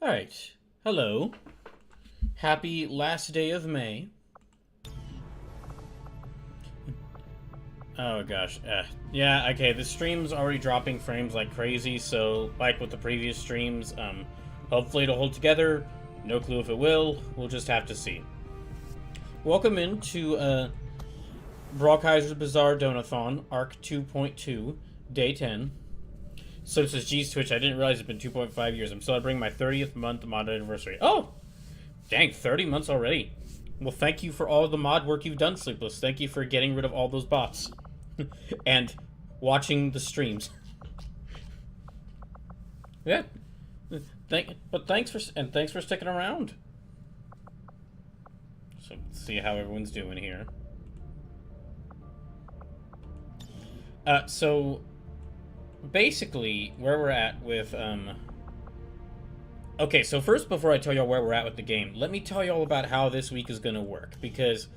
Alright. Hello. Happy last day of May. Oh gosh. Yeah, okay, the stream's already dropping frames like crazy, so like with the previous streams, hopefully it'll hold together. No clue if it will. We'll just have to see. Welcome into BrawlKaiser's Bizarre Donathon, Arc 2.2, Day 10. So this is G's Twitch. I didn't realize it's been 2.5 years. I'm celebrating my 30th month mod anniversary. Oh! Dang, 30 months already. Well, thank you for all the mod work you've done, Sleepless. Thank you for getting rid of all those bots. And watching the streams. Yeah. Thanks for sticking around. So let's see how everyone's doing here. So basically, where we're at with, okay, so first, before I tell y'all where we're at with the game, let me tell y'all about how this week is gonna work, because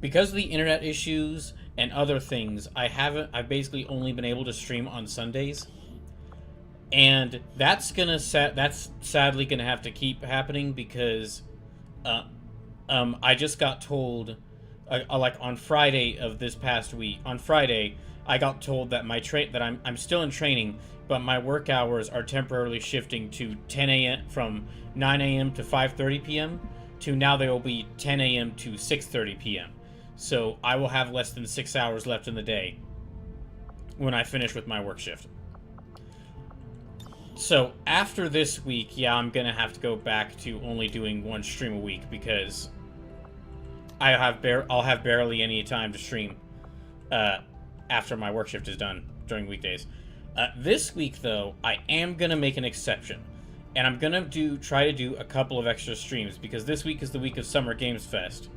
of the internet issues and other things, I've basically only been able to stream on Sundays, and that's sadly gonna have to keep happening, because, I just got told, like on Friday of this past week, on Friday, I got told that I'm still in training, but my work hours are temporarily shifting to 10 a.m. from 9 a.m. to 5:30 p.m. to now they will be 10 a.m. to 6:30 p.m. So I will have less than 6 hours left in the day when I finish with my work shift. So after this week, yeah, I'm gonna have to go back to only doing one stream a week, because I'll have barely any time to stream after my work shift is done during weekdays. This week, though, I am going to make an exception. And I'm going to try to do a couple of extra streams, because this week is the week of Summer Games Fest.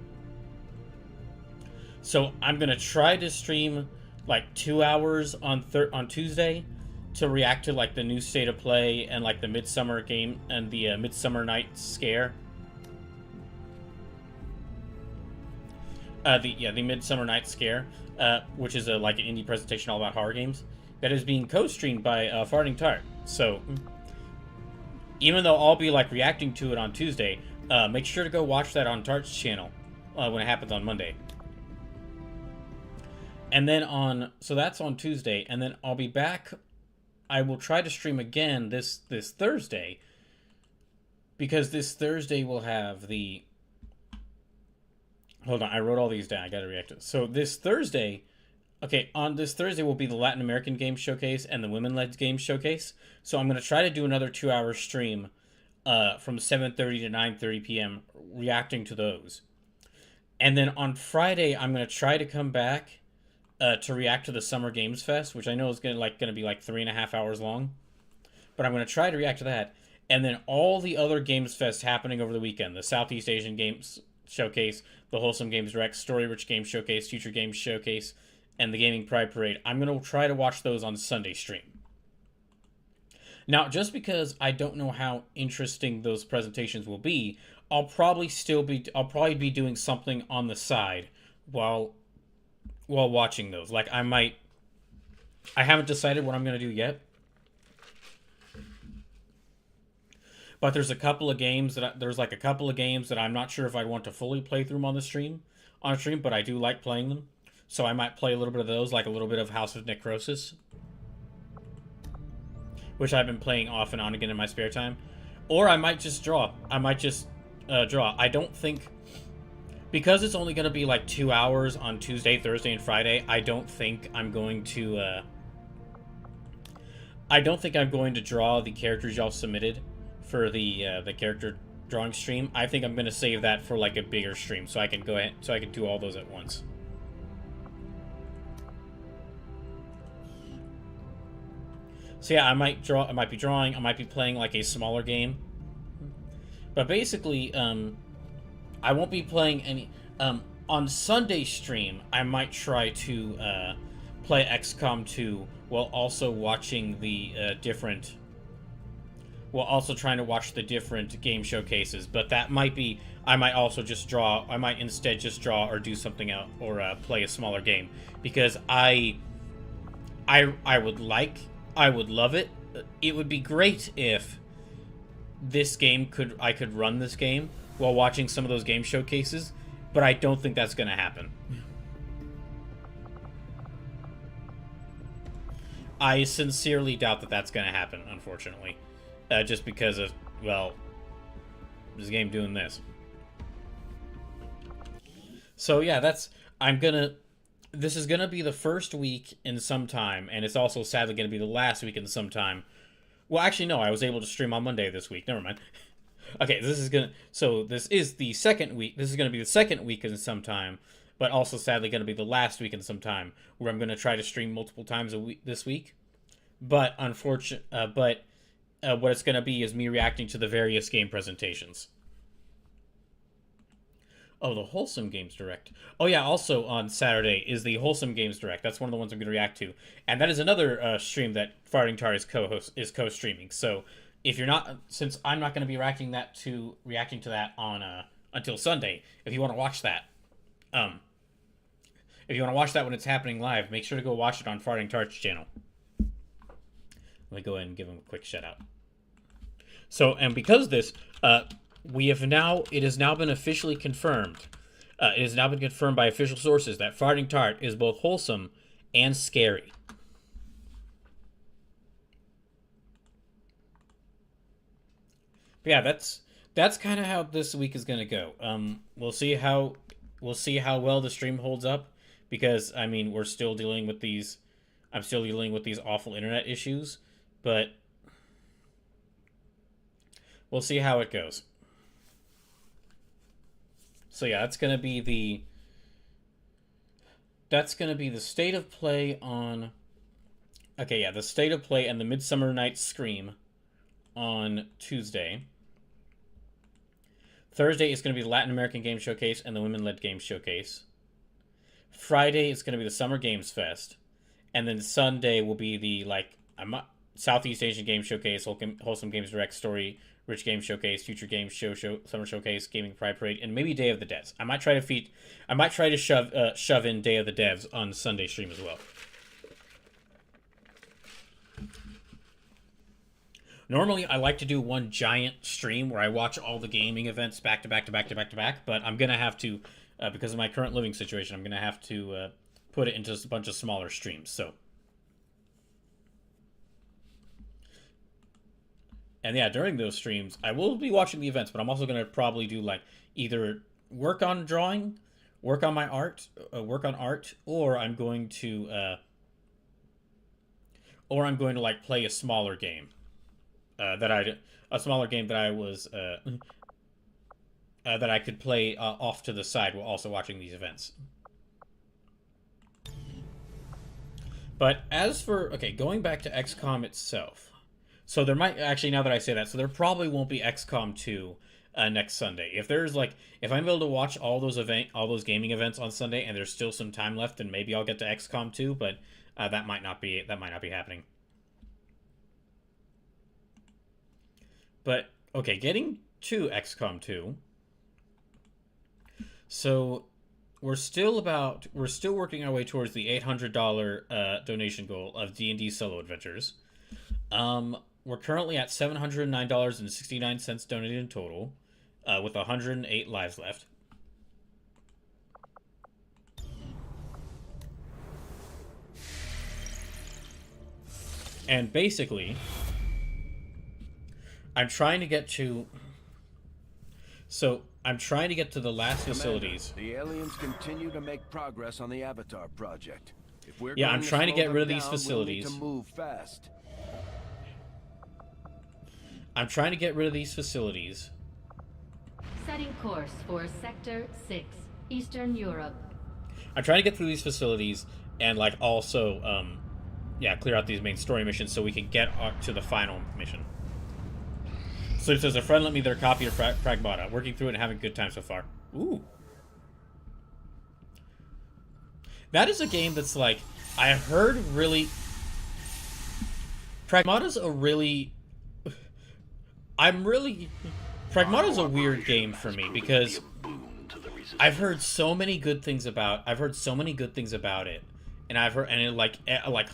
So I'm going to try to stream like 2 hours on Tuesday to react to like the new state of play and like the Midsummer game and the Midsummer Night's Scare. The Midsummer Night's Scare, which is like an indie presentation all about horror games, that is being co-streamed by Farting Tart. So, even though I'll be like reacting to it on Tuesday, make sure to go watch that on Tart's channel when it happens on Monday. And then so that's on Tuesday, and then I'll be back. I will try to stream again this Thursday, because this Thursday will have the. Hold on, I wrote all these down. I gotta react to it. So this Thursday, on this Thursday will be the Latin American Game Showcase and the Women-led Game Showcase. So I'm gonna try to do another 2-hour stream from 7:30 to 9:30 p.m. reacting to those. And then on Friday, I'm gonna try to come back to react to the Summer Games Fest, which I know is gonna be like 3.5 hours long. But I'm gonna try to react to that. And then all the other Games Fest happening over the weekend: the Southeast Asian Games Showcase, the Wholesome Games Direct, Story Rich Games Showcase, Future Games Showcase, and the Gaming Pride Parade. I'm going to try to watch those on Sunday stream. Now, just because I don't know how interesting those presentations will be, I'll probably be doing something on the side while watching those. Like I haven't decided what I'm going to do yet. But there's a couple of games that I'm not sure if I want to fully play through them on a stream, but I do like playing them. So I might play a little bit of those, like a little bit of House of Necrosis, which I've been playing off and on again in my spare time. Or I might just draw. I don't think, because it's only going to be like 2 hours on Tuesday, Thursday, and Friday, I don't think I'm going to draw the characters y'all submitted for the character drawing stream. I think I'm going to save that for like a bigger stream, so I can do all those at once. So yeah, I might be drawing, I might be playing like a smaller game. But basically, I won't be playing any on Sunday stream. I might try to play XCOM 2 while also watching the different trying to watch the different game showcases. But that might be, I might instead just draw or do something else, or play a smaller game, because I would love it. It would be great if I could run this game while watching some of those game showcases, but I don't think that's going to happen. I sincerely doubt that that's going to happen, unfortunately. Just because of, well, this game doing this. So yeah, this is gonna be the first week in some time, and it's also sadly gonna be the last week in some time. Well, actually, no, I was able to stream on Monday this week. Never mind. Okay, this is the second week. This is gonna be the second week in some time, but also sadly gonna be the last week in some time, where I'm gonna try to stream multiple times a week this week. But what it's gonna be is me reacting to the various game presentations. Oh, the Wholesome Games Direct. Oh, yeah, also on Saturday is the Wholesome Games Direct. That's one of the ones I'm going to react to. And that is another stream that Farting Tar is co-streaming. So, if you're not... Since I'm not going to be reacting to that on until Sunday, if you want to watch that... if you want to watch that when it's happening live, make sure to go watch it on Farting Tar's channel. Let me go ahead and give him a quick shout-out. So, and because of this... it has now been officially confirmed. It has now been confirmed by official sources that Farting Tart is both wholesome and scary. But yeah, that's kind of how this week is gonna go. We'll see how well the stream holds up, because I mean we're still dealing with these. I'm still dealing with these awful internet issues, but we'll see how it goes. So yeah, that's gonna be the state of play on. Okay, yeah, the state of play and the Midsummer Night's Scream on Tuesday. Thursday is going to be the Latin American Game Showcase and the Women-Led Game Showcase. Friday is going to be the Summer Games Fest. And then Sunday will be the Southeast Asian Game Showcase, Wholesome Games Direct, Story Rich Game Showcase, Future Games Summer Showcase, Gaming Pride Parade, and maybe Day of the Devs. I might try to shove in Day of the Devs on Sunday stream as well. Normally, I like to do one giant stream where I watch all the gaming events back to back to back to back to back, but I'm gonna have to, because of my current living situation, I'm gonna have to put it into a bunch of smaller streams. So, and yeah, during those streams, I will be watching the events, but I'm also gonna probably do either work on drawing, work on my art, or I'm going to play a smaller game. That I was that I could play off to the side while also watching these events. But as for going back to XCOM itself, so there might actually, now that I say that, so there probably won't be XCOM 2 next Sunday. If I'm able to watch all those gaming events on Sunday and there's still some time left, then maybe I'll get to XCOM 2, but that might not be happening. But, getting to XCOM 2. So, we're still working our way towards the $800 donation goal of D&D Solo Adventures. We're currently at $709.69 donated in total, with 108 lives left. And basically, I'm trying to get to the last facilities. The aliens continue to make progress on the Avatar project. I'm trying to get rid of these facilities. We'll need to move fast. I'm trying to get rid of these facilities. Setting course for Sector 6, Eastern Europe. I'm trying to get through these facilities and also clear out these main story missions so we can get to the final mission. So it says, a friend lent me their copy of Pragmata. Working through it and having a good time so far. Ooh. That is a game that's I heard really... Pragmata's a really... Pragmata's a weird game for me because I've heard so many good things about it, and I've heard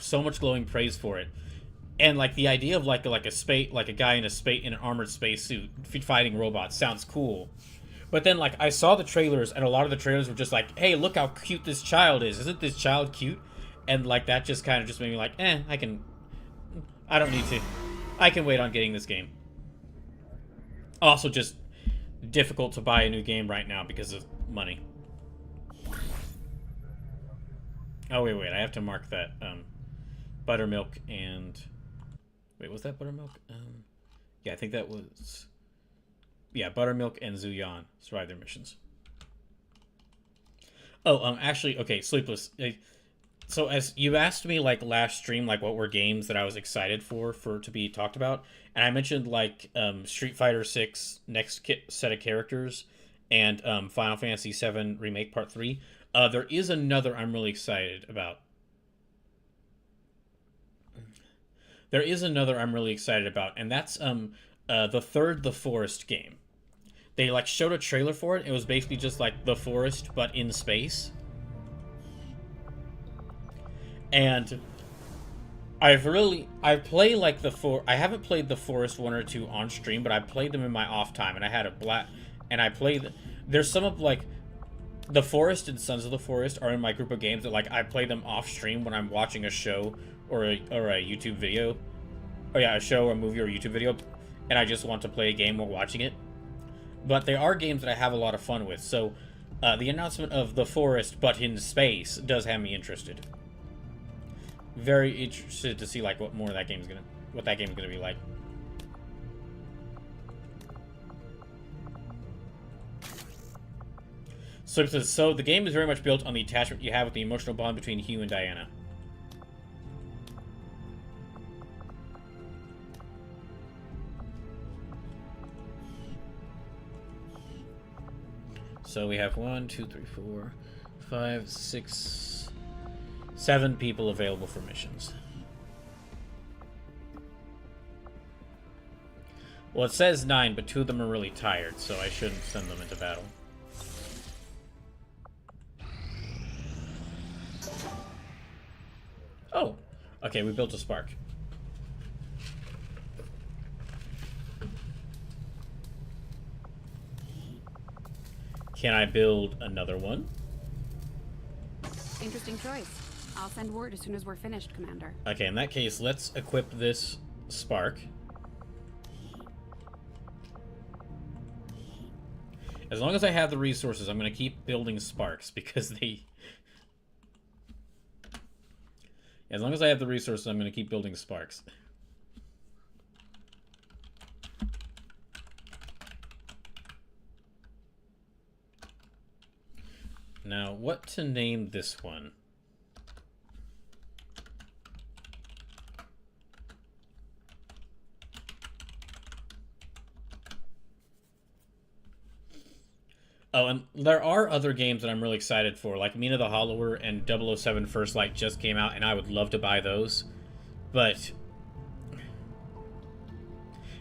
so much glowing praise for it. And like the idea of like a space, like a guy in an armored spacesuit fighting robots sounds cool. But then like I saw the trailers, and a lot of the trailers were just like, "Hey, look how cute this child is! Isn't this child cute?" And like that just kind of just made me like, I don't need to. I can wait on getting this game. Also, just difficult to buy a new game right now because of money. Oh wait, I have to mark that. Buttermilk and wait, was that Buttermilk? Yeah, I think that was. Yeah, Buttermilk and Zuyan survived their missions. Oh, actually, okay, Sleepless. So as you asked me like last stream, like what were games that I was excited for to be talked about, and I mentioned like Street Fighter 6 next set of characters and Final Fantasy 7 Remake Part 3. There is another I'm really excited about. And that's the third The Forest game. They like showed a trailer for it. It was basically just like The Forest but in space. And I play like I haven't played The Forest 1 or 2 on stream, but I played them in my off time, and I had and I played. There's some of like The Forest and Sons of the Forest are in my group of games that like I play them off stream when I'm watching a show or a YouTube video. Oh yeah, a show or a movie or a YouTube video, and I just want to play a game while watching it. But they are games that I have a lot of fun with, so the announcement of The Forest but in space does have me interested. Very interested to see like what that game's gonna be like. So it says, so the game is very much built on the attachment you have with the emotional bond between Hugh and Diana. So we have 1, 2, 3, 4, 5, 6, 7 people available for missions. Well, it says 9, but 2 of them are really tired, so I shouldn't send them into battle. Oh! Okay, we built a spark. Can I build another one? Interesting choice. I'll send word as soon as we're finished, Commander. Okay, in that case, let's equip this spark. As long as I have the resources, I'm going to keep building sparks because they... As long as I have the resources, I'm going to keep building sparks. Now, what to name this one? Oh, and there are other games that I'm really excited for, like Mina the Hollower and 007 First Light just came out, and I would love to buy those. But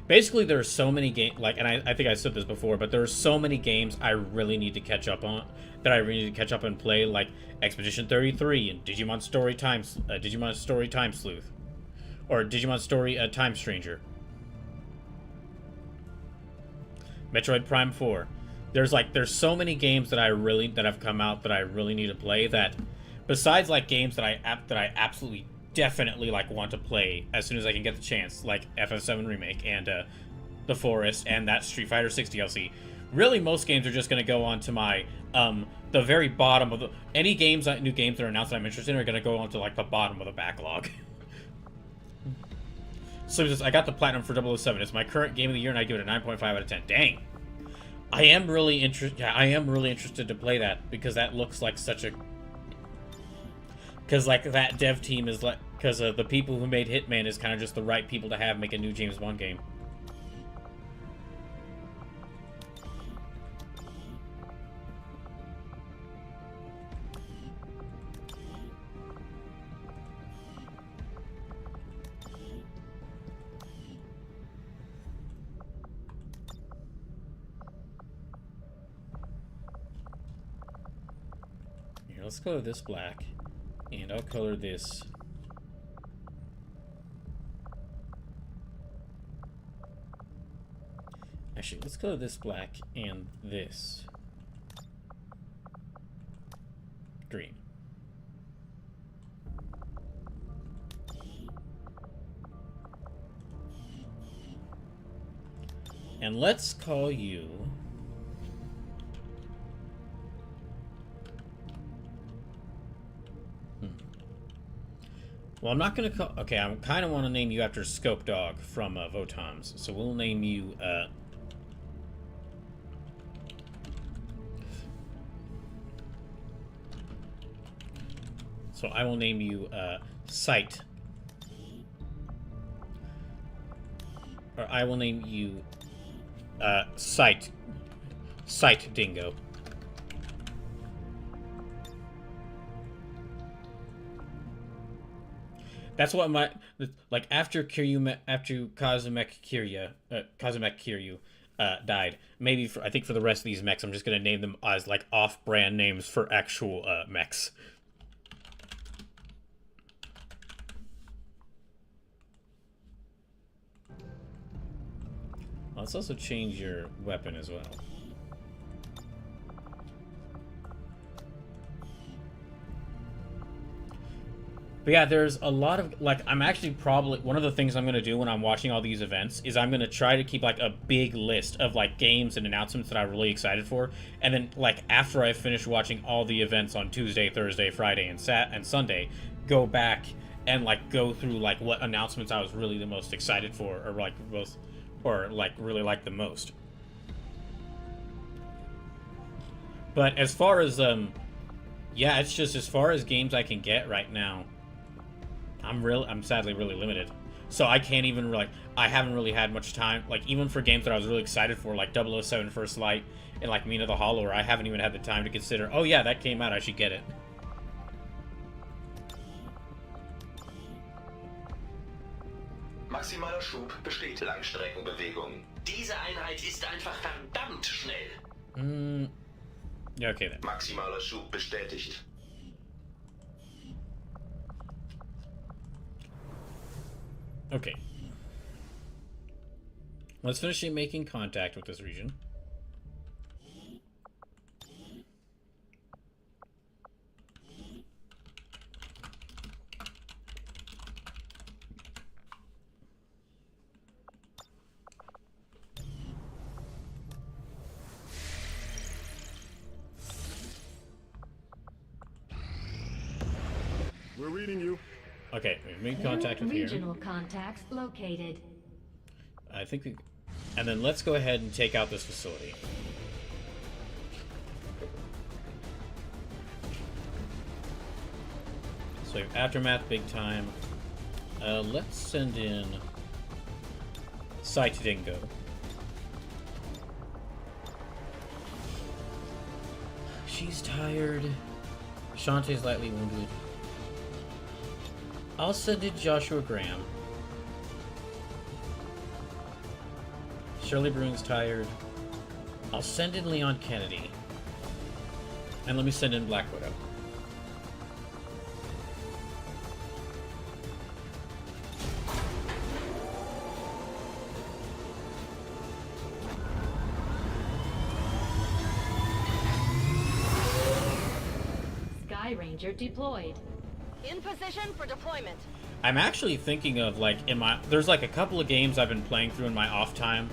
basically, there are so many games, like, and I think I said this before, but there are so many games I really need to catch up on, that I really need to catch up and play, like Expedition 33 and Digimon Story Time Sleuth, or Digimon Story Time Stranger, Metroid Prime 4. There's so many games that have come out that I really need to play, that besides like games that I absolutely definitely like want to play as soon as I can get the chance, like FF7 Remake and The Forest and that Street Fighter 6 DLC. Really, most games are just going to go on to my the very bottom of the new games that are announced that I'm interested in are going to go on to like the bottom of the backlog. So I got the platinum for 007. It's my current game of the year, and I give it a 9.5 out of 10. Dang. I am really interested to play that, because that looks like such a... Because, like, that dev team is like... Because the people who made Hitman is kind of just the right people to have make a new James Bond game. Let's color this black, and I'll color this let's color this black and this green. And let's call you... Well, I'm not going to call... Okay, I kind of want to name you after Scope Dog from Votons. So we'll name you... So I will name you Sight. Or I will name you Sight Dingo. That's what my like after Kiryu died. Maybe I think for the rest of these mechs, I'm just gonna name them as like off-brand names for actual mechs. Let's also change your weapon as well. But yeah, there's a lot of, like, I'm actually probably, one of the things I'm going to do when I'm watching all these events is I'm going to try to keep, like, a big list of, like, games and announcements that I'm really excited for. And then, like, after I finish watching all the events on Tuesday, Thursday, Friday, and Sunday, go back and, like, go through, like, what announcements I was really the most excited for, or, like, both, or, like, really like the most. But as far as, yeah, it's just as far as games I can get right now, I'm sadly really limited. So I can't even, like, I haven't really had much time, like, even for games that I was really excited for, like 007 First Light and, like, Mina the Hollower, I haven't even had the time to consider, oh yeah, that came out, I should get it. Maximaler Schub besteht Langstreckenbewegung. Diese Einheit ist einfach verdammt schnell. Yeah, okay then. Maximaler Schub bestätigt. Okay. Let's finish making contact with this region. We're reading you. Okay, we've made contact with here. Regional contacts located. I think we... And then let's go ahead and take out this facility. So we have Aftermath big time. Let's send in Sight Dingo. She's tired. Shantae's lightly wounded. I'll send in Joshua Graham. Shirley Bruin's tired. I'll send in Leon Kennedy. And let me send in Black Widow. Sky Ranger deployed. In position for deployment. I'm actually thinking of, like, there's like a couple of games I've been playing through in my off time,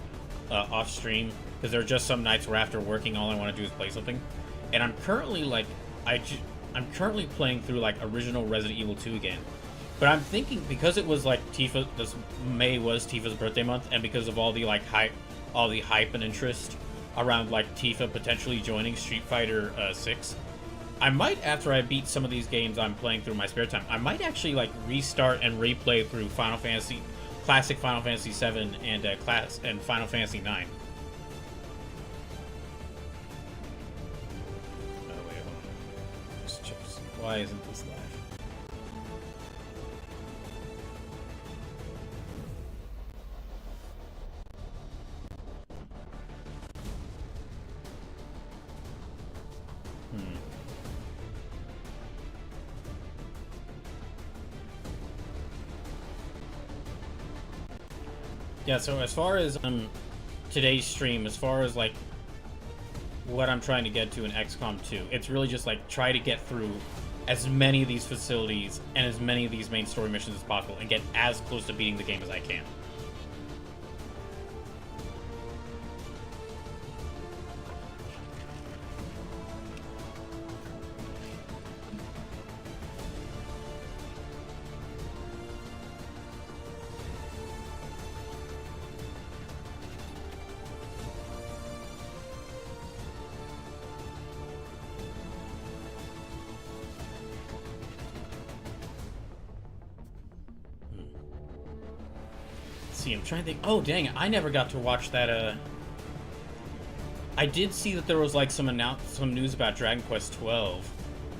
off stream, because there are just some nights where after working all I want to do is play something. And I'm currently, like, I'm currently playing through, like, original Resident Evil 2 again. But I'm thinking, because it was, like, this May was Tifa's birthday month, and because of all the, like, hype and interest around, like, Tifa potentially joining Street Fighter 6, I might, after I beat some of these games I'm playing through my spare time, I might actually, like, restart and replay through classic Final Fantasy 7 and Final Fantasy 9. Oh wait, hold on. Just check. Why isn't this live? Yeah, so as far as today's stream, as far as like what I'm trying to get to in XCOM 2, it's really just like try to get through as many of these facilities and as many of these main story missions as possible and get as close to beating the game as I can. See, I'm trying to think. Oh, dang it. I never got to watch that, I did see that there was, like, some news about Dragon Quest 12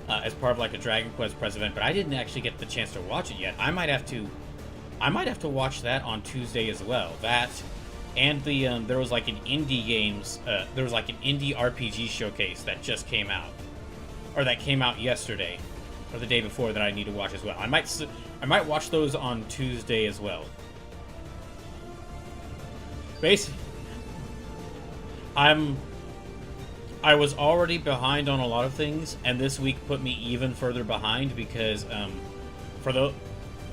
as part of, like, a Dragon Quest press event, but I didn't actually get the chance to watch it yet. I might have to watch that on Tuesday as well. That, and the, there was, like, an indie RPG showcase that just came out. Or that came out yesterday. Or the day before that I need to watch as well. I might watch those on Tuesday as well. Basically, I was already behind on a lot of things, and this week put me even further behind because,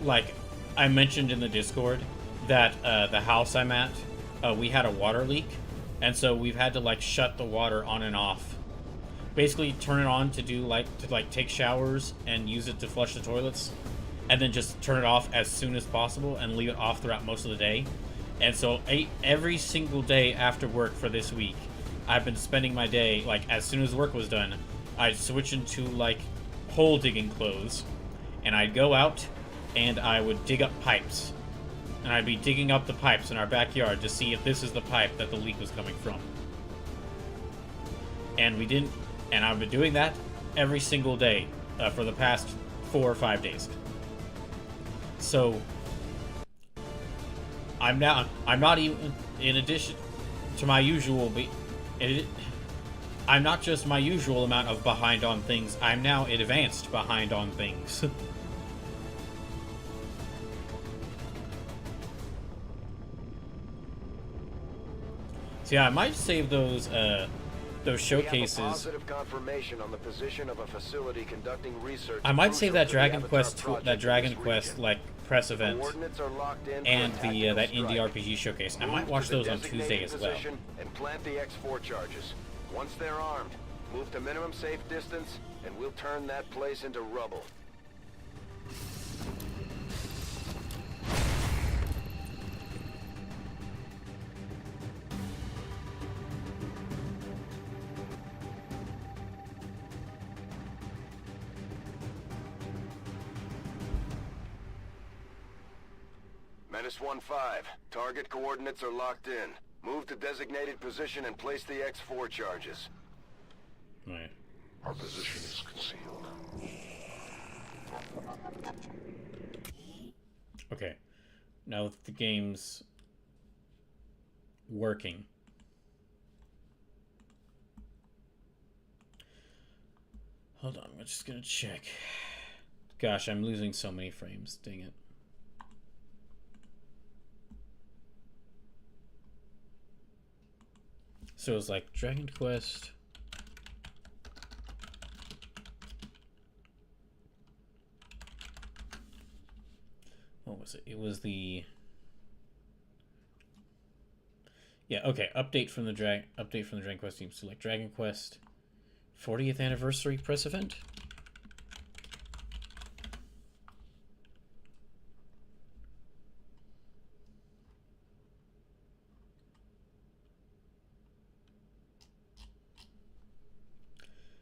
like I mentioned in the Discord, that the house I'm at, we had a water leak, and so we've had to like shut the water on and off. Basically, turn it on to do to take showers and use it to flush the toilets, and then just turn it off as soon as possible and leave it off throughout most of the day. And so every single day after work for this week, I've been spending my day, like, as soon as work was done, I'd switch into, like, hole digging clothes. And I'd go out, and I would dig up pipes. And I'd be digging up the pipes in our backyard to see if this is the pipe that the leak was coming from. And I've been doing that every single day for the past 4 or 5 days. So I'm not even, in addition to my usual, I'm not just my usual amount of behind on things, I'm now advanced behind on things. So yeah, I might save those showcases. We have a positive confirmation on the position of a facility conducting research. I might save that Dragon Quest like press event and the that indie RPG showcase. I might watch those on Tuesday as well. And plant the X4 charges. Once they're armed, move to minimum safe distance, and we'll turn that place into rubble. Menace 1-5. Target coordinates are locked in. Move to designated position and place the X4 charges. Right. Our position is concealed. Okay. Now that the game's working. Hold on, I'm just gonna check. Gosh, I'm losing so many frames. Dang it. So it's like Dragon Quest. What was it? It was the okay. Update from the Dragon Quest team. Select Dragon Quest 40th anniversary press event.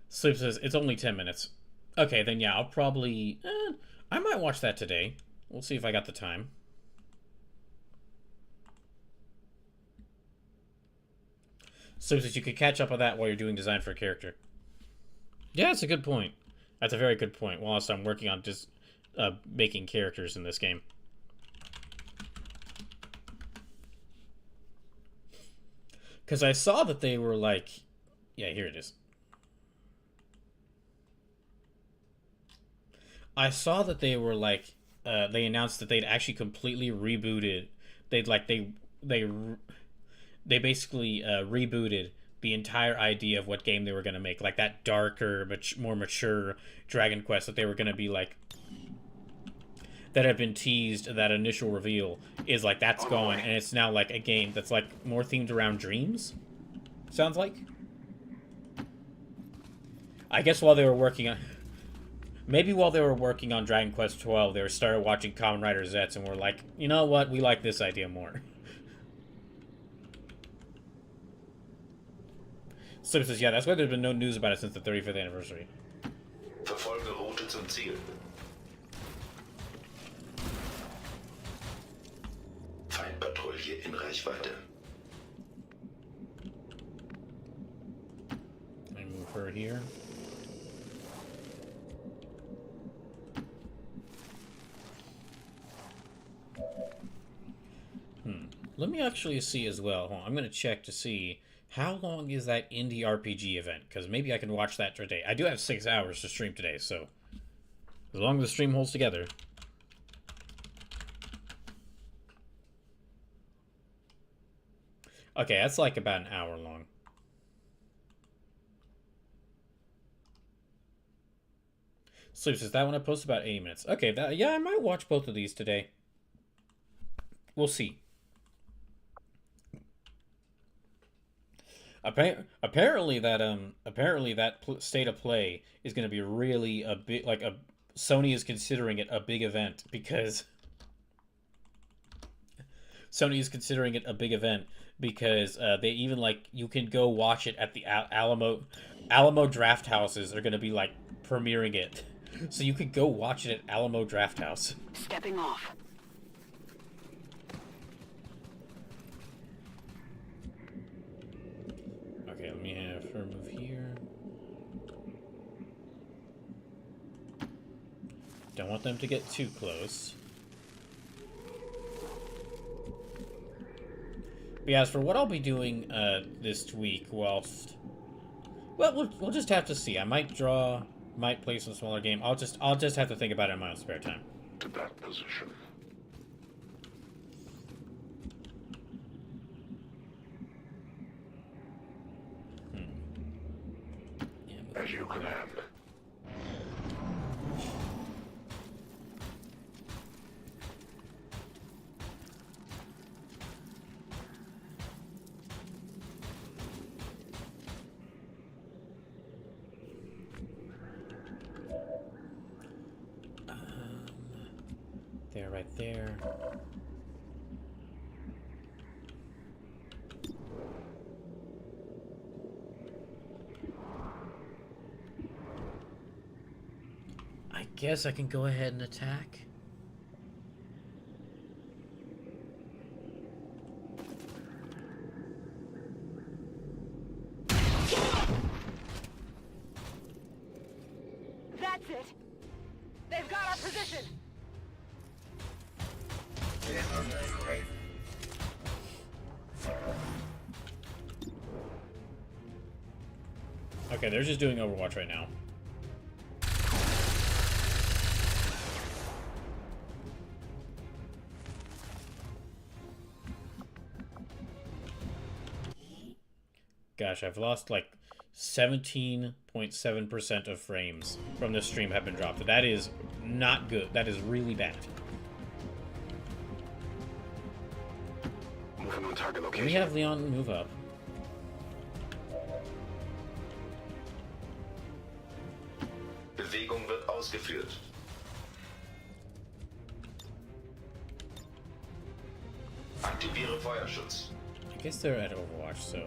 Sleep says it's only 10 minutes. Okay, then yeah, I'll probably I might watch that today. We'll see if I got the time. Sleep says you could catch up on that while you're doing design for a character. Yeah, that's a good point. That's a very good point. Whilst I'm working on just making characters in this game. Because I saw that they were like, yeah, here it is. I saw that they were like, they announced that they'd actually completely rebooted. they basically rebooted the entire idea of what game they were going to make, like that darker, more mature Dragon Quest that they were going to be like, that had been teased. That initial reveal is like that's gone, and it's now like a game that's like more themed around dreams. Sounds like. I guess while they were working on, maybe while they were working on Dragon Quest 12, they started watching Kamen Rider Zets and were like, you know what, we like this idea more. So it says, yeah, that's why there's been no news about it since the 35th anniversary. Verfolge Route zum Ziel. Feindpatrouille in Reichweite. I move her here. Let me actually see as well. Hold on, I'm going to check to see how long is that indie RPG event, because maybe I can watch that today. I do have 6 hours to stream today, so as long as the stream holds together. Okay, that's like about an hour long. Sleep says that one I posted about 80 minutes. Okay, yeah, I might watch both of these today. We'll see. Apparently that state of play is going to be really a bit like Sony is considering it a big event because they even like you can go watch it at the Alamo Draft Houses. They're going to be like premiering it, so you could go watch it at Alamo Draft House. Stepping off. Okay, let me have her move here. Don't want them to get too close. But yeah, as for what I'll be doing this week, whilst... Well, we'll just have to see. I might play some smaller game. I'll just have to think about it in my own spare time. To that position. As you command. They're right there. I guess I can go ahead and attack. That's it. They've got our position. Okay, they're just doing Overwatch right now. Gosh, I've lost like 17.7% of frames from this stream have been dropped. That is not good. That is really bad. Moving on target Can location. we have Leon move up? Bewegung wird ausgeführt. Aktiviere Feuerschutz. I guess they're at Overwatch, so...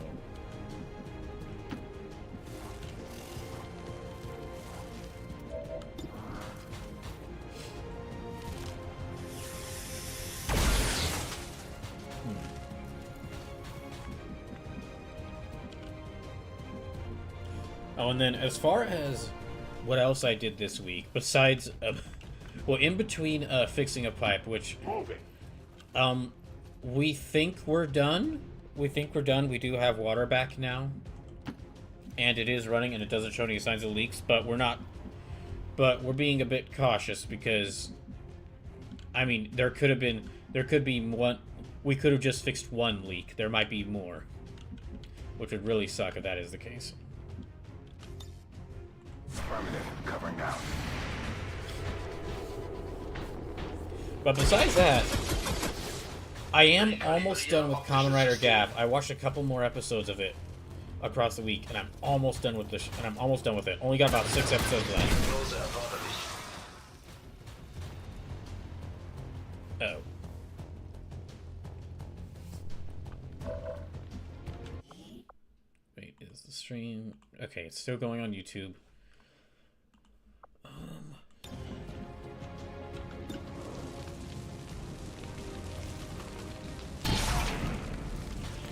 Oh, and then as far as what else I did this week, besides, well, in between fixing a pipe, which, we think we're done. We do have water back now, and it is running, and it doesn't show any signs of leaks. But we're not. But we're being a bit cautious because, I mean, there could be we could have just fixed one leak. There might be more, which would really suck if that is the case. Affirmative. Covering now. But besides that, I am almost done with Kamen Rider Gap. I watched a couple more episodes of it across the week, and I'm almost done with this. And I'm almost done with it. Only got about 6 episodes left. Oh. Wait, is the stream... Okay, it's still going on YouTube.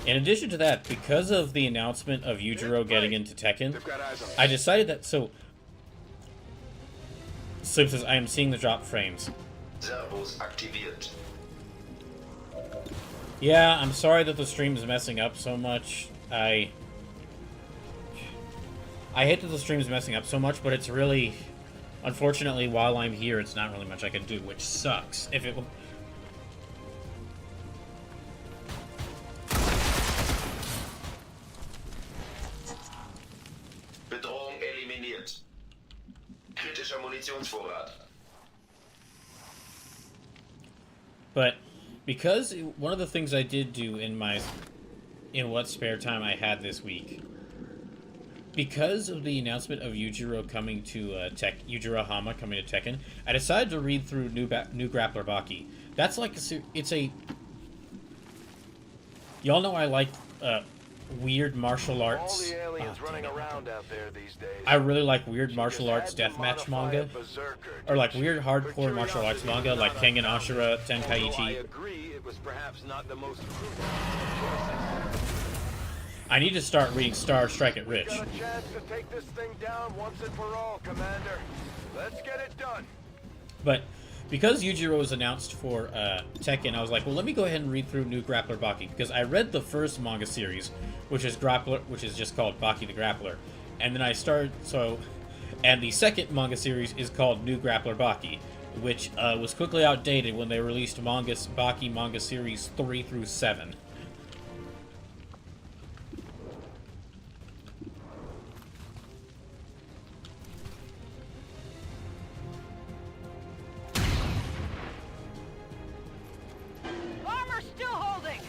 In addition to that, because of the announcement of Yujiro getting into Tekken, I decided that... So, Slip says, I am seeing the drop frames. Servos aktiviert. Yeah, I'm sorry that the stream is messing up so much. I hate that the stream is messing up so much, but it's really... Unfortunately, while I'm here, it's not really much I can do, which sucks. If it... Bedrohung eliminiert. Kritischer Munitionsvorrat. But because one of the things I did do in what spare time I had this week, because of the announcement of Yujiro coming to Yujiro Hama coming to Tekken, I decided to read through New Grappler Baki. That's like it's a y'all know I like weird martial arts. All the aliens running around out there these days. I really like weird martial arts deathmatch manga, or like weird hardcore martial arts manga, like Kengan Ashura, Tenkaichi. I agree, it was perhaps not the most. I need to start reading Star Strike It Rich. Got a chance to take this thing down once and for all, Commander. Let's get it done. But because Yujiro was announced for Tekken, I was like, well, let me go ahead and read through New Grappler Baki, because I read the first manga series, which is just called Baki the Grappler, and then I started and the second manga series is called New Grappler Baki, which was quickly outdated when they released Baki manga series 3 through 7. Armor still holding.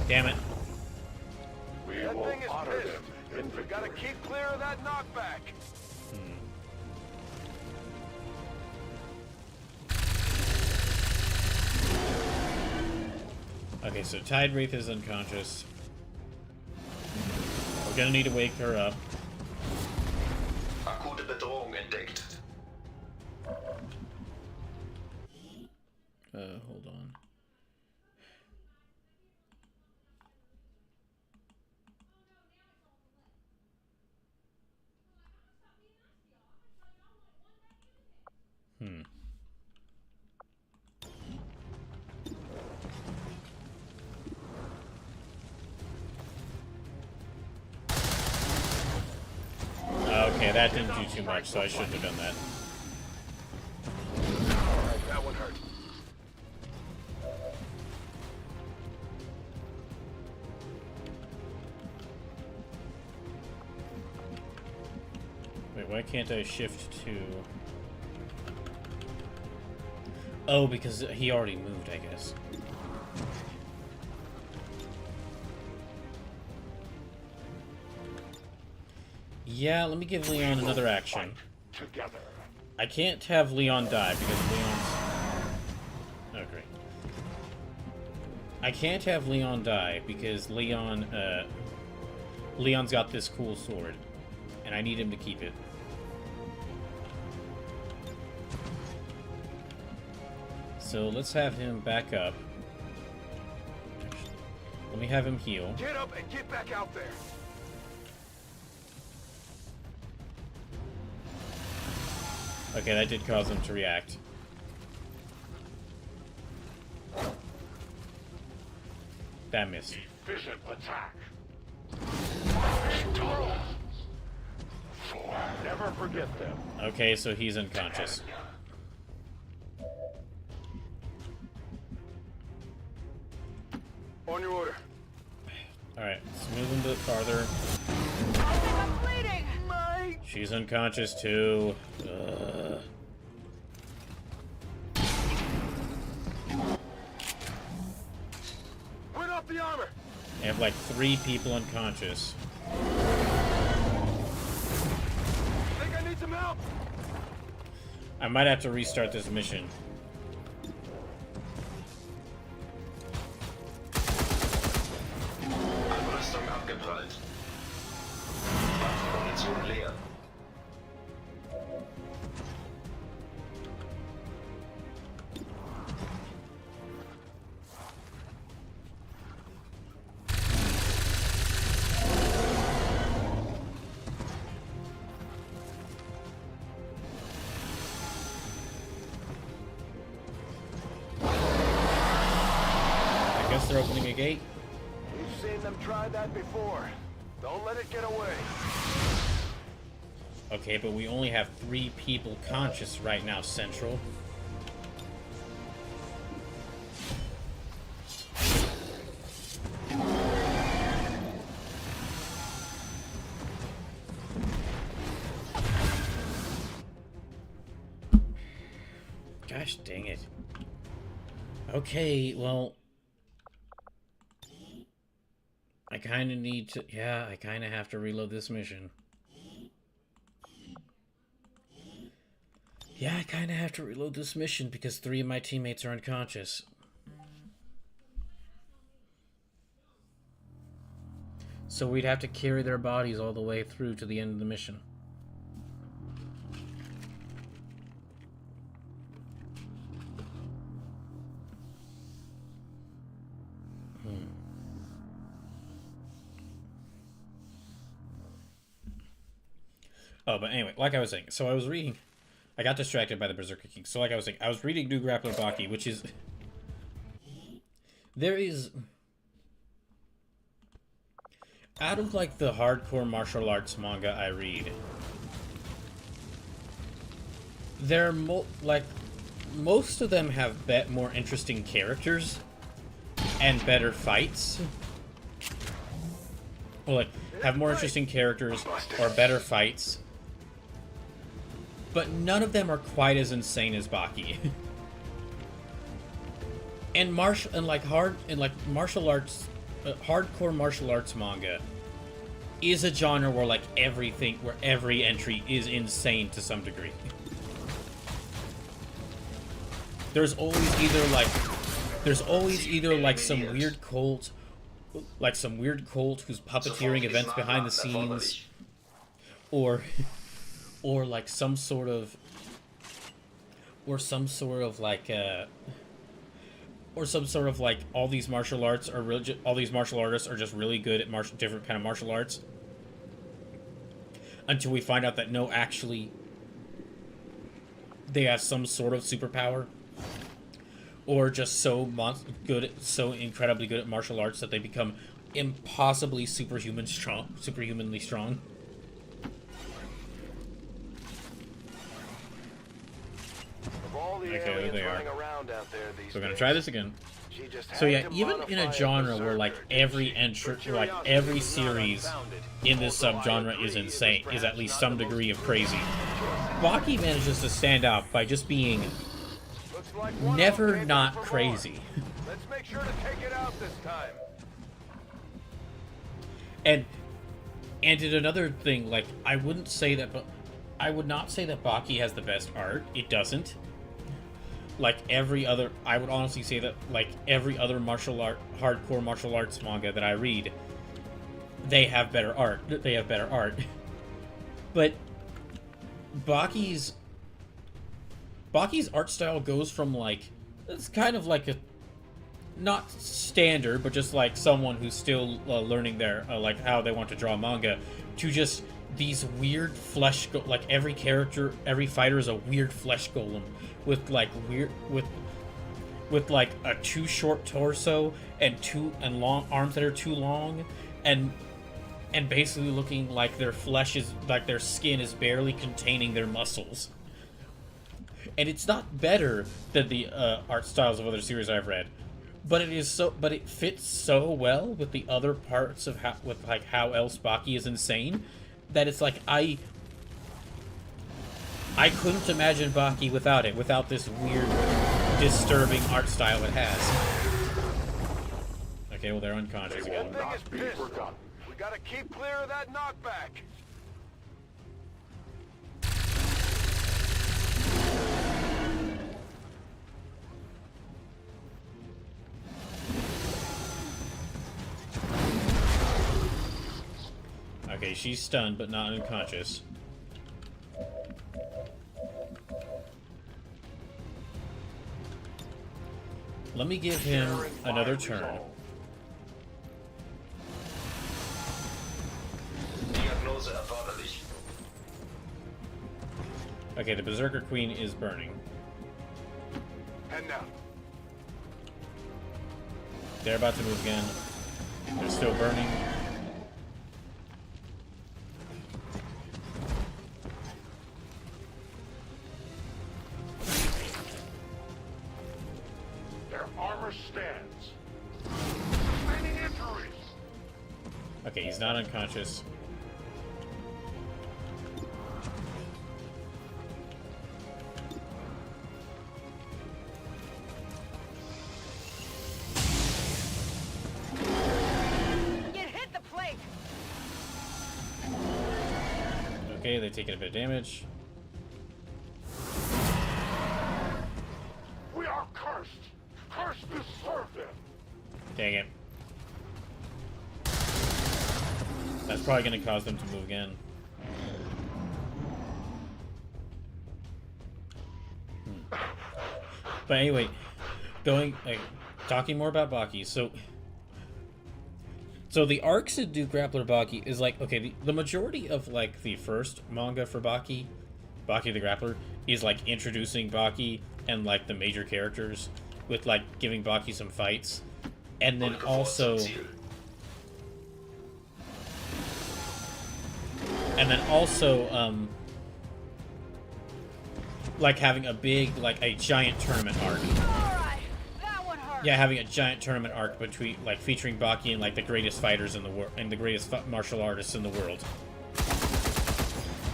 Damn it. We That will thing is honor pissed. them in We victory. gotta keep clear of that knockback. Okay, so Tide Wraith is unconscious. We're gonna need to wake her up. Akute Bedrohung entdeckt. Hold on. Okay, that didn't do too much, so I shouldn't have done that. Alright, that one hurt. Wait, why can't I shift to... Oh, because he already moved, I guess. Yeah, let me give Leon another action. Together. I can't have Leon die because Leon's... Oh, great. I can't have Leon die because Leon's got this cool sword, and I need him to keep it. So let's have him back up. Actually, let me have him heal. Get up and get back out there. Okay, that did cause him to react. That missed. Efficient attack. Stall. 4. Never Never forget them. Okay, so he's unconscious. On your order. Alright, let's move him a bit farther. I'm bleeding! My... She's unconscious too. Ugh. Win off the armor. I have like 3 people unconscious. Think I need some help? I might have to restart this mission. Abrüstung abgeprallt. Munition leer. I guess they're opening a gate. We've seen them try that before. Don't let it get away. Okay, but we only have 3 people conscious right now, Central. Gosh dang it. Okay, well... I kind of need to... Yeah, I kind of have to reload this mission. Yeah, I kind of have to reload this mission because 3 of my teammates are unconscious. So we'd have to carry their bodies all the way through to the end of the mission. Oh, but anyway, like I was saying, so I was reading... I got distracted by the Berserker King. So like I was saying, I was reading New Grappler Baki, which is... There is... Out of, like, the hardcore martial arts manga I read, they're, most of them have more interesting characters and better fights. Or, like, have more interesting characters or better fights. But none of them are quite as insane as Baki. and martial arts, hardcore martial arts manga is a genre where like every entry is insane to some degree. There's always either like some weird cult, who's puppeteering events behind the scenes, or like some sort of like all these martial artists are just really good at different kind of martial arts, until we find out that no, actually they have some sort of superpower, or just so incredibly good at martial arts that they become impossibly superhumanly strong. Okay, there they are. So we're gonna try this again. So yeah, even in a genre where like every series in this subgenre is insane, is at least some degree of crazy, Baki manages to stand out by just being never not crazy. Let's make sure to take it out this time. And did another thing, like I would not say that Baki has the best art. It doesn't. Like every other, I would honestly say that like every other hardcore martial arts manga that I read, they have better art. But Baki's art style goes from like, it's kind of like a, not standard, but just like someone who's still learning their like how they want to draw manga, to just these weird flesh like every fighter is a weird flesh golem with like with like a too short torso and long arms that are too long, and and basically looking like their flesh is like their skin is barely containing their muscles. And it's not better than the art styles of other series I've read, but it fits so well with the other parts of how else Baki is insane that it's like I couldn't imagine Baki without this weird, disturbing art style it has. Okay, well they're unconscious again. One thing is pissed. We gotta keep clear of that knockback. Okay, she's stunned but not unconscious. Let me give him another turn. Diagnose erforderlich. Okay, the Berserker Queen is burning. And now. They're about to move again. They're still burning. Their armor stands. Many injuries. Okay, he's not unconscious. It hit the plate. Okay, they're taking a bit of damage. We are cursed. Cursed to serve them. Dang it. That's probably going to cause them to move again. But anyway, talking more about Baki. So the arcs in Do Grappler Baki is like, okay, the majority of like the first manga for Baki the Grappler, is like introducing Baki and like the major characters with like giving Baki some fights, and then also like having a big, like a giant tournament arc. Alright, that one hurt. Yeah, having a giant tournament arc between, like, featuring Baki and like the greatest fighters in the world and the greatest martial artists in the world.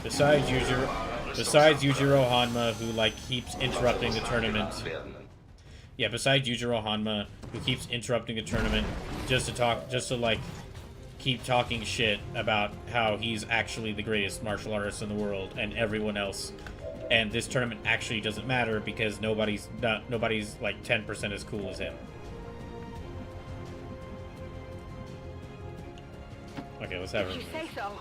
Besides Yujiro Hanma, who like keeps interrupting the tournament. Yeah, besides Yujiro Hanma, who keeps interrupting the tournament just to like keep talking shit about how he's actually the greatest martial artist in the world and everyone else. And this tournament actually doesn't matter because nobody's like 10% as cool as him. Okay, let's have You her. say so.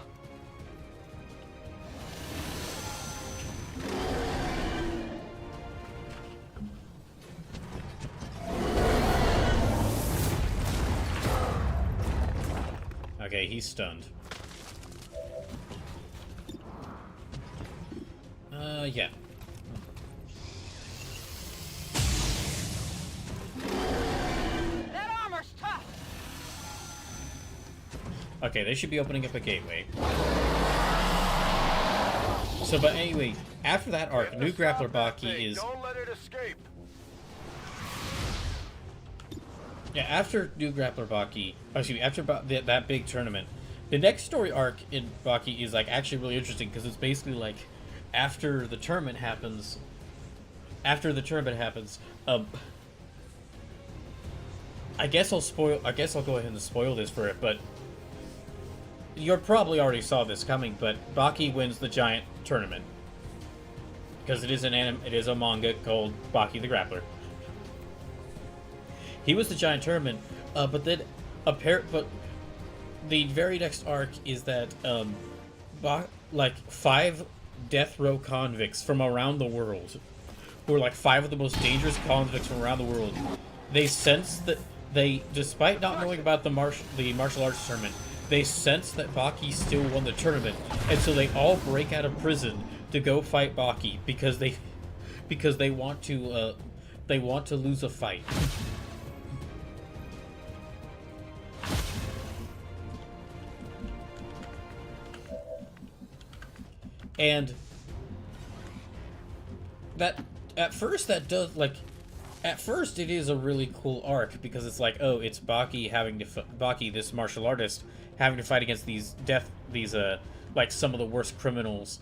Okay, he's stunned. Yeah. That armor's tough. Okay, they should be opening up a gateway. So, but anyway, after that arc, New Grappler Baki is... Don't let it escape. Yeah, after New Grappler Baki... Oh, excuse me, after that big tournament, the next story arc in Baki is, like, actually really interesting, because it's basically, like, after the tournament happens... I guess I'll go ahead and spoil this for it, but... You probably already saw this coming, but Baki wins the giant tournament. Because it is a manga called Baki the Grappler. He was the giant tournament, but then but the very next arc is that like 5 death row convicts from around the world, who are like 5 of the most dangerous convicts from around the world, they sense that despite not knowing about the martial arts tournament, they sense that Baki still won the tournament, and so they all break out of prison to go fight Baki because they want to lose a fight. And that at first that does like at first it is a really cool arc because it's like, oh, it's Baki having to Baki, this martial artist, having to fight against these like some of the worst criminals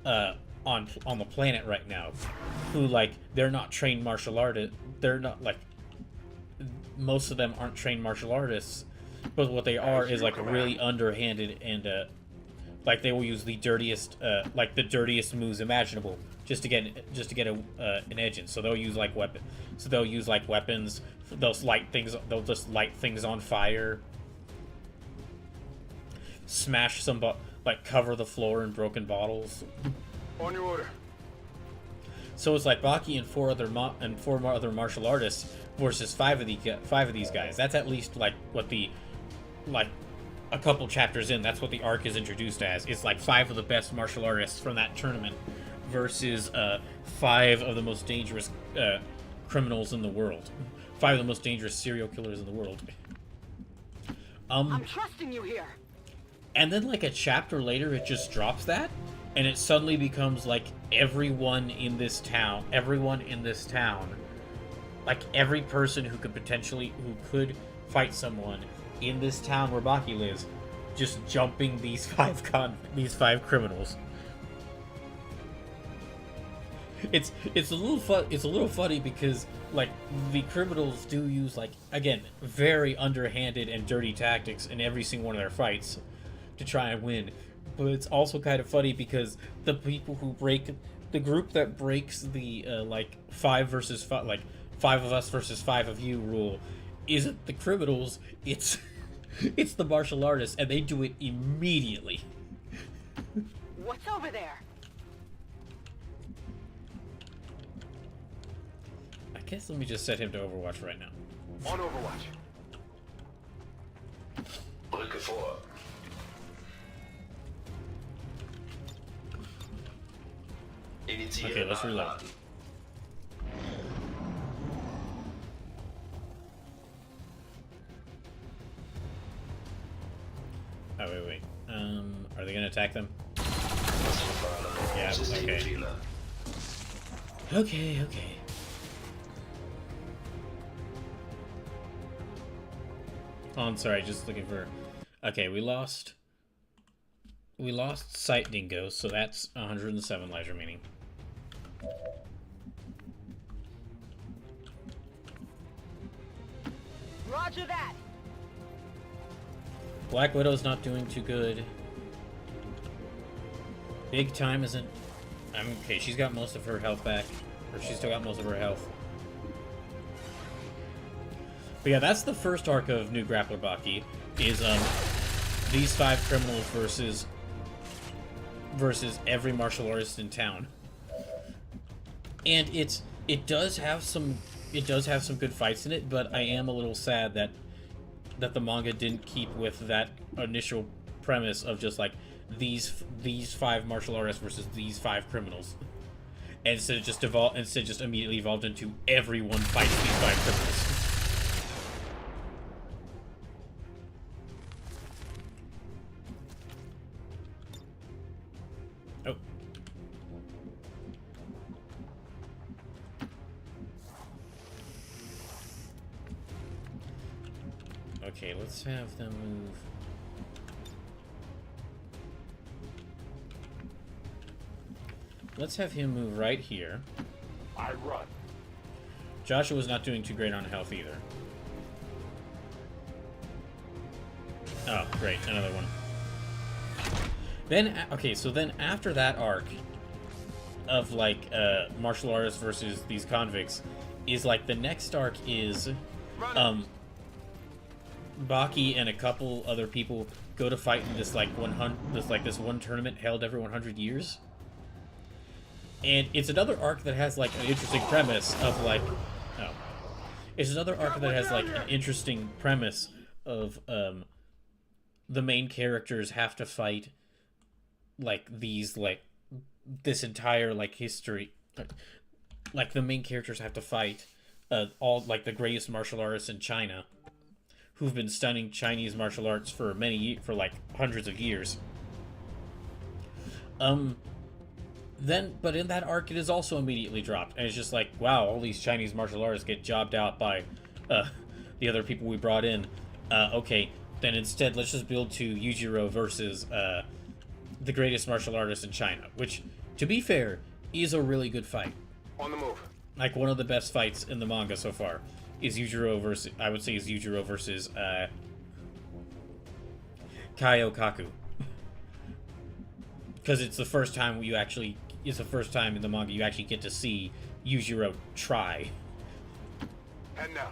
on the planet right now, who like they're not trained martial artists. They're not like, most of them aren't trained martial artists, but what they are is like really underhanded and like they will use the dirtiest moves imaginable just to get an edge in. So they'll use like weapons. They'll light things. They'll just light things on fire. Smash like cover the floor in broken bottles. On your order. So it's like Baki and four other martial artists versus five of these guys. That's at least like what the a couple chapters in. That's what the arc is introduced as. It's like 5 of the best martial artists from that tournament versus 5 of the most dangerous criminals in the world. 5 of the most dangerous serial killers in the world. I'm trusting you here. And then like a chapter later, it just drops that, and it suddenly becomes like everyone in this town, like every person who could fight someone in this town where Baki lives, just jumping these 5 criminals. It's a little funny because like the criminals do use like, again, very underhanded and dirty tactics in every single one of their fights to try and win. But it's also kind of funny because the people who the group that breaks the like 5 versus 5, like 5 of us versus 5 of you rule isn't the criminals, it's the martial artists, and they do it immediately. What's over there? I guess let me just set him to Overwatch right now. On Overwatch. Brücke vor. Initiiere Okay, let's reload. Nachladen. Oh, wait. Are they gonna attack them? Yeah, Systemfehler. Okay. Oh, I'm sorry, just looking for... Okay, we lost Sight Dingo, so that's 107 lives remaining. Roger that. Black Widow's not doing too good. Big Time isn't... okay, she's got most of her health back. Or she's still got most of her health. But yeah, that's the first arc of New Grappler Baki, is these 5 criminals versus every martial artist in town. And it does have some good fights in it, but I am a little sad that the manga didn't keep with that initial premise of just like these 5 martial artists versus these 5 criminals. And instead just immediately evolved into everyone fights these 5 criminals. Oh. Okay, let's have them move. Let's have him move right here. I run. Joshua's not doing too great on health either. Oh, great, another one. Then, okay, so then after that arc of, like, martial artists versus these convicts, is, like, the next arc is, Baki and a couple other people go to fight in this, like, this one tournament held every 100 years. And it's another arc that has, like, an interesting premise of, like... Oh. It's another arc that has, like, an interesting premise of, the main characters have to fight, like, these, like, this entire, like, history. Like, the main characters have to fight, all, like, the greatest martial artists in China, who've been studying Chinese martial arts for like, hundreds of years. But in that arc, it is also immediately dropped, and it's just like, wow, all these Chinese martial artists get jobbed out by the other people we brought in. Okay, then instead, let's just build to Yujiro versus the greatest martial artist in China, which, to be fair, is a really good fight. On the move. Like, one of the best fights in the manga so far is Yujiro versus, I would say, is Yujiro versus Kaiokaku. Because it's the first time it's the first time in the manga you actually get to see Yujiro try. Head now.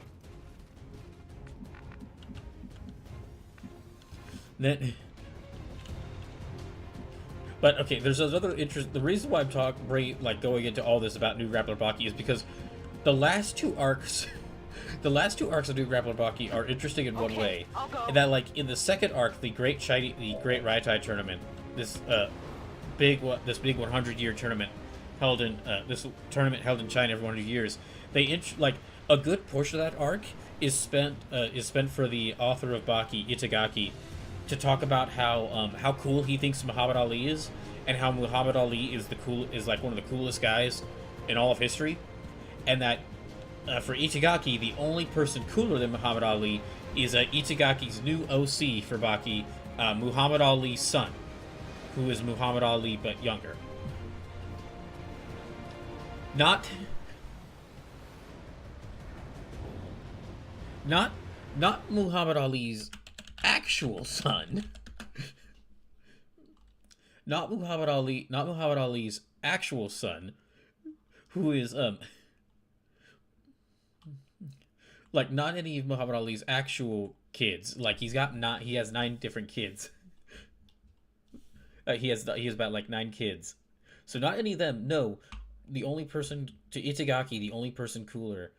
Then, but okay, there's another interest. The reason why I'm going into all this about New Grappler Baki is because the last two arcs, of New Grappler Baki are interesting in one way. I'll go. And that, like, in the second arc, the Great Raitai tournament, this big 100-year tournament held in in China every 100 years. A good portion of that arc is spent for the author of Baki, Itagaki, to talk about how cool he thinks Muhammad Ali is, and how Muhammad Ali is like one of the coolest guys in all of history, and that for Itagaki, the only person cooler than Muhammad Ali is Itagaki's new OC for Baki, Muhammad Ali's son, who is Muhammad Ali but younger. Not Muhammad Ali's actual son. Not Muhammad Ali's actual son, who is like, not any of Muhammad Ali's actual kids. Like, he has 9 different kids. He has about like 9 kids. So not any of them. No, the only person to Itagaki, the only person cooler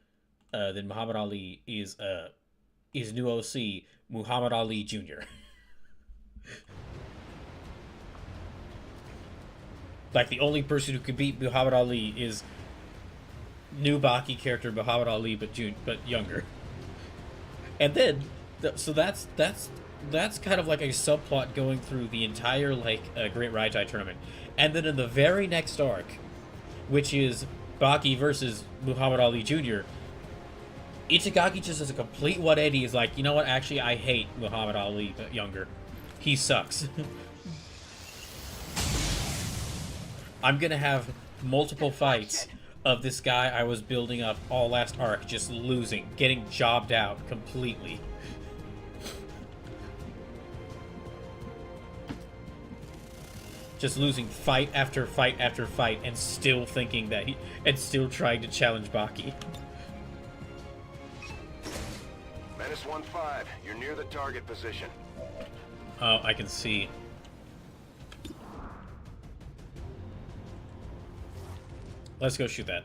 than Muhammad Ali is new OC, Muhammad Ali Jr. Like, the only person who could beat Muhammad Ali is new Baki character Muhammad Ali but younger. And then so that's kind of like a subplot going through the entire Great Raitai tournament. And then in the very next arc, which is Baki versus Muhammad Ali Jr., Itagaki just does a complete 180. Is like, you know what? Actually, I hate Muhammad Ali but younger. He sucks. I'm gonna have multiple fights of this guy I was building up all last arc just losing, getting jobbed out completely. Just losing fight after fight after fight, and still thinking that and still trying to challenge Baki. Menace 1-5, you're near the target position. Oh, I can see. Let's go shoot that.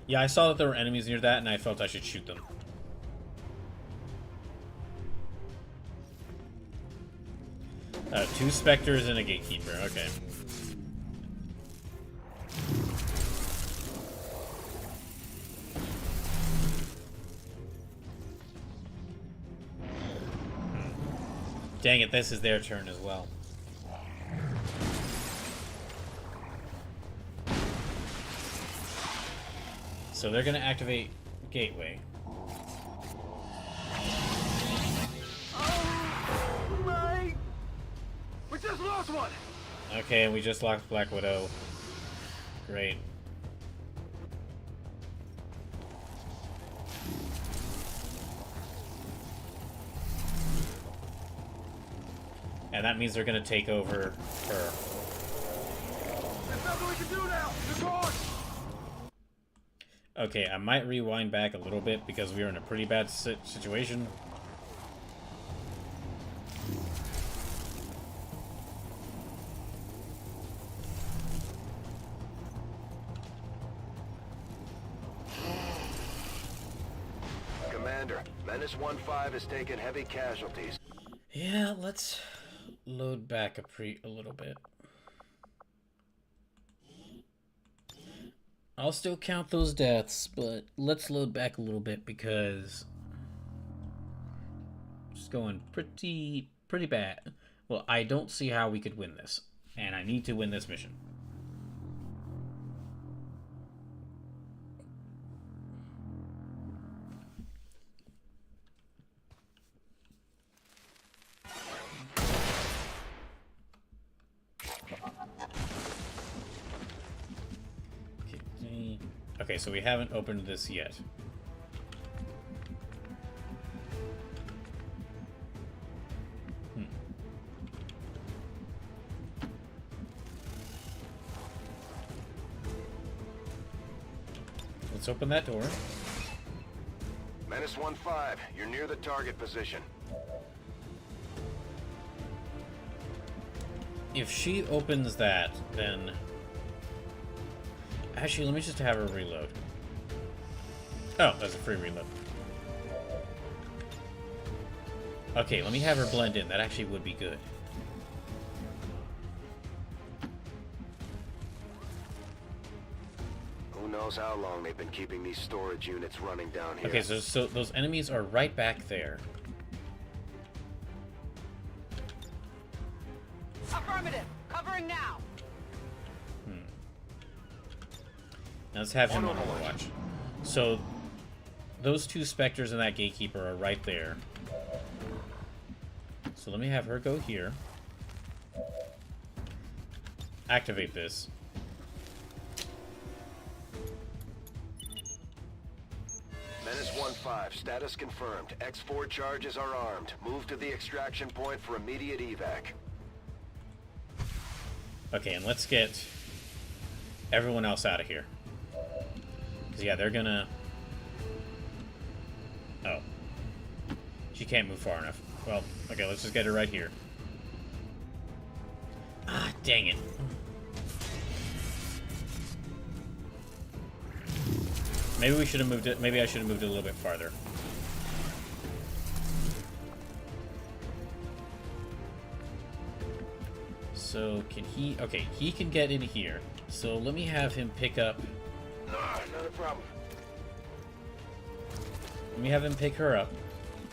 Yeah, I saw that there were enemies near that, and I felt I should shoot them. Two Spectres and a Gatekeeper, okay. Dang it, this is their turn as well. So they're gonna activate Gateway. Oh my! We just lost one! Okay, and we just lost Black Widow. Great. And that means they're gonna take over her. There's nothing we can do now! You're gone! Okay, I might rewind back a little bit because we were in a pretty bad situation. Commander, Menace 1-5 has taken heavy casualties. Yeah, let's load back a little bit. I'll still count those deaths, but let's load back a little bit because it's going pretty pretty bad. Well, I don't see how we could win this. And I need to win this mission. Okay, so we haven't opened this yet. Let's open that door. Menace 1-5, you're near the target position. If she opens that, then... Actually, let me just have her reload. Oh, that's a free reload. Okay, let me have her blend in. That actually would be good. Who knows how long they've been keeping these storage units running down here. Okay, so those enemies are right back there. Affirmative. Covering now. Now let's have him on Overwatch. So, those two Spectres and that Gatekeeper are right there. So let me have her go here. Activate this. Menace 1-5, status confirmed. X4 charges are armed. Move to the extraction point for immediate evac. Okay, and let's get everyone else out of here. Because, yeah, they're gonna... Oh. She can't move far enough. Well, okay, let's just get her right here. Ah, dang it. Maybe we should have moved it. Maybe I should have moved it a little bit farther. So, can he... Okay, he can get in here. So, let me have him pick up... Not a problem. Let me have him pick her up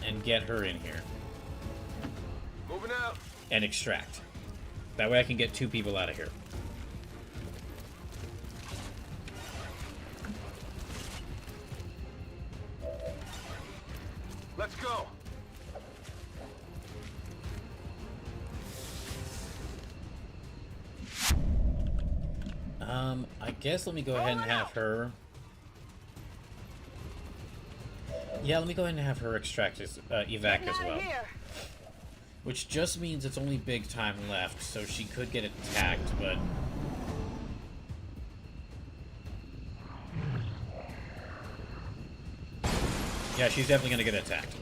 and get her in here. Moving out. And extract. That way I can get two people out of here. Let's go. I guess let me go ahead and have her... Yeah, let me go ahead and have her extract as, evac as well. Which just means it's only big time left, so she could get attacked, but... Yeah, she's definitely gonna get attacked.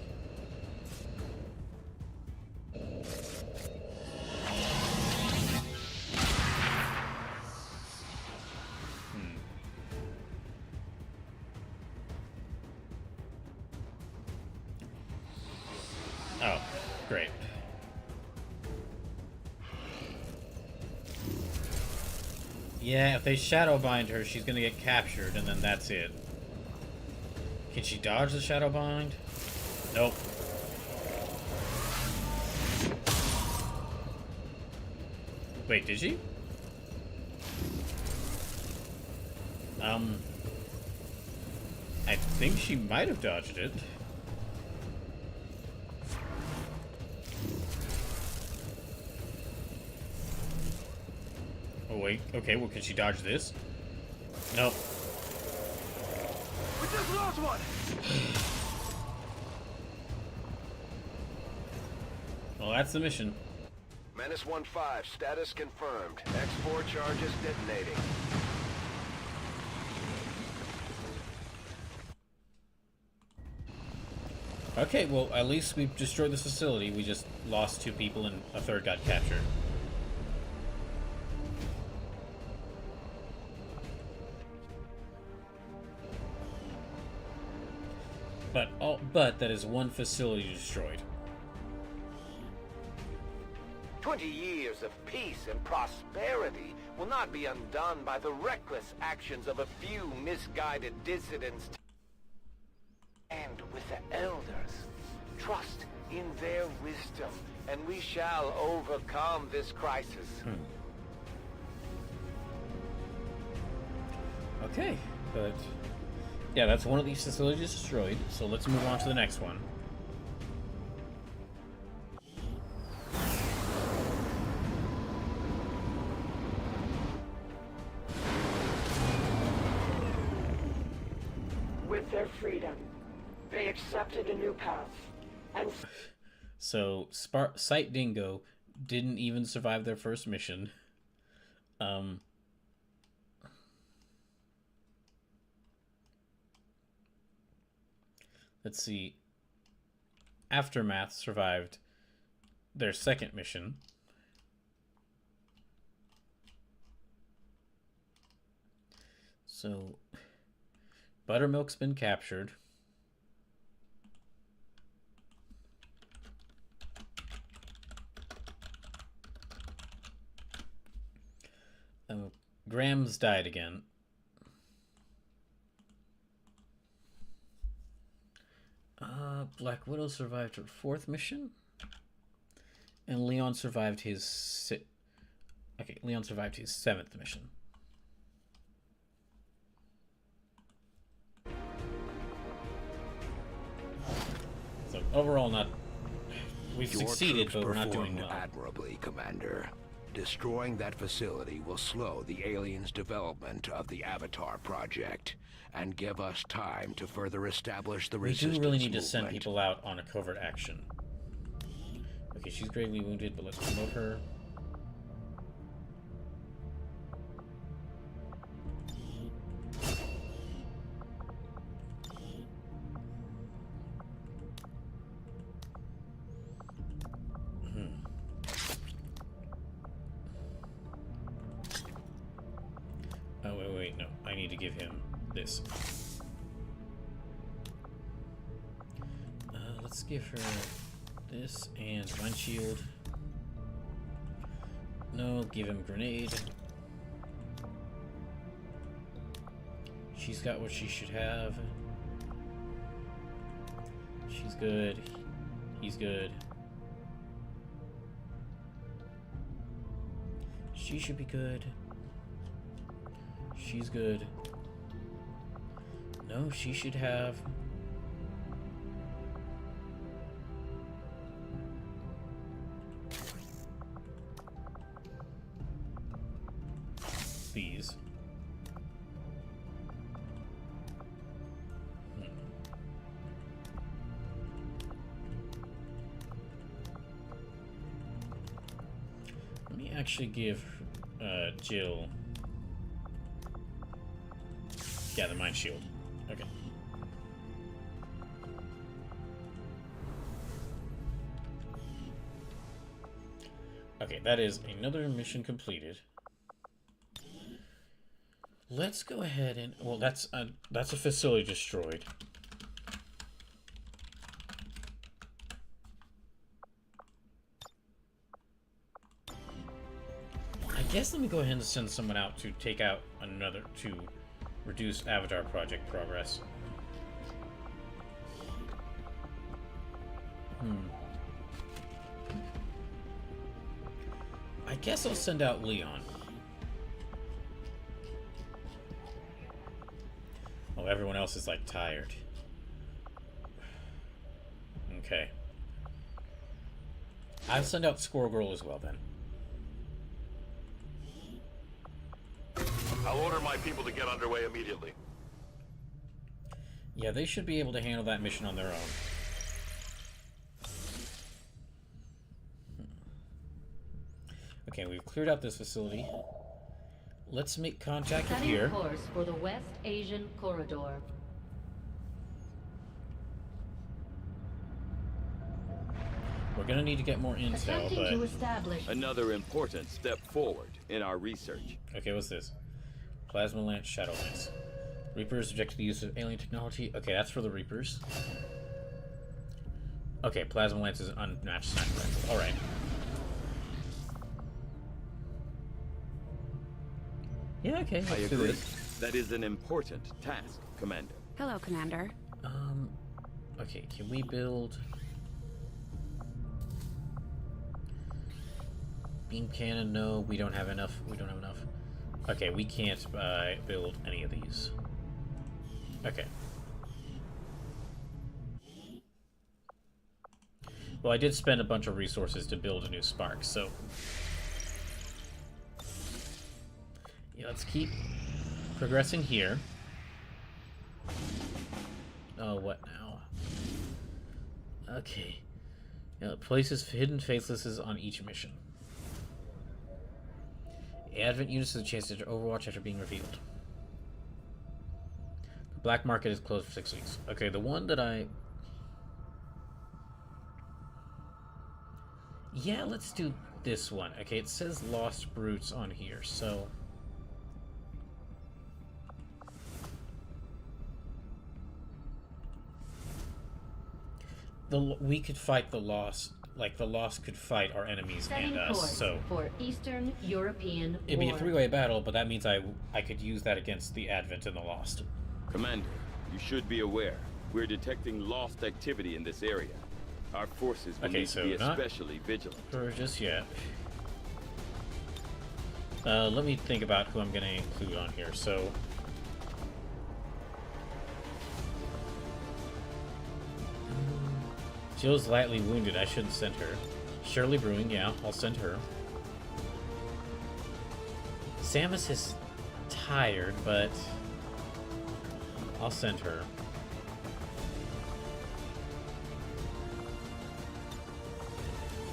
Oh, great. Yeah, if they shadow bind her, she's gonna get captured, and then that's it. Can she dodge the shadow bind? Nope. Wait, did she? I think she might have dodged it. Oh wait, okay, well can she dodge this? Nope. We just lost one. Well, that's the mission. Menace 1-5, status confirmed. X4 charges detonating. Okay, well, at least we've destroyed this facility. We just lost 2 people and a third got captured. But that is 1 facility destroyed. 20 years of peace and prosperity will not be undone by the reckless actions of a few misguided dissidents. And with the elders, trust in their wisdom and we shall overcome this crisis. Okay, but yeah, that's one of these facilities destroyed, so let's move on to the next one. With their freedom, they accepted a new path, and So, Sight Dingo didn't even survive their first mission. Let's see. Aftermath survived their second mission. So, Buttermilk's been captured. Graham's died again. Black Widow survived her fourth mission, and Leon survived his Leon survived his seventh mission. So overall, we've succeeded, but we're not doing well. Admirably, Commander. Destroying that facility will slow the aliens' development of the Avatar project and give us time to further establish the resistance We do really need to movement. send people out on a covert action. Okay, she's gravely wounded, but let's promote her. Oh, wait, no. I need to give him this. Let's give her this and Mind Shield. No, give him Grenade. She's got what she should have. She's good. He's good. She should be good. She's good. No, she should have. These. Let me actually give Jill. Yeah, the Mind Shield. Okay. Okay, that is another mission completed. Let's go ahead and... Well, that's a facility destroyed. I guess let me go ahead and send someone out to take out another... to reduce Avatar project progress. I guess I'll send out Leon. Oh, everyone else is like tired. Okay. I'll send out Squirrel Girl as well then. I'll order my people to get underway immediately. Yeah, they should be able to handle that mission on their own. Okay, we've cleared out this facility. Let's make contact with here. Setting course for the West Asian Corridor. We're gonna need to get more intel, Attempting to but... establish. Another important step forward in our research. Okay, what's this? Plasma Lance, Shadow Lance. Reapers subject to the use of alien technology. Okay, that's for the Reapers. Okay, Plasma Lance is an unmatched sniper rifle. Alright. Yeah, okay, I let's do agree. this. That is an important task, Commander. Hello, Commander. Okay, can we build... Beam cannon, no, we don't have enough. We don't have enough. Okay, we can't build any of these. Okay. Well, I did spend a bunch of resources to build a new spark, so... Yeah, let's keep progressing here. Oh, what now? Okay. Yeah, places hidden facelesses on each mission. Advent units have a chance to enter Overwatch after being revealed. The black market is closed for 6 weeks. Okay, the one that I... Yeah, let's do this one. Okay, it says Lost Brutes on here, so... we could fight the Lost, like the Lost could fight our enemies and us, so... for Eastern European It'd be a War. three-way battle, but that means I could use that against the Advent and the Lost. Commander, you should be aware. We're detecting Lost activity in this area. Our forces will need to be especially vigilant. For just yet. Let me think about who I'm going to include on here. So, Jill's lightly wounded. I shouldn't send her. Shirley Brewing, yeah, I'll send her. Samus is tired, but I'll send her.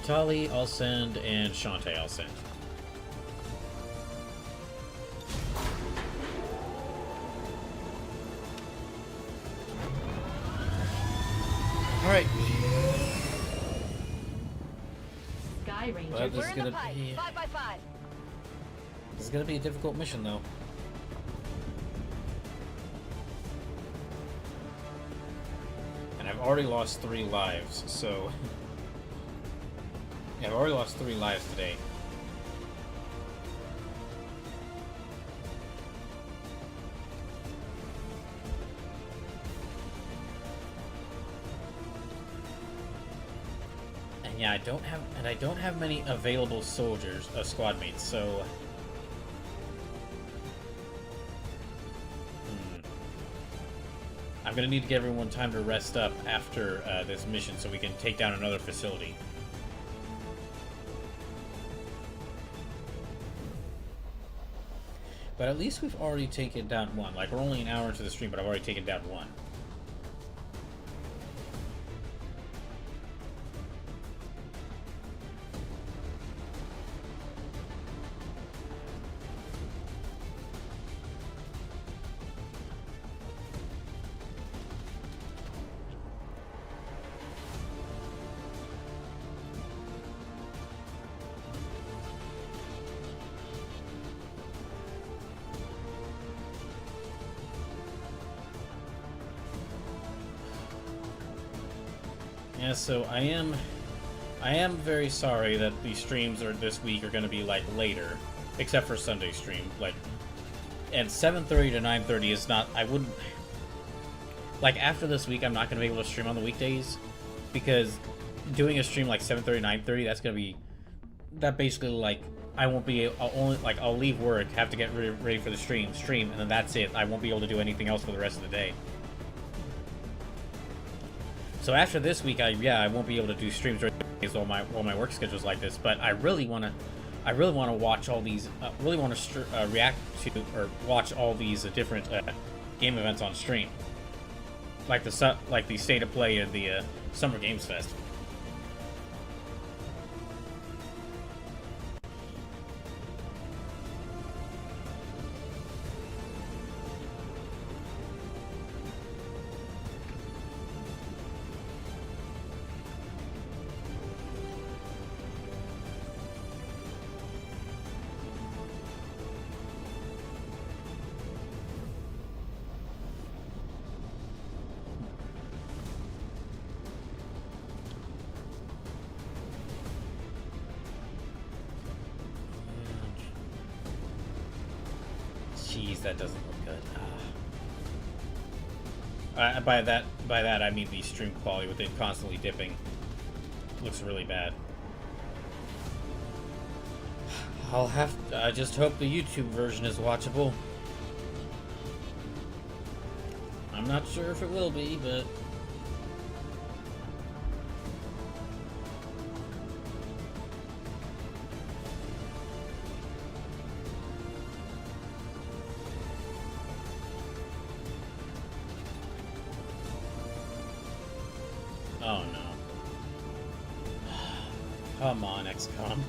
Tali, I'll send, and Shantae, I'll send. Alright. Sky Ranger. Well, this We're is in gonna the pipe. be 5 by 5. this is gonna be a difficult mission, though. And I've already lost 3 lives, so yeah, I've already lost 3 lives today. Yeah, I don't have many available soldiers, squad mates, so I'm gonna need to give everyone time to rest up after this mission so we can take down another facility. But at least we've already taken down 1. Like, we're only an hour into the stream, but I've already taken down 1. Yeah, so I am very sorry that the streams this week are going to be like later, except for Sunday stream. Like, and 7:30 to 9:30 is not. I wouldn't like after this week. I'm not going to be able to stream on the weekdays because doing a stream like 7:30 9:30 that's going to be basically like I won't be. I'll leave work, have to get ready for the stream, and then that's it. I won't be able to do anything else for the rest of the day. So after this week, I won't be able to do streams while my work schedule's like this. But I really want to watch all these. Really want to react to or watch all these different game events on stream, like the State of Play and the Summer Games Fest. Jeez, that doesn't look good. By that I mean the stream quality with it constantly dipping. Looks really bad. I just hope the YouTube version is watchable. I'm not sure if it will be, but... Oh no. Come on, XCOM.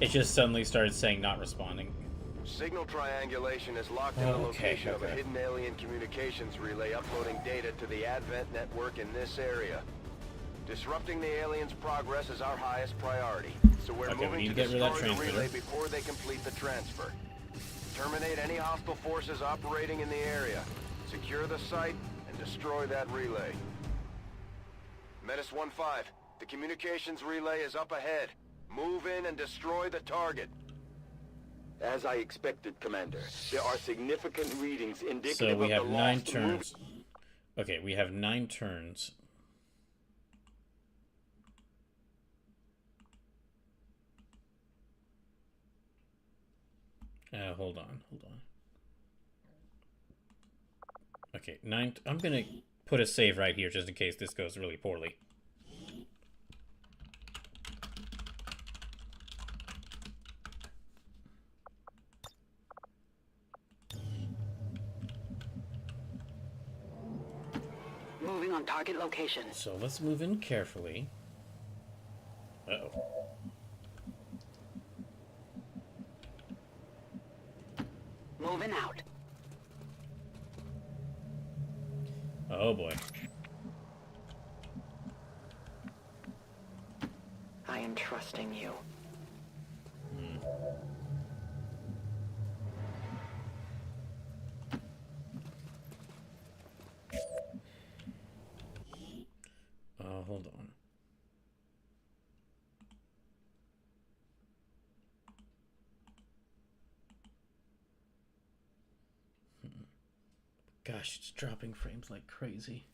It just suddenly started saying not responding. Signal triangulation is locked in the location of a hidden alien communications relay uploading data to the Advent network in this area. Disrupting the aliens' progress is our highest priority, so we're moving to destroy the relay before they complete the transfer. Terminate any hostile forces operating in the area. Secure the site and destroy that relay. Menace 1-5, the communications relay is up ahead. Move in and destroy the target. As I expected, Commander. There are significant readings indicative of the lost... So we have 9 turns. Okay, we have 9 turns. Hold on. Okay, 9... I'm gonna put a save right here just in case this goes really poorly. Moving on target location. So let's move in carefully. Uh-oh. Moving out. Oh boy. I am trusting you. Hold on. Gosh, it's dropping frames like crazy.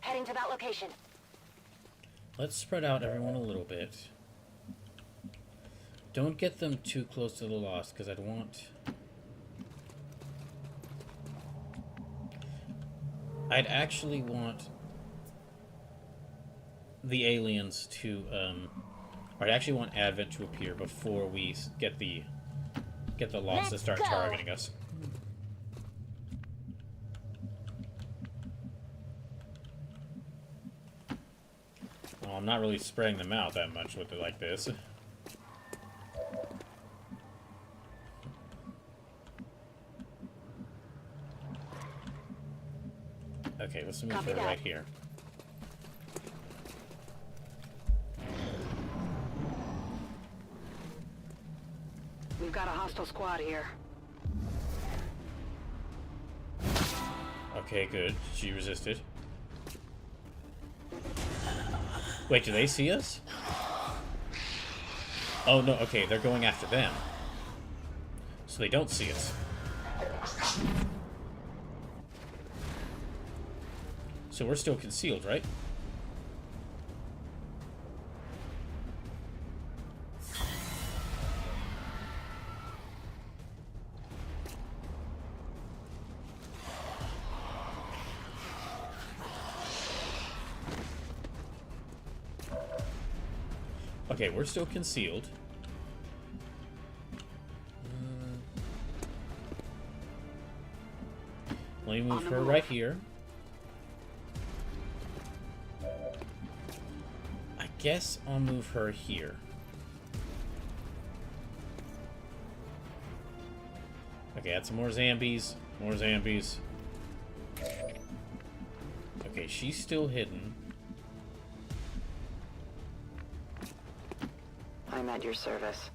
Heading to that location. Let's spread out everyone a little bit. Don't get them too close to the lost, because I'd want... I'd actually want the aliens to, or I'd actually want Advent to appear before we get the lost to start targeting us. Well, I'm not really spreading them out that much with it like this. Okay, let's move her right here. We've got a hostile squad here. Okay, good. She resisted. Wait, do they see us? Oh, no, okay, they're going after them. So they don't see us. So we're still concealed, right? Okay, we're still concealed. Let me move her right here. I guess I'll move her here. Okay, add some more zombies. More zombies. Okay, she's still hidden. I'm at your service.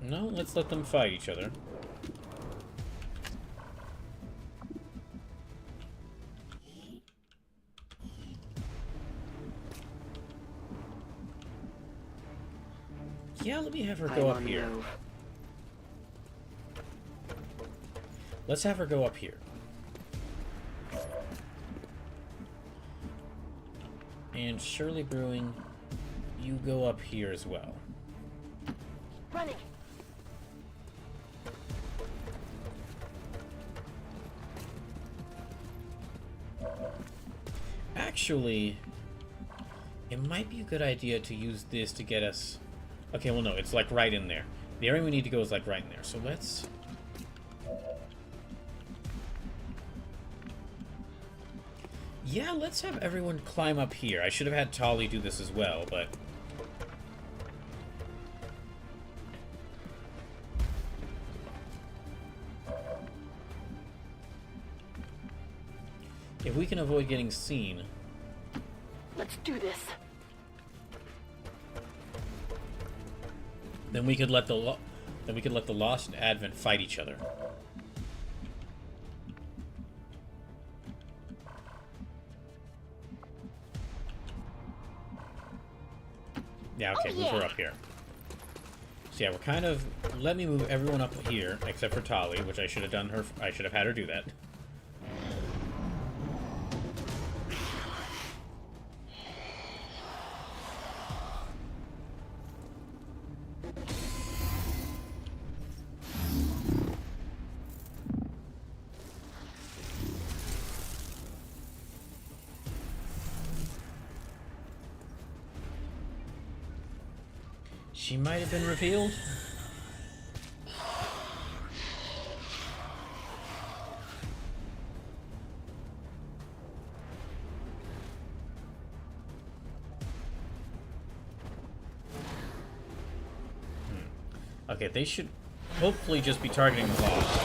No, let's let them fight each other. Yeah, let me have her go up here. Let's have her go up here. And Shirley Brewing, you go up here as well. Running. Actually, it might be a good idea to use this to get us... Okay, well, no, it's like right in there. The area we need to go is like right in there. So let's... Yeah, let's have everyone climb up here. I should have had Tali do this as well, but... If we can avoid getting seen... Let's do this. Then we could let the Lost and Advent fight each other. Yeah, okay, move her up here. So yeah, we're kind of... Let me move everyone up here, except for Tali, which I should have done her... I should have had her do that. She might have been revealed. Okay, they should hopefully just be targeting the Lost.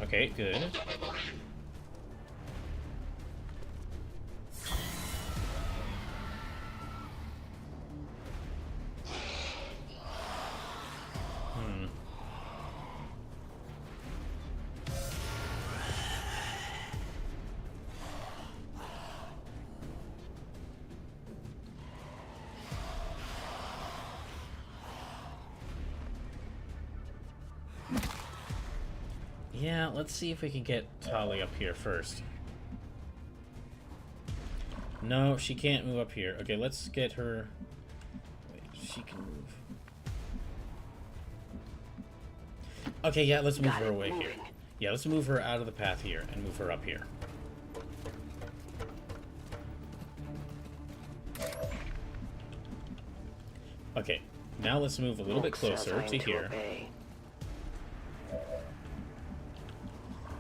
Okay, good. Yeah, let's see if we can get Tali up here first. No, she can't move up here. Okay, let's get her... Wait, she can move. Okay, yeah, let's move her away here. Yeah, let's move her out of the path here and move her up here. Okay, now let's move a little bit closer to here.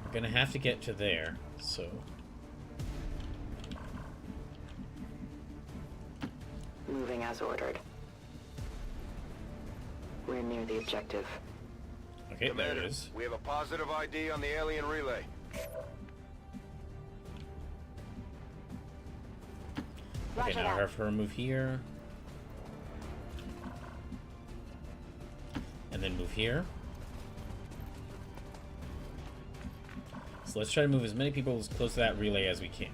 We're gonna have to get to there, so... Moving as ordered. We're near the objective. Okay, Commander, there it is. We have a positive ID on the alien relay. Okay, now I have her move here. And then move here. So let's try to move as many people as close to that relay as we can.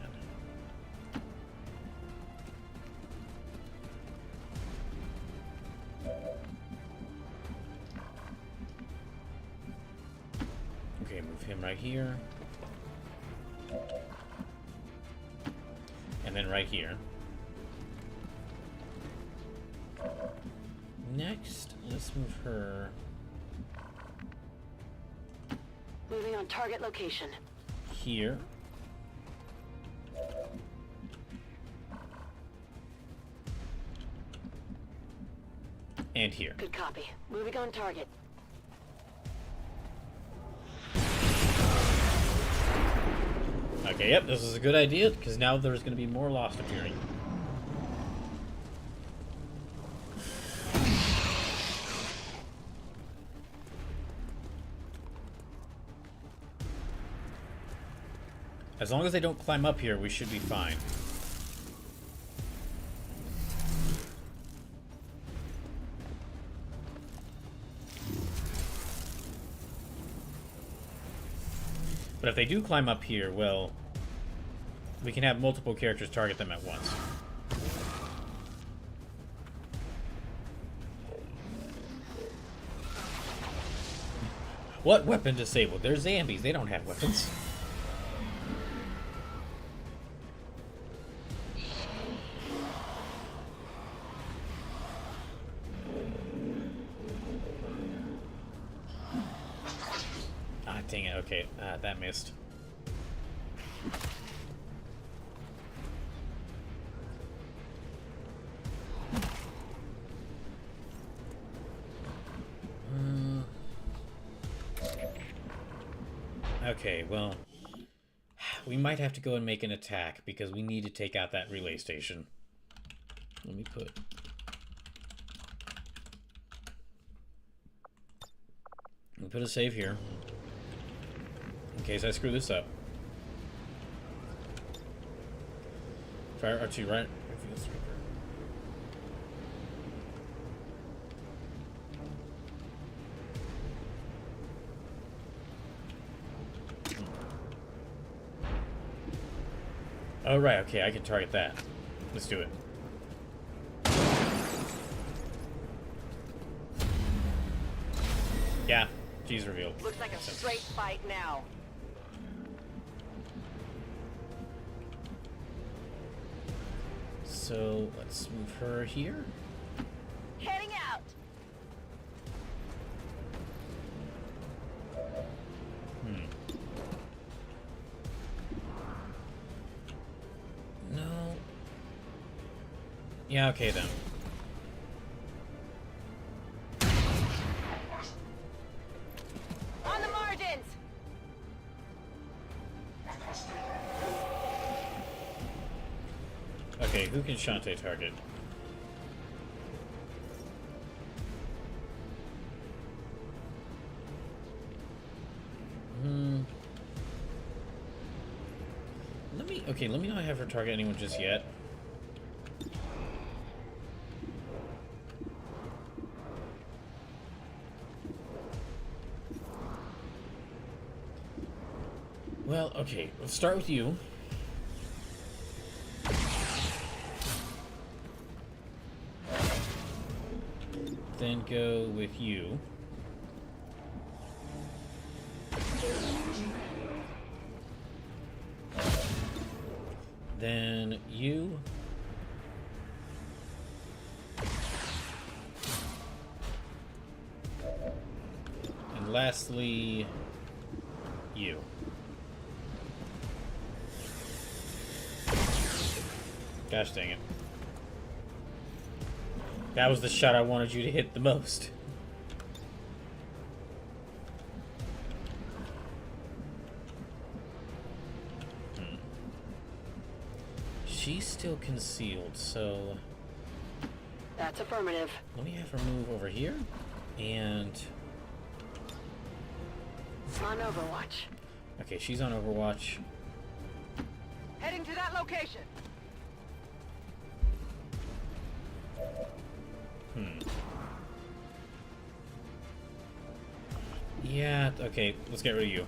Okay, move him right here. And then right here. Next, let's move her... Moving on target location. Here. And here. Good copy. Moving on target. Okay, yep, this is a good idea, because now there's going to be more Lost appearing. As long as they don't climb up here, we should be fine. But if they do climb up here, well, we can have multiple characters target them at once. What weapon disabled? They're zombies. They don't have weapons. Ah, dang it. Okay, that missed. Okay, well, we might have to go and make an attack because we need to take out that relay station. Let me put a save here in case I screw this up. Fire R2, right? Oh, right, okay, I can target that. Let's do it. Yeah, G's revealed. Looks like a straight fight now. So, let's move her here. Heading out. No. Yeah, okay then. On the margins. Okay, who can Shantae target? Let me not have her target anyone just yet. Well, okay, let's start with you. Then go with you. Then you. And lastly, you. Gosh dang it. That was the shot I wanted you to hit the most. She's still concealed, so... That's affirmative. Let me have her move over here, and... On Overwatch. Okay, she's on Overwatch. Heading to that location. Yeah, okay, let's get rid of you.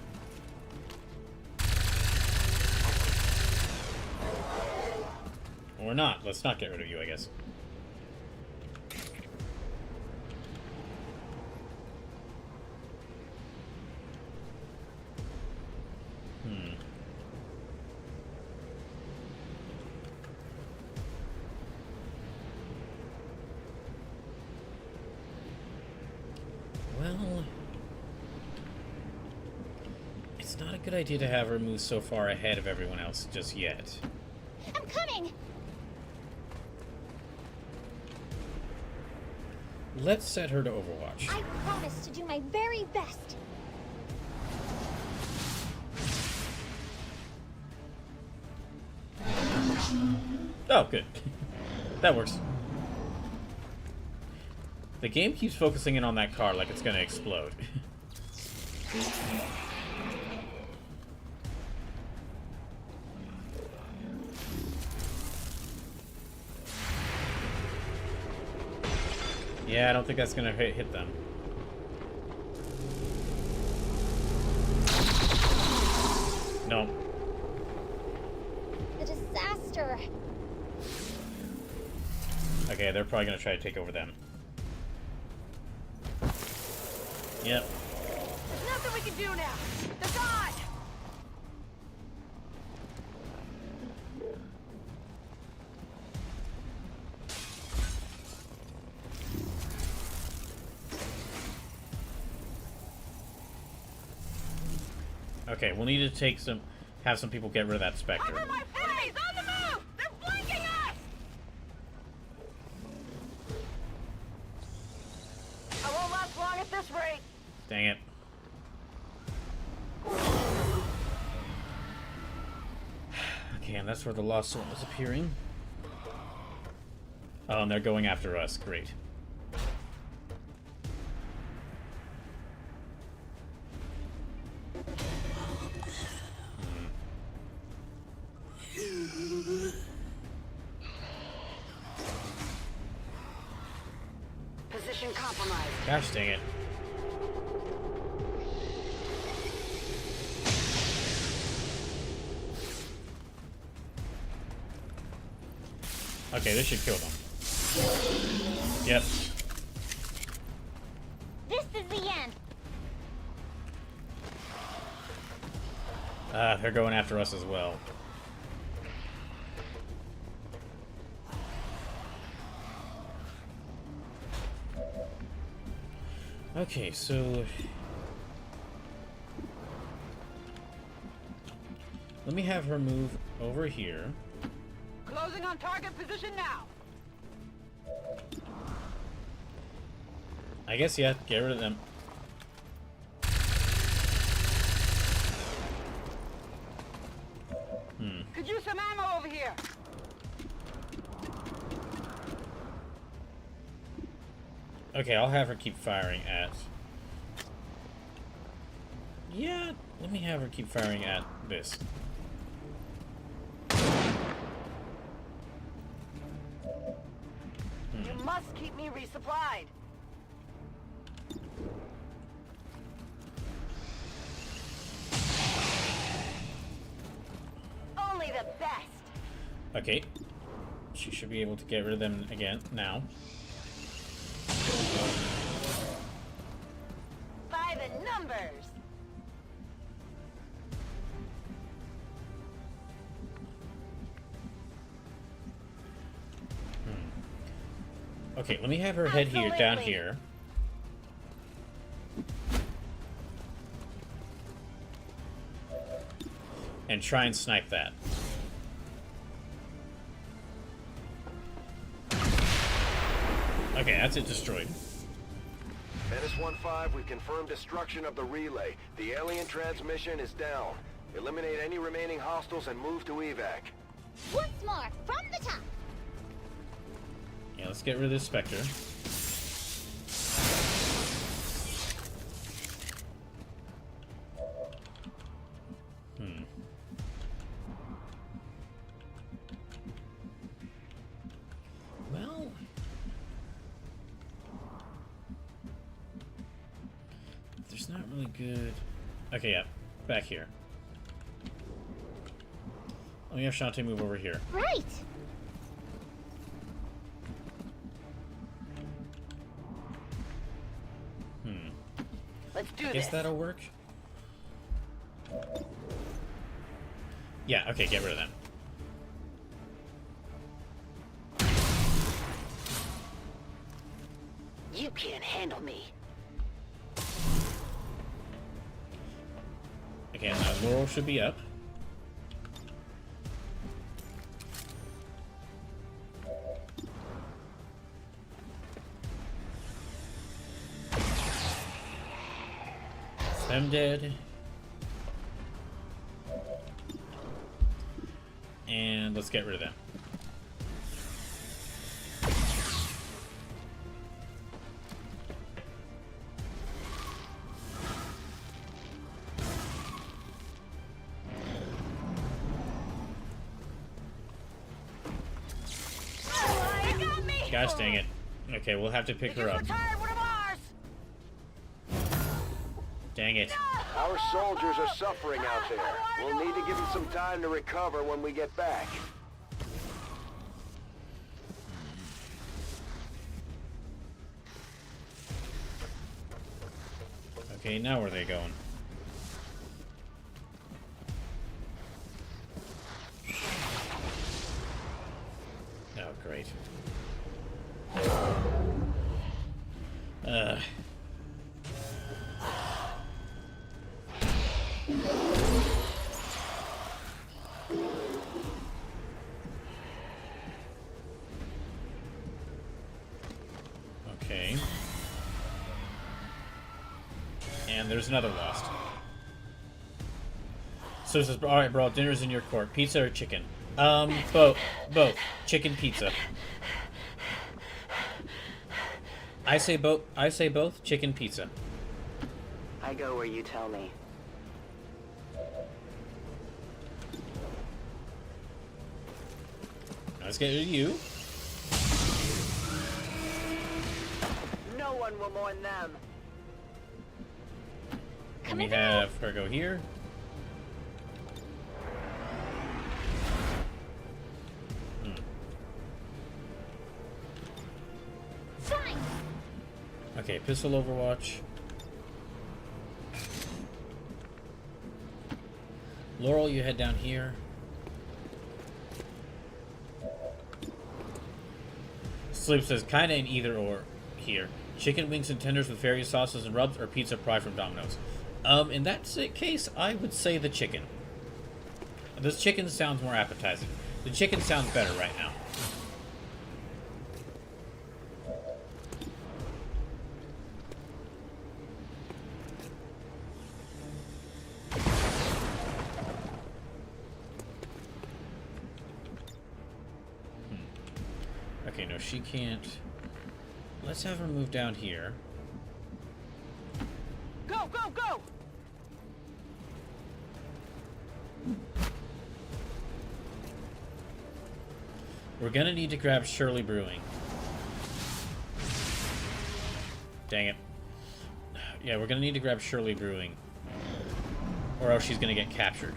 Or not. Let's not get rid of you, I guess. Well... It's not a good idea to have her move so far ahead of everyone else just yet. I'm coming! Let's set her to Overwatch. I promise to do my very best. Oh, good. That works. The game keeps focusing in on that car like it's gonna explode. Yeah, I don't think that's gonna hit them. No. The disaster. Okay, they're probably gonna try to take over them. Yep. There's nothing we can do now. They're gone. Okay, we'll need to take have some people get rid of that Spectre. Cover my enemies on the move! They're flanking us! I won't last long at this rate. Dang it. Okay, and that's where the lost zone is appearing. Oh, and they're going after us. Great. Position compromised. Gosh dang it. Okay, this should kill them. Yep. This is the end. They're going after us as well. Okay, so let me have her move over here. Closing on target position now. I guess, yeah, get rid of them. Could use some ammo over here. Okay, I'll have her keep firing at... Yeah, let me have her keep firing at this. You must keep me resupplied. Only the best. Okay. She should be able to get rid of them again now. By the numbers. Okay, let me have her head here, down Absolutely. here. And try and snipe that. Okay, that's it destroyed. Menace 1-5, we've confirmed destruction of the relay. The alien transmission is down. Eliminate any remaining hostiles and move to evac. Once more, from the top. Yeah, let's get rid of this Spectre. Well... There's not really good... Okay, yeah. Back here. Let me have Shantae move over here. Right. Let's do this. Guess that'll work. Yeah, okay, get rid of them. You can't handle me. Okay, now Laurel should be up. Them dead. And let's get rid of them. Oh, you got me. Gosh dang it. Okay, we'll have to pick her up. Retired one of ours. Dang it. No! Our soldiers are suffering out there. We'll need to give them some time to recover when we get back. Okay, now where are they going? Oh, great. Okay. And there's another lost. So it says, alright, bro, dinner's in your court. Pizza or chicken? Both. Chicken pizza. I say both. Chicken pizza. I go where you tell me. Let's get rid of you. No one will mourn them. And we have her go here. Fine. Okay, pistol overwatch. Laurel, you head down here. Sleep says, kinda in either or here. Chicken wings and tenders with various sauces and rubs, or pizza pie from Domino's. In that case, I would say the chicken. This chicken sounds more appetizing. The chicken sounds better right now. Okay, no, she can't. Let's have her move down here. Go, go, go! We're gonna need to grab Shirley Brewing. Dang it. Yeah, we're gonna need to grab Shirley Brewing. Or else she's gonna get captured.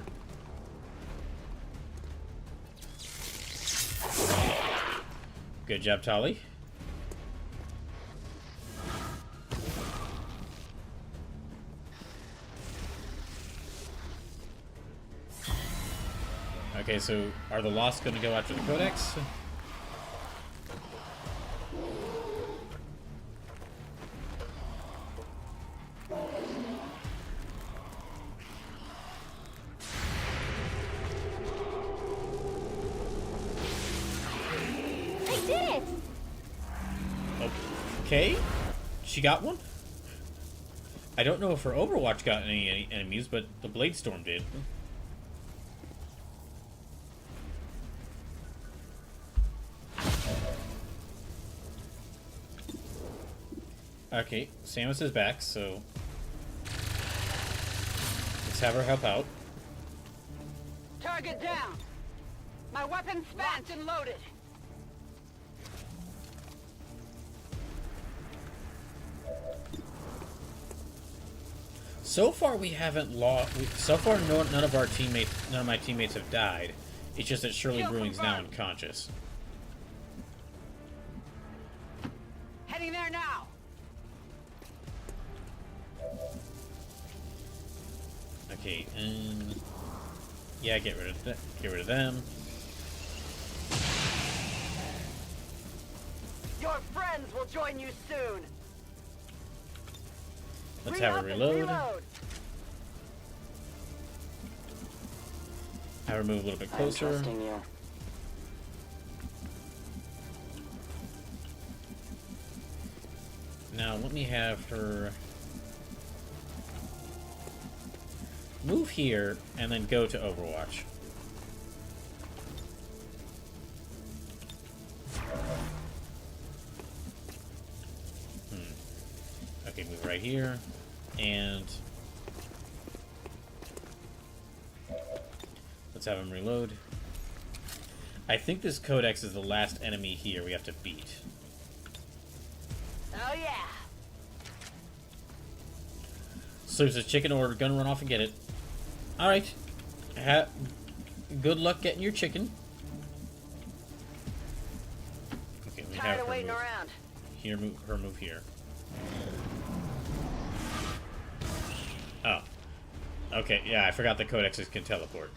Good job, Tali. Okay, so are the Lost going to go after the Codex? I did it! Okay, she got one? I don't know if her Overwatch got any enemies, but the Blade Storm did. Okay, Samus is back, so let's have her help out. Target down! My weapon's spent and loaded! So far, we haven't lost. So far, none of my teammates have died. It's just that Shirley Brewing's now unconscious. Heading there now! Okay, and yeah, get rid of them. Your friends will join you soon. Let's have her reload. Have her move a little bit closer. I'm trusting you. Now let me have her move here and then go to Overwatch. Okay, move right here, and let's have him reload. I think this Codex is the last enemy here we have to beat. Oh yeah. So there's a chicken, or we're gonna run off and get it. Alright. Good luck getting your chicken. Okay, we have her move. Here, her move here. Oh. Okay, yeah, I forgot the codexes can teleport.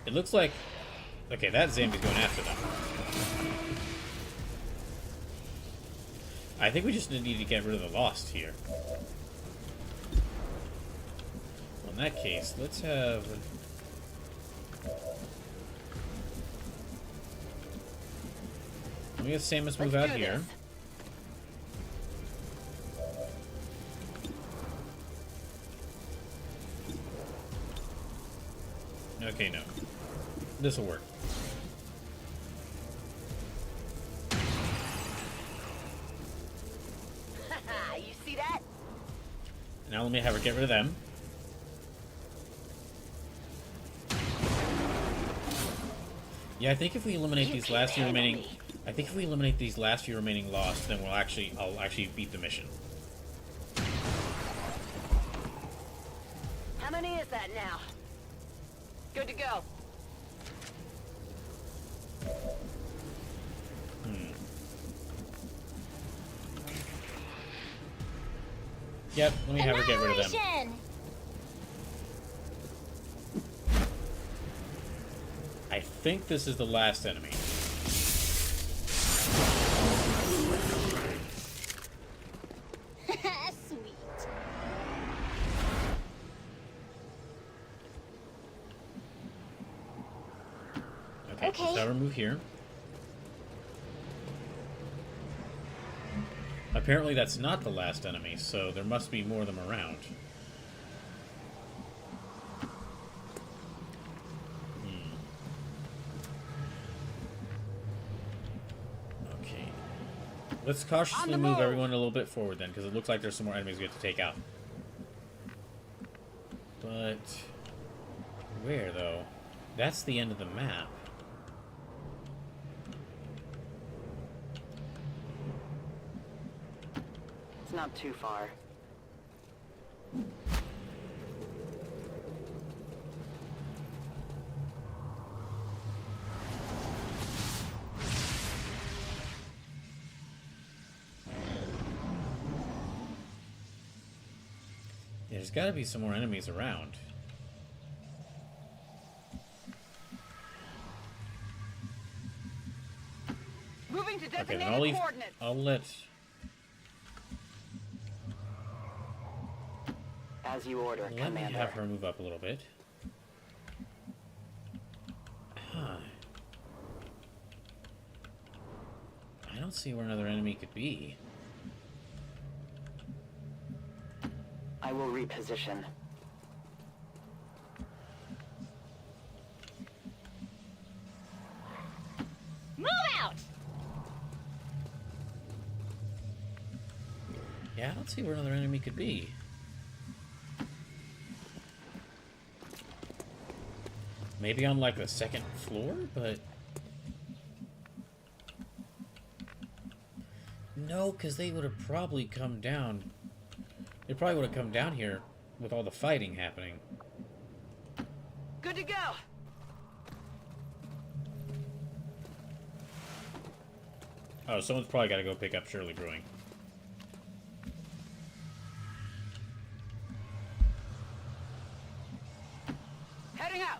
It looks like... Okay, that zombie's going after them. I think we just need to get rid of the Lost here. Well, in that case, let's have... Let me have Samus move out here. Okay, no. This will work. You see that? Now let me have her get rid of them. Yeah, I think if we eliminate these last few remaining... I think if we eliminate these last few remaining Lost, then I'll actually beat the mission. How many is that now? Good to go. Yep, let me have her get rid of them. I think this is the last enemy. Sweet. Okay, so I'll remove here. Apparently that's not the last enemy, so there must be more of them around. Okay. Let's cautiously move everyone a little bit forward then, because it looks like there's some more enemies we have to take out. But... where, though? That's the end of the map. Not too far. There's got to be some more enemies around. Moving to Okay, designated then coordinates. I'll let... As you order, Let Commander. me have her move up a little bit. Huh. I don't see where another enemy could be. I will reposition. Move out! Yeah, I don't see where another enemy could be. Maybe on, like, the second floor, but... No, because they would have probably come down... They probably would have come down here with all the fighting happening. Good to go. Oh, someone's probably got to go pick up Shirley Brewing. Heading out.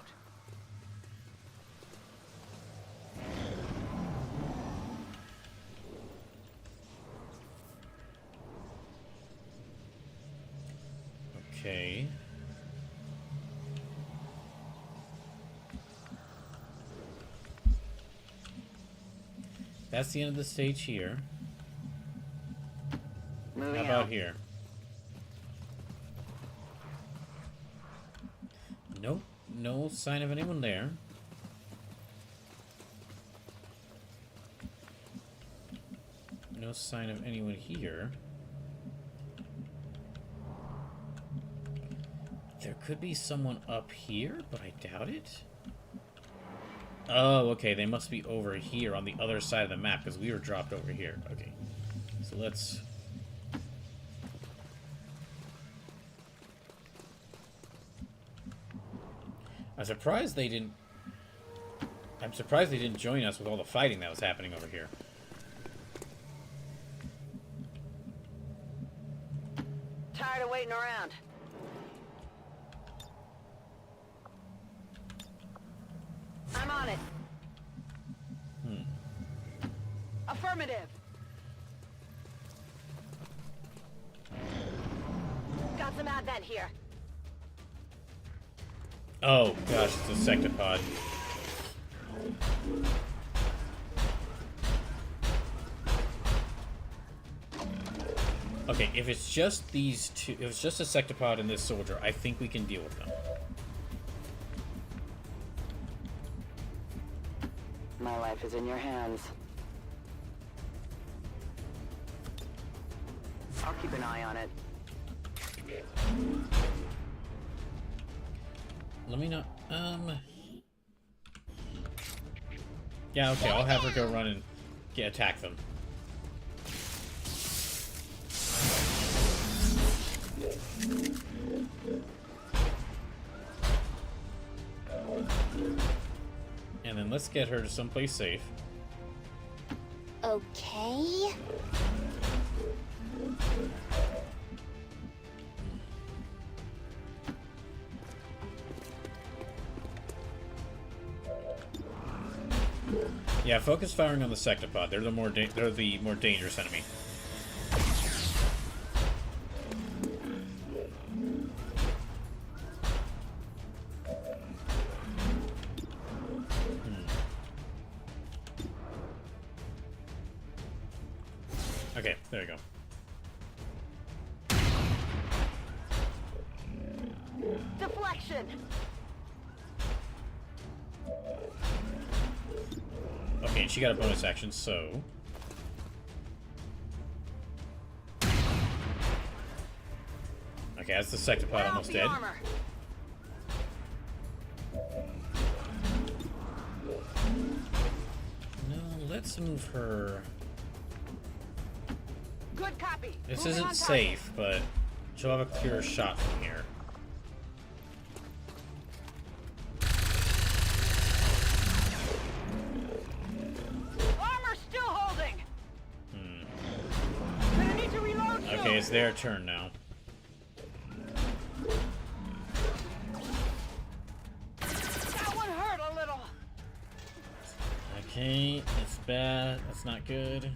Okay. That's the end of the stage here. Moving How about out. here? Nope. No sign of anyone there. No sign of anyone here. There could be someone up here, but I doubt it. Oh, okay, they must be over here on the other side of the map, because we were dropped over here. Okay, so let's... I'm surprised they didn't join us with all the fighting that was happening over here. Tired of waiting around. I'm on it. Affirmative. Got some advent here. Oh, gosh, it's a sectopod. Okay, if it's just these two, if it's just a sectopod and this soldier, I think we can deal with them. My life is in your hands. I'll keep an eye on it. Let me know. Yeah, okay, I'll have her go run and attack them. And then let's get her to someplace safe. Okay. Yeah, focus firing on the sectopod. They're the more dangerous enemy. Okay, there you go. Deflection. Okay, and she got a bonus action, so... Okay, that's the sectopod almost dead. No, let's move her... Good copy. This isn't safe, but she'll have a clearer shot from here. Armor still holding. Gonna need to reload. Okay, it's their turn now. That one hurt a little. Okay, it's bad. That's not good.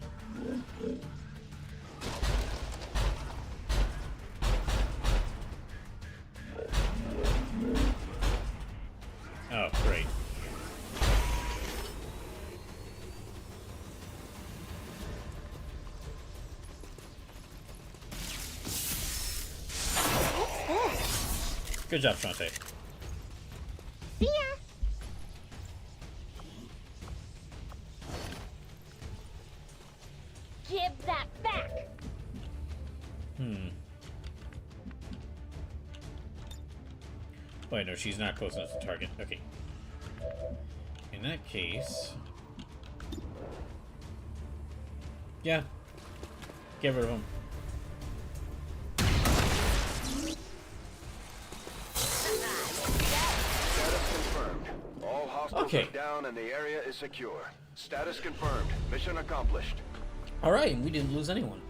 Oh, great. Good job, Shantae. See ya. Give that back. Wait, no, she's not close enough to target. Okay. In that case... Yeah. Get rid of him. Status confirmed. All hostiles Okay. are down and the area is secure. Status confirmed. Mission accomplished. Alright, and we didn't lose anyone.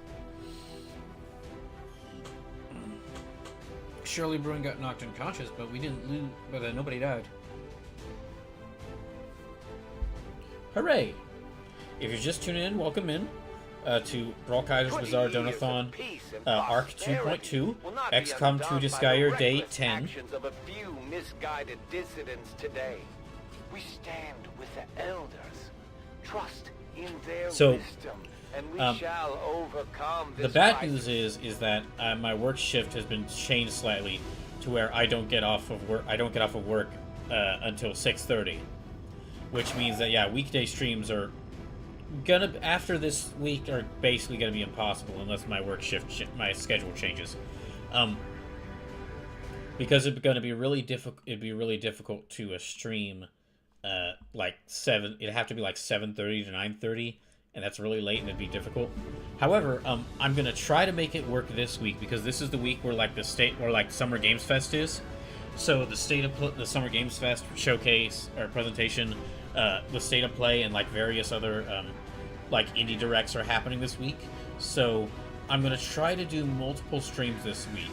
Shirley Bruin got knocked unconscious, but we didn't lose, but nobody died. Hooray! If you're just tuning in, welcome in to BrawlKaiser's Bizarre Donathon Arc 2.2, XCOM 2 Desguyer Day 10. Of a few misguided dissidents today. We stand with the elders. Trust in their wisdom, and we shall overcome this The bad crisis. news is that my work shift has been changed slightly to where I don't get off of work. I don't get off of work until 6:30, which means that weekday streams are gonna after this week are basically gonna be impossible unless my work shift my schedule changes. because it's going to be really difficult. It'd be really difficult to stream, like 7. It'd have to be like 7:30 to 9:30, and that's really late, and it'd be difficult. However, I'm gonna try to make it work this week because this is the week where like Summer Games Fest is. So the the Summer Games Fest showcase or presentation, the State of Play, and like various other like indie directs are happening this week. So I'm gonna try to do multiple streams this week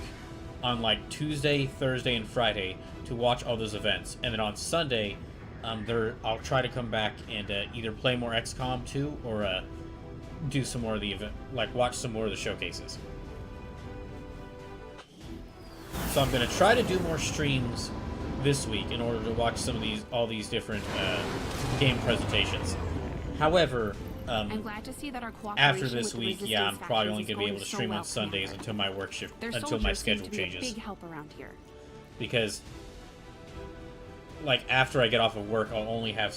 on like Tuesday, Thursday, and Friday to watch all those events, and then on Sunday, I'll try to come back and either play more XCOM 2 or do some more of the event, like watch some more of the showcases. So I'm gonna try to do more streams this week in order to watch some of all these different game presentations. However, I'm glad to see that our after this week, yeah, I'm probably only gonna be able to stream on Sundays until my work shift, until my schedule changes. Big help around here. Because, like, after I get off of work, I'll only have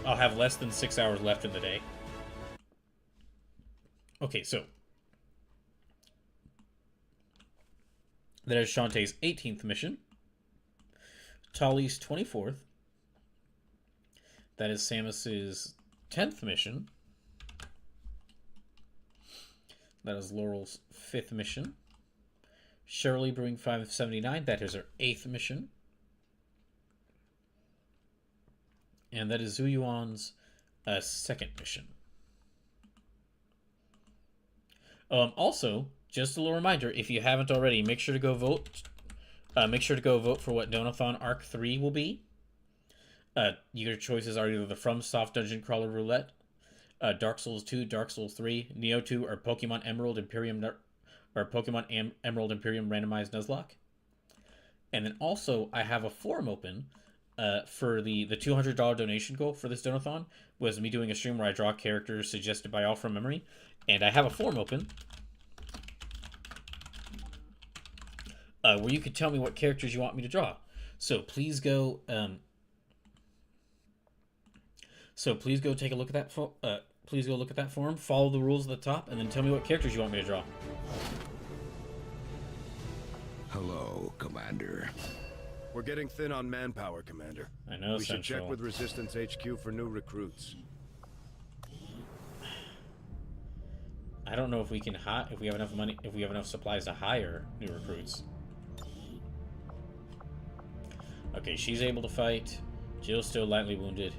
I'll have less than 6 hours left in the day. Okay, so that is Shantae's 18th mission. Tali's 24th. That is Samus's 10th mission. That is Laurel's 5th mission. Shirley Brewing 579. That is her 8th mission. And that is Zuyuan's 2nd mission. Also, just a little reminder, if you haven't already, make sure to go vote. Make sure to go vote for what Donathon Arc 3 will be. Your choices are either the FromSoft Dungeon Crawler Roulette, Dark Souls 2, Dark Souls 3, Neo 2, or Pokemon Emerald Imperium Emerald Imperium Randomized Nuzlocke. And then also, I have a forum open for the $200 donation goal for this Donathon. Was me doing a stream where I draw characters suggested by all from memory. And I have a forum open where you can tell me what characters you want me to draw. So please go. Please go take a look at that. Please go look at that forum. Follow the rules at the top, and then tell me what characters you want me to draw. Hello, Commander. We're getting thin on manpower, Commander. I know. We should check with Resistance HQ for new recruits. I don't know if we can if we have enough money, if we have enough supplies to hire new recruits. Okay, she's able to fight. Jill's still lightly wounded.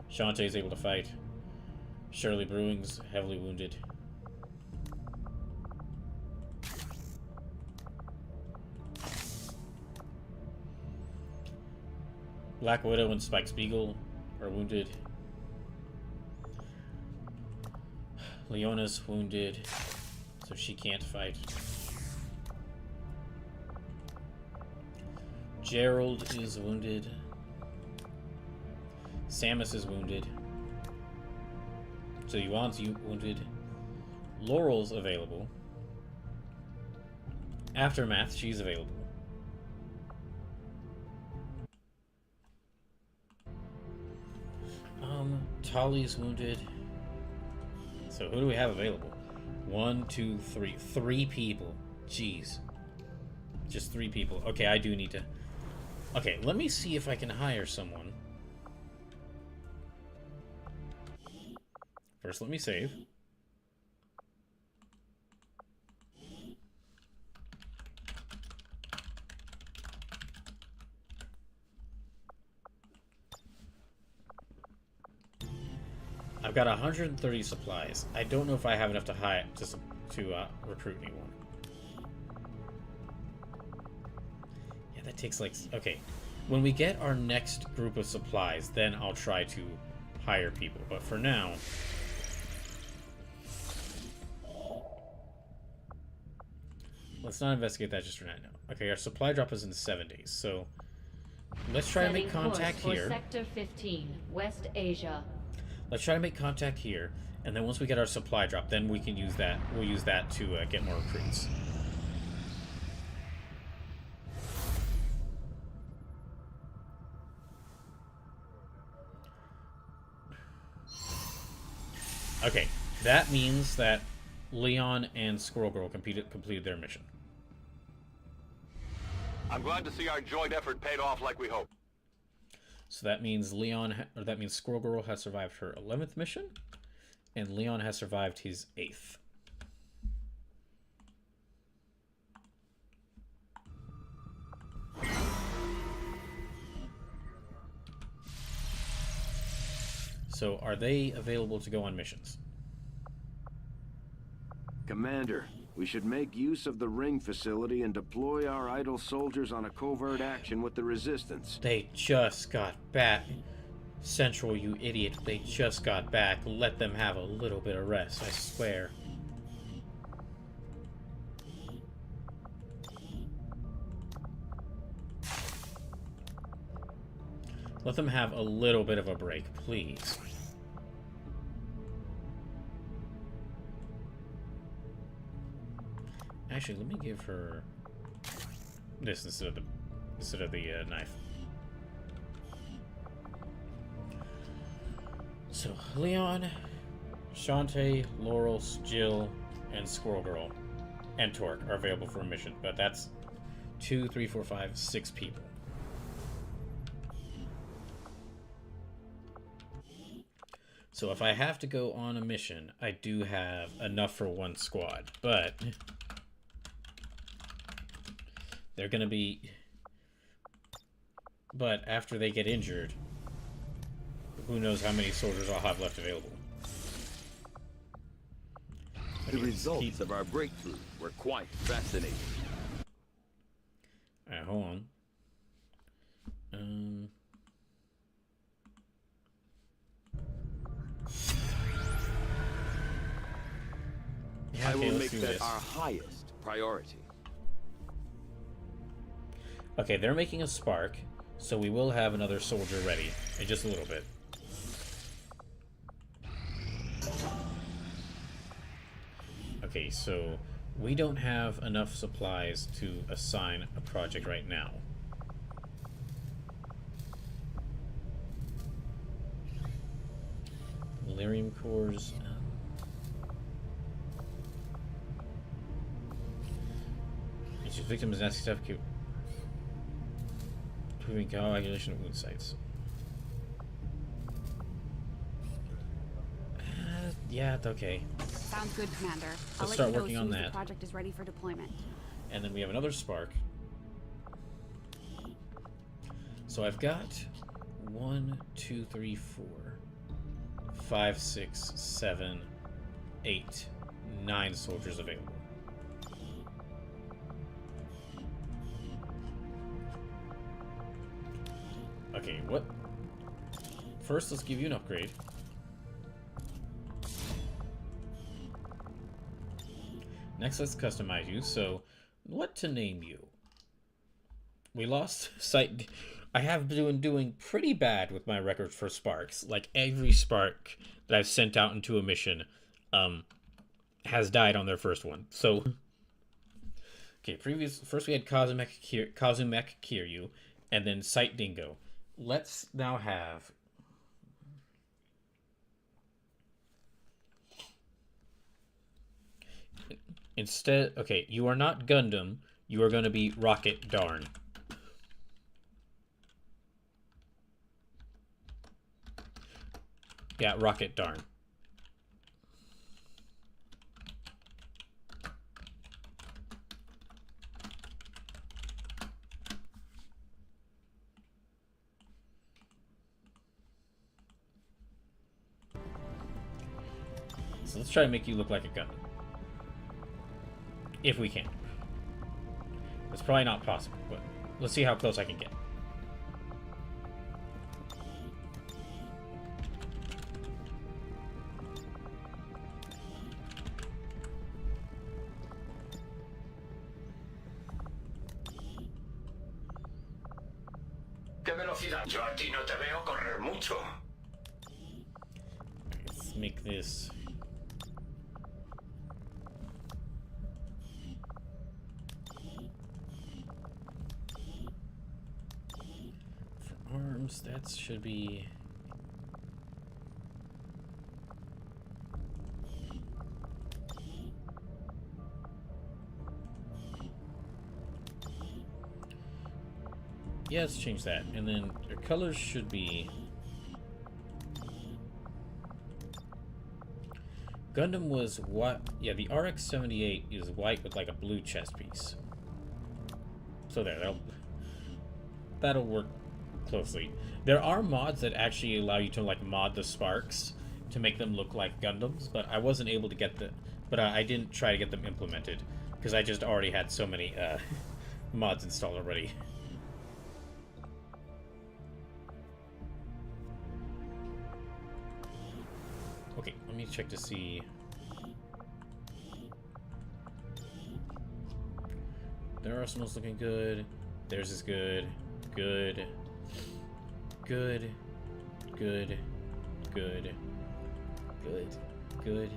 Shantae's able to fight. Shirley Brewing's heavily wounded. Black Widow and Spike Spiegel are wounded. Leona's wounded, so she can't fight. Gerald is wounded. Samus is wounded. So Yuan's wounded. Laurel's available. Aftermath, she's available. Tali's wounded. So who do we have available? 1, 2, 3. 3 people. Jeez. Just 3 people. Okay, I do need to... Okay, let me see if I can hire someone. First, let me save. I've got 130 supplies. I don't know if I have enough to hire to recruit anyone. Yeah, that takes like... Okay, when we get our next group of supplies, then I'll try to hire people. But for now... Let's not investigate that just for now. Okay, our supply drop is in 7 days, so... Let's try to make contact here. Sector 15, West Asia. Let's try to make contact here, and then once we get our supply drop, then we can use that. We'll use that to get more recruits. Okay, that means that Leon and Squirrel Girl completed their mission. I'm glad to see our joint effort paid off like we hoped. So that means that means Squirrel Girl has survived her 11th mission, and Leon has survived his 8th. So are they available to go on missions? Commander, we should make use of the ring facility and deploy our idle soldiers on a covert action with the Resistance. They just got back. Central, you idiot. They just got back. Let them have a little bit of rest, I swear. Let them have a little bit of a break, please. Actually, let me give her this instead of the knife. So Leon, Shantae, Laurel, Jill, and Squirrel Girl, and Torque are available for a mission, but that's 2, 3, 4, 5, 6 people. So if I have to go on a mission, I do have enough for one squad, but they're gonna be... But after they get injured, who knows how many soldiers I'll have left available. The results of our breakthrough were quite fascinating. Alright, hold on. I will make that our highest priority. Okay, they're making a spark, so we will have another soldier ready in just a little bit. Okay, so we don't have enough supplies to assign a project right now. Lyrium cores. Each victim is nasty stuff. Proving coagulation of wound sites. Yeah, okay. Sounds good, Commander. Let's start working on that. The project is ready for deployment. And then we have another spark. So I've got 1, 2, 3, 4, 5, 6, 7, 8, 9 soldiers available. Okay, what? First, let's give you an upgrade. Next, let's customize you. So, what to name you? We lost sight. I have been doing pretty bad with my record for sparks. Like, every spark that I've sent out into a mission has died on their first one. So, okay, first we had Kazumech Kiryu, and then Sight Dingo. Let's now have... Instead, okay, you are not Gundam. You are going to be Rocket Darn. Yeah, Rocket Darn. So let's try to make you look like a Gundam. If we can. It's probably not possible, but let's see how close I can get. ¿Qué velocidad? Yo a ti no te veo correr mucho. Let's make this... arms, that should be... Yeah, let's change that. And then their colors should be... Gundam was what? Yeah, the RX-78 is white with like a blue chest piece. So there, that'll work closely. There are mods that actually allow you to like mod the sparks to make them look like Gundams, but I wasn't able to get the... But I didn't try to get them implemented because I just already had so many mods installed already. Okay, let me check to see. Their arsenal's looking good. Theirs is good. Good. Good. Good. Good. Good. Good.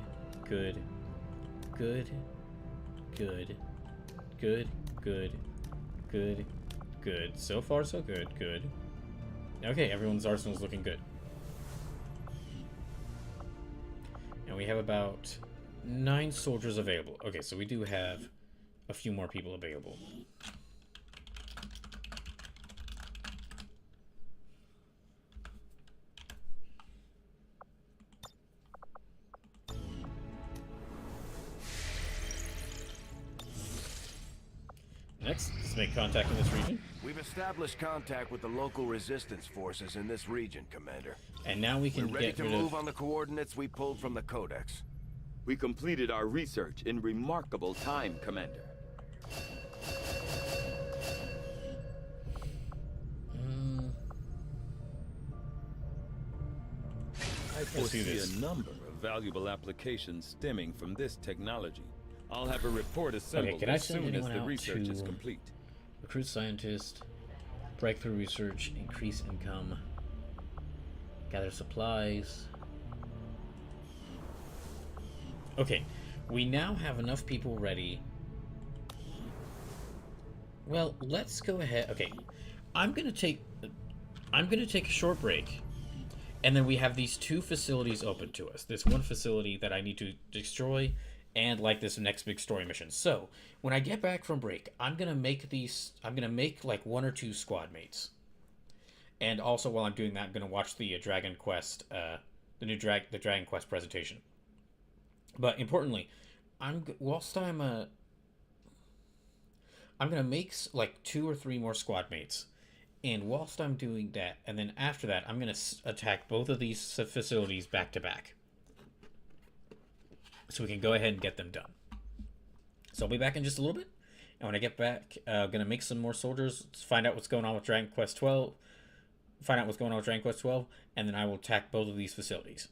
Good. Good. Good. Good. Good. Good. Good. So far, so good. Good. Okay, everyone's arsenal's looking good. And we have about 9 soldiers available. Okay, so we do have a few more people available. Next, let's make contact in this region. We've established contact with the local resistance forces in this region, Commander. And now we can We're ready get to rid move of... on the coordinates we pulled from the Codex. We completed our research in remarkable time, Commander. I foresee a number of valuable applications stemming from this technology. I'll have a report assembled as soon as the research is complete. Recruit scientist, breakthrough research, increase income, gather supplies. Okay, we now have enough people ready. Well, let's go ahead. Okay, I'm gonna take a short break, and then we have these 2 facilities open to us. This one facility that I need to destroy, and like this next big story mission. So when I get back from break, I'm gonna make like 1 or 2 squad mates. And also while I'm doing that, I'm gonna watch the Dragon Quest, the Dragon Quest presentation. But importantly, I'm gonna make like 2 or 3 more squad mates. And whilst I'm doing that, and then after that, I'm gonna attack both of these facilities back to back. So we can go ahead and get them done. So I'll be back in just a little bit. And when I get back, I'm going to make some more soldiers, find out what's going on with Dragon Quest 12. And then I will attack both of these facilities.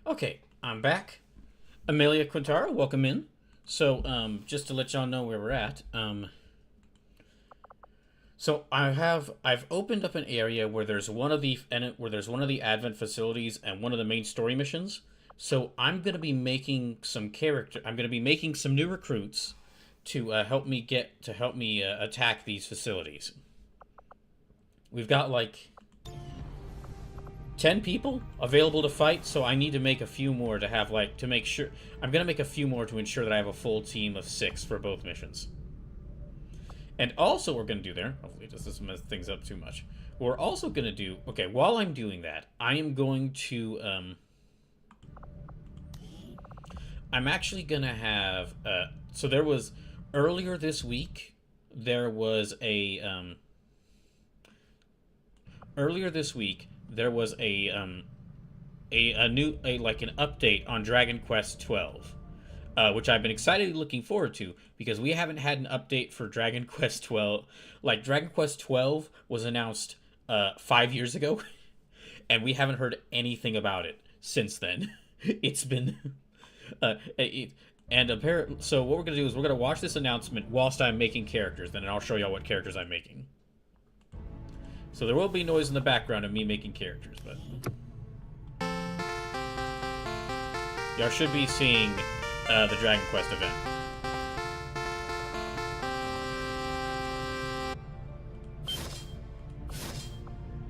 Okay, I'm back. Amelia Quintara, welcome in. So, just to let y'all know where we're at, so I've opened up an area where there's one of the Advent facilities and one of the main story missions. So I'm gonna be making some new recruits to help me attack these facilities. We've got like 10 people available to fight, so I need to make a few more to have to make sure. I'm gonna make a few more to ensure that I have a full team of 6 for both missions. And also, we're gonna do there. Hopefully, it doesn't mess things up too much. What we're also gonna do. Okay, while I'm doing that, I am going to. I'm actually gonna have. So there was earlier this week. There was a. Earlier this week, there was an update on Dragon Quest 12, which I've been excitedly looking forward to because we haven't had an update for Dragon Quest 12. Like, Dragon Quest 12 was announced 5 years ago, and we haven't heard anything about it since then. It's been And so what we're going to do is we're going to watch this announcement whilst I'm making characters. Then I'll show y'all what characters I'm making. So there will be noise in the background of me making characters, but... y'all should be seeing the Dragon Quest event.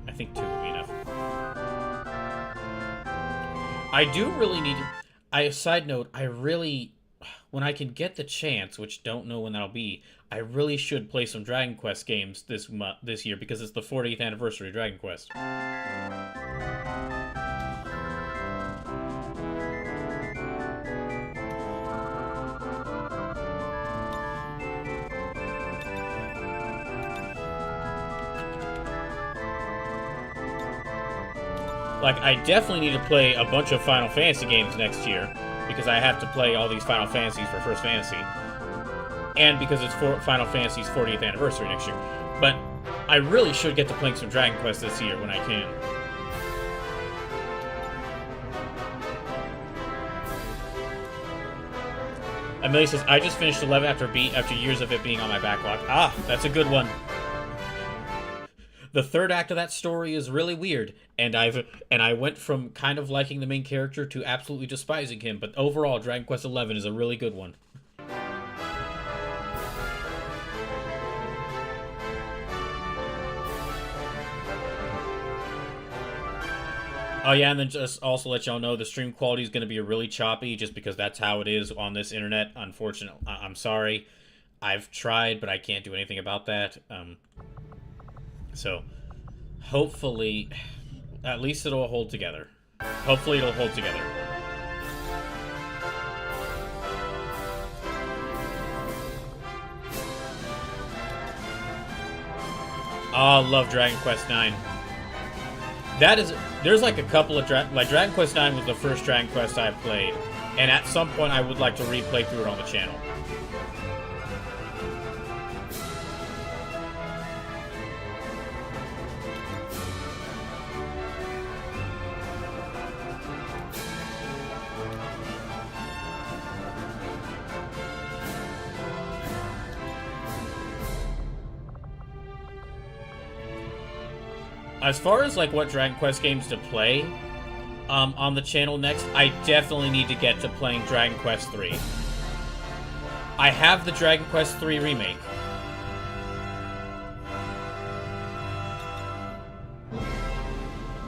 I think 2 will be enough. I do really need to... side note, I really... when I can get the chance, which don't know when that'll be, I really should play some Dragon Quest games this year because it's the 40th anniversary of Dragon Quest. Like, I definitely need to play a bunch of Final Fantasy games next year, because I have to play all these Final Fantasies for First Fantasy, and because it's Final Fantasy's 40th anniversary next year. But I really should get to playing some Dragon Quest this year when I can. Amelia says, I just finished 11 after years of it being on my backlog. Ah, that's a good one. The third act of that story is really weird, and I went from kind of liking the main character to absolutely despising him, but overall, Dragon Quest XI is a really good one. Oh yeah, and then just also let y'all know the stream quality is going to be really choppy, just because that's how it is on this internet. Unfortunately, I'm sorry. I've tried, but I can't do anything about that. So, hopefully, at least it'll hold together. Hopefully it'll hold together. Oh, I love Dragon Quest IX. There's like a couple of, Dragon Quest IX was the first Dragon Quest I played, and at some point I would like to replay through it on the channel. As far as like what Dragon Quest games to play on the channel next, I definitely need to get to playing Dragon Quest III. I have the Dragon Quest III remake.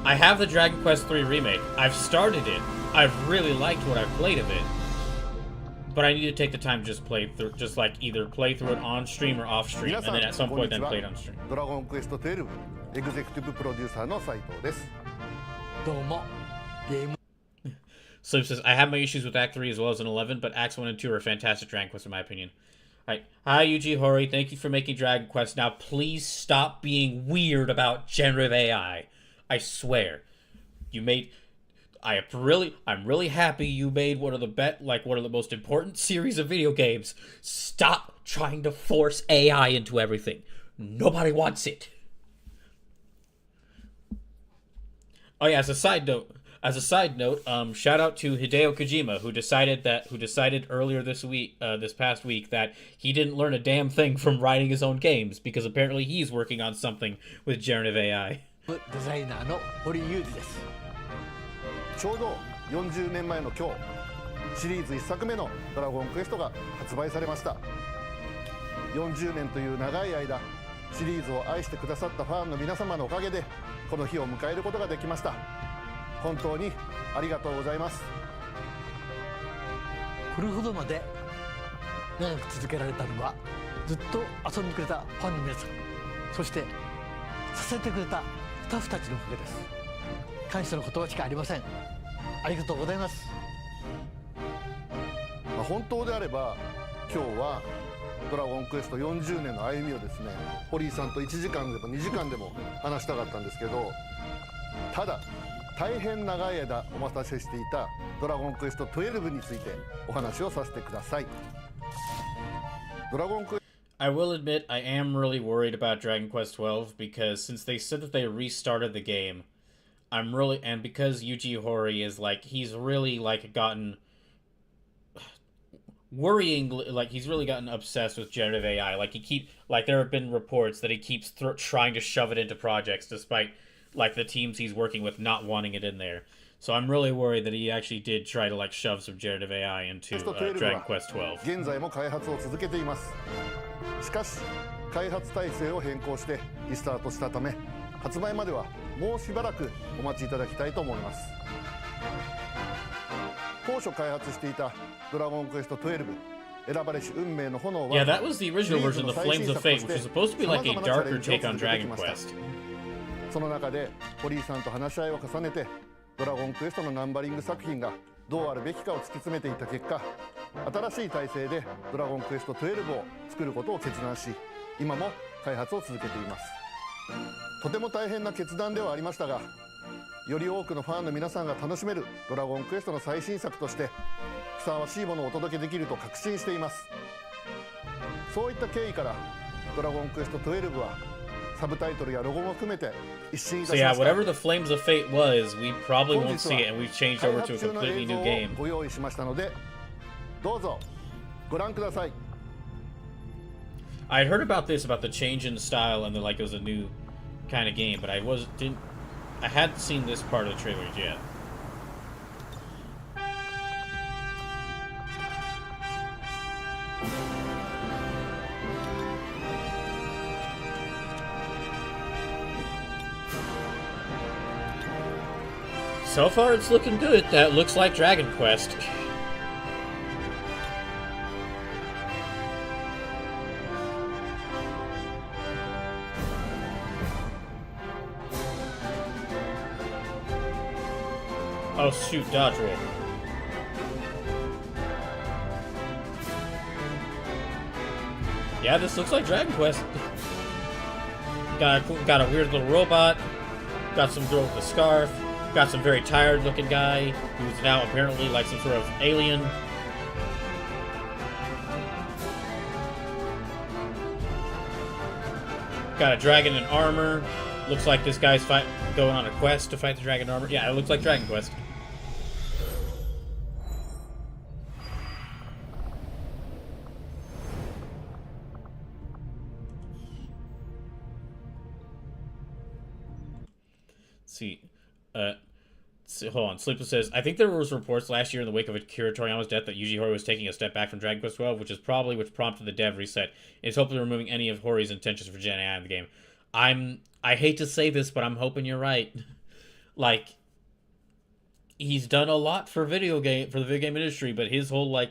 I have the Dragon Quest III remake. I've started it. I've really liked what I've played of it. But I need to take the time to just play through, just like either play through it on stream or off stream, and then at some point then play it on stream. Dragon Quest 12 Executive Producer の斉藤です。どうも。Sleep says, I have my issues with Act 3 as well as an 11, but Acts 1 and 2 are fantastic Dragon Quest in my opinion. Alright. Hi, Yuji Hori. Thank you for making Dragon Quest. Now, please stop being weird about generative AI. I swear. I'm really happy you made one of the most important series of video games. Stop trying to force AI into everything. Nobody wants it. Oh yeah, as a side note, shout out to Hideo Kojima, who decided earlier this past week, that he didn't learn a damn thing from writing his own games, because apparently he's working on something with generative AI. デザイナーの堀裕二です。ちょうど40年前の今日、シリーズ1作目のドラゴンクエストが発売されました。40年という長い間、シリーズを愛してくださったファンの皆様のおかげで、この日を迎えることができました。本当にありがとうございます。これほどまで長く続けられたのは、ずっと遊んでくれたファンの皆さん、そして支えてくれたスタッフたちのおかげです。感謝の言葉しかありません。ありがとうございます。本当であれば今日はドラゴンクエスト40年の歩みをですね、堀井さんと1時間でも2時間でも話したかったんですけど、ただ大変長い間お待たせしていたドラゴンクエスト12についてお話をさせてください。ドラゴンクエスト I will admit I am really worried about Dragon Quest XII, because since they said that they restarted the game, and because Yuji Horii is he's really gotten worrying, like he's really gotten obsessed with generative AI. Like there have been reports that he keeps trying to shove it into projects despite like the teams he's working with not wanting it in there. So I'm really worried that he actually did try to like shove some generative AI into Dragon Quest 12. 現在も開発を続けています。しかし開発体制を変更してリスタートしたため、発売まではもうしばらくお待ちいただきたいと思います。当初開発していたドラゴンクエスト12選ばれし運命の炎は Yeah, that was the original version of the Flames of Fate, which was supposed to be like a darker take on Dragon Quest. その中で堀井さんと話し合いを重ねてドラゴンクエストのナンバリング作品がどうあるべきかを突き詰めていた結果、新しい体制でドラゴンクエスト12を作ることを決断し、今も開発を続けています。とても大変な決断ではありましたが、より多くのファンの皆さんが楽しめるドラゴンクエストの最新作としてふさわしいものをお届けできると確信しています。そういった経緯からドラゴンクエスト12はサブタイトルやロゴも含めて一新いたしました。 So yeah, whatever the Flames of Fate was, we probably won't see it, and we've changed over to a completely new game. ご用意しましたので、どうぞご覧ください。I heard about this, about the change in style, and like it was a new kind of game, but I hadn't seen this part of the trailers yet. So far, it's looking good. That looks like Dragon Quest. Oh shoot, dodge roll. Yeah, this looks like Dragon Quest. Got a weird little robot. Got some girl with a scarf. Got some very tired looking guy who's now apparently like some sort of alien. Got a dragon in armor. Looks like this guy's going on a quest to fight the dragon in armor. Yeah, it looks like Dragon Quest. See, hold on. Sleepless says, I think there was reports last year in the wake of Akira Toriyama's death that Yuji Horii was taking a step back from Dragon Quest 12, which is probably what prompted the dev reset. It's hopefully removing any of Horii's intentions for Gen AI in the game. I hate to say this, but I'm hoping you're right. Like, he's done a lot for the video game industry, but his whole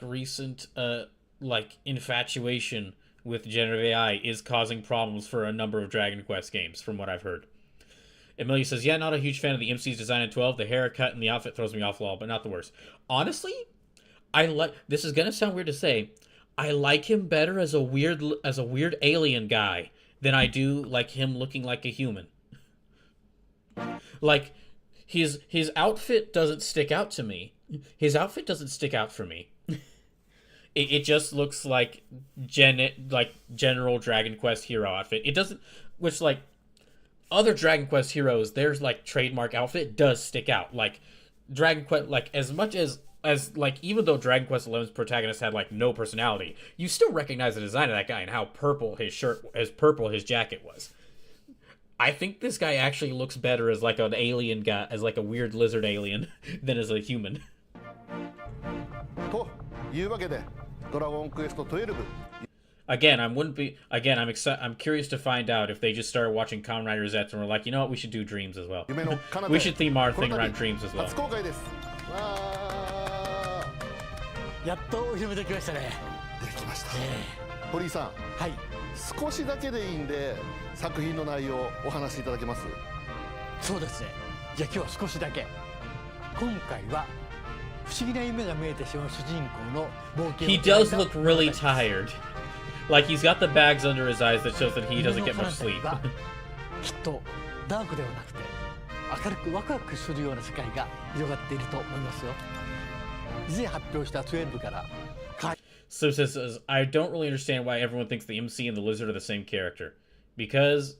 recent infatuation with generative AI is causing problems for a number of Dragon Quest games, from what I've heard. Amelia says, yeah, not a huge fan of the MC's design in 12. The haircut and the outfit throws me off a lot, but not the worst. Honestly, this is gonna sound weird to say, I like him better as a weird alien guy than I do like him looking like a human. Like, his outfit doesn't stick out to me. His outfit doesn't stick out for me. It just looks like general Dragon Quest hero outfit. It doesn't, which like other Dragon Quest heroes, their like trademark outfit does stick out. Like Dragon Quest, like as much as like even though Dragon Quest XI's protagonist had like no personality, you still recognize the design of that guy and how purple his jacket was. I think this guy actually looks better as like an alien guy, as like a weird lizard alien, than as a human. Again, I'm curious to find out if they just started watching Kamen Rider Zets and were like, you know what, we should do dreams as well. We should theme our thing around dreams as well. やっとお披露目できましたね。できました。堀井さん、はい、少しだけでいいんで作品の内容をお話しいただけます？そうですね。じゃあ今日は少しだけ。今回は不思議な夢が見えてしまう主人公の冒険。He does look really tired. Like he's got the bags under his eyes that shows that he doesn't get much sleep. きっとダークではなくて明るくワクワクするような世界が広がっていると思いますよ。So says, I don't really understand why everyone thinks the MC and the lizard are the same character. Because,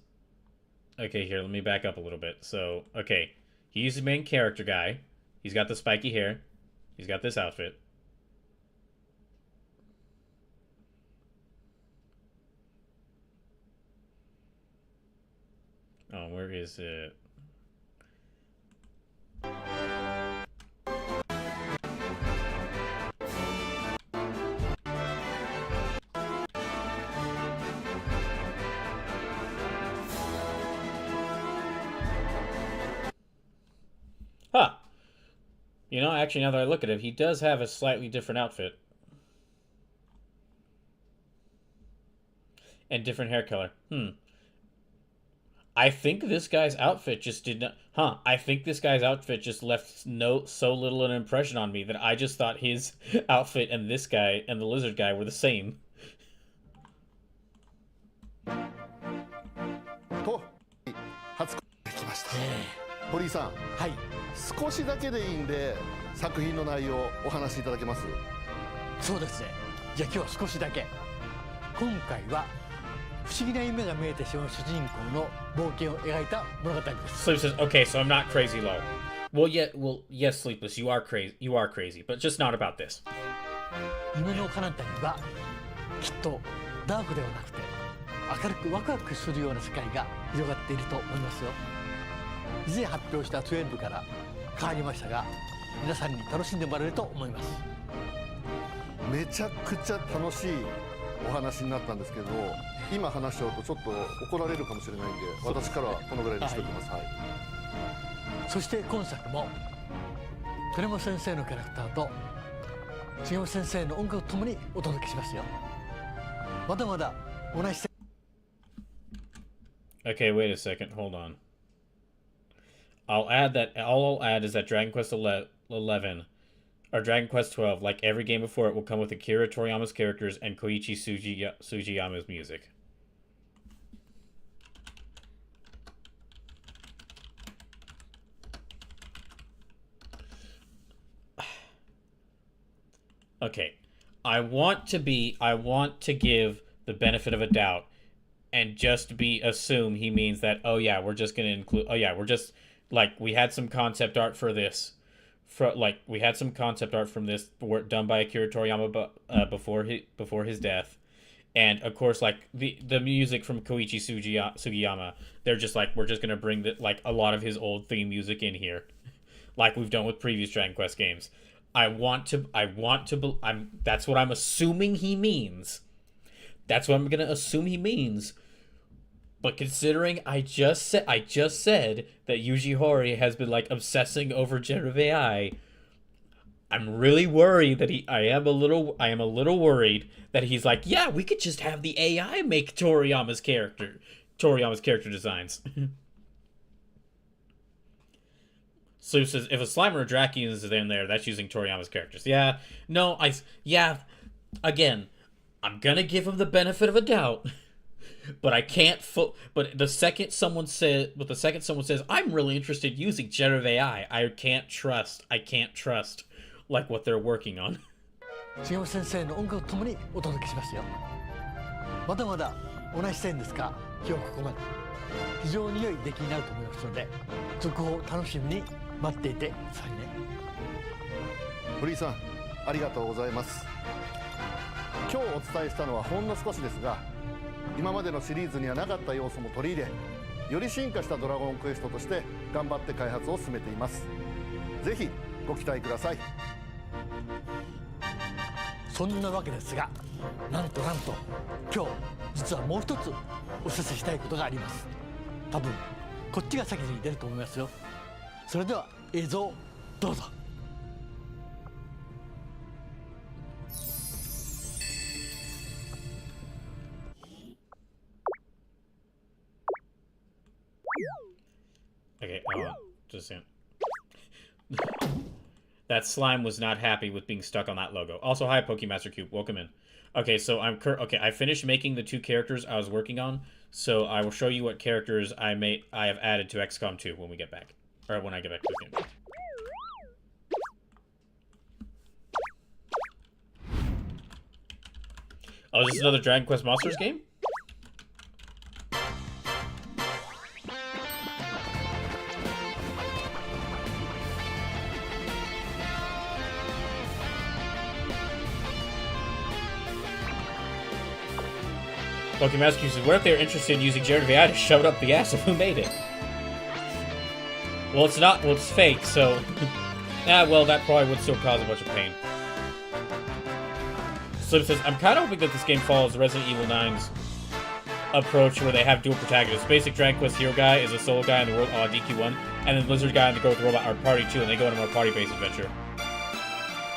okay, here, let me back up a little bit. So, okay, he's the main character guy. He's got the spiky hair. He's got this outfit. on. Where is it? Huh. You know, actually, now that I look at it, he does have a slightly different outfit. And different hair color. I think this guy's outfit just did not... I think this guy's outfit just left so little an impression on me that I just thought his outfit and this guy and the lizard guy were the same. と初できました。堀井さん、はい、少しだけでいいんで作品の内容をお話しいただけます？そうですね。じゃあ今日は少しだけ。今回は不思議な夢が見えてしまう主人公の冒険を描いた物語です。 Sleep says, okay, so I'm not crazy low. Well, yes, Sleepless, you are crazy, but just not about this. 夢の彼方にはきっとダークではなくて明るくワクワクするような世界が広がっていると思いますよ。以前発表した12から変わりましたが、皆さんに楽しんでもらえると思います。めちゃくちゃ楽しいお話になったんですけど、今話しちゃうとちょっと怒られるかもしれないんで、私からはこのぐらいにしておきます。はい。そして今作も鳥山先生のキャラクターと杉山先生の音楽とともにお届けしますよ。まだまだ同じ。 Okay, wait a second. Hold on. All I'll add is that Dragon Quest 11 or Dragon Quest 12, like every game before it, will come with Akira Toriyama's characters and Koichi Sugiyama's music. Okay. I want to give the benefit of a doubt and just assume he means that, oh yeah, we're just going to include, oh yeah, we're just, like, we had some concept art for this. We had some concept art from this work done by Akira Toriyama before his death. And, of course, like, the music from Koichi Sugiyama, they're just like, we're just going to bring, a lot of his old theme music in here. Like we've done with previous Dragon Quest games. That's what I'm assuming he means. That's what I'm going to assume he means. But considering I just said that Yuji Horii has been like obsessing over generative AI, I'm really worried that I am a little worried that he's like, yeah, we could just have the AI make Toriyama's character designs. Sleep says, if a Slimer or Drakian is in there, that's using Toriyama's characters. Yeah, no, again, I'm gonna give him the benefit of a doubt. But I can't. But the second someone says, I'm really interested in using generative AI, I can't trust. Like what they're working on. 杉山先生の音楽とともにお届けしますよ。まだまだ同じ視点ですが、今日はここまで。非常に良い出来になると思いますので、続報を楽しみに待っていてくださいね。堀井さん、ありがとうございます。今日お伝えしたのはほんの少しですが、今までのシリーズにはなかった要素も取り入れ、より進化したドラゴンクエストとして頑張って開発を進めています。ぜひご期待ください。そんなわけですが、なんと今日実はもう一つお知らせしたいことがあります。多分こっちが先に出ると思いますよ。それでは映像どうぞ。Okay, just a second. That slime was not happy with being stuck on that logo. Also, hi, Pokemaster Cube. Welcome in. Okay, so I finished making the two characters I was working on, so I will show you what characters I have added to XCOM 2 when we get back. Or when I get back to the game. Oh, is this another Dragon Quest Monsters game? Pokemaster says, what if they were interested in using generative AI to shove it up the ass of who made it? Well, it's not. Well, it's fake, so... well, that probably would still cause a bunch of pain. So it says, I'm kind of hoping that this game follows Resident Evil 9's approach where they have dual protagonists. Basic Dragon Quest hero guy is a solo guy in the world DQ1, and then Lizard guy in the Go with the Robot are party 2, and they go on a more party-based adventure.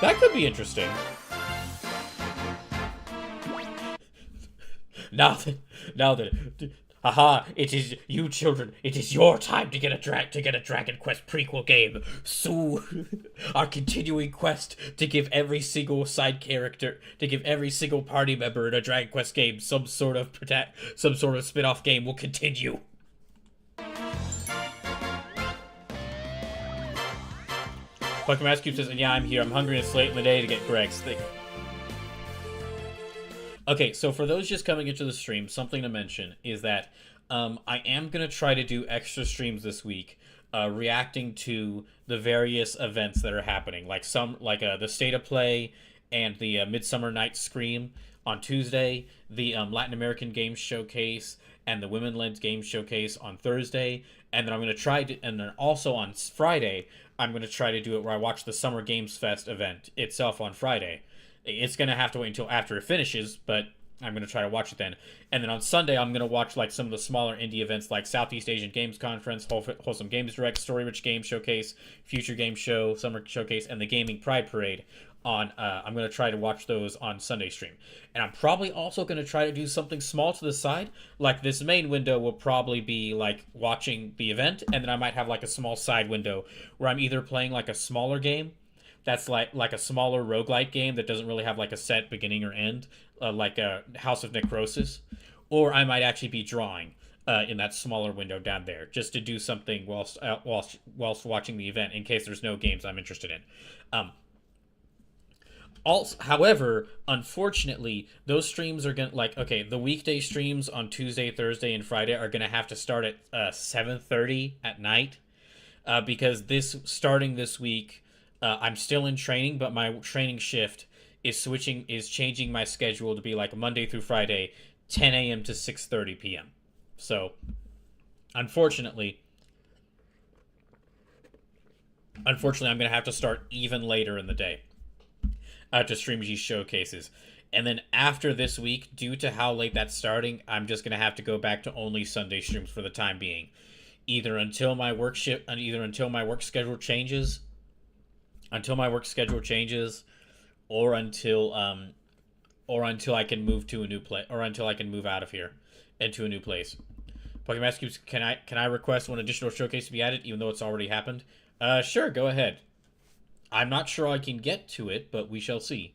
That could be interesting. Now that, haha, it is you children. It is your time to get a Dragon Quest prequel game. So, our continuing quest to give every single side character, to give every single party member in a Dragon Quest game some sort of spin-off game will continue. Pokemon Ice Cube says, and yeah, I'm here. I'm hungry and it's late in the day to get Greg's thing. Okay, so for those just coming into the stream, something to mention is that I am going to try to do extra streams this week reacting to the various events that are happening. Like the State of Play and the Midsummer Night's Scream on Tuesday, the Latin American Games Showcase and the Women-Led Games Showcase on Thursday. And then I'm going to try to, and then also on Friday, I'm going to try to do it where I watch the Summer Games Fest event itself on Friday. It's going to have to wait until after it finishes, but I'm going to try to watch it then. And then on Sunday, I'm going to watch like some of the smaller indie events like Southeast Asian Games Conference, Wholesome Games Direct, Story Rich Games Showcase, Future Games Show, Summer Showcase, and the Gaming Pride Parade. I'm going to try to watch those on Sunday stream. And I'm probably also going to try to do something small to the side. Like this main window will probably be like watching the event, and then I might have like a small side window where I'm either playing like a smaller game that's like a smaller roguelike game that doesn't really have like a set beginning or end, like a House of Necrosis, or I might actually be drawing in that smaller window down there just to do something whilst watching the event in case there's no games I'm interested in. Also, however, unfortunately, those streams are going to, the weekday streams on Tuesday, Thursday, and Friday are going to have to start at 7:30 at night because starting this week, I'm still in training, but my training shift is changing my schedule to be like Monday through Friday, 10 a.m. to 6:30 p.m. So, unfortunately, I'm going to have to start even later in the day to stream these showcases. And then after this week, due to how late that's starting, I'm just going to have to go back to only Sunday streams for the time being. Either until my work schedule changes, or until I can move to a new place, or until I can move out of here into a new place. Pokemon Master Cubes, can I request one additional showcase to be added, even though it's already happened? Sure, go ahead. I'm not sure I can get to it, but we shall see.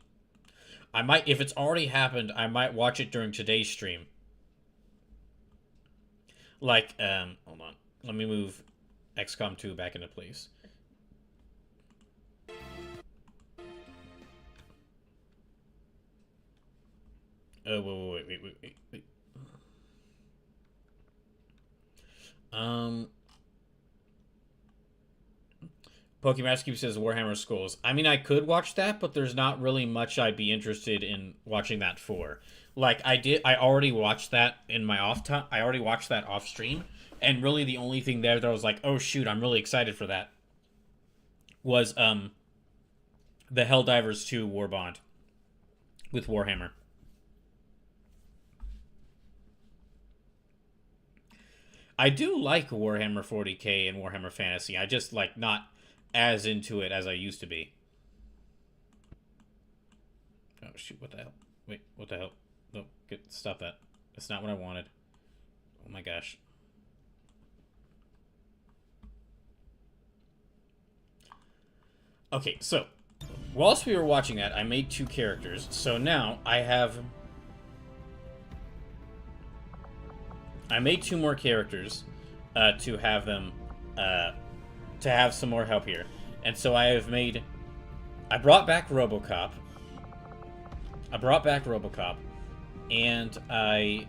I might, if it's already happened, I might watch it during today's stream. Like, hold on. Let me move XCOM 2 back into place. Oh, wait. Pokemon Master Cube says Warhammer Skulls. I mean, I could watch that, but there's not really much I'd be interested in watching that for. Like, I already watched that in my off time. I already watched that off stream, and really the only thing there that I was like, oh shoot, I'm really excited for that, was the Helldivers 2 Warbond with Warhammer. I do like Warhammer 40k and Warhammer Fantasy. I just like not as into it as I used to be. Oh shoot, what the hell? Wait, what the hell? No, stop that. That's not what I wanted. Oh my gosh. Okay, so whilst we were watching that, I made 2 characters. So now I made 2 more characters to have them to have some more help here. And so I brought back RoboCop. And I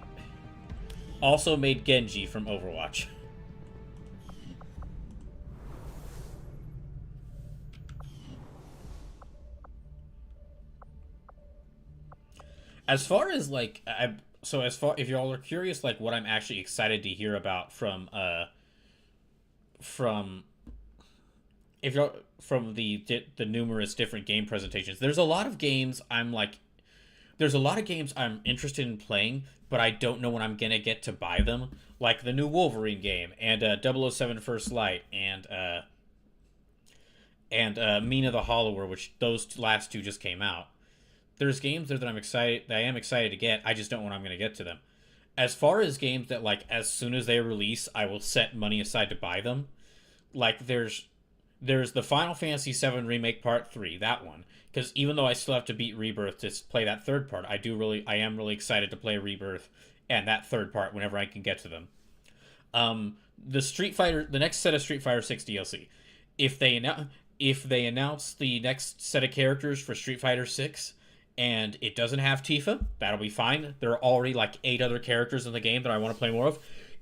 also made Genji from Overwatch. As far as like if y'all are curious like what I'm actually excited to hear about from if you're from the numerous different game presentations, there's a lot of games I'm interested in playing, but I don't know when I'm gonna get to buy them. Like the new Wolverine game, and 007 First Light, and Mina the Hollower, which those last two just came out. There's games there that I am excited to get. I just don't know when I'm gonna get to them. As far as games that, like, as soon as they release, I will set money aside to buy them. Like, there's the Final Fantasy VII Remake Part 3, that one. Because even though I still have to beat Rebirth to play that third part, I am really excited to play Rebirth and that third part whenever I can get to them. The next set of Street Fighter 6 DLC. If they announce the next set of characters for Street Fighter 6 and it doesn't have Tifa, that'll be fine. There are already like 8 other characters in the game that I want to play more of.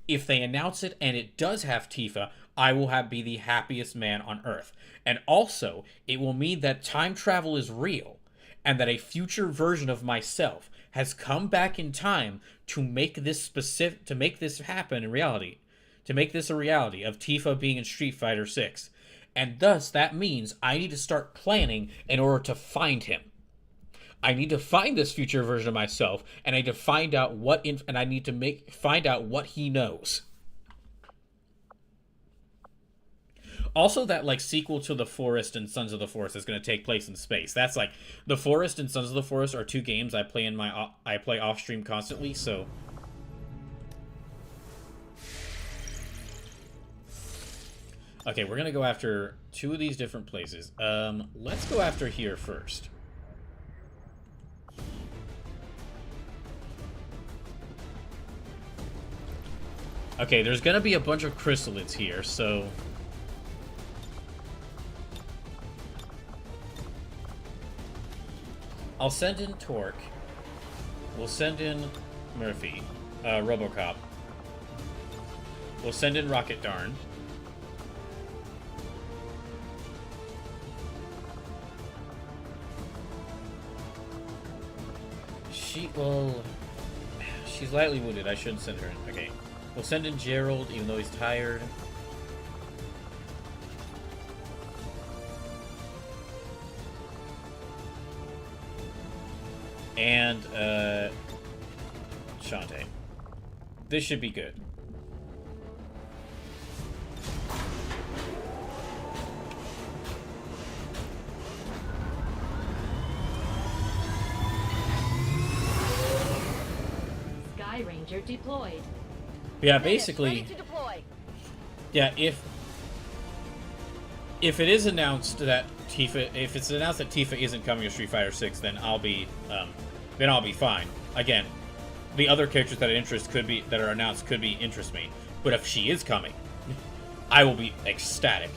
If they announce it and it does have Tifa, I will be the happiest man on earth. And also, it will mean that time travel is real, and that a future version of myself has come back in time to make this happen in reality, to make this a reality of Tifa being in Street Fighter 6. And thus, that means I need to start planning in order to find him. I need to find this future version of myself, and I need to find out find out what he knows. Also, that like sequel to The Forest and Sons of the Forest is going to take place in space. That's like The Forest and Sons of the Forest are 2 games I play off stream constantly. So, okay, we're gonna go after 2 of these different places. Let's go after here first. Okay, there's gonna be a bunch of chrysalids here, so I'll send in Torque. We'll send in Murphy, Robocop. We'll send in Rocket Darn. She's lightly wounded. I shouldn't send her in. Okay. We'll send in Gerald, even though he's tired. And, Shantae. This should be good. Sky Ranger deployed. Yeah, basically. Yeah, if it is announced that Tifa isn't coming to Street Fighter 6, then I'll be fine. Again, the other characters that are announced could interest me. But if she is coming, I will be ecstatic.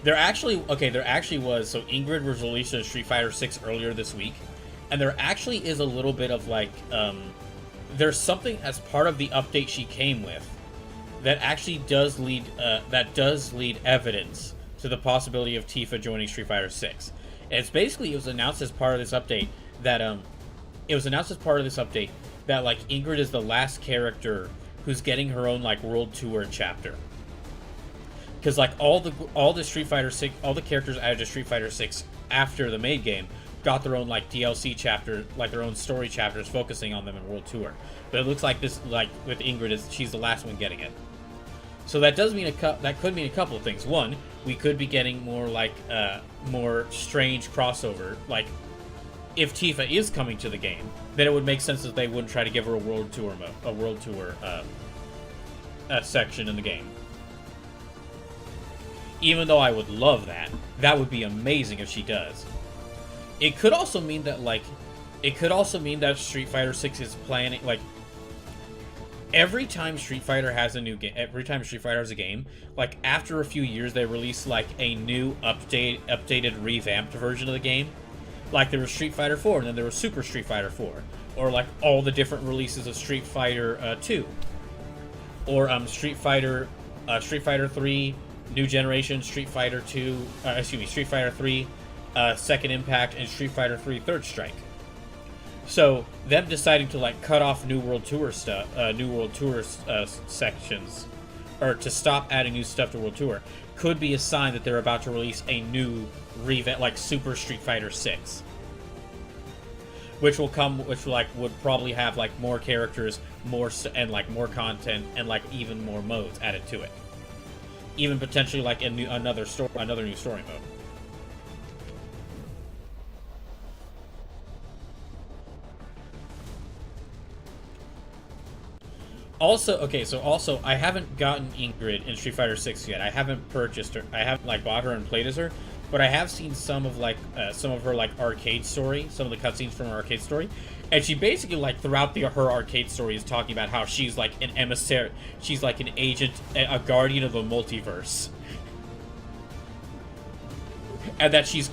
There actually was, so Ingrid was released in Street Fighter 6 earlier this week, and there actually is a little bit of like, there's something as part of the update she came with that actually does lead evidence to the possibility of Tifa joining Street Fighter 6. And it's basically, it was announced as part of this update that like Ingrid is the last character who's getting her own like world tour chapter. Because like all the Street Fighter 6, all the characters added to Street Fighter 6 after the main game got their own like DLC chapter, like their own story chapters focusing on them in World Tour. But it looks like this, like with Ingrid, she's the last one getting it. So that does mean that could mean a couple of things. One, we could be getting more like more strange crossover. Like if Tifa is coming to the game, then it would make sense that they wouldn't try to give her a World Tour section in the game. Even though I would love that, that would be amazing if she does. It could also mean that Street Fighter 6 is planning, like, every time Street Fighter has a new game, every time Street Fighter has a game, like, after a few years, they release, like, a new updated, revamped version of the game. Like, there was Street Fighter 4, and then there was Super Street Fighter 4. Or, like, all the different releases of Street Fighter 2. Or, Street Fighter 3, New Generation, Street Fighter 3, Second Impact, and Street Fighter 3 Third Strike. So them deciding to like cut off New World Tour sections, or to stop adding new stuff to World Tour, could be a sign that they're about to release a new revamp, like Super Street Fighter 6, which would probably have like more characters, more content, and like even more modes added to it, even potentially like another new story mode. Also, I haven't gotten Ingrid in Street Fighter 6 yet. I haven't purchased her. I haven't like bought her and played as her, but I have seen some of her like arcade story, some of the cutscenes from her arcade story, and she basically like throughout her arcade story is talking about how she's like an emissary, she's like an agent, a guardian of the multiverse, and that she's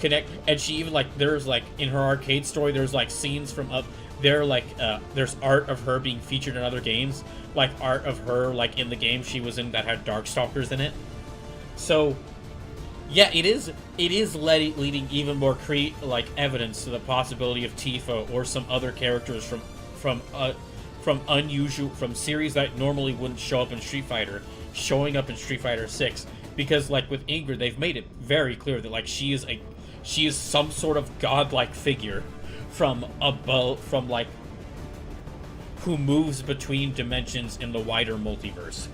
and she even like there's like in her arcade story there's like scenes from there's art of her being featured in other games, like art of her like in the game she was in that had Darkstalkers in it. So yeah, it is leading even more evidence to the possibility of Tifa or some other characters from series that normally wouldn't show up in Street Fighter showing up in Street Fighter 6, because like with Ingrid they've made it very clear that like she is some sort of godlike figure from like who moves between dimensions in the wider multiverse.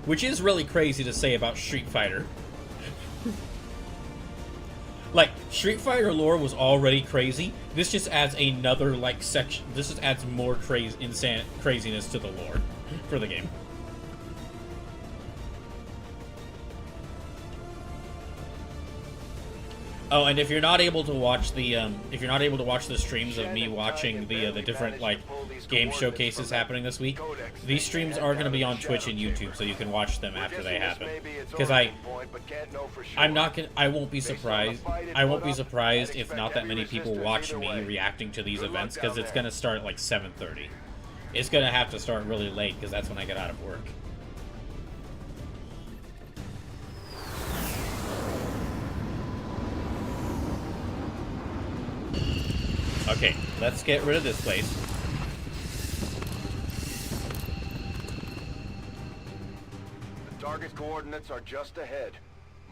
Which is really crazy to say about Street Fighter. Like, Street Fighter lore was already crazy. This just adds another, like, section. This just adds more craziness to the lore for the game. Oh, and if you're not able to watch the streams of me watching the different like game showcases happening this week, these streams are going to be on Twitch and YouTube, so you can watch them after they happen. Because I won't be surprised if not that many people watch me reacting to these events, because it's going to start at like 7:30. It's going to have to start really late because that's when I get out of work. Okay, let's get rid of this place. The target coordinates are just ahead.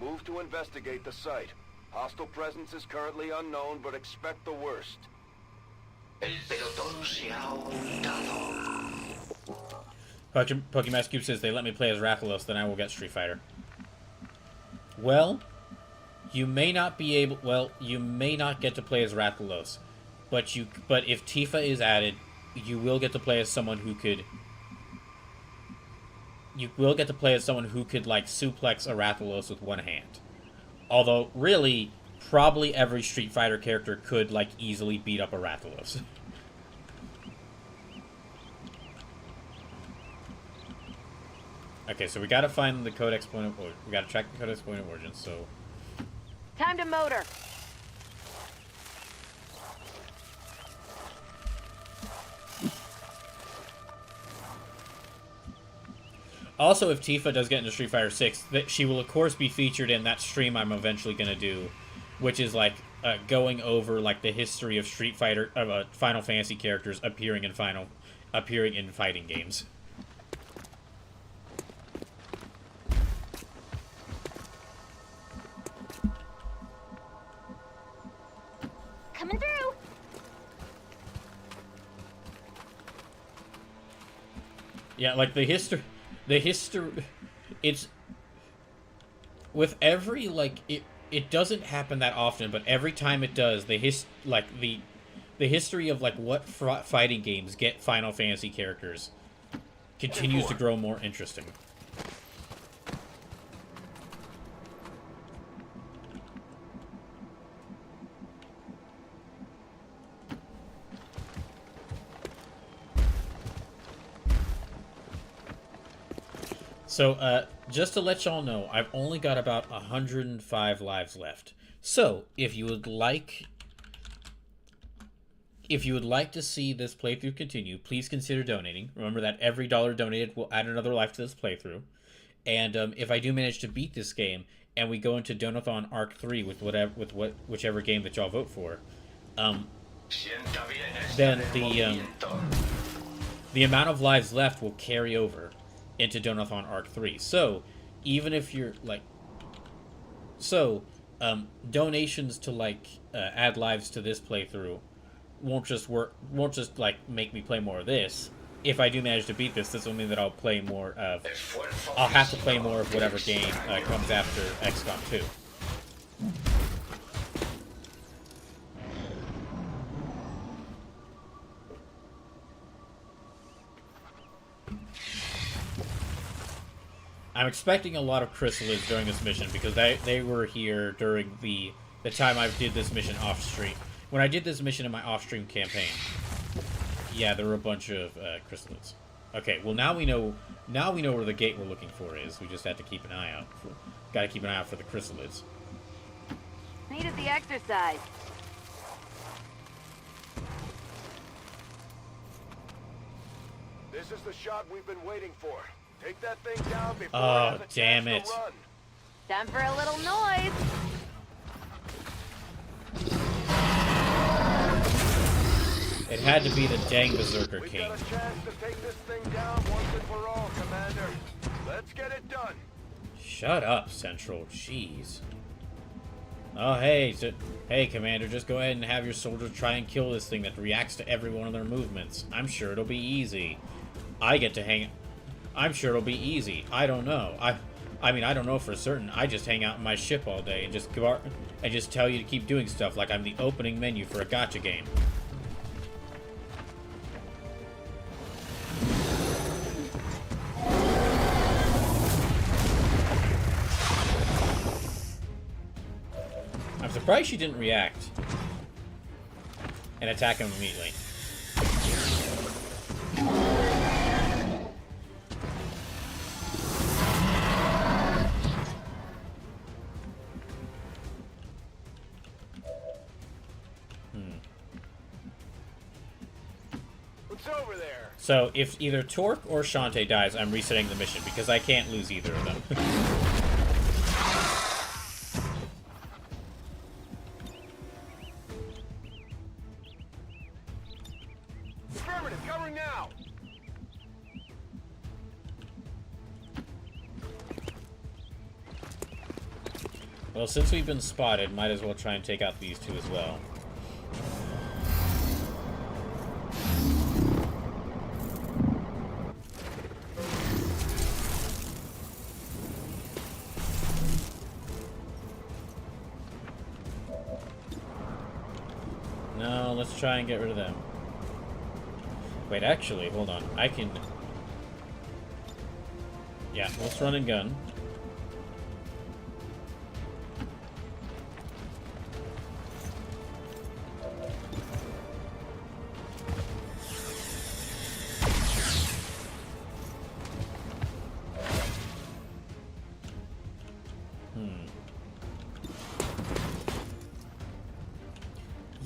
Move to investigate the site. Hostile presence is currently unknown, but expect the worst. Pokemon Cube says they let me play as Rathalos, then I will get Street Fighter. Well, you may not get to play as Rathalos. But if Tifa is added, you will get to play as someone who could. You will get to play as someone who could like suplex a Rathalos with one hand. Although, really, probably every Street Fighter character could like easily beat up a Rathalos. Okay, so we gotta find the Codex point of origin. We gotta track the Codex point of origin. So. Time to motor. Also, if Tifa does get into Street Fighter 6, she will of course be featured in that stream I'm eventually going to do, which is like going over like the history of Street Fighter, Final Fantasy characters appearing in fighting games. Coming through. Yeah, like the history, it's with every like it doesn't happen that often, but every time it does, the history of like what fighting games get Final Fantasy characters continues to grow more interesting. So, just to let y'all know, I've only got about 105 lives left. So, if you would like to see this playthrough continue, please consider donating. Remember that every $1 donated will add another life to this playthrough. And if I do manage to beat this game, and we go into Donothon Arc 3 with whichever game that y'all vote for, then the amount of lives left will carry over. into Donothon Arc 3. So, even if you're, like... So, donations to, like, add lives to this playthrough won't just like, make me play more of this. If I do manage to beat this will mean that I'll play more of... I'll have to play more of whatever game comes after XCOM 2. I'm expecting a lot of chrysalids during this mission because they were here during the time I did this mission off-stream. When I did this mission in my off-stream campaign, yeah, there were a bunch of chrysalids. Okay, well now we know where the gate we're looking for is. We just have to keep an eye out. Got to keep an eye out for the chrysalids. Needed the exercise. This is the shot we've been waiting for. Take that thing down before it Oh, has a damn chance it. to run. Time for a little noise. It had to be the dang Berserker We've King. got a chance to take this thing down once and for all, Commander. Let's get it done. Shut up, Central. Jeez. Oh, hey, hey, Commander, just go ahead and have your soldiers try and kill this thing that reacts to every one of their movements. I'm sure it'll be easy. I'm sure it'll be easy. I don't know. I mean, I don't know for certain. I just hang out in my ship all day and just tell you to keep doing stuff like I'm the opening menu for a gacha game. I'm surprised she didn't react and attack him immediately. What's over there? So, if either Torque or Shantae dies, I'm resetting the mission because I can't lose either of them. Affirmative, covering now. Well, since we've been spotted, might as well try and take out these two as well. No, let's try and get rid of them. Wait, actually, hold on. I can... Yeah, let's run and gun.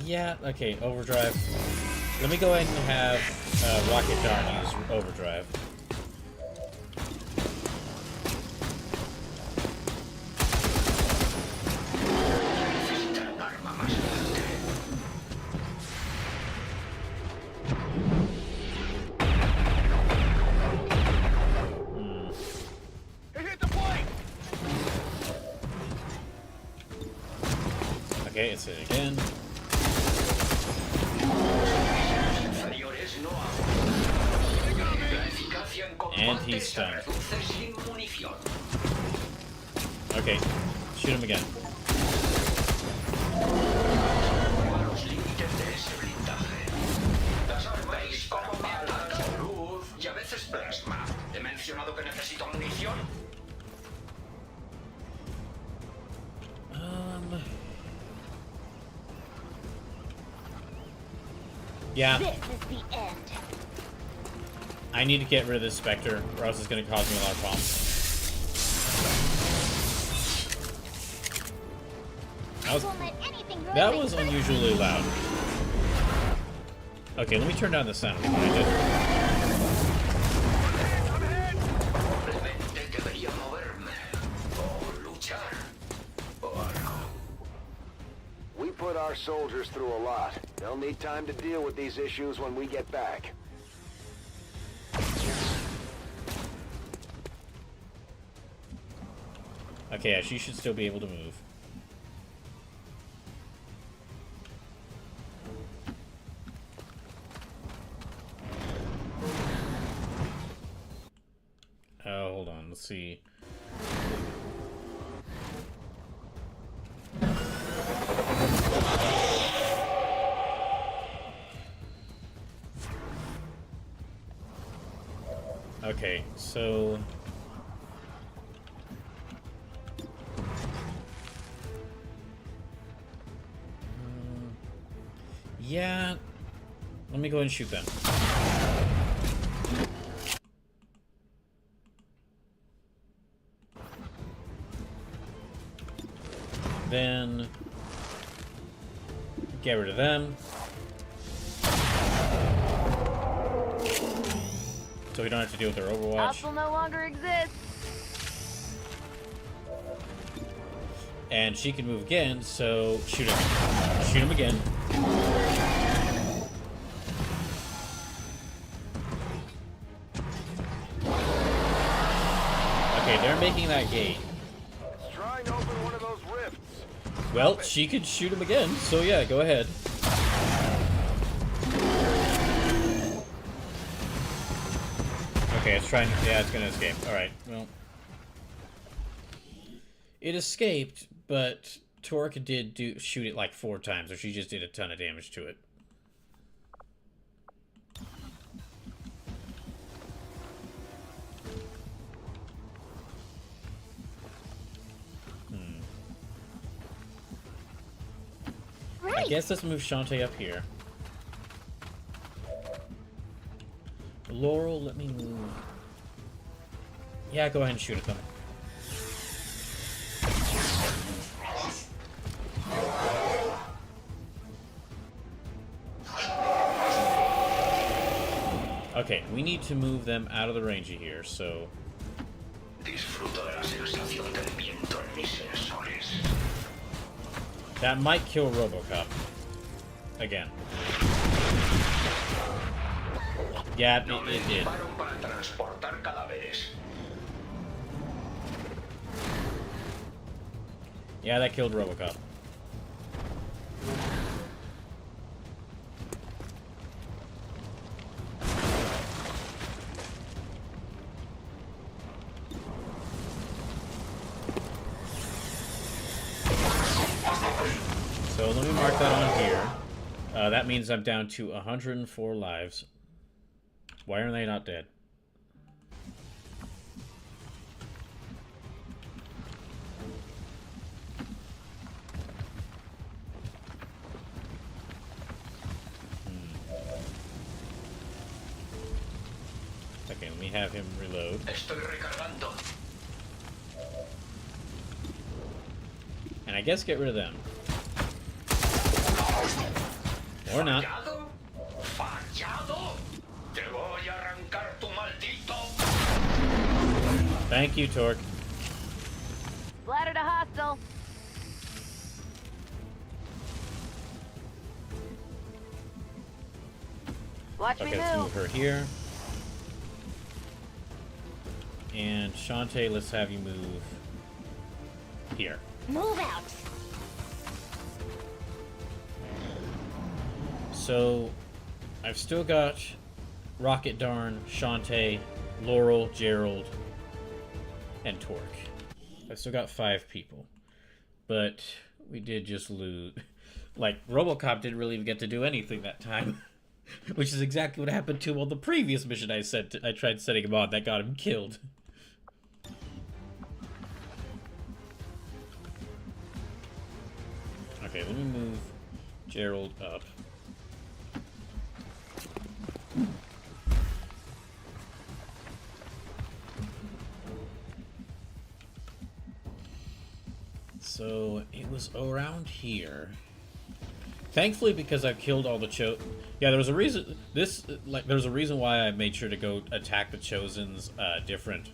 Yeah, okay, overdrive. Let me go ahead and have Rocket Darn use overdrive. It hit the plate. Okay, it's hit again. And he's stunned. Okay, shoot him again. Yeah. This is the end. I need to get rid of this Spectre, or else it's going to cause me a lot of problems. That was unusually loud. Okay, let me turn down the sound behind it. We put our soldiers through a lot. They'll need time to deal with these issues when we get back. Okay, yeah, she should still be able to move. Oh, hold on, let's see. Okay, so... yeah, let me go ahead and shoot them. Then get rid of them. So we don't have to deal with their Overwatch. Hostile no longer exists. And she can move again, so shoot him. Shoot him again. Okay, they're making that gate. Let's try and open one of those rifts. Well, she could shoot him again, so yeah, go ahead. Okay, it's trying to... yeah, it's gonna escape. Alright, well... it escaped, but Torque did shoot it like 4 times, so she just did a ton of damage to it. I guess let's move Shantae up here. Laurel, let me move. Yeah, go ahead and shoot at them. Okay, we need to move them out of the range of here, so... that might kill RoboCop. Again. Yeah, it did. Yeah, that killed RoboCop. So let me mark that on here. That means I'm down to 104 lives. Why are they not dead? Okay, let me have him reload. And I guess get rid of them. Or not. Thank you, Torque. Splattered a hostile. Watch me Okay, let's move. move her here. And Shantae, let's have you move here. Move out. So, I've still got Rocket Darn, Shantae, Laurel, Gerald, and Torque. I've still got 5 people. But we did just lose. Like, RoboCop didn't really even get to do anything that time. Which is exactly what happened to him on the previous mission I tried setting him on that got him killed. Okay, let me move Gerald up. So it was around here. Thankfully, because I've killed all the yeah, there was a reason. There was a reason why I made sure to go attack the Chosen's different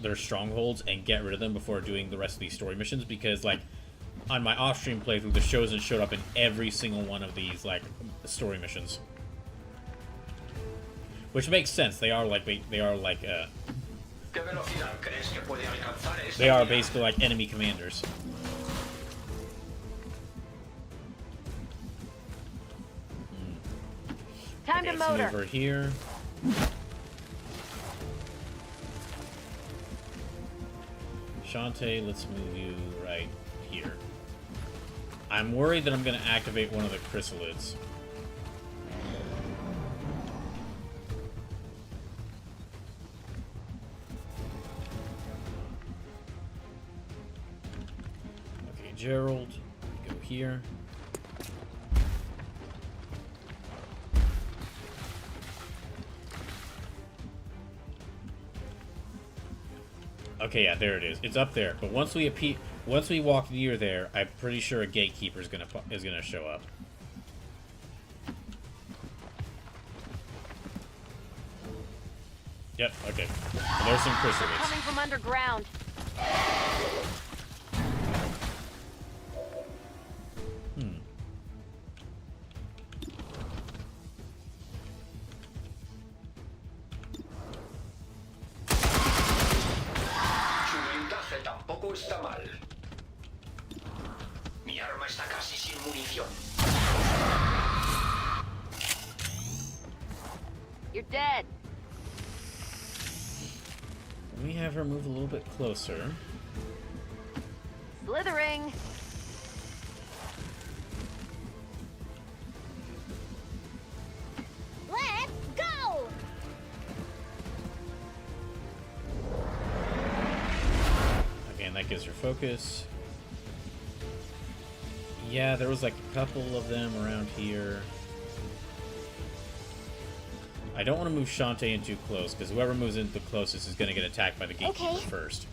their strongholds and get rid of them before doing the rest of these story missions. Because like on my off-stream playthrough, the Chosen showed up in every single one of these like story missions, which makes sense. They are like They are basically like enemy commanders. Time to motor. Over here. Shantae, let's move you right here. I'm worried that I'm going to activate one of the chrysalids. Okay, Gerald, go here. Okay, yeah, there it is. It's up there. But once we walk near there, I'm pretty sure a gatekeeper is gonna show up. Yep. Okay. So there's some chrysalids. Coming from underground. Está mal. Mi arma está casi sin munición. You're dead. Let me have her move a little bit closer. Slithering. Let's go! And that gives her focus. Yeah, there was like a couple of them around here. I don't want to move Shantae in too close, because whoever moves in the closest is going to get attacked by the gatekeeper first.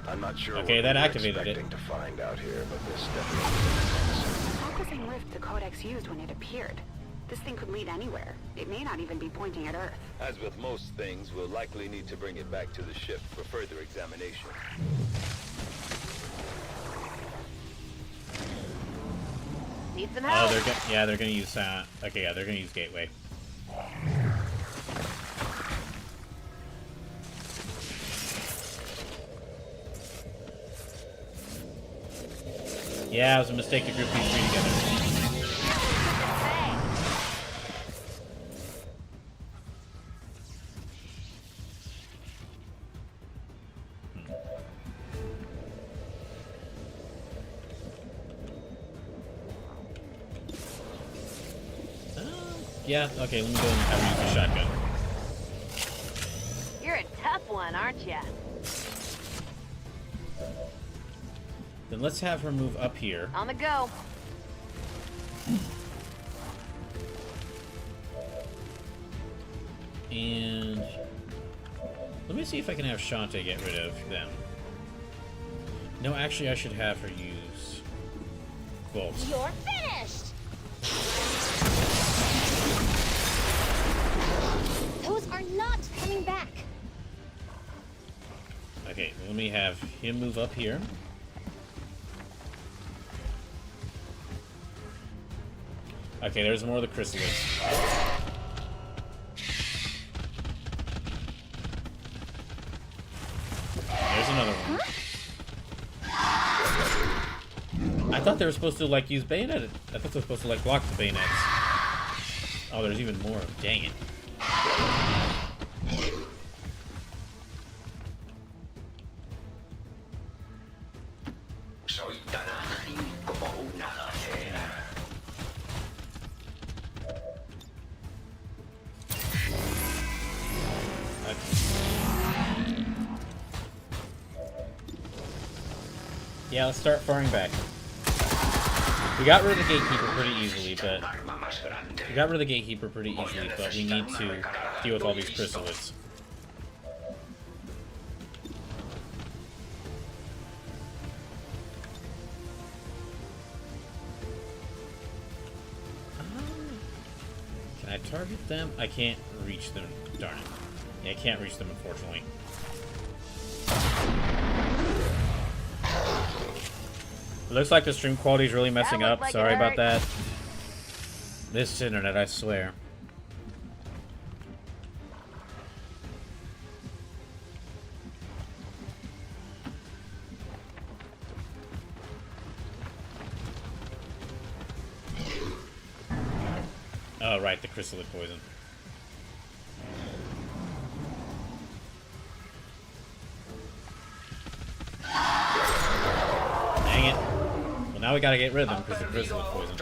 I'm not sure. Okay, that activated it. To find out here, but this definitely. Not the same rift the Codex used when it appeared. This thing could lead anywhere. It may not even be pointing at Earth. As with most things, we'll likely need to bring it back to the ship for further examination. Need some help. Oh, they're gonna use okay, yeah, they're gonna use Gateway. Yeah, it was a mistake to group these three together. Yeah, okay, let me go and have her use the shotgun. You're a tough one, aren't ya? Then let's have her move up here. On the go. And let me see if I can have Shantae get rid of them. No, actually, I should have her use bolts. You're finished! Those are not coming back. Okay, let me have him move up here. Okay, there's more of the chrysalids. There's another one. I thought they were supposed to, like, use bayonet. I thought they were supposed to, like, block the bayonets. Oh, there's even more. Dang it. Yeah, let's start firing back. We got rid of the gatekeeper pretty easily, but we need to deal with all these chrysalids. Can I target them? I can't reach them. Darn it. Yeah, I can't reach them, unfortunately. It looks like the stream quality is really messing up. Sorry about that. This internet, I swear. Oh, right, the chrysalid poison. Dang it. Well, now we gotta get rid of them because of the chrysalid poison.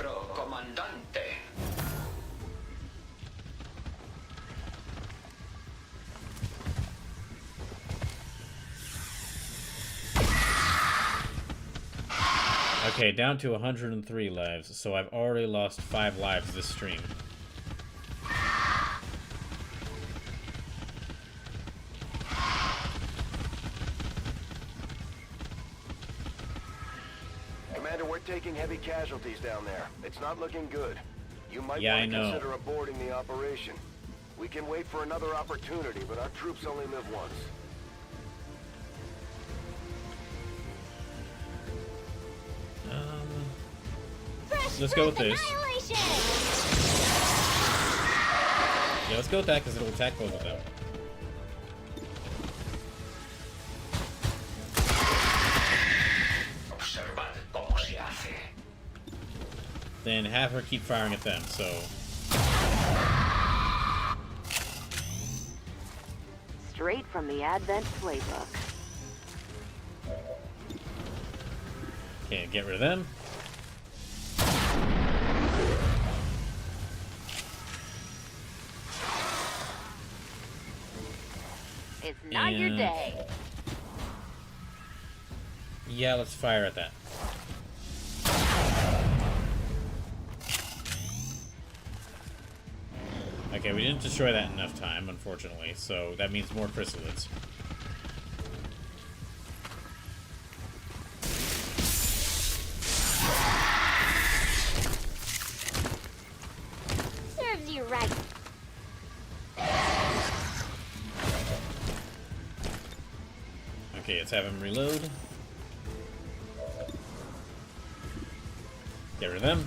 Okay, down to 103 lives, so I've already lost 5 lives this stream. Commander, we're taking heavy casualties down there. It's not looking good. You might want to consider aborting the operation. We can wait for another opportunity, but our troops only live once. Let's go with this. Yeah, let's go with that because it'll attack both of them. Then have her keep firing at them, so... Straight from the Advent playbook. Okay, get rid of them. It's not your day. Yeah, let's fire at that. Okay, we didn't destroy that in enough time, unfortunately, so that means more chrysalids. Serves you right. Okay, let's have him reload. Get rid of them.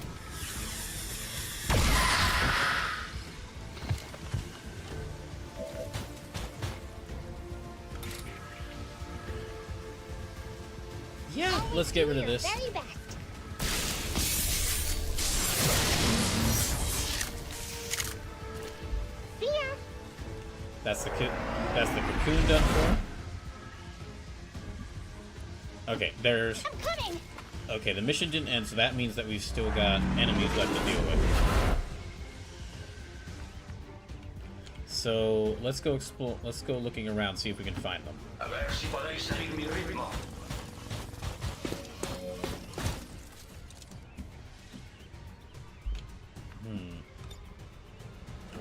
Yeah, let's get rid of this. Very best. See ya. That's the cocoon done for. Okay, there's... I'm coming. Okay, the mission didn't end, so that means that we've still got enemies left to deal with. So let's go explore. Let's go looking around, see if we can find them.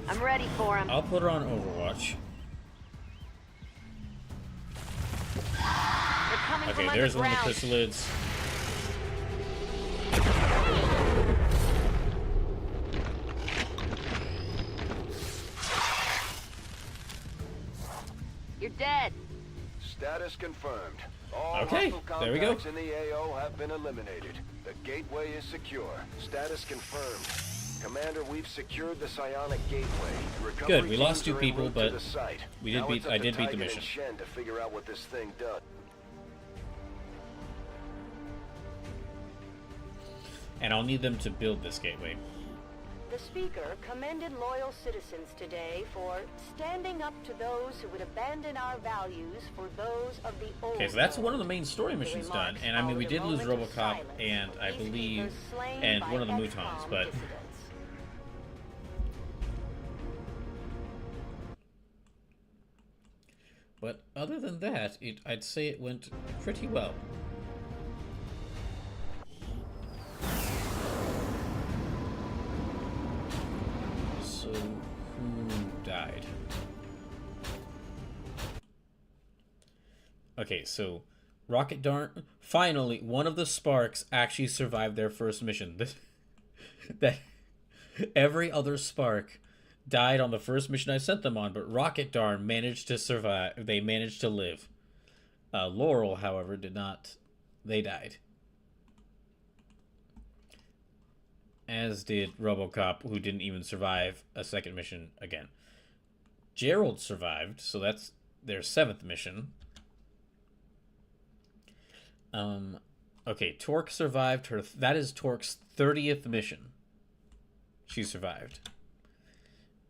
I'm ready for him. I'll put her on Overwatch. Okay, there's one of the chrysalids. You're dead. Status confirmed. All Okay, hostile there we go. contacts in the AO have been eliminated. The gateway is secure. Status confirmed. Commander, we've secured the psionic gateway. Recovery Good, we lost 2 teams are en people, route to but the site. we did Now beat. it's up I to did beat the Tigan mission. and Shen to figure out what this thing does. And I'll need them to build this gateway. The speaker commended loyal citizens today for standing up to those who would abandon our values for those of the old. Okay, so that's one of the main story missions done. And I mean, we did lose RoboCop and I believe, and one of the Mutons, but... But other than that, I'd say it went pretty well. So, who died? Okay, so Rocket Dart. Finally, one of the Sparks actually survived their first mission. That every other Spark died on the first mission I sent them on, but Rocket Darn managed to survive. They managed to live. Laurel, however, did not. They died. As did RoboCop, who didn't even survive a second mission again. Gerald survived, so that's their 7th mission. Okay, Torque survived her. That is Torque's 30th mission. She survived.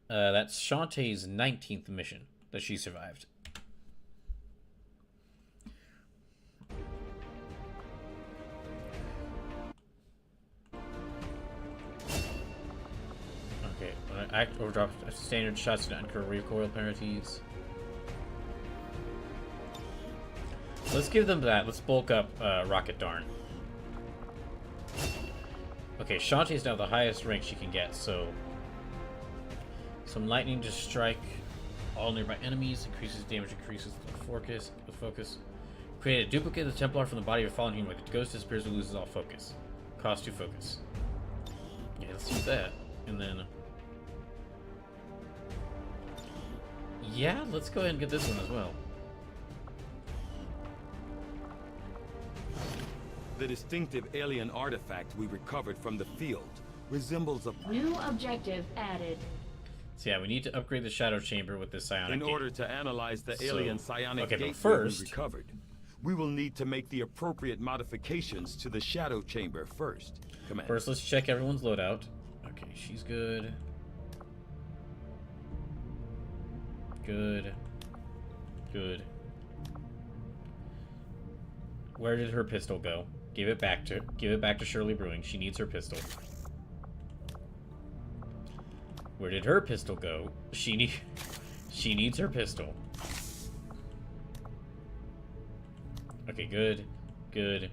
That's Shantae's 19th mission that she survived. Okay, when I act overdrop standard shots to incur recoil penalties. Let's give them that. Let's bulk up Rocket Darn. Okay, Shantae's now the highest rank she can get, so some lightning to strike all nearby enemies, increases damage, increases the focus. Create a duplicate of the Templar from the body of a fallen human. Like the ghost disappears and loses all focus. Cost 2 focus. Yeah, let's use that. And then yeah, let's go ahead and get this one as well. The distinctive alien artifact we recovered from the field resembles a... New objective added. So yeah, we need to upgrade the Shadow Chamber with this psionic gate. In order to analyze the alien psionic gate we recovered, we will need to make the appropriate modifications to the Shadow Chamber first. Commander. First, let's check everyone's loadout. Okay, she's good. Good. Good. Where did her pistol go? Give it back to Shirley Brewing. She needs her pistol. Where did her pistol go? She needs her pistol. Okay, good. Good.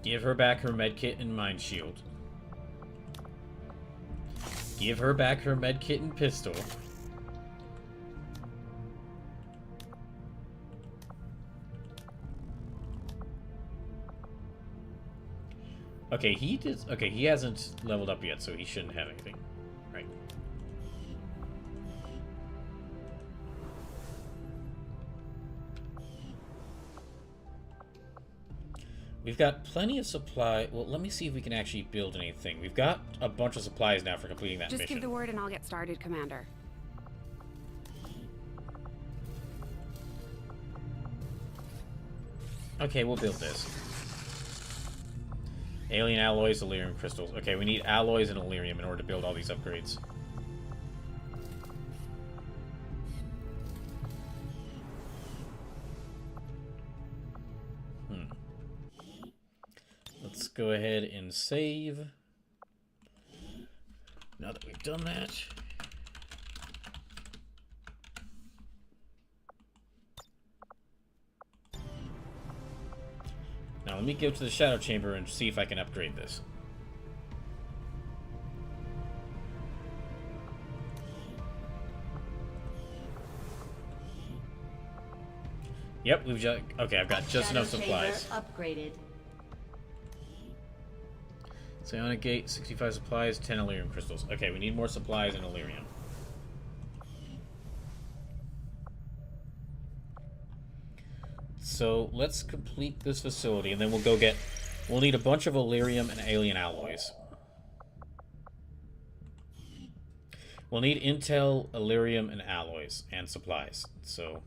Give her back her medkit and mind shield. Give her back her medkit and pistol. Okay, he hasn't leveled up yet, so he shouldn't have anything. Right. We've got plenty of supply. Well, let me see if we can actually build anything. We've got a bunch of supplies now for completing that mission. Just give the word and I'll get started, Commander. Okay, we'll build this. Alien alloys, Illyrium crystals. Okay, we need alloys and Illyrium in order to build all these upgrades. Let's go ahead and save. Now that we've done that. Now let me go to the Shadow Chamber and see if I can upgrade this. Yep, we've just... Okay, I've got just enough supplies. Upgraded. Psionic Gate, 65 supplies, 10 Illyrium crystals. Okay, we need more supplies and Illyrium. So let's complete this facility, and then we'll go get... We'll need a bunch of Illyrium and alien alloys. We'll need intel, Illyrium, and alloys, and supplies. So...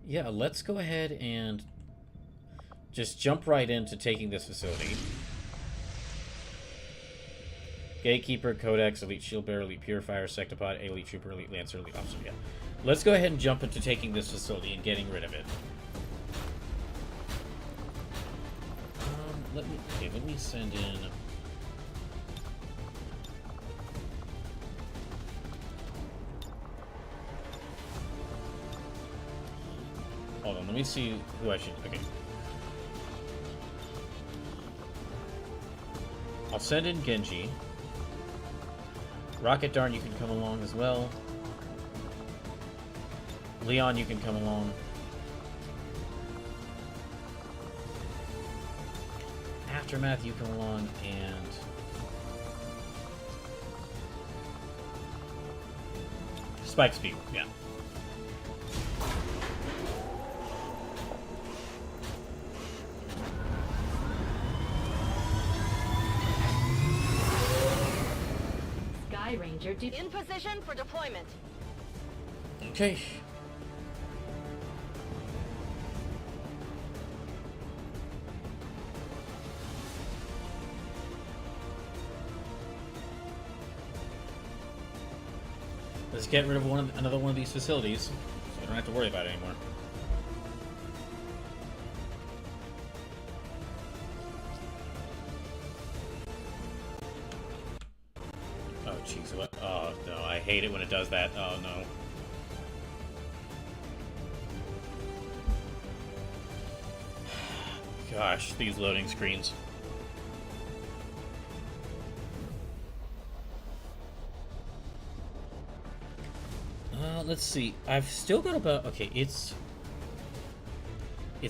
yeah, let's go ahead and just jump right into taking this facility. Gatekeeper, Codex, Elite Shield Bearer, Elite Purifier, Sectopod, Elite Trooper, Elite Lancer, Elite Officer. Yeah. Let's go ahead and jump into taking this facility and getting rid of it. Let me send in... Hold on, let me see who I should... Okay. I'll send in Genji. Rocket Darn, you can come along as well. Leon, you can come along. Aftermath, you come along, and... Spike Speed, yeah. Ranger in position for deployment. Let's get rid of another one of these facilities, so I don't have to worry about it anymore. Oh, jeez. What? Oh, no. I hate it when it does that. Oh, no. Gosh, these loading screens. Let's see. I've still got about... Okay, it's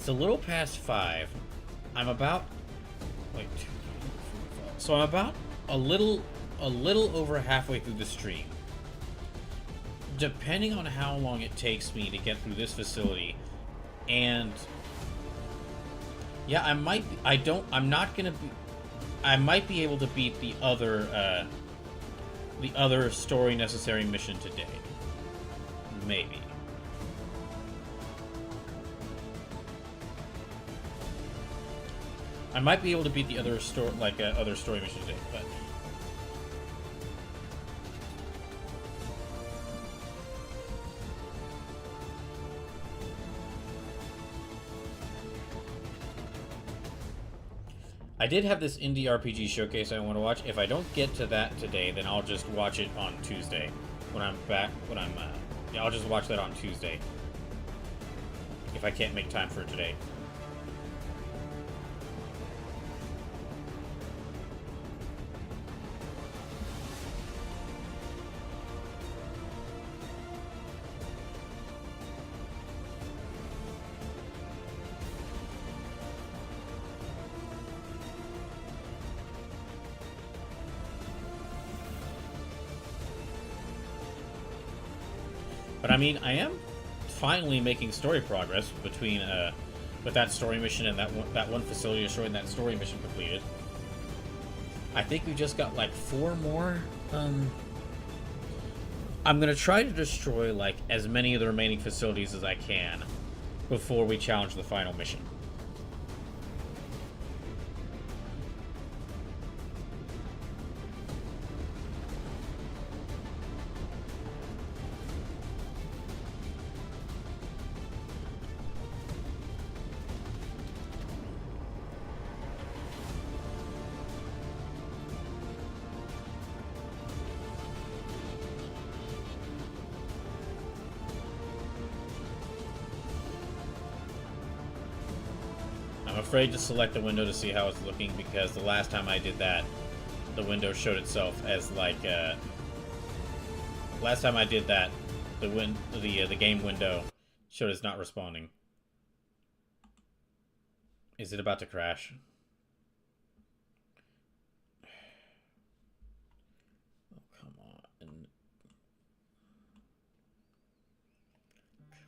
a little past 5. I'm about... Wait, 2, 3, 4, 5. So I'm about a little over halfway through the stream. Depending on how long it takes me to get through this facility, and... Yeah, I might... I'm not gonna be... I might be able to beat the other story necessary mission today. Maybe. I might be able to beat the other story mission today, but... I did have this indie RPG showcase I want to watch. If I don't get to that today, then I'll just watch it on Tuesday. When I'm back, yeah, I'll just watch that on Tuesday. If I can't make time for it today. But I mean, I am finally making story progress between with that story mission and that one facility destroyed and that story mission completed. I think we just got like 4 more. I'm gonna try to destroy like as many of the remaining facilities as I can before we challenge the final mission. I'm afraid to select the window to see how it's looking because the last time I did that, the window showed itself as like last time I did that, the game window showed it's not responding. Is it about to crash? Oh, come on.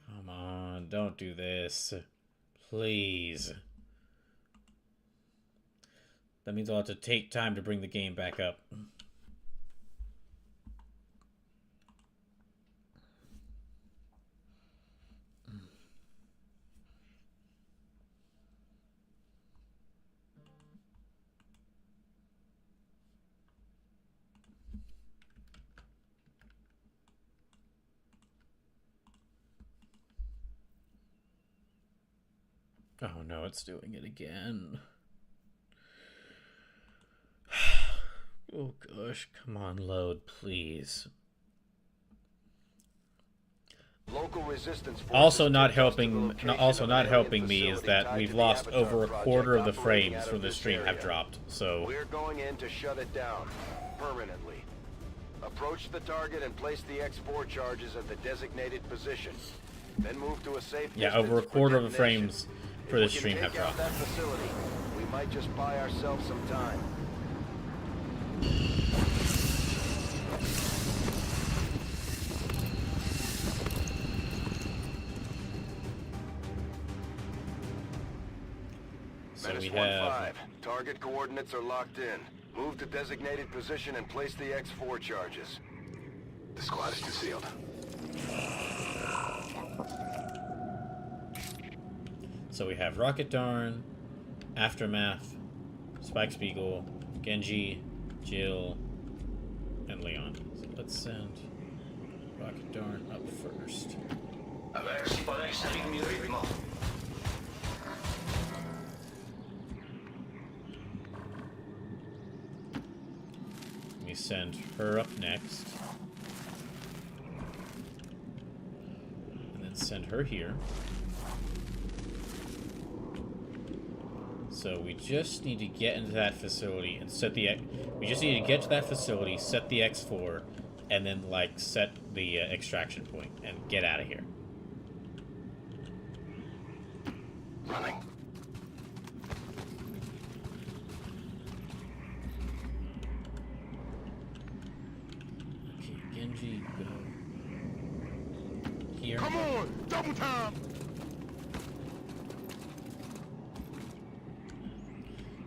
Come on, don't do this. Please. That means I'll have to take time to bring the game back up. Oh no, it's doing it again. Oh gosh, come on, load, please. Local resistance also not helping me is that we've lost over a quarter of the frames from the stream have dropped. So we're going in to shut it down permanently. Approach the target and place the X4 charges at the designated position. Then move to a safe yeah, over a quarter of the frames for the stream have dropped. That facility, we might just buy ourselves some time. So we have... Target coordinates are locked in. Move to designated position and place the X4 charges. The squad is concealed. So we have Rocket Darn, Aftermath, Spike Spiegel, Genji, Jill, and Leon. So let's send... Rocket Darn up first. A ver si podéis seguir mi ritmo. Let me send her up next. And then send her here. So we just need to get into that facility and set the... We just need to get to that facility, set the X4, and then, like, set the extraction point and get out of here. Running. Okay, Genji, go here. Come on! Double time!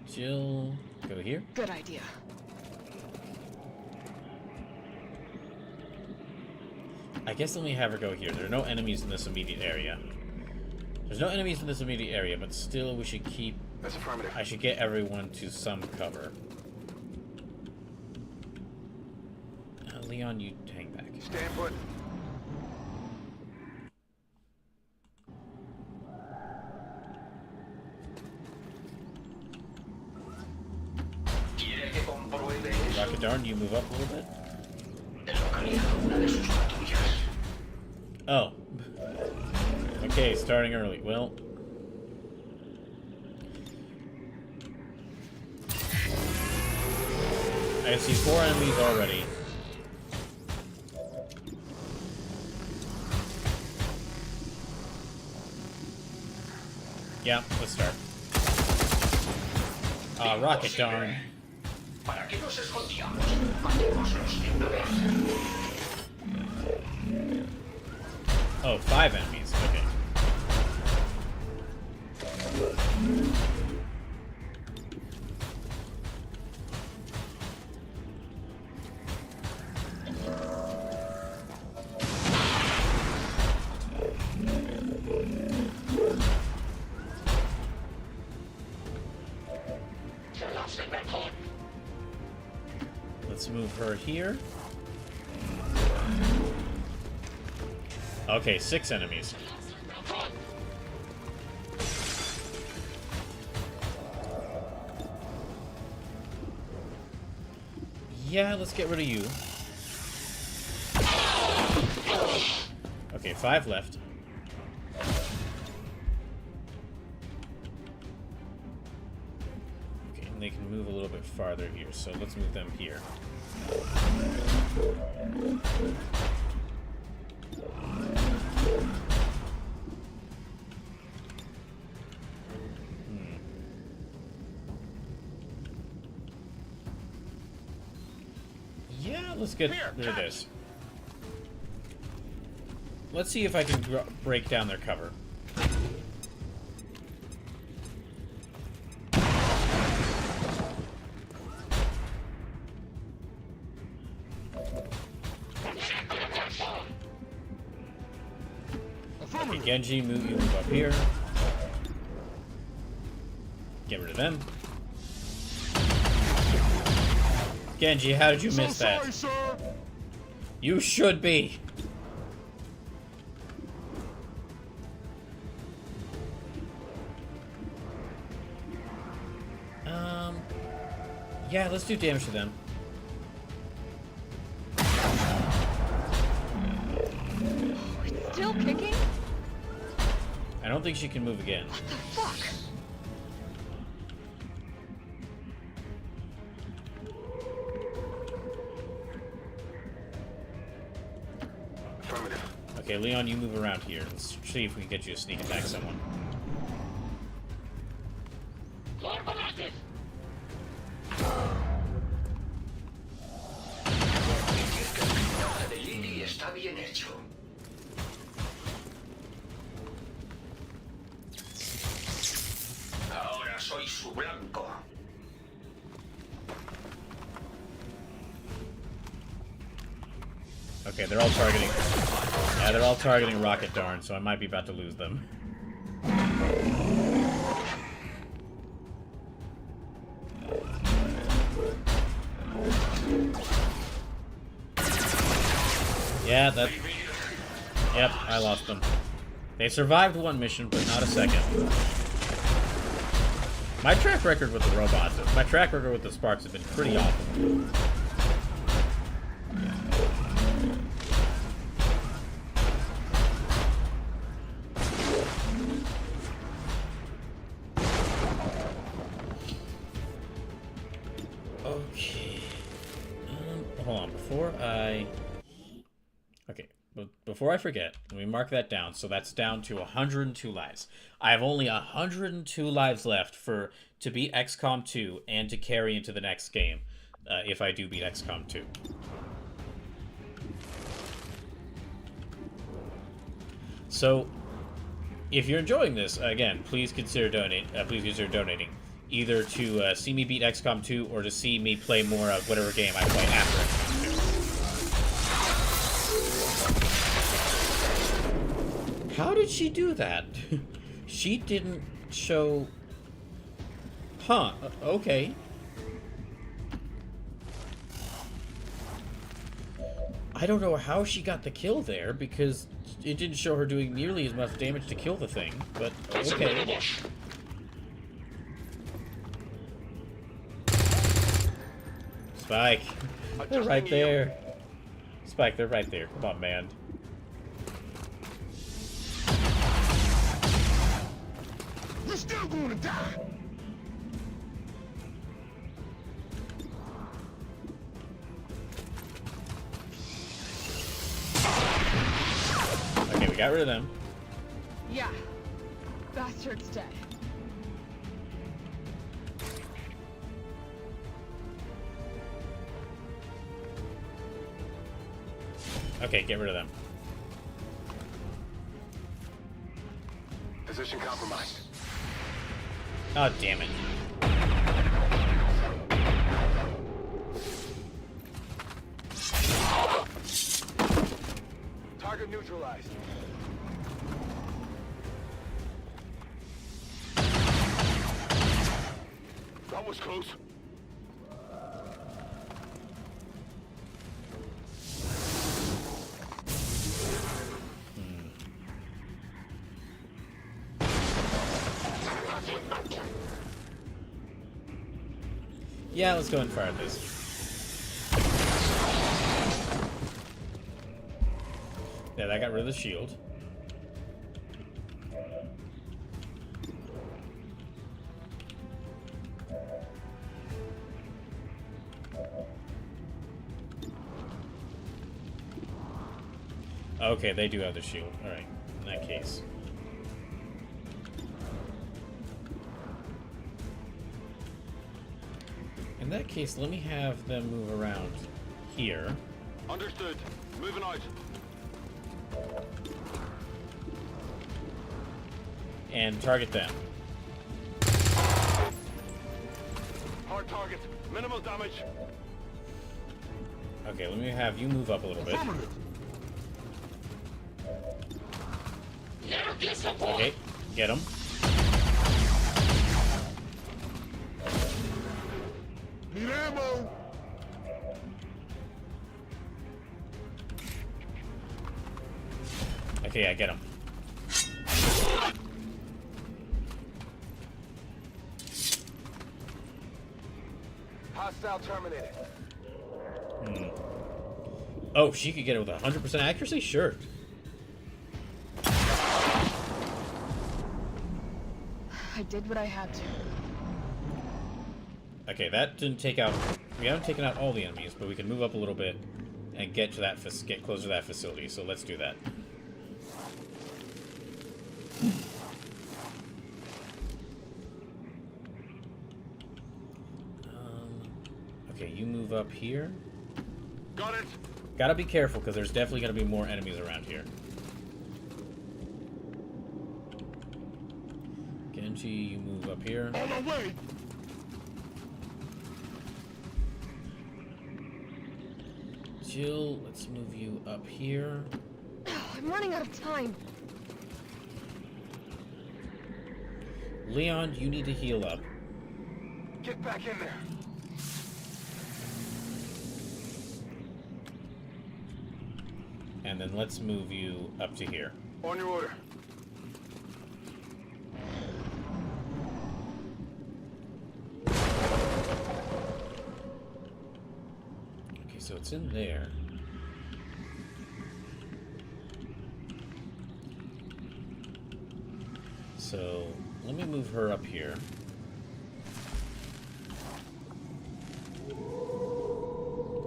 Jill, go here. Good idea. I guess let me have her go here. There are no enemies in this immediate area. There's no enemies in this immediate area, but still we should keep... That's affirmative. I should get everyone to some cover. Leon, you hang back. Stand put. Rocket Darn, you move up a little bit. Oh. Okay, starting early. Well. I see 4 enemies already. Yeah, let's start. Rocket Darn. ¿Para qué nos escondíamos? Matémoslos de una vez. Oh, 5 enemies. Okay. Let's move her here. Okay, 6 enemies. Yeah, let's get rid of you. Okay, 5 left. Okay, and they can move a little bit farther here, so let's move them here. Yeah, let's get rid of this. Let's see if I can break down their cover. Okay, Genji, you move up here. Get rid of them. Genji, how did you miss that? You should be. Yeah, let's do damage to them. It's still kicking? I don't think she can move again. What the fuck? Affirmative. Okay, Leon, you move around here. Let's see if we can get you to sneak attack someone. Ahora soy su blanco. Okay, they're all targeting. Yeah, they're all targeting Rocket Darn, so I might be about to lose them. Yeah, that... Yep, I lost them. They survived one mission, but not a second. My track record with the robots, my track record with the Sparks has been pretty awful. Okay. Hold on, before I forget, let me mark that down. So that's down to 102 lives. I have only 102 lives left to beat XCOM 2 and to carry into the next game, if I do beat XCOM 2. So, if you're enjoying this, again, please consider donating. Either to see me beat XCOM 2 or to see me play more of whatever game I play after XCOM 2. How did she do that? She didn't show... Huh, okay. I don't know how she got the kill there, because it didn't show her doing nearly as much damage to kill the thing, but okay. Spike, they're right there. Spike, they're right there. Come on, man. You're still gonna die! Okay, we got rid of them. Yeah. Bastard's dead. Okay, get rid of them. Position compromised. Oh, damn it. Target neutralized. That was close. Yeah, let's go and fire this. Yeah, that got rid of the shield. Okay, they do have the shield. Alright, in that case. In that case, let me have them move around here. Understood. Moving out. And target them. Hard target. Minimal damage. Okay, let me have you move up a little bit. Okay, get him. Need ammo! Okay, I get him. Hostile terminated. Oh, she could get it with 100% accuracy? Sure. I did what I had to. Okay, that didn't take out... We haven't taken out all the enemies, but we can move up a little bit and get to that, get closer to that facility. So let's do that. Okay, you move up here. Got it. Gotta be careful, because there's definitely gonna be more enemies around here. Genji, you move up here. On my way! Jill, let's move you up here. I'm running out of time. Leon, you need to heal up. Get back in there. And then let's move you up to here. On your order. Okay, so it's in there. So let me move her up here.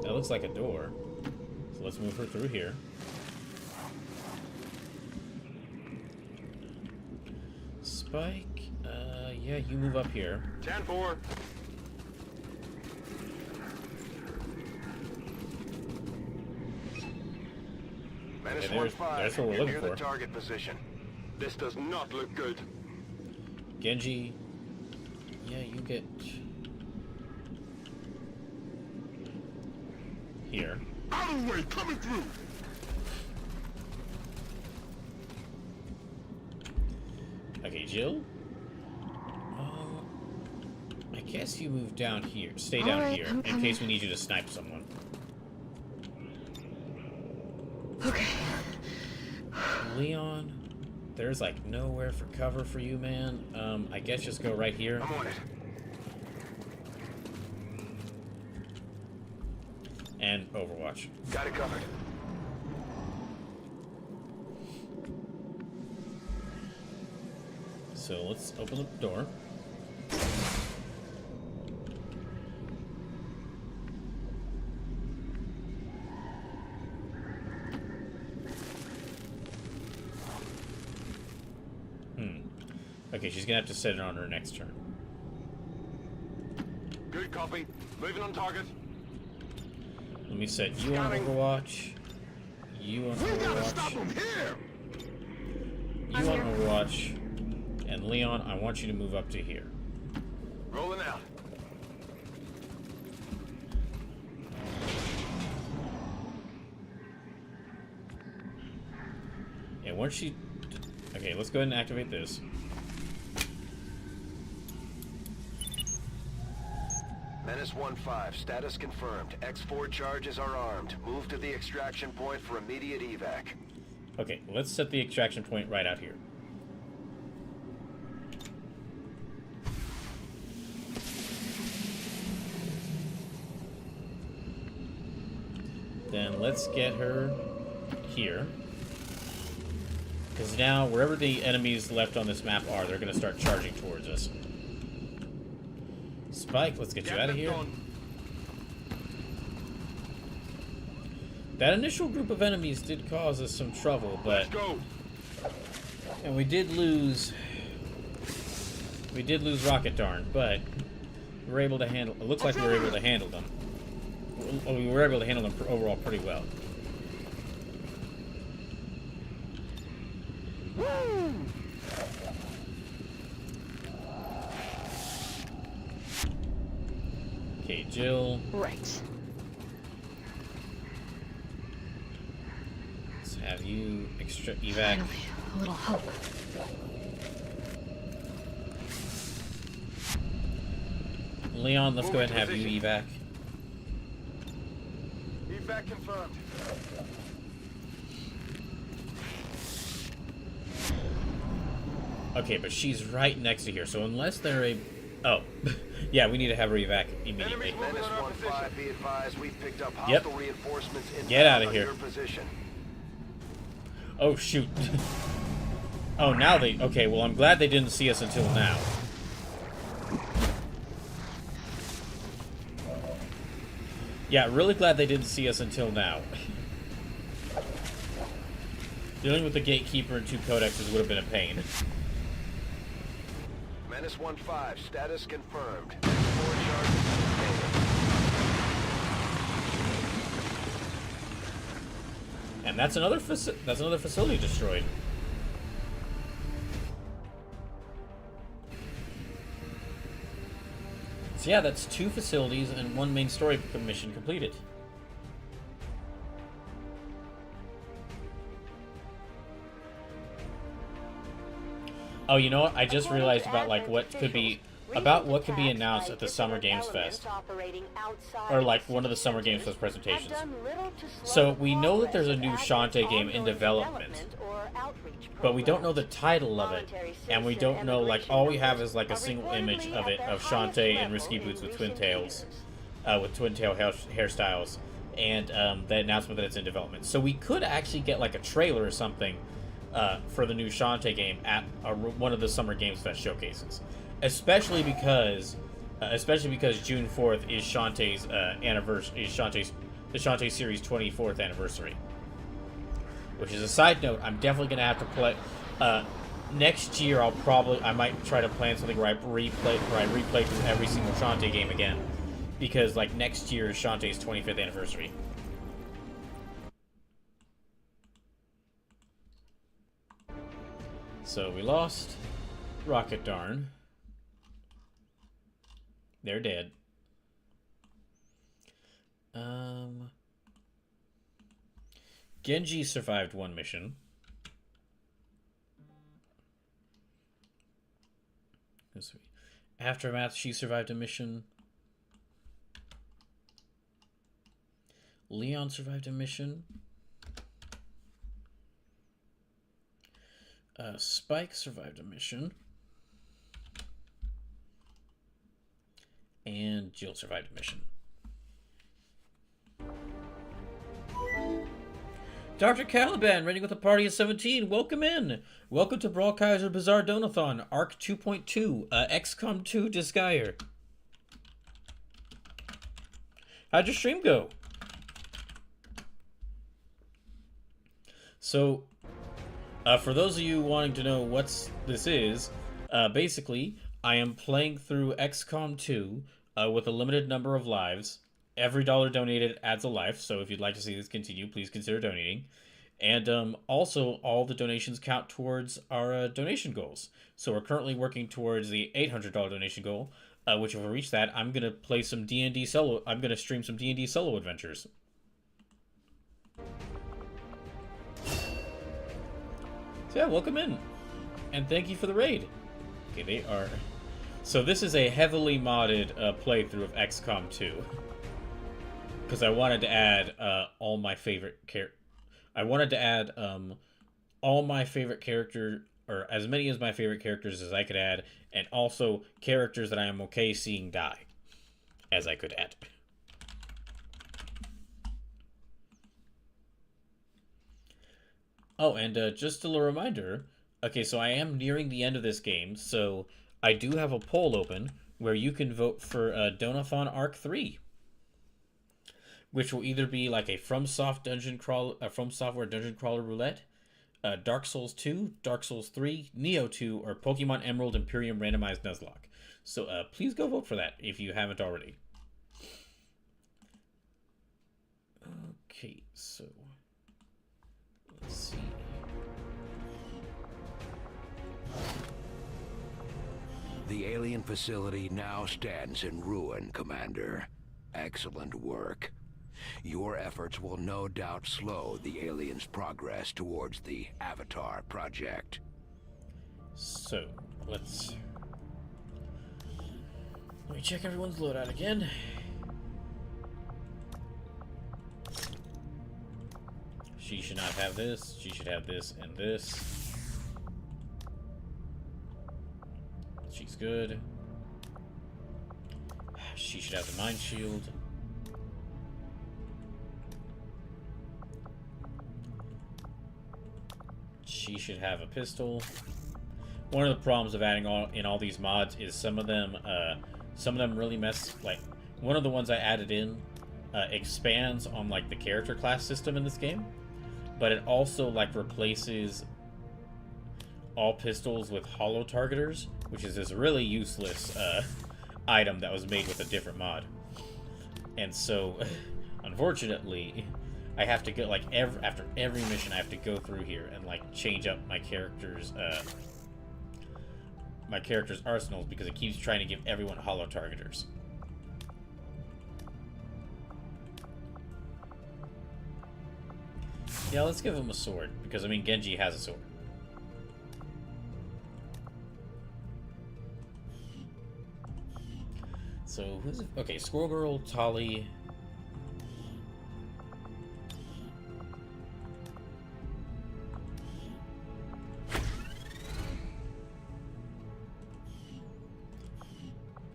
That looks like a door. So let's move her through here. Spike, yeah, you move up here. 10-4. Menace Okay, 1-5, that's what we're you're looking near for. the target position. This does not look good. Genji, yeah, you get here. Out of the way, coming through. Okay, Jill. I guess you move down here. Stay down Alright, here I'm in coming. case we need you to snipe someone. Okay. Leon, there's like nowhere for cover for you, man. I guess just go right here. I'm on it. And Overwatch. Got it covered. So let's open up the door. Okay, she's gonna have to set it on her next turn. Good copy. Moving on target. Let me set you on Overwatch. You on Overwatch. You on Overwatch. And Leon, I want you to move up to here. Rolling out. And once she... Okay, let's go ahead and activate this. Menace 1-5, status confirmed. X4 charges are armed. Move to the extraction point for immediate evac. Okay, let's set the extraction point right out here. Then let's get her here. Because now, wherever the enemies left on this map are, they're going to start charging towards us. Spike, let's get you out of here. That initial group of enemies did cause us some trouble, but... And we did lose Rocket Darn, but we were able to handle... It looks like we were able to handle them. Well, we were able to handle them overall pretty well. Okay, Jill. Right. Let's have you evac. Finally, a little hope. Leon, let's go ahead and have you evac. Evac confirmed. Okay, but she's right next to here, so unless they're a... Oh. Yeah, we need to have her evac immediately. Menace 1-5, be advised, we've picked up hostile reinforcements in Get out of here. your position. Oh, shoot. Oh, now they... Okay, well, I'm glad they didn't see us until now. Yeah, really glad they didn't see us until now. Dealing with the Gatekeeper and 2 Codexes would have been a pain. Menace 1-5, status confirmed. 4 charges sustained. And that's another facility destroyed. So yeah, that's 2 facilities and 1 main story mission completed. Oh, you know what? I just realized about like what could be about what can be announced at the Summer Games Fest, or like one of the Summer Games Fest presentations. So we know that there's a new Shantae game in development, but we don't know the title of it, and we don't know, like, all we have is like a single image of it, of Shantae in Risky Boots with twin tails, with twin tail hairstyles, and the announcement that it's in development. So we could actually get like a trailer or something for the new Shantae game at one of the Summer Games Fest showcases. Especially because June 4th is Shantae's anniversary, the Shantae series 24th anniversary. Which is a side note, I'm definitely gonna have to play next year. I might try to plan something where I replay through every single Shantae game again, because like next year is Shantae's 25th anniversary. So we lost Rocket Darn. They're dead. Genji survived one mission. Aftermath, she survived a mission. Leon survived a mission. Spike survived a mission. And Jill survived a mission. Dr. Caliban, ready with a party of 17. Welcome in. Welcome to BrawlKaiser's Bizarre Donathon, Arc 2.2, XCOM 2 Desguyer. How'd your stream go? So, for those of you wanting to know what this is, basically, I am playing through XCOM 2 with a limited number of lives. Every dollar donated adds a life, so if you'd like to see this continue, please consider donating. And also, all the donations count towards our donation goals. So we're currently working towards the $800 donation goal, which if we reach that, I'm going to play some D&D solo. I'm going to stream some D&D solo adventures. So yeah, welcome in. And thank you for the raid. Okay, they are... So this is a heavily modded playthrough of XCOM 2. Because I wanted to add all my favorite all my favorite character, or as many as my favorite characters as I could add, and also characters that I am okay seeing die, as I could add. Oh, and just a little reminder, okay, so I am nearing the end of this game, so I do have a poll open where you can vote for Donothon Arc 3. Which will either be like a From Software dungeon crawler roulette, Dark Souls 2, Dark Souls 3, Neo 2, or Pokemon Emerald Imperium randomized Nuzlocke. So please go vote for that if you haven't already. Okay, so let's see. The alien facility now stands in ruin, Commander. Excellent work. Your efforts will no doubt slow the aliens' progress towards the Avatar project. So, let me check everyone's loadout again. She should not have this. She should have this and this. She's good. She should have the Mind Shield. She should have a pistol. One of the problems of adding in all these mods is some of them really mess. Like one of the ones I added in expands on like the character class system in this game, but it also like replaces all pistols with hollow targeters, which is this really useless item that was made with a different mod. And so, unfortunately, I have to go, like, after every mission, I have to go through here and, like, change up my character's arsenals because it keeps trying to give everyone hollow targeters. Yeah, let's give him a sword, because, I mean, Genji has a sword. So, who's it? Okay, Squirrel Girl, Tali.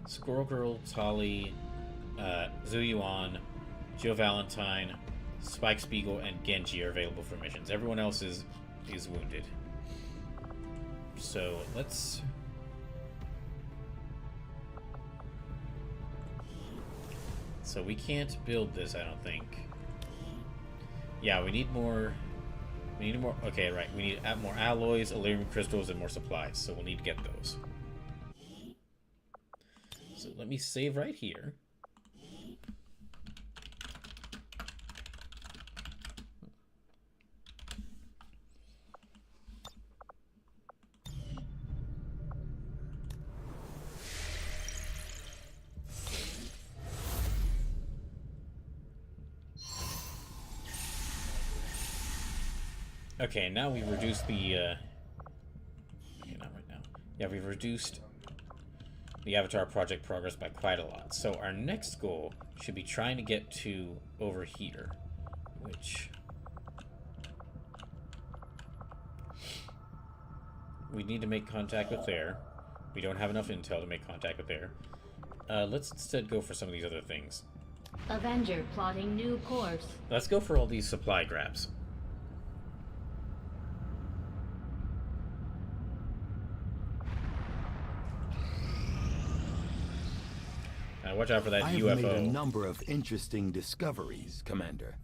Squirrel Girl, Tali, Zhu Yuan, Joe Valentine, Spike Spiegel, and Genji are available for missions. Everyone else is wounded. So let's. So we can't build this, I don't think. Yeah, we need more. We need more. Okay, right. We need more alloys, Illyrium crystals, and more supplies. So we'll need to get those. So let me save right here. Okay, now we've reduced the, okay, not right now. Yeah, we've reduced the Avatar project progress by quite a lot. So our next goal should be trying to get to over here, which we need to make contact with there. We don't have enough intel to make contact with there. Let's instead go for some of these other things. Avenger plotting new course. Let's go for all these supply grabs. Watch out for that UFO. I've made a number of interesting discoveries, Commander.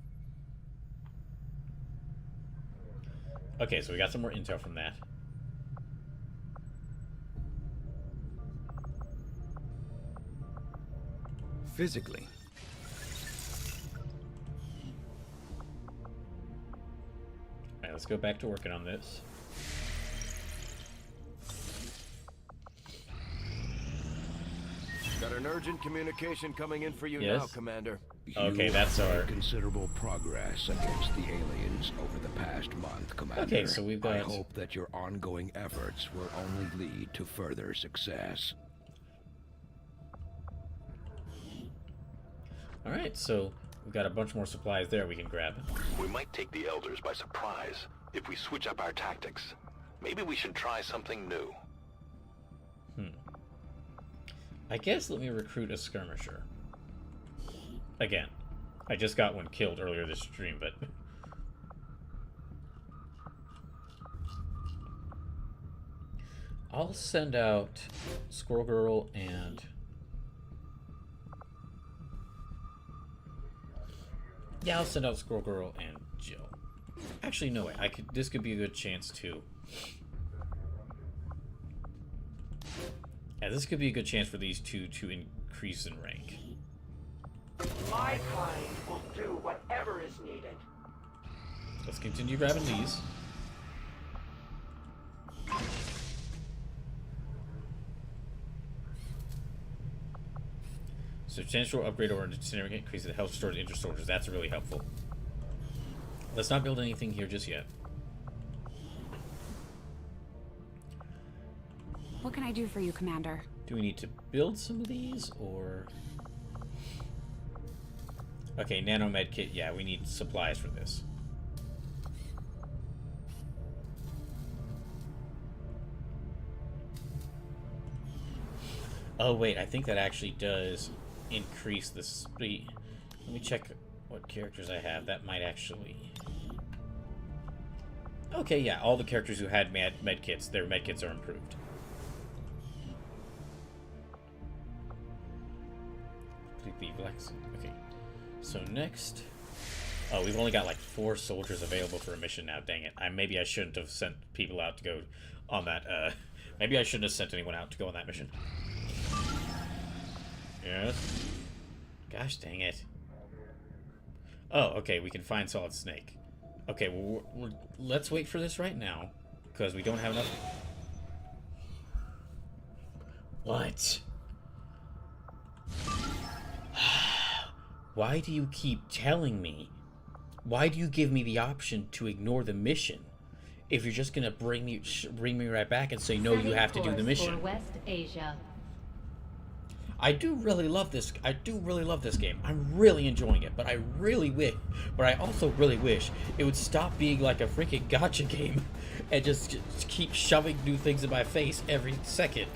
Okay, so we got some more intel from that. Physically. Alright, let's go back to working on this. Got an urgent communication coming in for you now, Commander. Okay, that's our considerable progress against the aliens over the past month, Commander. Okay, so we've got. I hope that your ongoing efforts will only lead to further success. All right, so we've got a bunch more supplies there we can grab. We might take the Elders by surprise if we switch up our tactics. Maybe we should try something new. I guess let me recruit a skirmisher. Again, I just got one killed earlier this stream, but... I'll send out Squirrel Girl and... Yeah, I'll send out Squirrel Girl and Jill. Actually, no way. This could be a good chance to... Yeah, this could be a good chance for these two to increase in rank. My kind will do whatever is needed. Let's continue grabbing these. Substantial upgrade or significant increase in the health storage inter soldiers. That's really helpful. Let's not build anything here just yet. What can I do for you, Commander? Do we need to build some of these, or... Okay, nanomed kit. Yeah, we need supplies for this. Oh, wait, I think that actually does increase the speed. Let me check what characters I have. That might actually... Okay, yeah, all the characters who had med kits, their med kits are improved. Okay, so next... Oh, we've only got like 4 soldiers available for a mission now, dang it. Maybe I shouldn't have sent people out to go on that, maybe I shouldn't have sent anyone out to go on that mission. Yes. Gosh dang it. Oh, okay, we can find Solid Snake. Okay, well, let's wait for this right now, because we don't have enough... What? Why do you keep telling me? Why do you give me the option to ignore the mission if you're just gonna bring me right back and say no, you have to do the mission? For West Asia. I do really love this. I do really love this game. I'm really enjoying it, but I also really wish it would stop being like a freaking gacha game and just keep shoving new things in my face every second.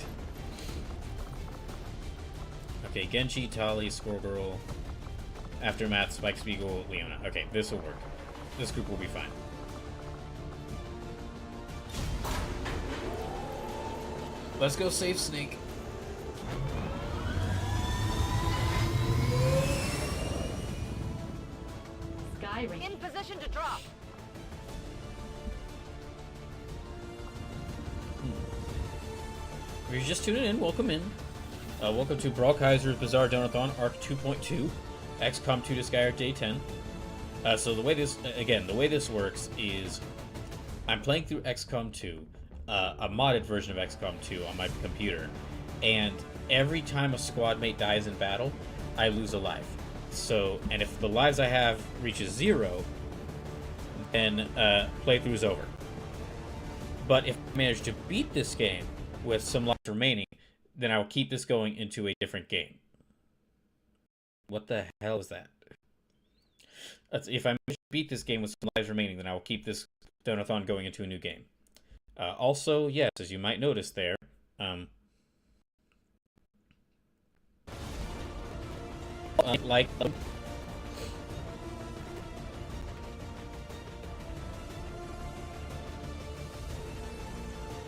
Okay, Genji, Tali, Squirrel, Aftermath, Spike Spiegel, Leona. Okay, this will work. This group will be fine. Let's go save Snake. In position to drop. If you're just tuning in, welcome in. Welcome to BrawlKaiser's Bizarre Donathon, Arc 2.2, XCOM 2 Desguyer Day 10. So the way this works is I'm playing through XCOM 2, a modded version of XCOM 2 on my computer, and every time a squad mate dies in battle, I lose a life. So, and if the lives I have reaches 0, then playthrough is over. But if I manage to beat this game with some lives remaining, then I will keep this going into a different game. What the hell is that? If I manage to beat this game with some lives remaining, then I will keep this Donathon going into a new game. Also, yes, as you might notice there,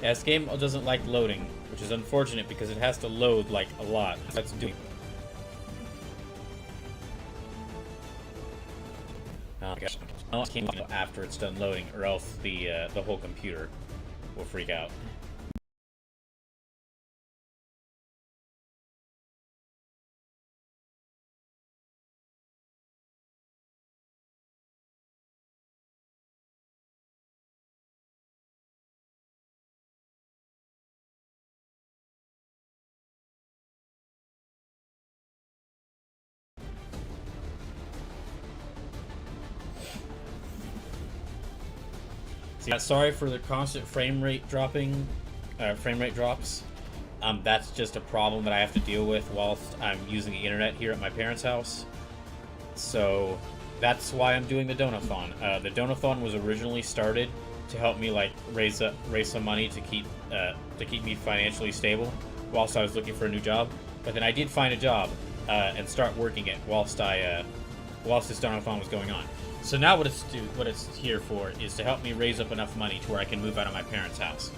this game doesn't like loading, which is unfortunate because it has to load like a lot. That's doing. Oh gosh, I'll came after it's done loading, or else the whole computer will freak out. Yeah, sorry for the constant frame rate drops. That's just a problem that I have to deal with whilst I'm using the internet here at my parents' house. So that's why I'm doing the Donathon. The Donathon was originally started to help me like raise some money to keep me financially stable whilst I was looking for a new job. But then I did find a job and start working it whilst this Donathon was going on. So now what it's here for is to help me raise up enough money to where I can move out of my parents' house.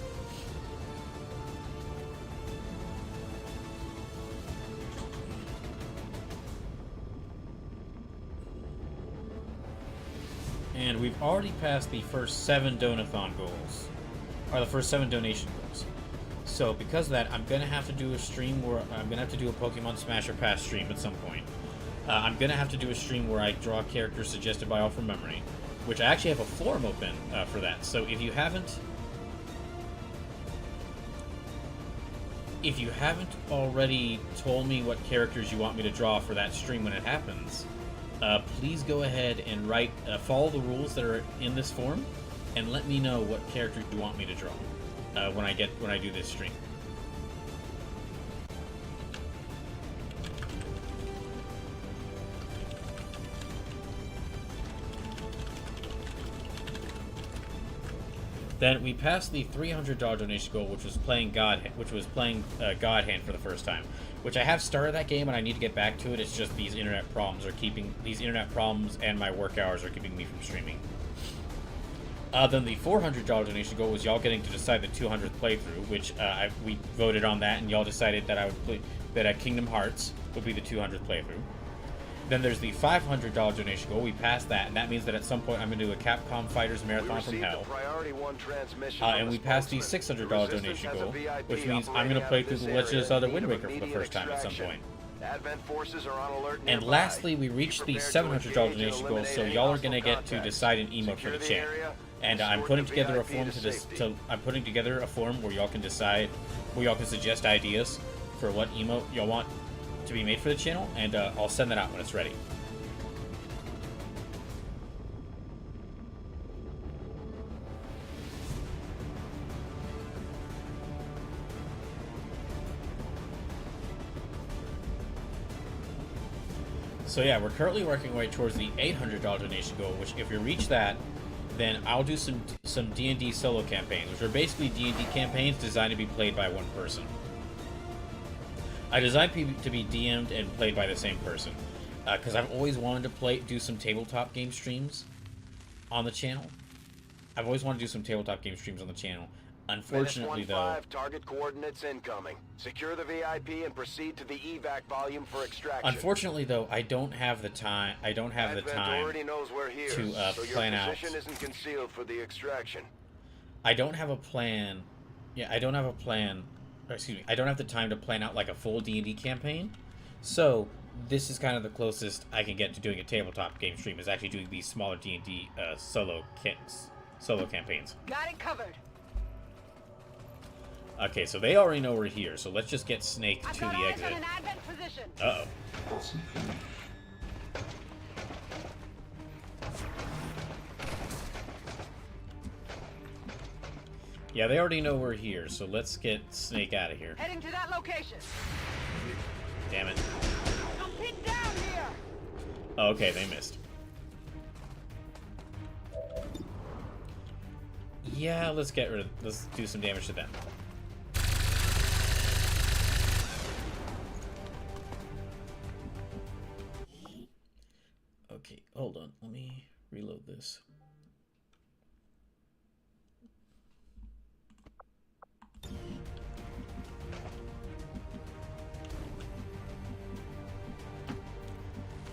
And we've already passed the first 7 Donathon goals, or the first 7 donation goals. So because of that, I'm gonna have to do a stream where I'm gonna have to do a Pokemon Smash or Pass stream at some point. I'm gonna have to do a stream where I draw characters suggested by all from memory, which I actually have a forum open for that. So if you haven't already told me what characters you want me to draw for that stream when it happens, please go ahead and follow the rules that are in this forum, and let me know what characters you want me to draw when I do this stream. Then we passed the $300 donation goal, which was playing God Hand for the first time. Which I have started that game and I need to get back to it. It's just these internet problems and my work hours are keeping me from streaming. Then the $400 donation goal was y'all getting to decide the 200th playthrough, which we voted on that, and y'all decided that Kingdom Hearts would be the 200th playthrough. Then there's the $500 donation goal. We passed that, and that means that at some point I'm going to do a Capcom Fighters Marathon from Hell. And we passed the $600 donation goal, which means I'm going to play through The Legend of Zelda Wind Waker for the first time at some point. And lastly, we reached the $700 donation goal, so y'all are going to get to decide an emote for the channel. And I'm putting together a form where y'all can decide, where y'all can suggest ideas for what emote y'all want to be made for the channel, and I'll send that out when it's ready. So yeah, we're currently working our way towards the $800 donation goal, which if we reach that, then I'll do some D&D solo campaigns, which are basically D&D campaigns designed to be played by one person. I designed to be DM'd and played by the same person, because I've always wanted to do some tabletop game streams on the channel. I've always wanted to do some tabletop game streams on the channel. Unfortunately, though, target coordinates incoming. Secure the VIP and proceed to the evac volume for extraction. Unfortunately, though, I don't have the time. I don't have the time already knows we're here, to so plan your out. position isn't concealed for the extraction. I don't have a plan. Yeah, I don't have a plan. Excuse me. I don't have the time to plan out like a full D&D campaign. So this is kind of the closest I can get to doing a tabletop game stream. Is actually doing these smaller D&D solo campaigns. Got it covered. Okay, so they already know we're here, so let's just get Snake to the exit. Uh-oh. Yeah, they already know we're here, so let's get Snake out of here. Heading to that location. Damn it. I'm pinned down here. Oh, okay, they missed. Yeah, let's do some damage to them. Okay, hold on. Let me reload this.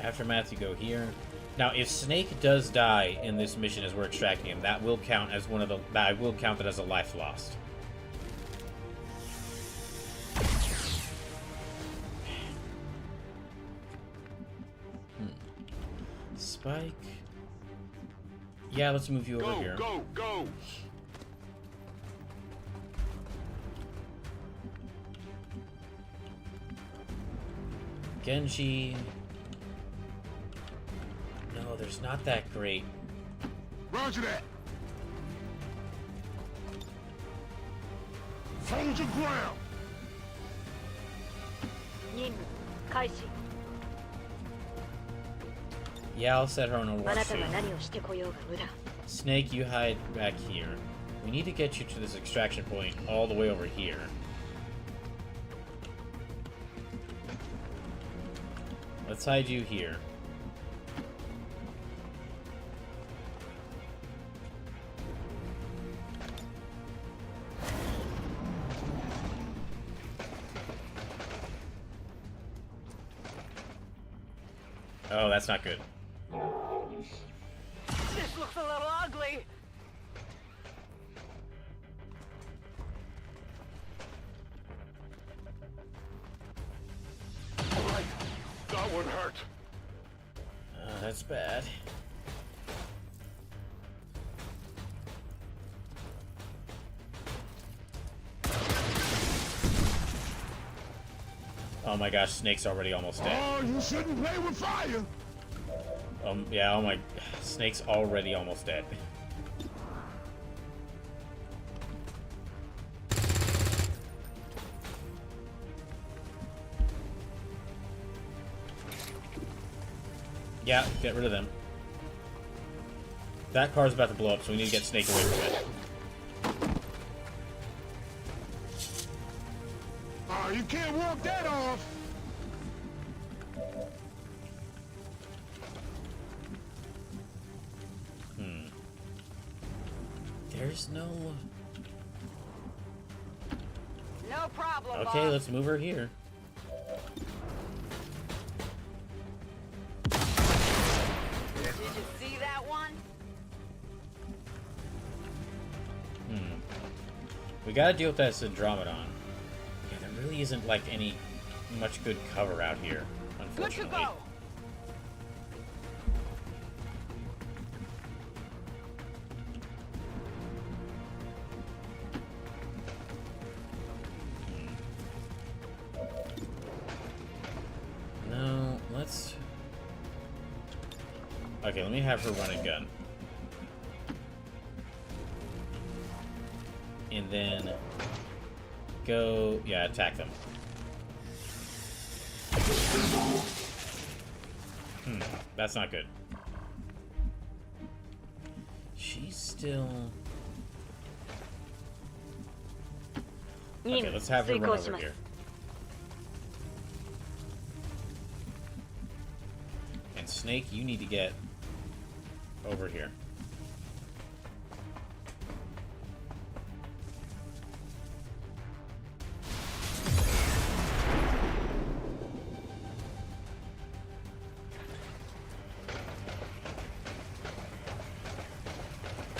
Aftermath, you go here. Now, if Snake does die in this mission as we're extracting him, that will count as I will count it as a life lost. Spike. Yeah, let's move you over here. Go! Genji. No, there's not that great. Roger that. Hold your ground. Yeah, I'll set her on a war stream. Snake, you hide back here. We need to get you to this extraction point all the way over here. Let's hide you here. Oh, that's not good. This looks a little ugly. That one hurt. That's bad. Oh my gosh, Snake's already almost dead. Oh, you shouldn't play with fire. Yeah, oh my... Snake's already almost dead. Yeah, get rid of them. That car's about to blow up, so we need to get Snake away from it. Oh, you can't walk that off. There's no... No problem, Okay, boss. let's move her here. Did you see that one? We gotta deal with that Andromedon. Yeah, there really isn't, like, any much good cover out here, unfortunately. Good to go. No, let's... Okay, let me have her run and gun. And then go, yeah, attack them. That's not good. She's still... Okay, let's have her run over here. And Snake, you need to get over here.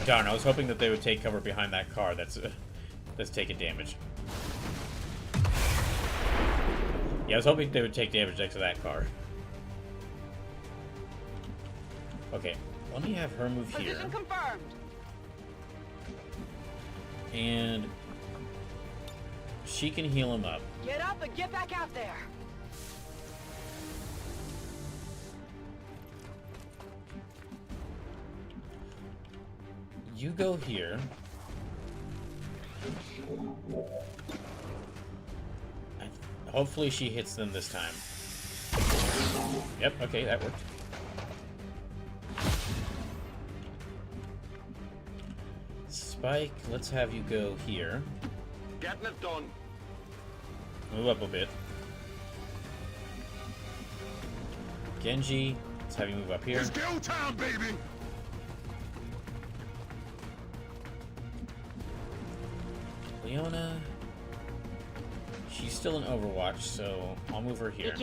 Darn, I was hoping that they would take cover behind that car that's taking damage. Yeah, I was hoping they would take damage next to that car. Okay, let me have her move here. Position confirmed. And she can heal him up. Get up and get back out there. You go here. Hopefully she hits them this time. Yep, okay, that worked. Spike, let's have you go here. Getting it done. Move up a bit. Genji, let's have you move up here. It's go time, baby. Leona, she's still in Overwatch, so I'll move her here.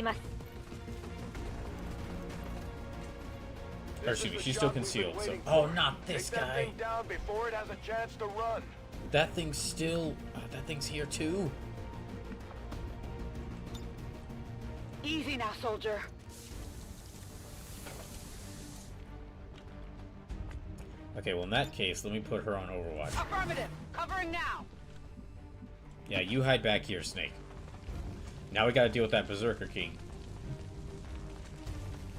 Or she's still concealed, so... Oh, not this guy! Take that thing down before it has a chance to run. That thing's still... that thing's here, too. Easy now, soldier. Okay, well, in that case, let me put her on Overwatch. Affirmative. Covering now. Yeah, you hide back here, Snake. Now we gotta deal with that Berserker King.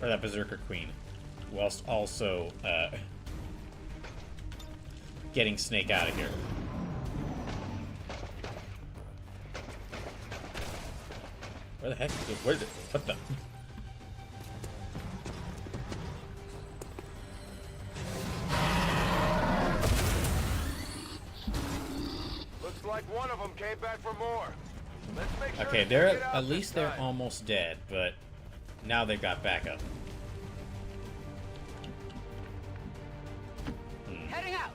Or that Berserker Queen. Whilst also, getting Snake out of here. Where the heck? Where did it? What the? Looks like one of them came back for more. Let's make sure Okay, they're at least they're almost dead, but now they've got backup. Heading out.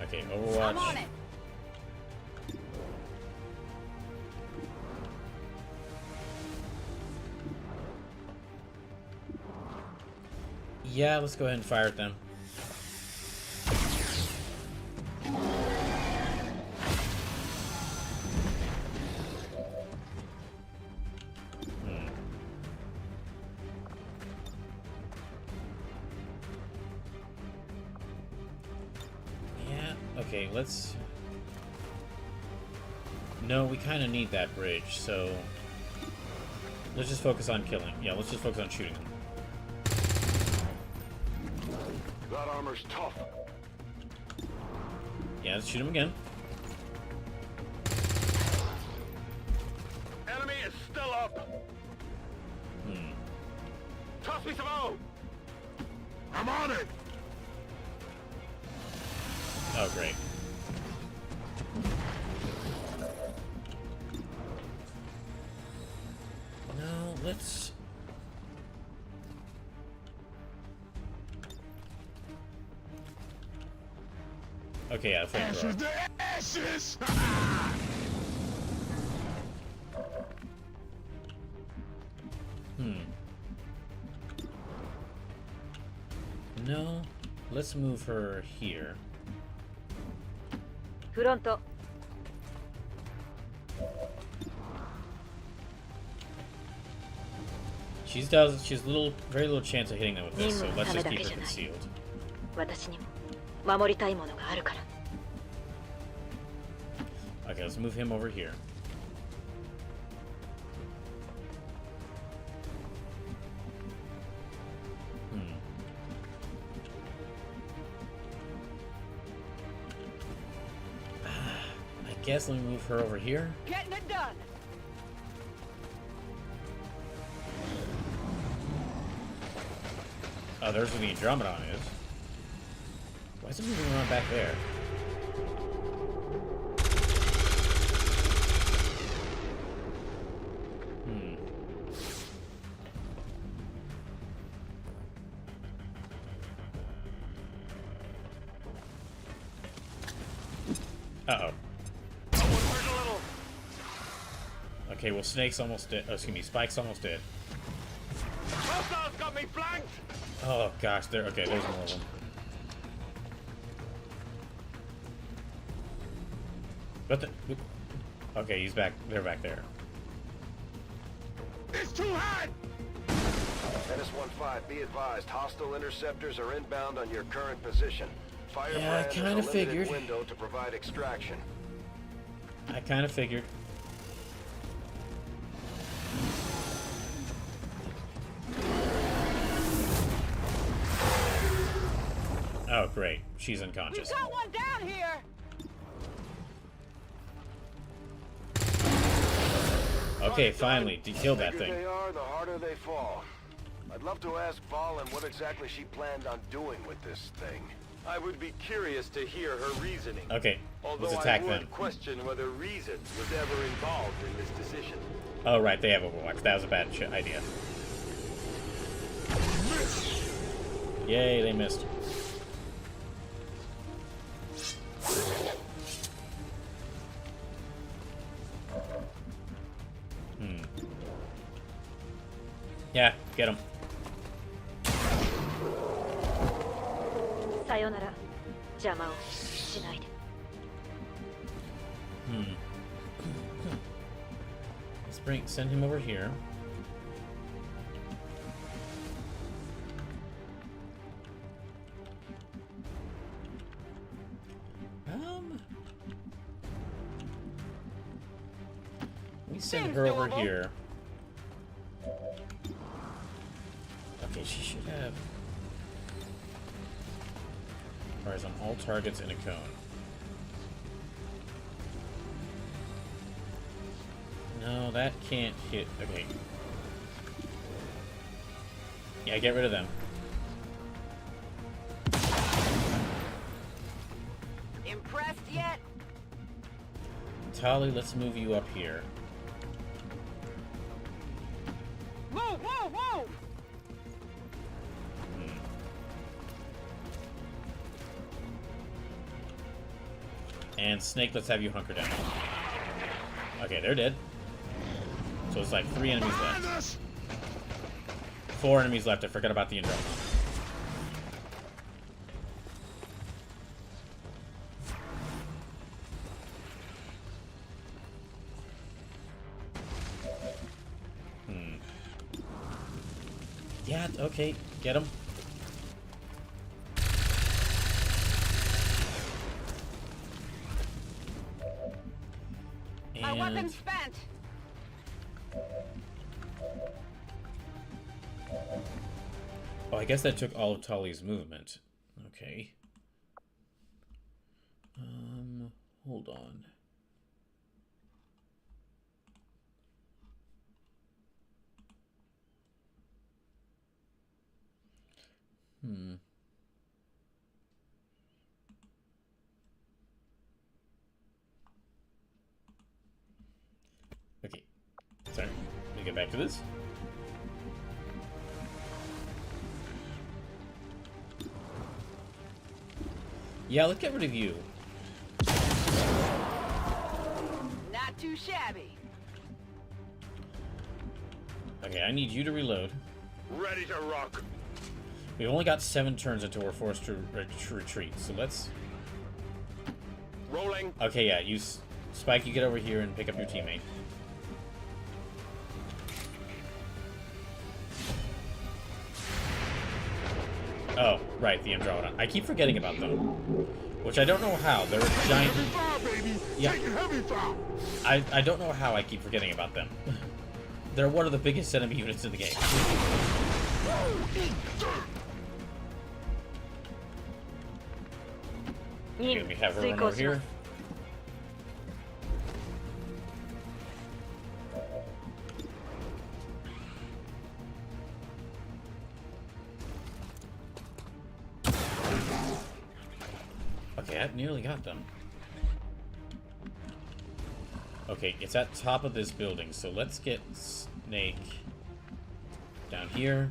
Okay, Overwatch. I'm on it. Yeah, let's go ahead and fire at them. Okay, let's... No, we kind of need that bridge, so... Let's just focus on killing. Yeah, let's just focus on shooting them. That armor's tough. Yeah, let's shoot him again. Enemy is still up. Toss me some O. I'm on it. Oh, great. No, let's... Okay, yeah, Ashes to ashes! No, let's move her here. Front. She's very little chance of hitting them with this, so let's just keep her concealed. Okay, let's move him over here. I guess let me move her over here. Getting it done. Oh, there's where the Andromedon is. Why is it moving around back there? Uh-oh. Okay, well, Snake's almost dead. Oh, excuse me, Spike's almost dead. Hostiles got me flanked! Oh, gosh, there. Okay, there's more of them. What the? Okay, he's back. They're back there. It's too hot! NS-15, be advised, hostile interceptors are inbound on your current position. Firebrand Yeah, I kind of figured. Window to provide extraction. I kind of figured. Oh, great. She's unconscious. We've got one down here! Okay, finally, killed that thing. The bigger they are, the harder they fall. I'd love to ask Valen what exactly she planned on doing with this thing. I would be curious to hear her reasoning. Okay, although let's attack I would them. question whether reason was ever involved in this decision. Oh, right, they have Overwatch. That was a bad idea. Yay, they missed. Yeah, get him. Sayonara. 邪魔をしないで。Let's send him over here. We send her over here. Okay, she should have fires on all targets in a cone. No, that can't hit. Okay. Yeah, get rid of them. Impressed yet? Tali, let's move you up here. Move, move, move! And Snake, let's have you hunker down. Okay, they're dead. So it's like 3 enemies left. 4 enemies left. I forgot about the Andromedon. Yeah, okay. Get him. My weapon's spent. Oh, I guess that took all of Tali's movement. Okay. Hold on. Okay. Sorry. Let me get back to this. Yeah, let's get rid of you. Not too shabby. Okay, I need you to reload. Ready to rock. We've only got 7 turns until we're forced to retreat, so let's... Rolling. Okay, yeah, you... Spike, you get over here and pick up your teammate. Oh, right, the Andromedon. I keep forgetting about them. Which I don't know how. They're a giant... Yeah. I don't know how I keep forgetting about them. They're one of the biggest enemy units in the game. Okay, we have her run over here. Okay, I nearly got them. Okay, it's at top of this building, so let's get Snake down here.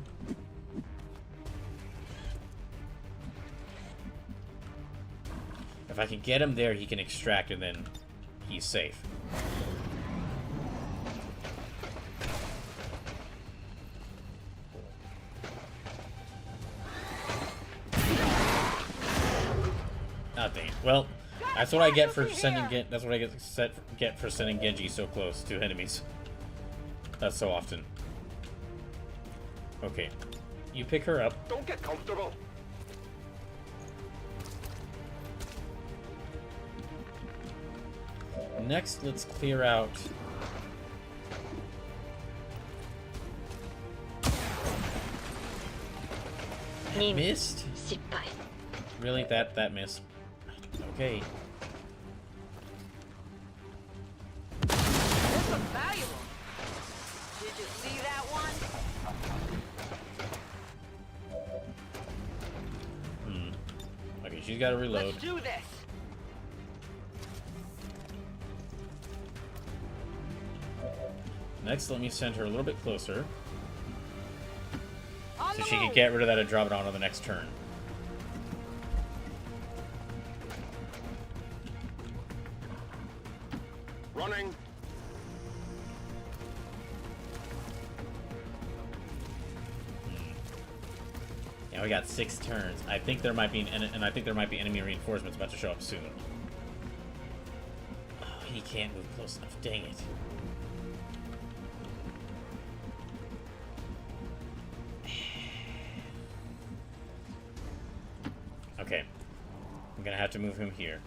If I can get him there, he can extract, and then he's safe. Oh, dang it. Well, that's what I get for sending that's what I get for sending Genji so close to enemies. That's so often. Okay, you pick her up. Don't get comfortable. Next, let's clear out. Missed? Really? That missed? Okay. This looks valuable. Did you see that one? Okay, she's got to reload. Let's do this. Next, let me send her a little bit closer. On So the she can move. get rid of that Andromedon on the next turn. Running. Yeah, we got 6 turns. I think there might be I think there might be enemy reinforcements about to show up soon. Oh, he can't move close enough. Dang it. Okay. I'm gonna have to move him here.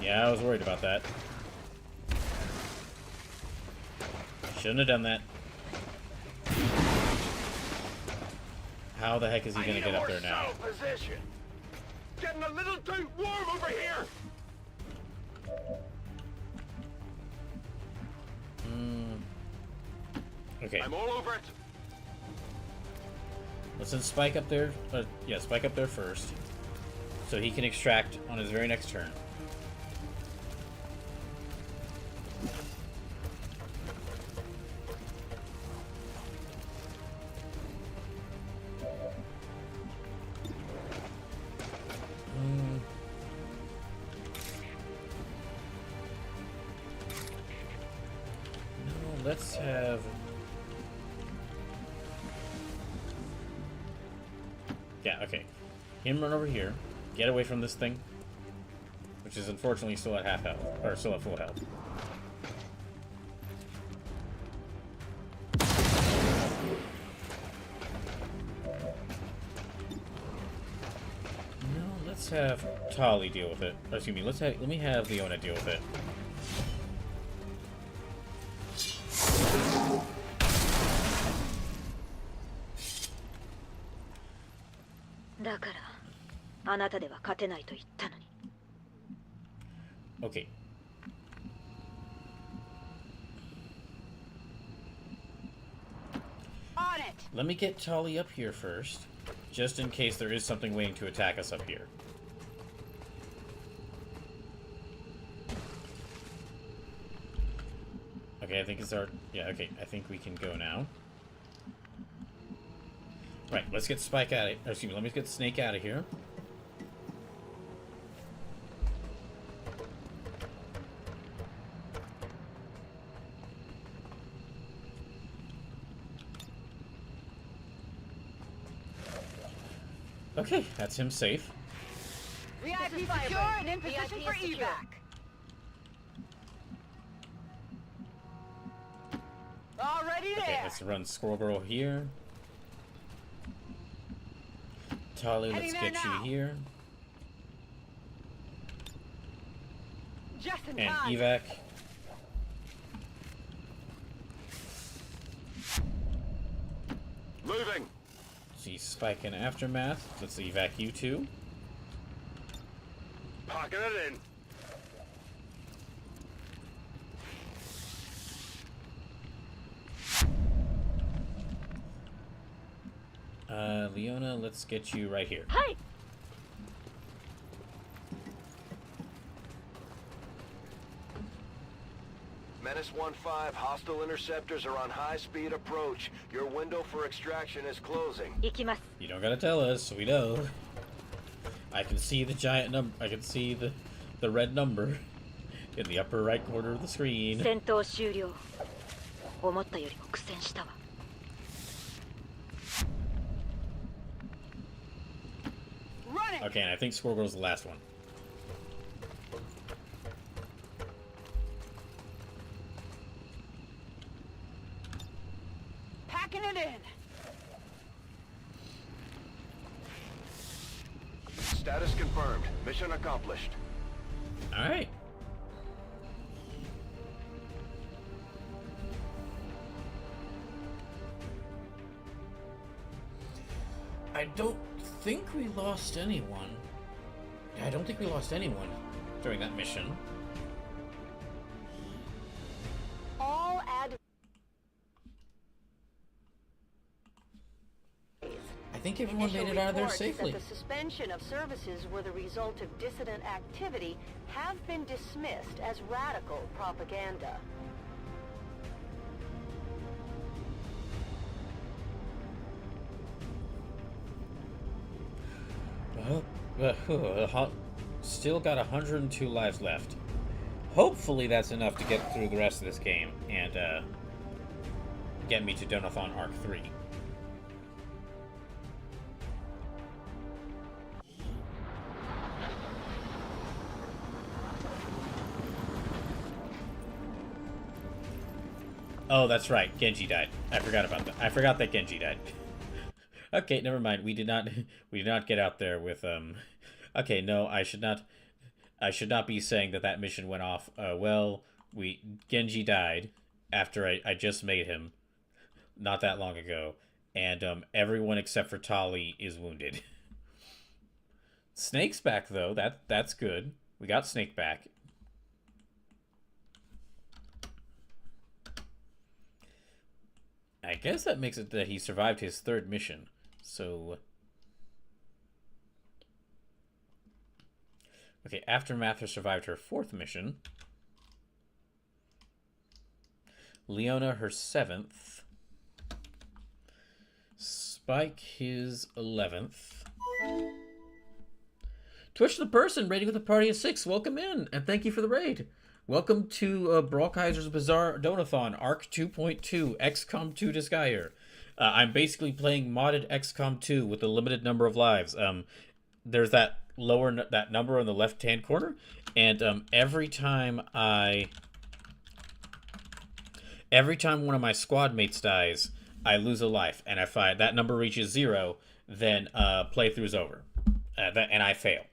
Yeah, I was worried about that. Shouldn't have done that. How the heck is he gonna get up there now? Position. Getting a little too warm over here. Okay. I'm all over it. Let's send Spike up there. Yeah, Spike up there first. So he can extract on his very next turn. No, let's have... Yeah, okay. Him run over here. Get away from this thing. Which is unfortunately still at half health. Or still at full health. No, let's have Tali deal with it. Or, excuse me, let me have Leona deal with it. Okay. On it. Let me get Tali up here first, just in case there is something waiting to attack us up here. Okay, I think it's our... Yeah, okay, I think we can go now. Right, let's get Spike out of... Excuse me, let me get Snake out of here. Okay, that's him safe. VIP secure and in position for evac. Already there. Okay, let's run Squirrel Girl here. Tali, let's get you here. Just in And time. evac. Moving. See Spike and Aftermath. Let's evac you too. Packing it in. Leona, let's get you right here. Hi. Menace 1-5, hostile interceptors are on high-speed approach. Your window for extraction is closing. You don't gotta tell us, we know. I can see the giant number. I can see the red number in the upper right corner of the screen. Okay, and I think Squirrel Girl's the last one. Packing it in. Status confirmed. Mission accomplished. All right. I don't think we lost anyone. I don't think we lost anyone during that mission. All I think everyone made it out of there safely. That the suspension of services were the result of dissident activity have been dismissed as radical propaganda. Well, still got 102 lives left. Hopefully that's enough to get through the rest of this game and get me to Donothon Arc 3. Oh, that's right. Genji died. I forgot about that. I forgot that Genji died. Okay, never mind. We did not get out there with Okay, no, I should not be saying that mission went off. Well, Genji died after I just made him not that long ago, and everyone except for Tali is wounded. Snake's back though. That's good. We got Snake back. I guess that makes it that he survived his third mission. So, okay, Aftermath has survived her fourth mission. Leona her 7th. Spike his 11th. Twitch the person raiding with a party of 6. Welcome in and thank you for the raid. Welcome to BrawlKaiser's Bizarre Donathon Arc 2.2 XCOM 2 Desguyer. I'm basically playing modded XCOM 2 with a limited number of lives. There's that that number on the left-hand corner, and every time one of my squad mates dies, I lose a life, and if that number reaches 0, then playthrough's over, and I fail.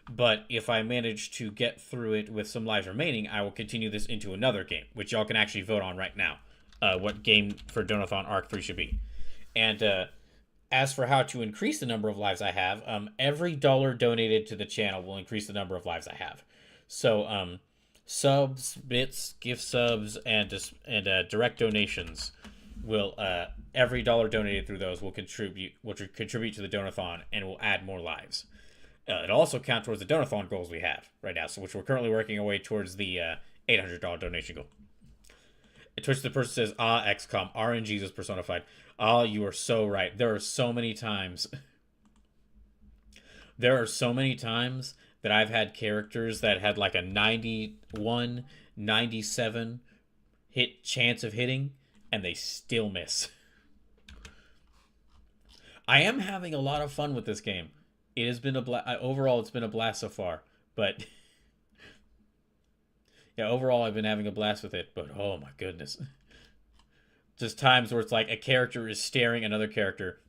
But if I manage to get through it with some lives remaining, I will continue this into another game, which y'all can actually vote on right now. What game for Donathon Arc 3 should be. And as for how to increase the number of lives I have, every $1 donated to the channel will increase the number of lives I have. So subs, bits, gift subs, and direct donations will every $1 donated through those will contribute to the Donathon and will add more lives. It'll also count towards the Donathon goals we have right now, so which we're currently working our way towards the $800 donation goal. Twitch the person says, XCOM, RNGesus is personified. You are so right. There are so many times that I've had characters that had like a 91, 97 hit chance of hitting, and they still miss. I am having a lot of fun with this game. It has been overall, it's been a blast so far, but yeah, overall, I've been having a blast with it, but oh my goodness. Just times where it's like a character is staring another character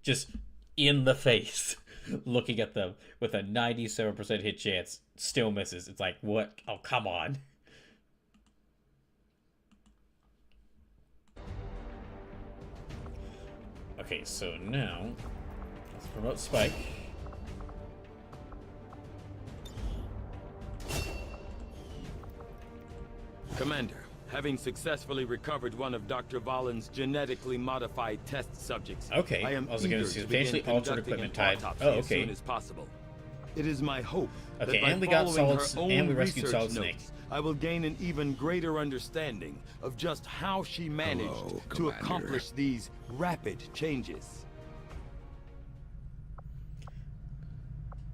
just in the face, looking at them with a 97% hit chance, still misses. It's like, what? Oh, come on. Okay, so now, let's promote Spike. Commander, having successfully recovered one of Dr. Valen's genetically modified test subjects. Okay. I am also going to see substantially altered equipment tied. Oh, okay. As soon as possible. It is my hope okay, that by and we got following Solid, her and we own rescued Solid research Snake. notes, I will gain an even greater understanding of just how she managed to accomplish these rapid changes.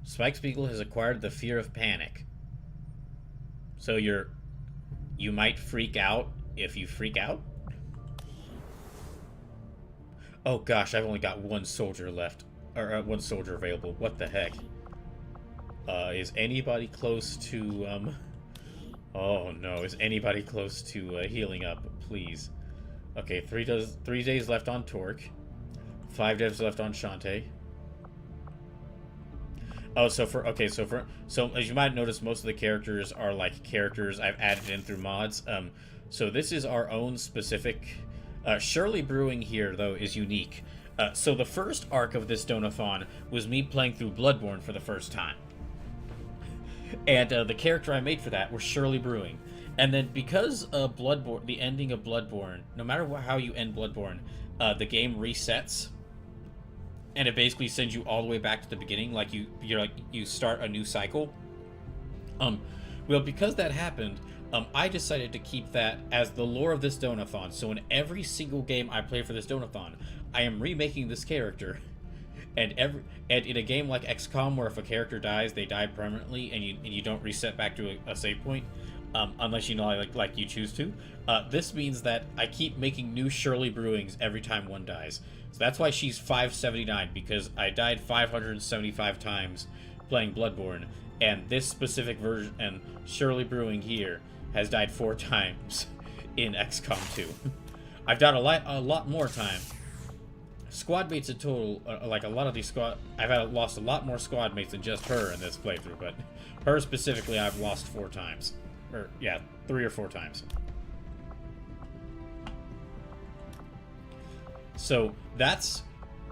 Spike Spiegel has acquired the fear of panic. So you might freak out if you freak out? Oh gosh, I've only got one soldier left. Or one soldier available. What the heck? Is anybody close to, oh no, is anybody close to healing up? Please. Okay, 3 days left on Torque. 5 days left on Shantae. Oh, so as you might notice, most of the characters are like characters I've added in through mods. So this is our own specific. Shirley Brewing here though is unique. So the first arc of this Donothon was me playing through Bloodborne for the first time, and the character I made for that was Shirley Brewing. And then because Bloodborne, the ending of Bloodborne, no matter how you end Bloodborne, the game resets. And it basically sends you all the way back to the beginning, like you start a new cycle. Well, because that happened, I decided to keep that as the lore of this Donothon. So in every single game I play for this Donothon, I am remaking this character. And in a game like XCOM, where if a character dies, they die permanently, and you don't reset back to a save point, unless you know like you choose to. This means that I keep making new Shirley Brewings every time one dies. So that's why she's 579, because I died 575 times playing Bloodborne, and this specific version, and Shirley Brewing here, has died 4 times in XCOM 2. I've died a lot more time. Squad mates in total, like a lot of these I've lost a lot more squad mates than just her in this playthrough, but her specifically I've lost 4 times. Or, yeah, 3 or 4 times. So that's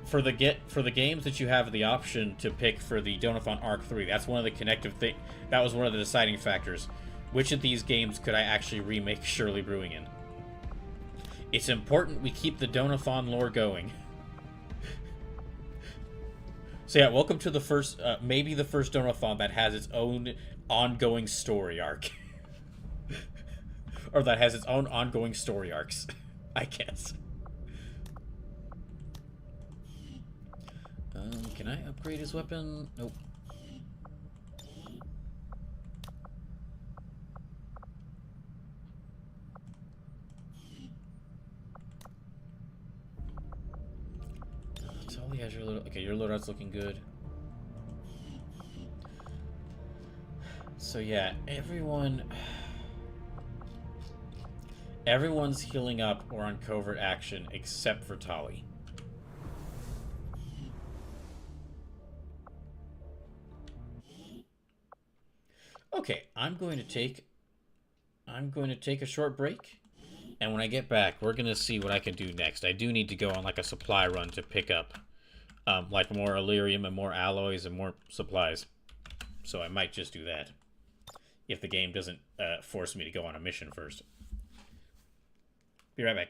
for the games that you have the option to pick for the Donothon Arc 3. That's one of the connective thing. That was one of the deciding factors. Which of these games could I actually remake Shirley Brewing in? It's important we keep the Donothon lore going. So yeah, welcome to the first, maybe the first Donothon that has its own ongoing story arc. Or that has its own ongoing story arcs, I guess. Can I upgrade his weapon? Nope. Tully has your loadout. Okay, your loadout's looking good. So yeah, everyone's healing up or on covert action except for Tali. Okay, I'm going to take a short break, and when I get back, we're going to see what I can do next. I do need to go on like a supply run to pick up like more Illyrium and more alloys and more supplies. So I might just do that if the game doesn't force me to go on a mission first. Be right back.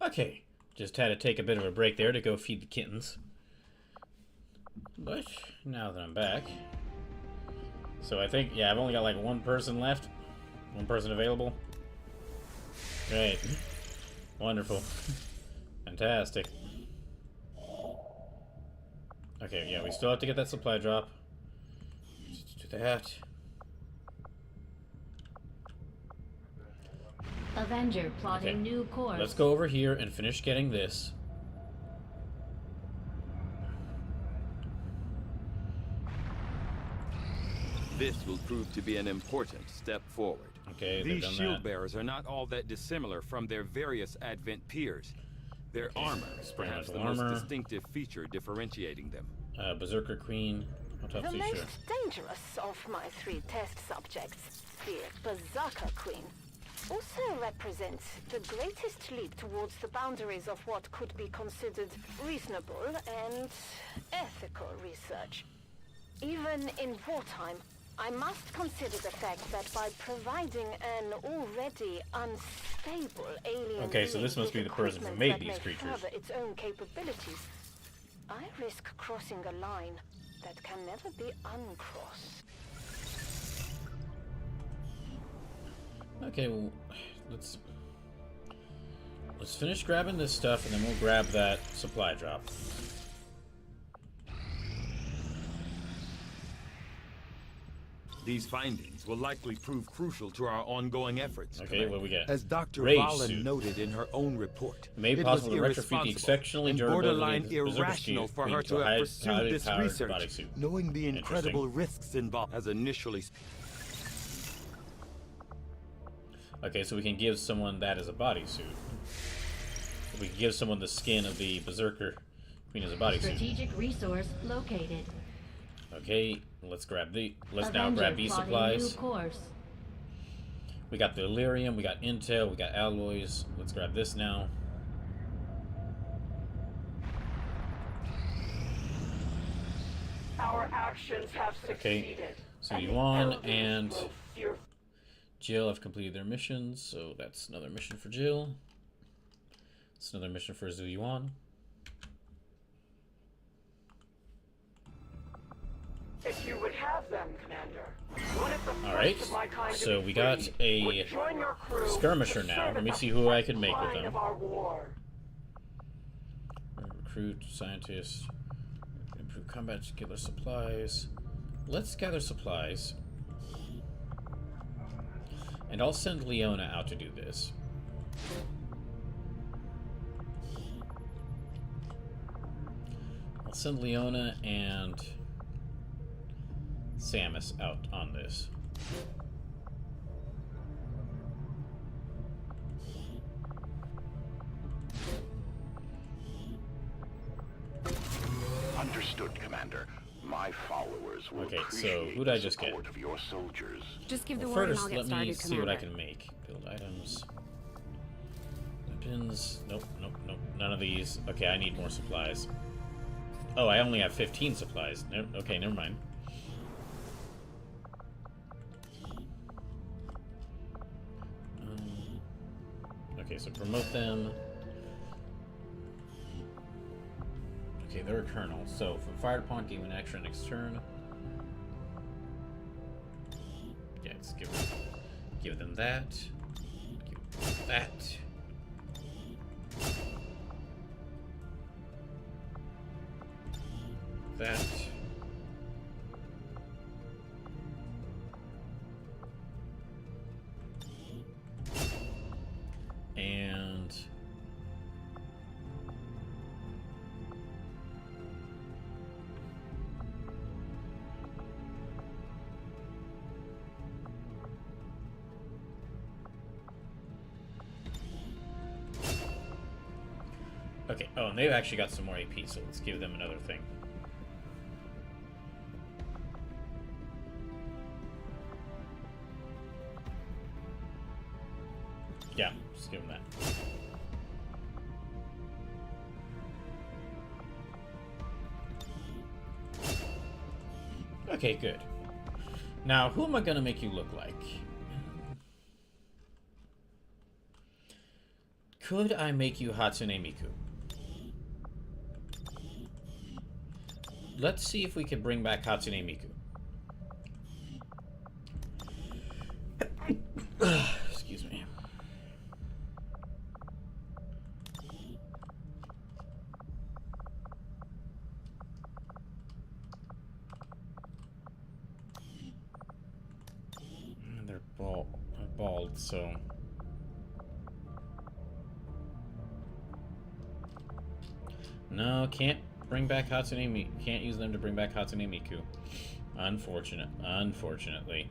Okay, just had to take a bit of a break there to go feed the kittens. But now that I'm back, so I think, yeah, I've only got like one person left, one person available. Great, wonderful, fantastic. Okay, yeah, we still have to get that supply drop. Let's do that. Avenger plotting new course. Let's go over here and finish getting this. This will prove to be an important step forward. Okay, these shield bearers are not all that dissimilar from their various Advent peers. Their armor is perhaps the most distinctive feature differentiating them. Berserker Queen. The most dangerous of my 3 test subjects, the Berserker Queen, also represents the greatest leap towards the boundaries of what could be considered reasonable and ethical research. Even in wartime, I must consider the fact that by providing an already unstable alien okay, so this must be the person who made these creatures. Further its own capabilities, I risk crossing a line that can never be uncrossed. Okay, well, let's finish grabbing this stuff, and then we'll grab that supply drop. These findings will likely prove crucial to our ongoing efforts. Okay, what do we get? As Dr. Rage Valen suit. noted in her own report, Made it possible was to retrofit the exceptionally and durable borderline Berserker irrational for her Queen to a have pursued this powered research, bodysuit. knowing the incredible risks involved as initially. Okay, so we can give someone that as a bodysuit. We can give someone the skin of the Berserker Queen as a bodysuit. Strategic resource located. Okay, let's grab the. Let's Avenger now grab these plotting supplies. new course. We got the Illyrium, we got Intel, we got alloys. Let's grab this now. Our actions have succeeded. Okay, so Yuan and Jill have completed their missions, so that's another mission for Jill. It's another mission for Zhu Yuan. If you would have them, Commander. Alright, so we got a skirmisher now. Let me see who I can make with them. Recruit, scientist, improve combat, gather supplies. Let's gather supplies. And I'll send Leona out to do this. I'll send Leona and Samus out on this. Understood, Commander. My followers will okay, so who'd I just get? Of your soldiers. Just give the well, word and first, I'll get let started, me see Commander. what I can make. Build items. Weapons. Nope, nope, nope. None of these. Okay, I need more supplies. Oh, I only have 15 supplies. No, okay, never mind. Okay, so promote them. Okay, they're a colonel. So, for fired upon, gain an extra next turn. Yeah, let's give them that. Give them that. That. And okay, oh, and they've actually got some more AP, so let's give them another thing. Yeah, just give them that. Okay, good. Now, who am I gonna make you look like? Could I make you Hatsune Miku? Let's see if we can bring back Hatsune Miku. Excuse me. They're bald, so... No, can't bring back Hatsune Miku. Can't use them to bring back Hatsune Miku. Unfortunately.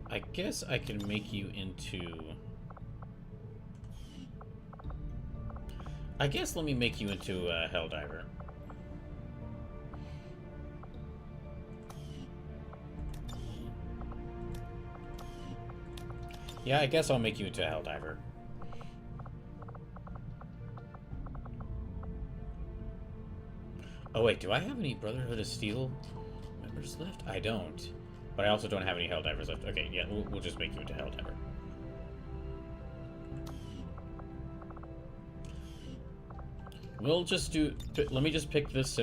I guess I can make you into... I guess let me make you into a Helldiver. Yeah, I guess I'll make you into a Helldiver. Oh wait, do I have any Brotherhood of Steel members left? I don't. But I also don't have any Helldivers left. Okay, yeah, we'll just make you into Helldiver. We'll just do... Let me just pick this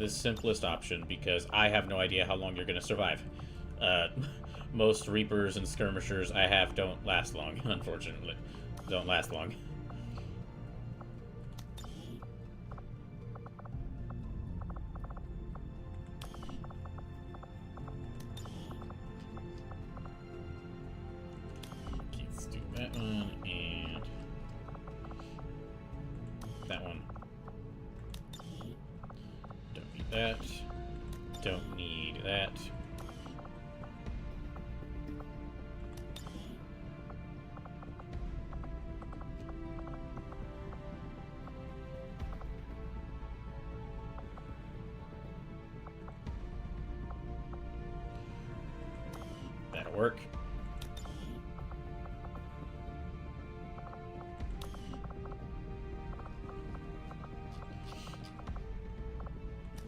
simplest option, because I have no idea how long you're going to survive. Most Reapers and Skirmishers I have don't last long, unfortunately. Don't last long. Let's do that one and that one. Don't need that. Don't need that. Work.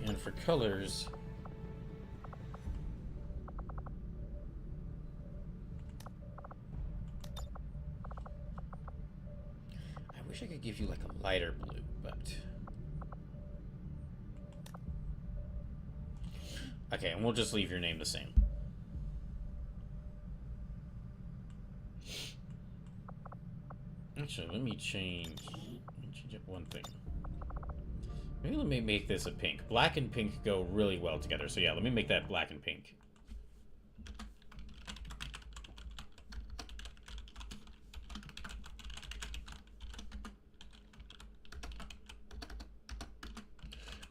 And for colors, I wish I could give you like a lighter blue, but okay, and we'll just leave your name the same. Actually, let me change one thing. Maybe let me make this a pink. Black and pink go really well together. So yeah, let me make that black and pink.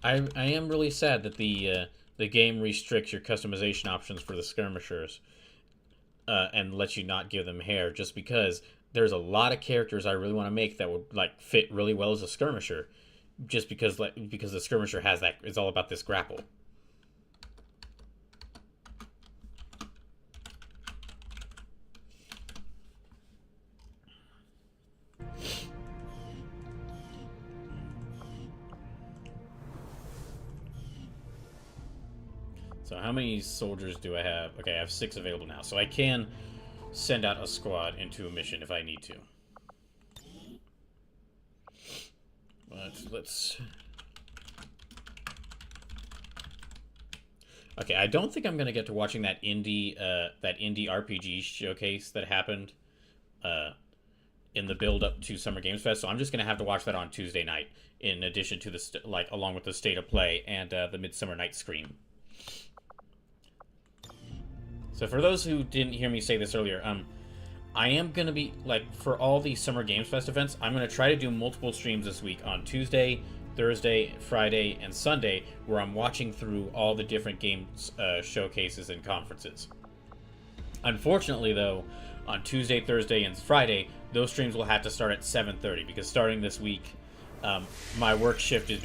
I am really sad that the game restricts your customization options for the skirmishers and lets you not give them hair, just because there's a lot of characters I really want to make that would like fit really well as a skirmisher, just because the skirmisher has that. It's all about this grapple. So how many soldiers do I have? Okay, I have 6 available now, so I can send out a squad into a mission if I need to. But let's... Okay, I don't think I'm going to get to watching that indie RPG showcase that happened in the build-up to Summer Games Fest, so I'm just going to have to watch that on Tuesday night, in addition to the along with the State of Play and the Midsummer Night's Scream. So for those who didn't hear me say this earlier, I am going to be, like, for all the Summer Games Fest events, I'm going to try to do multiple streams this week on Tuesday, Thursday, Friday, and Sunday, where I'm watching through all the different games showcases and conferences. Unfortunately, though, on Tuesday, Thursday, and Friday, those streams will have to start at 7:30, because starting this week, my work schedule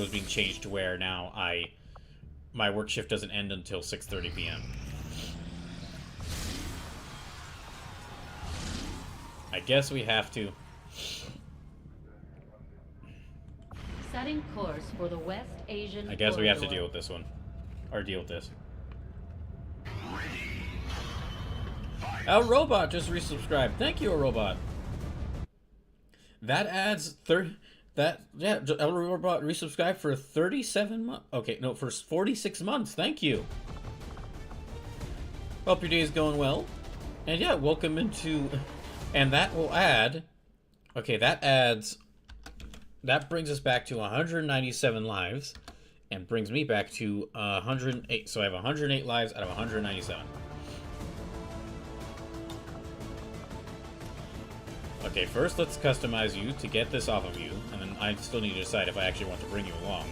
is being changed to where now my work shift doesn't end until 6:30 p.m. I guess we have to. Setting course for the West Asian I guess we have to corridor. deal with this one. Or deal with this. El Robot just resubscribed. Thank you, El Robot. That adds 30... El Robot resubscribed for 37 months. Okay, no, for 46 months. Thank you. Hope your day is going well. And yeah, welcome into... And that will add... Okay, that adds... That brings us back to 197 lives. And brings me back to 108. So I have 108 lives out of 197. Okay, first let's customize you to get this off of you. And then I still need to decide if I actually want to bring you along.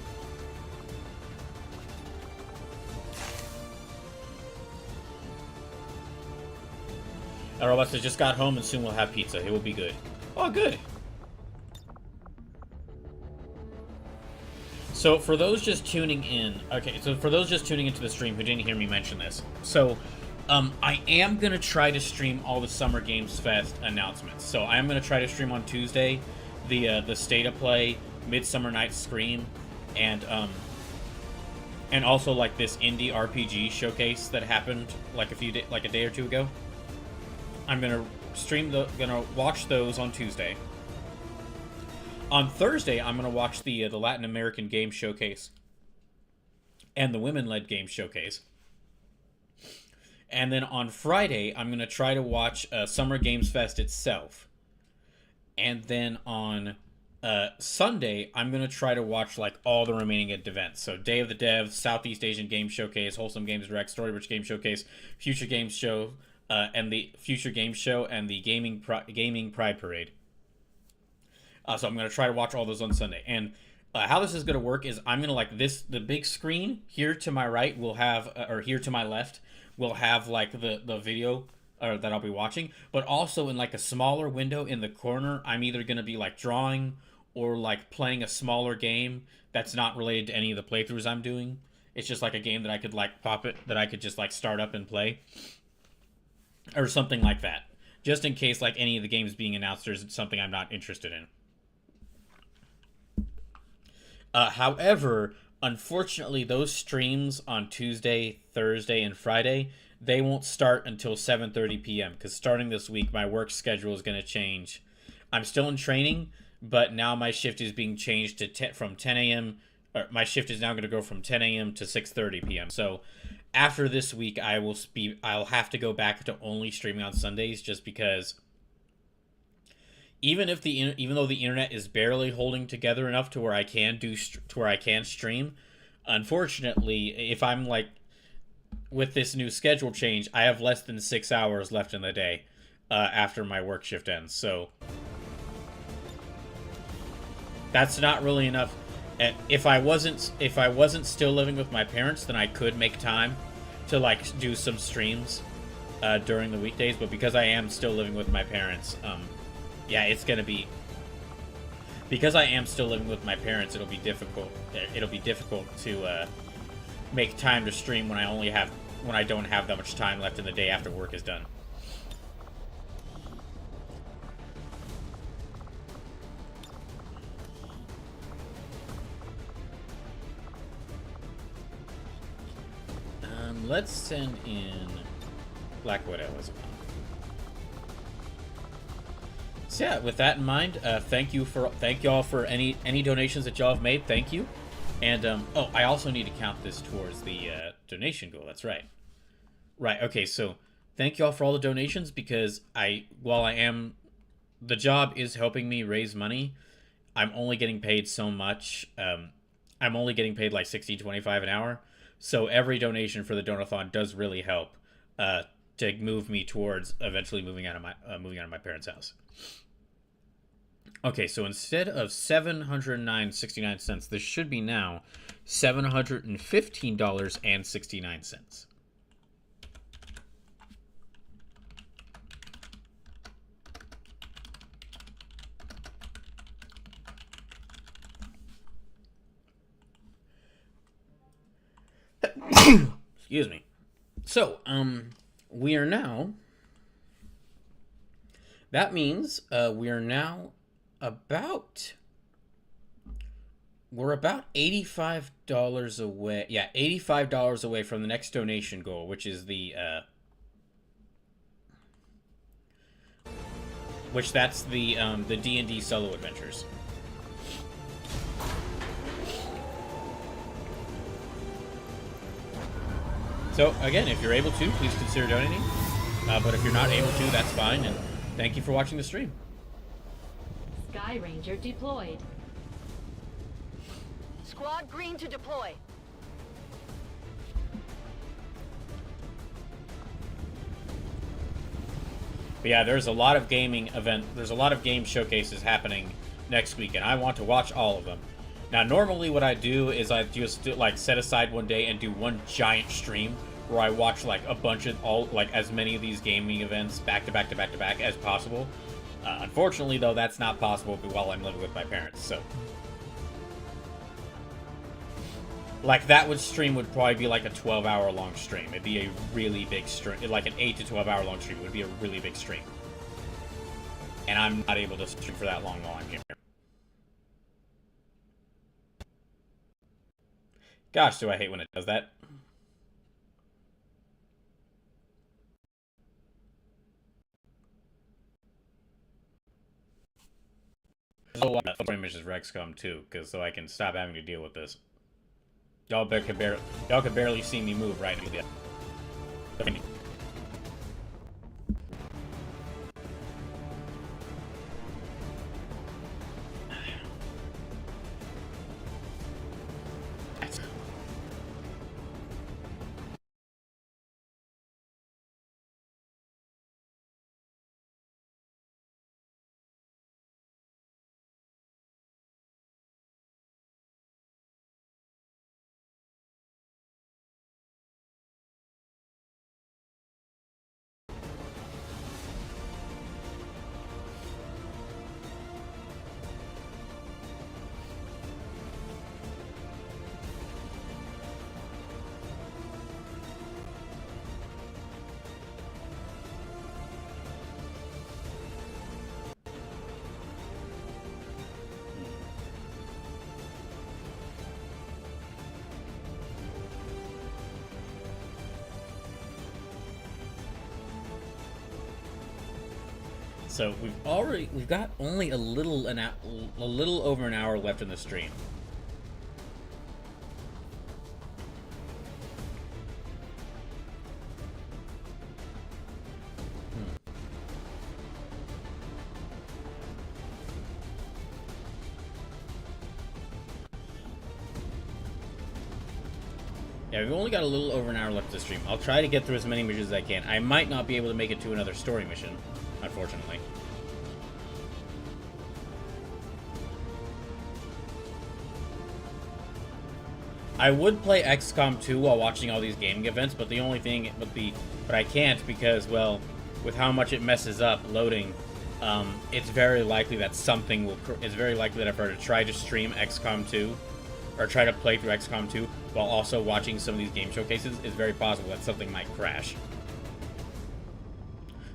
Our robot says just got home and soon we'll have pizza. It will be good. Oh, good. So for those just tuning in, okay, so for those just tuning into the stream who didn't hear me mention this, so I am gonna try to stream all the Summer Games Fest announcements. So I am gonna try to stream on Tuesday the State of Play, Midsummer Night's Scream, and also like this indie RPG showcase that happened like a day or two ago. I'm gonna watch those on Tuesday. On Thursday, I'm gonna watch the Latin American Game Showcase and the Women-led Game Showcase. And then on Friday, I'm gonna try to watch Summer Games Fest itself. And then on Sunday, I'm gonna try to watch like all the remaining events. So Day of the Dev, Southeast Asian Game Showcase, Wholesome Games Direct, Storybridge Game Showcase, Future Games Show, and the Future Games Show, and the Gaming Pride Parade. So I'm going to try to watch all those on Sunday. And how this is going to work is I'm going to the big screen here to my right will have, or here to my left will have like the video that I'll be watching. But also in like a smaller window in the corner, I'm either going to be like drawing or like playing a smaller game that's not related to any of the playthroughs I'm doing. It's just like a game that I could like that I could just like start up and play. Or something like that. Just in case like any of the games being announced there's something I'm not interested in. However, unfortunately, those streams on Tuesday, Thursday, and Friday, they won't start until 7:30 p.m. Because starting this week, my work schedule is going to change. I'm still in training, but now my shift is being changed to from 10 a.m. My shift is now going to go from 10 a.m. to 6:30 p.m. So after this week, I'll have to go back to only streaming on Sundays, just because. Even though the internet is barely holding together enough to where I can stream, unfortunately, if I'm like with this new schedule change, I have less than 6 hours left in the day after my work shift ends. So that's not really enough. And if I wasn't still living with my parents, then I could make time to like do some streams during the weekdays. But because I am still living with my parents, yeah, it's gonna be, because I am still living with my parents, it'll be difficult to make time to stream when I don't have that much time left in the day after work is done. Let's send in Black Widow as well. So yeah, with that in mind, thank y'all for any donations that y'all have made. Thank you. And oh, I also need to count this towards the donation goal. That's right. Right. Okay. So thank y'all for all the donations, because the job is helping me raise money. I'm only getting paid so much. I'm only getting paid like $16.25 an hour. So every donation for the Donathon does really help to move me towards eventually moving out of my parents' house. Okay, so instead of $709.69, this should be now $715.69. Excuse me. So, we are now. That means we are now about. We're about $85 away. Yeah, $85 away from the next donation goal, which is that's the D&D solo adventures. So, again, if you're able to, please consider donating. But if you're not able to, that's fine, and thank you for watching the stream. Sky Ranger deployed. Squad green to deploy. But yeah, there's a lot of game showcases happening next week, and I want to watch all of them. Now, normally what I do is I just like set aside one day and do one giant stream where I watch like a bunch of as many of these gaming events back to back to back to back as possible. Unfortunately, though, that's not possible while I'm living with my parents. So, like that stream would probably be like a 12-hour long stream. It'd be a really big stream, like an 8 to 12-hour long stream. It would be a really big stream, and I'm not able to stream for that long while I'm here. Gosh, do I hate when it does that. So what? Missions for XCOM 2, so I can stop having to deal with this. Y'all can barely see me move right now. Okay. So we've got only a little over an hour left in the stream. Yeah, we've only got a little over an hour left to stream. I'll try to get through as many missions as I can. I might not be able to make it to another story mission, unfortunately. I would play XCOM 2 while watching all these gaming events, but the only thing but I can't because, well, with how much it messes up loading, it's very likely that it's very likely that if I were to try to stream XCOM 2 or try to play through XCOM 2 while also watching some of these game showcases, it's very possible that something might crash.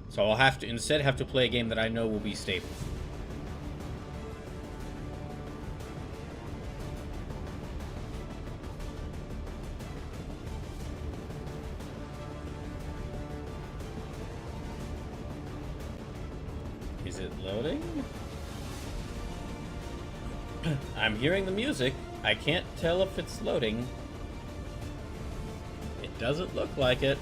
So I'll instead have to play a game that I know will be stable. Is it loading? I'm hearing the music. I can't tell if it's loading. It doesn't look like it.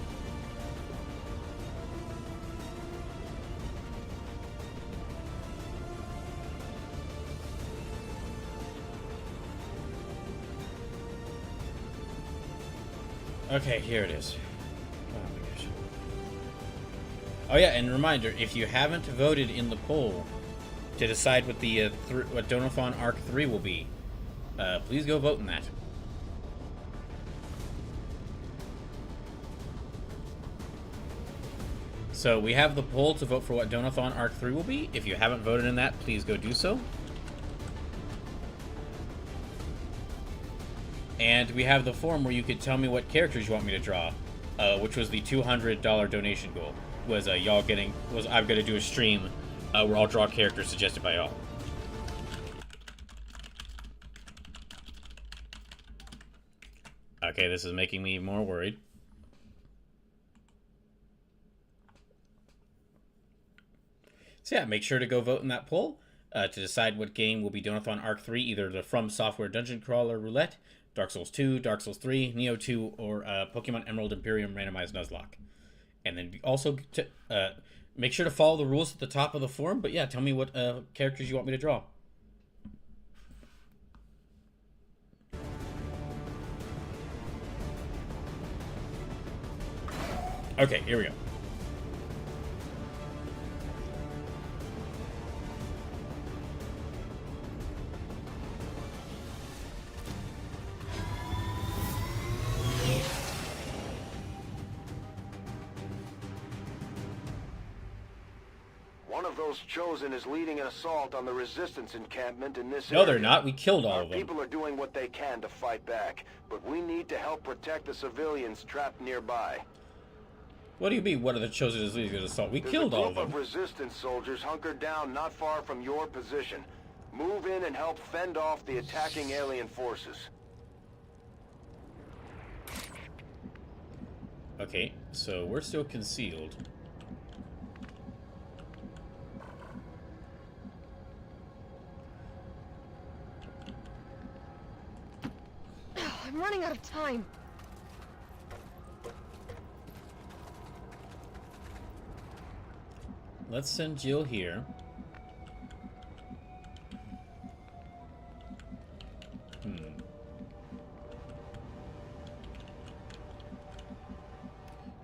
Okay, here it is. Oh my gosh. Oh yeah, and reminder, if you haven't voted in the poll to decide what the what Donothon Arc 3 will be, please go vote in that. So we have the poll to vote for what Donothon Arc 3 will be. If you haven't voted in that, please go do so. And we have the form where you could tell me what characters you want me to draw, which was the $200 donation goal. Was I'm gonna do a stream where I'll draw characters suggested by y'all. Okay, this is making me more worried. So yeah, make sure to go vote in that poll to decide what game will be Donothon Arc 3, either the From Software Dungeon Crawler Roulette, Dark Souls 2, Dark Souls 3, Neo 2, or Pokemon Emerald Imperium Randomized Nuzlocke. And then also make sure to follow the rules at the top of the forum. But yeah, tell me what characters you want me to draw. Okay, here we go. One of those chosen is leading an assault on the resistance encampment in this area. No, they're not. We killed all of them. People are doing what they can to fight back, but we need to help protect the civilians trapped nearby. What do you mean, one of the chosen is leading an assault? We killed all of them. There's a group of resistance soldiers hunkered down not far from your position. Move in and help fend off the attacking alien forces. Okay, so we're still concealed. I'm running out of time. Let's send Jill here.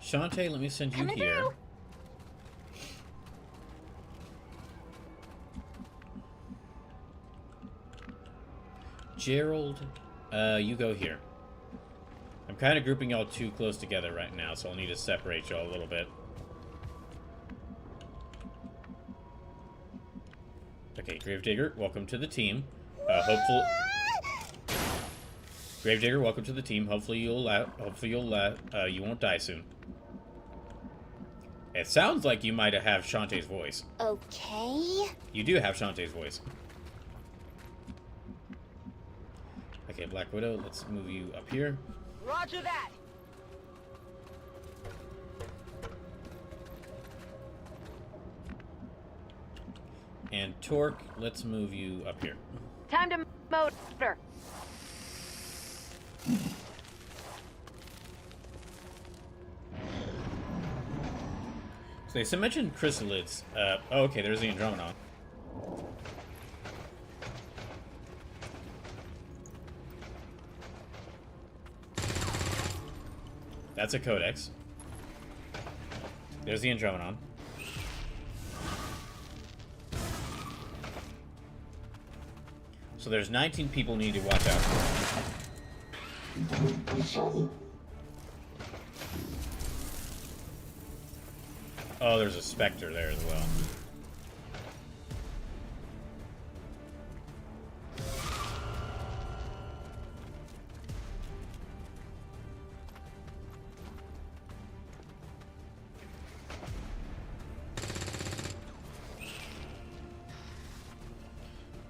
Shantae, let me send you here. Through. Gerald, you go here. I'm kind of grouping y'all too close together right now, so I'll need to separate y'all a little bit. Okay, Gravedigger, welcome to the team. Hopefully, Gravedigger, welcome to the team. Hopefully you won't die soon. It sounds like you might have Shantae's voice. Okay. You do have Shantae's voice. Okay, Black Widow, let's move you up here. Roger that. And Torque, let's move you up here. Time to motor. So they mentioned chrysalids. Oh, okay, there's the Andromedon. That's a Codex. There's the Andromedon. So there's 19 people need to watch out for. Oh, there's a Spectre there as well.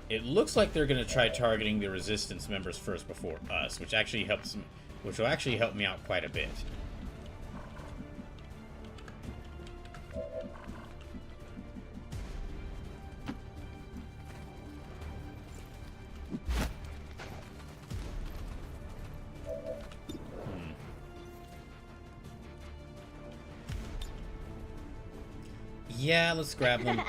It looks like they're going to try targeting the Resistance members first before us, which actually helps, which will actually help me out quite a bit. Yeah, let's grab them.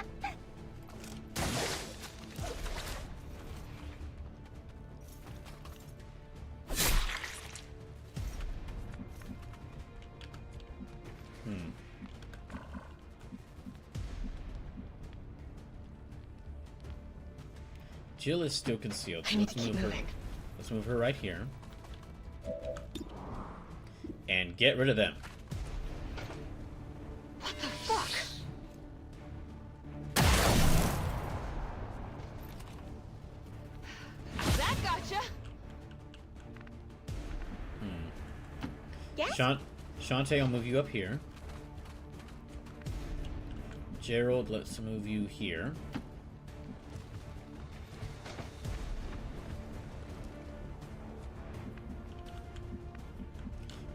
Jill is still concealed, so let's move her. Let's move her right here. And get rid of them. What the fuck? That gotcha. Yes? Shantae, I'll move you up here. Gerald, let's move you here.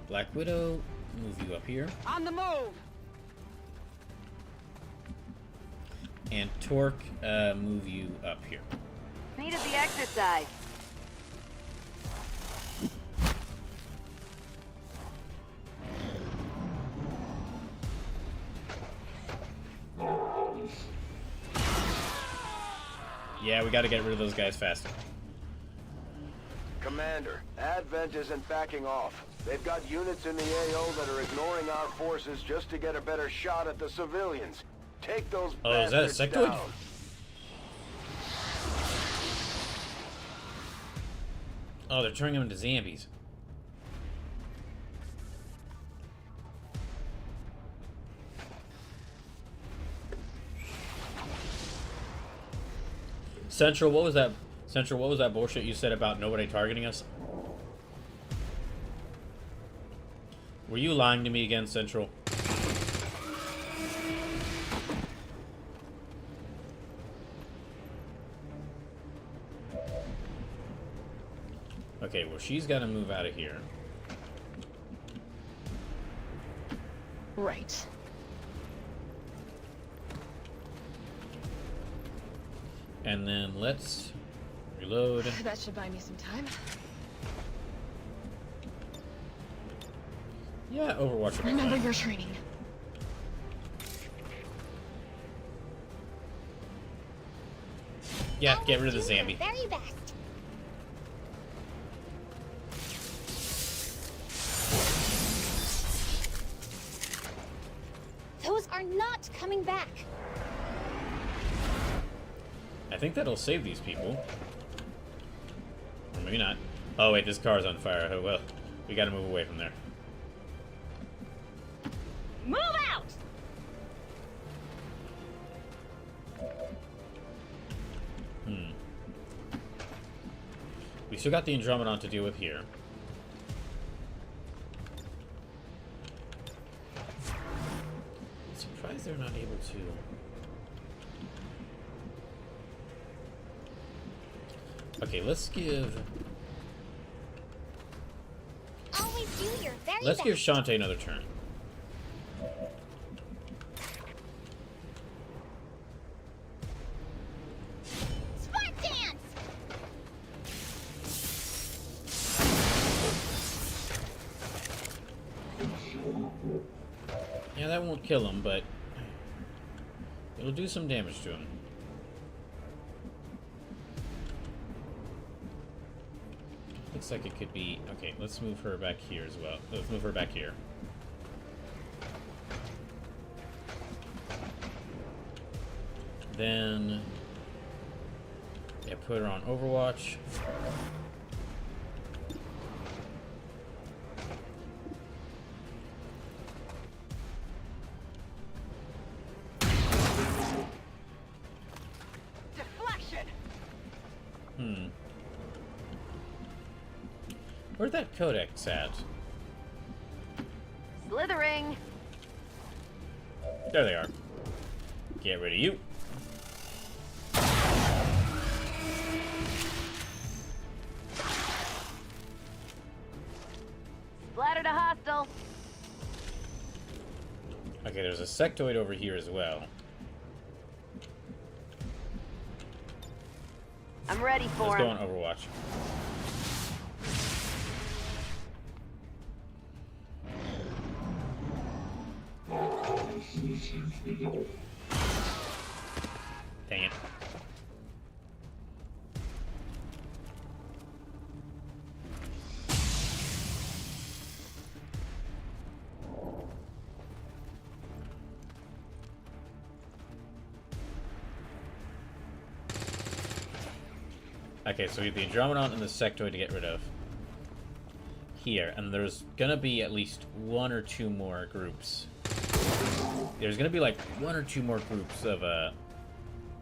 Black Widow, move you up here. On the move. And Torque, move you up here. Needed the exercise. Yeah, we gotta get rid of those guys faster. Commander, Advent isn't backing off. They've got units in the AO that are ignoring our forces just to get a better shot at the civilians. Take those bastards is that a sectoid? down. Oh, they're turning them into zombies. Central, what was that? Central, what was that bullshit you said about nobody targeting us? Were you lying to me again, Central? Okay, well, she's got to move out of here. Right. And then let's reload. That should buy me some time. Yeah, Overwatch. Remember your training. Yeah, get rid of the zombie. Very best. Those are not coming back. I think that'll save these people. Or maybe not. Oh wait, this car's on fire. Oh well. We gotta move away from there. Move out! We still got the Andromedon to deal with here. I'm surprised they're not able to. Okay, let's give... Always do your very Let's give best. Shantae another turn. Spark dance. Yeah, that won't kill him, but it'll do some damage to him. Looks like it could be... Okay, let's move her back here as well. Let's move her back here. Then... Yeah, put her on Overwatch. Deflection. Where'd that codex at? Slithering. There they are. Get rid of you. Splattered a hostile. Okay, there's a sectoid over here as well. I'm ready for Let's go him. on Overwatch. Dang it. Okay, so we have the Andromedon and the sectoid to get rid of here, and there's gonna be at least one or two more groups. There's gonna be like one or two more groups of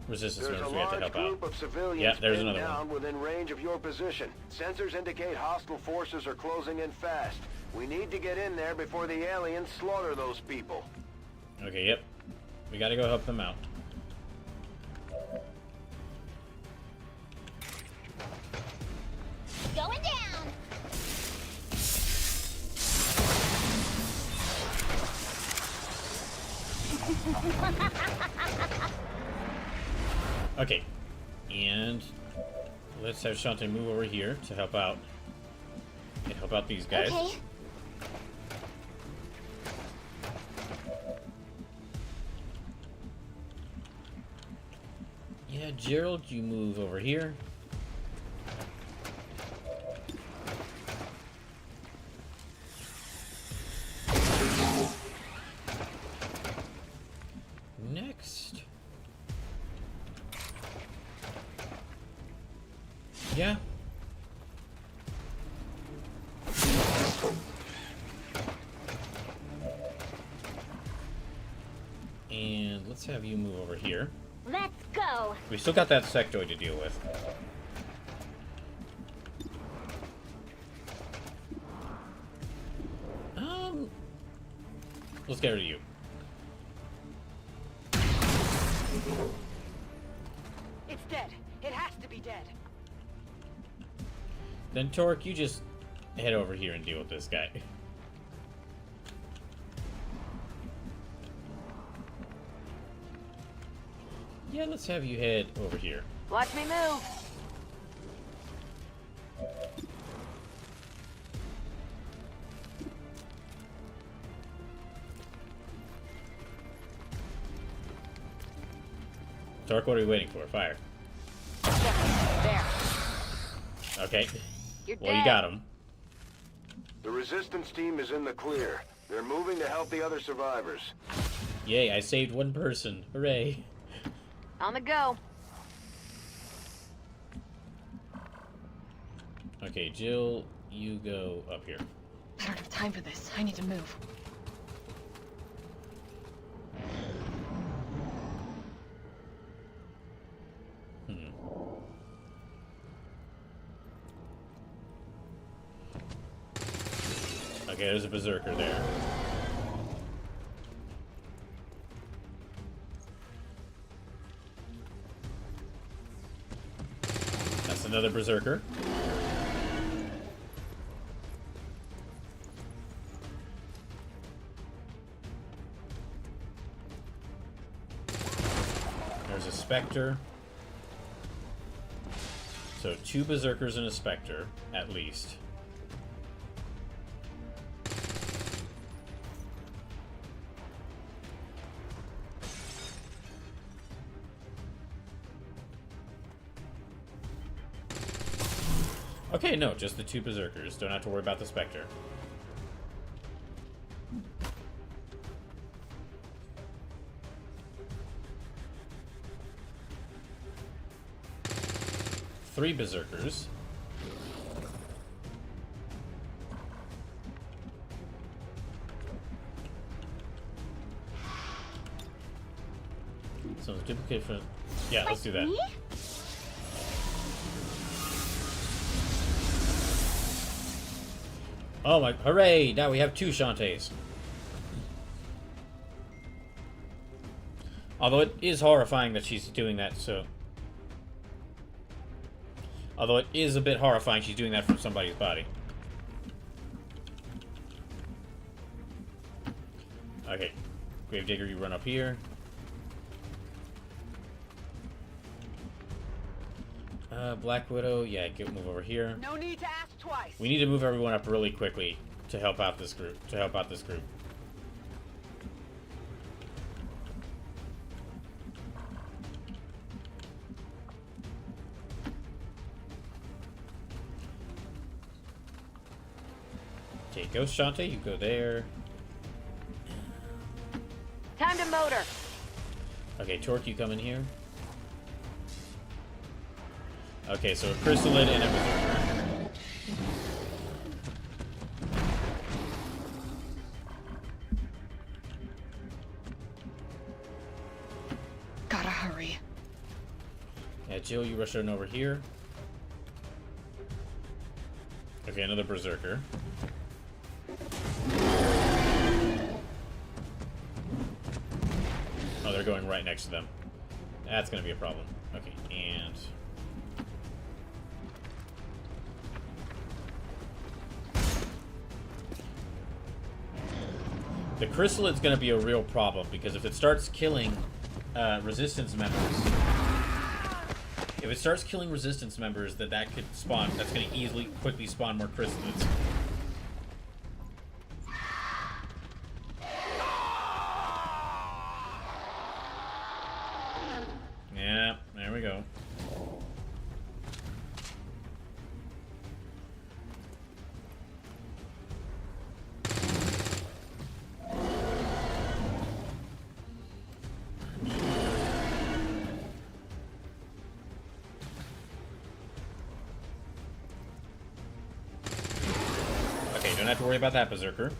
resistance There's a members we have to large help group out. of civilians Yeah, there's pinned another down one. within range of your position. Sensors indicate hostile forces are closing in fast. We need to get in there before the aliens slaughter those people. Okay, yep. We gotta go help them out. Going down. Okay, and let's have Shantae move over here to help out. Help out these guys. Okay. Yeah, Gerald, you move over here. Next. Yeah. And let's have you move over here. Let's go. We still got that sectoid to deal with. Let's get rid of you. It's dead. It has to be dead. Then Torque, you just head over here and deal with this guy. Yeah, let's have you head over here. Watch me move. Torque, what are we waiting for? Fire. There. Okay. You're well, dead. you got him. The resistance team is in the clear. They're moving to help the other survivors. Yay, I saved one person. Hooray. On the go. Okay, Jill, you go up here. I don't have time for this. I need to move. Okay, there's a berserker there. That's another berserker. There's a specter. So 2 berserkers and a specter, at least. Okay, no, just the 2 berserkers. Don't have to worry about the specter. Three berserkers. So it's duplicate for... Yeah, let's do that. Me? Oh my... Hooray! Now we have 2 Shantaes. Although it is horrifying that she's doing that, so... Although it is a bit horrifying she's doing that from somebody's body. Okay. Gravedigger, you run up here. Black Widow, yeah, move over here. No need to ask twice. We need to move everyone up really quickly to help out this group. Okay, Ghost Shantae, you go there. Time to motor. Okay, Torque, you come in here. Okay, so a Chrysalid and a Berserker. Gotta hurry. Yeah, Jill, you rush on over here. Okay, another Berserker. Oh, they're going right next to them. That's gonna be a problem. Okay, and... The chrysalid's going to be a real problem, because if it starts killing resistance members... If it starts killing resistance members, that could spawn... That's going to easily, quickly spawn more chrysalids. Yeah, there we go. Okay, don't have to worry about that, Berserker.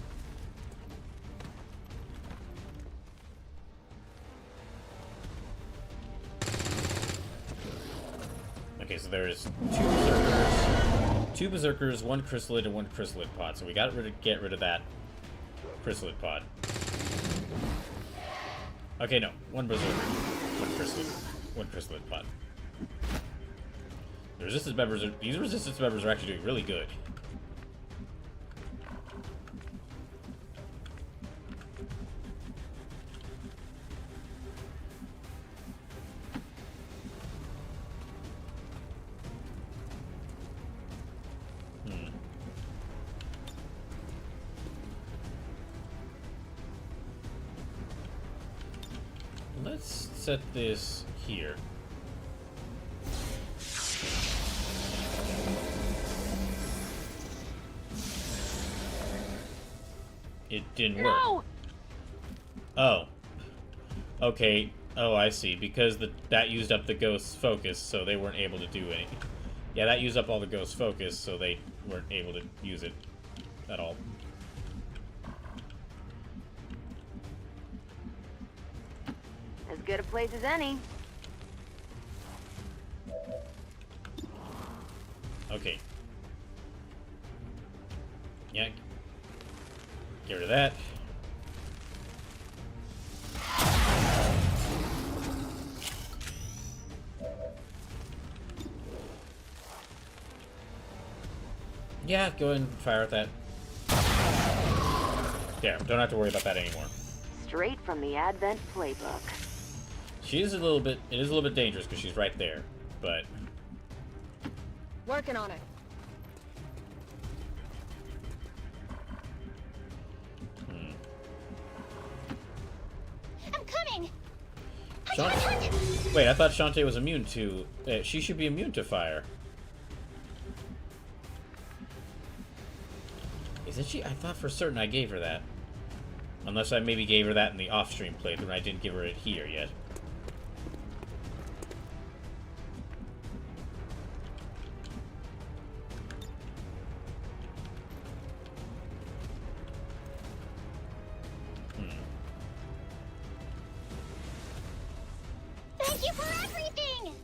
Okay, so there's two berserkers, one chrysalid, and one chrysalid pod. So we got to get rid of that chrysalid pod. Okay, no, one berserker, one chrysalid pod. The resistance members are, these resistance members are actually doing really good. Let's set this here. It didn't work. Oh. Okay. Oh, I see. Because that used up the ghost's focus, so they weren't able to do anything. Yeah, that used up all the ghost's focus, so they weren't able to use it at all. As good a place as any. Okay. Yeah. Get rid of that. Yeah, go ahead and fire at that. Yeah, don't have to worry about that anymore. Straight from the Advent playbook. She is a little bit, it is a little bit dangerous because she's right there, but... Working on it. I'm coming! Wait, I thought Shantae was immune to... she should be immune to fire. Isn't she? I thought for certain I gave her that. Unless I maybe gave her that in the off-stream playthrough and I didn't give her it here yet. Thank you for everything!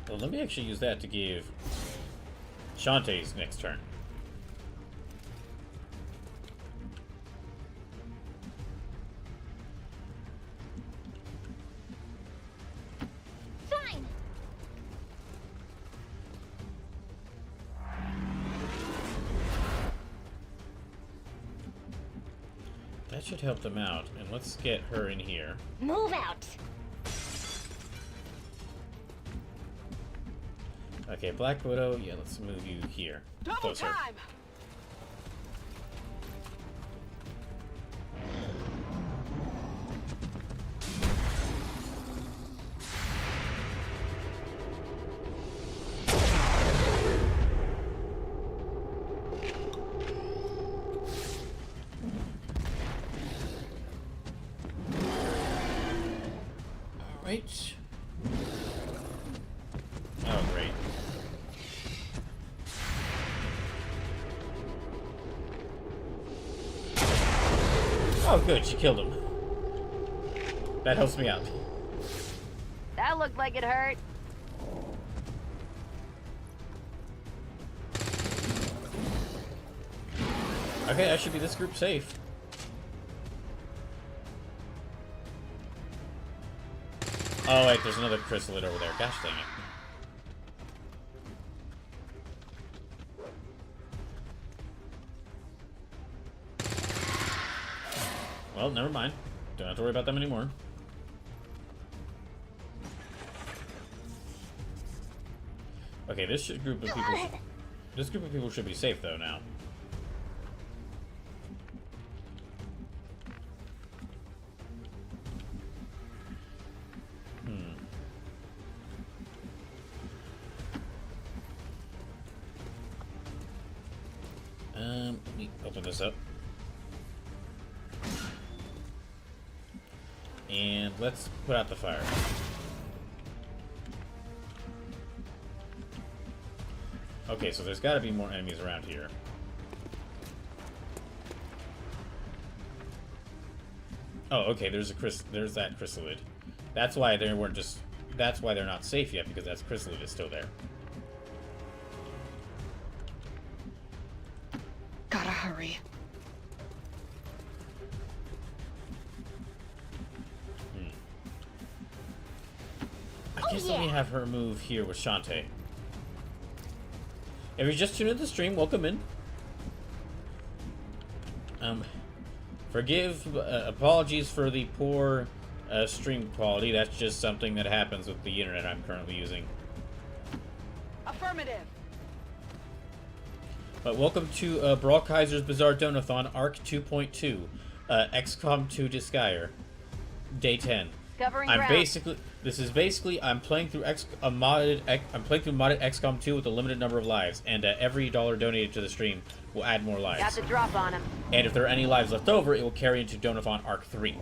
Well, let me actually use that to give Shantae's next turn. Fine! That should help them out. And let's get her in here. Move out! Okay, Black Widow, yeah, let's move you here. Closer. Time. Alright. Oh, great. Oh, good, she killed him. That helps me out. That looked like it hurt. Okay, I should be this group safe. Oh, wait, there's another chrysalid over there. Gosh dang it. Well, never mind. Don't have to worry about them anymore. Okay, this group of people should be safe though now. Let me open this up. And let's put out the fire. Okay, so there's got to be more enemies around here. Oh, okay, there's that chrysalid. That's why they weren't just... That's why they're not safe yet, because that chrysalid is still there. Gotta hurry. I guess let me have her move here with Shantae. If you just tuned into the stream, welcome in. Apologies for the poor stream quality. That's just something that happens with the internet I'm currently using. Affirmative. But welcome to BrawlKaiser's Bizarre Donathon Arc 2.2, XCOM 2 Desguyer, Day 10. I'm playing through modded XCOM 2 with a limited number of lives, and every dollar donated to the stream will add more lives. Got the drop on him. And if there are any lives left over, it will carry into Donothon Arc 3.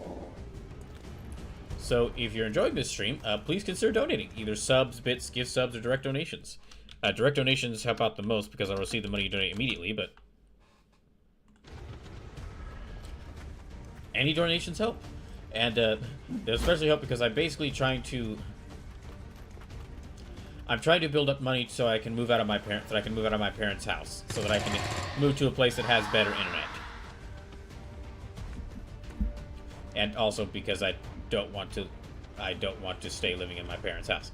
So if you're enjoying this stream, please consider donating, either subs, bits, gift subs, or direct donations. Direct donations help out the most because I'll receive the money you donate immediately, but any donations help. And they especially help because I'm basically trying to build up money so I can move out of my parents' house, so that I can move to a place that has better internet. And also because I don't want to stay living in my parents' house.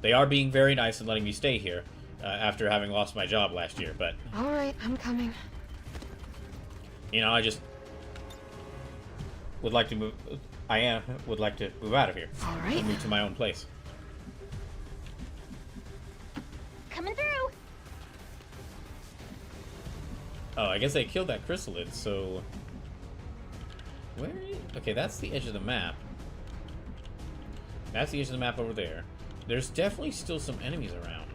They are being very nice and letting me stay here after having lost my job last year, but... Alright, I'm coming. You know, I just would like to move... would like to move out of here. Alright. And move to my own place. Coming through. Oh, I guess they killed that chrysalid, so... Where is... Okay, that's the edge of the map. That's the edge of the map over there. There's definitely still some enemies around.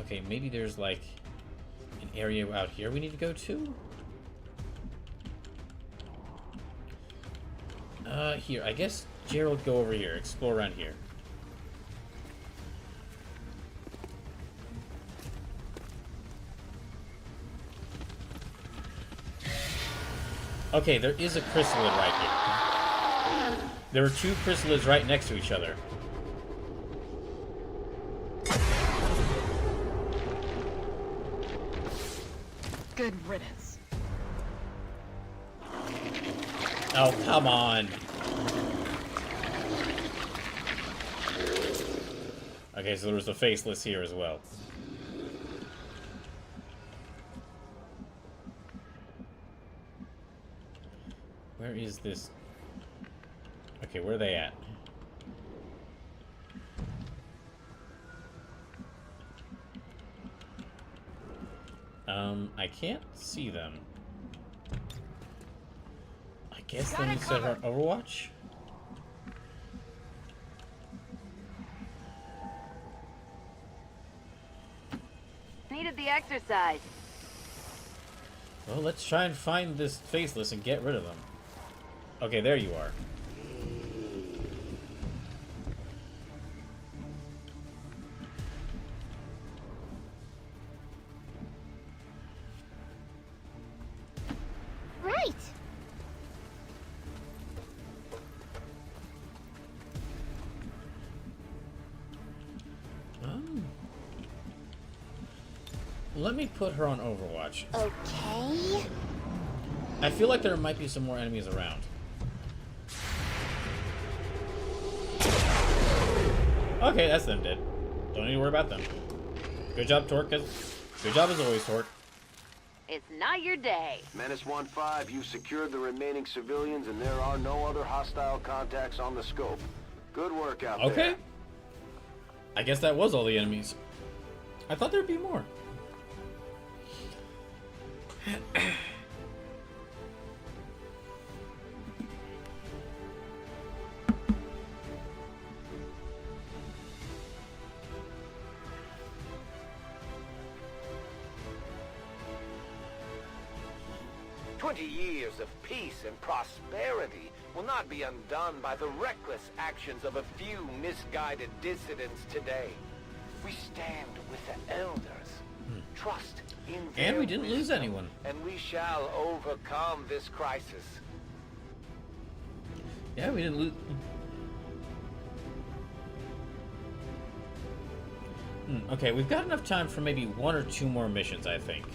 Okay, maybe there's like an area out here we need to go to? Here, I guess Gerald, go over here, explore around here. Okay, there is a chrysalid right here. There are two chrysalids right next to each other. Good riddance. Oh, come on. Okay, so there was a faceless here as well. Where is this? Okay, where are they at? I can't see them. I guess they need to set on Overwatch? Needed the exercise. Well, let's try and find this faceless and get rid of them. Okay, there you are. Right. Let me put her on Overwatch. Okay. I feel like there might be some more enemies around. Okay, that's them dead. Don't need to worry about them. Good job, Torque. Good job as always, Torque. It's not your day. Menace 1-5, you've secured the remaining civilians and there are no other hostile contacts on the scope. Good work out there. Okay. I guess that was all the enemies. I thought there'd be more. Years of peace and prosperity will not be undone by the reckless actions of a few misguided dissidents today. We stand with the elders. Trust in their And we didn't lose wisdom, anyone. And we shall overcome this crisis. Yeah, we didn't lose. Okay, we've got enough time for maybe 1 or 2 more missions, I think.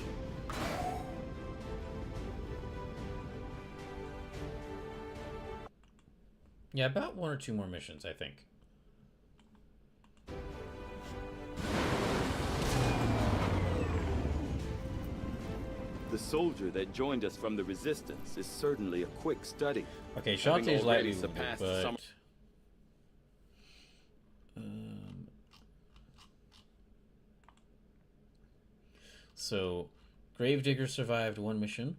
Yeah, about 1 or 2 more missions, I think. The soldier that joined us from the Resistance is certainly a quick study. Okay, Shantae's lightly wounded, surpassed but... some... So, Gravedigger survived 1 mission.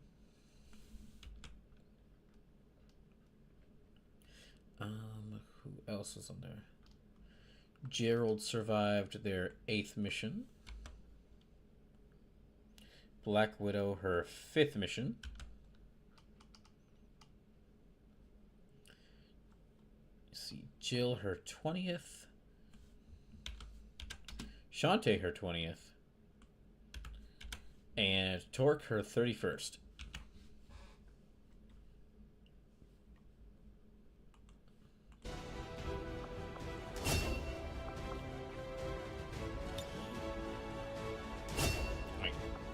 Who else is on there? Gerald survived their 8th mission. Black Widow, her 5th mission. Let's see, Jill, her 20th. Shantae, her 20th. And Torque, her 31st.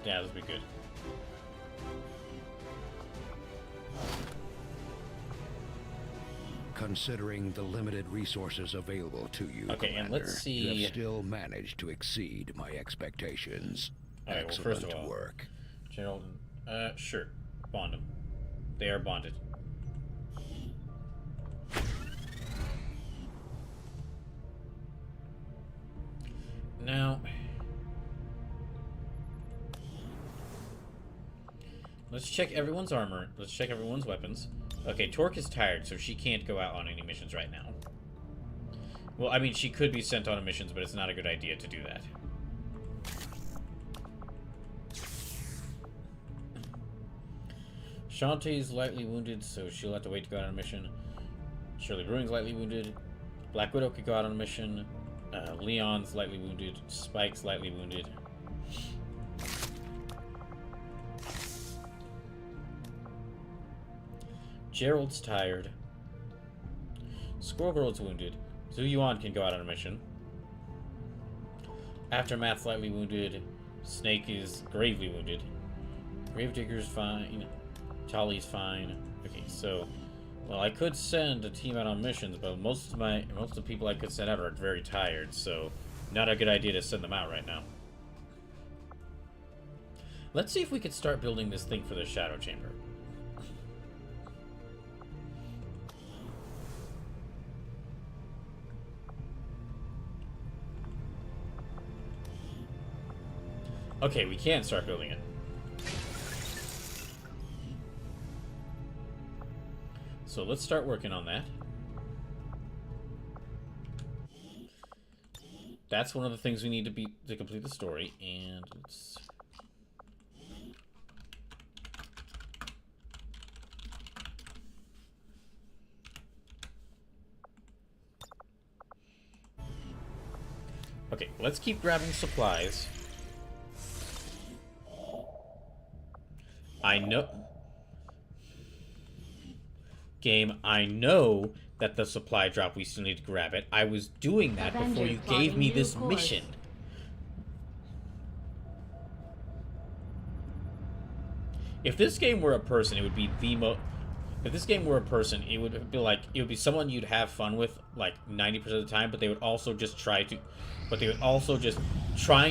Yeah, this will be good. Considering the limited resources available to you, okay, Commander, and let's see. You have still managed to exceed my expectations. All right, well, Excellent first of all, work. Gerald, sure, bond them. They are bonded. Now, let's check everyone's armor. Let's check everyone's weapons. Okay, Torque is tired, so she can't go out on any missions right now. Well, I mean, she could be sent on missions, but it's not a good idea to do that. Shantae's lightly wounded, so she'll have to wait to go out on a mission. Shirley Brewing's lightly wounded. Black Widow could go out on a mission. Leon's lightly wounded. Spike's lightly wounded. Gerald's tired. Squirrel Girl's wounded. Zhu Yuan can go out on a mission. Aftermath's lightly wounded. Snake is gravely wounded. Gravedigger's fine. Tali's fine. Okay, so, well, I could send a team out on missions, but most of the people I could send out are very tired, so not a good idea to send them out right now. Let's see if we could start building this thing for the Shadow Chamber. Okay, we can start building it. So let's start working on that. That's one of the things we need to complete the story, and let's... Okay, let's keep grabbing supplies. I know... Game, I know that the supply drop, we still need to grab it. I was doing that before you gave me this mission. If this game were a person, it would be the most... if this game were a person, it would be someone you'd have fun with like 90% of the time, but they would also just trying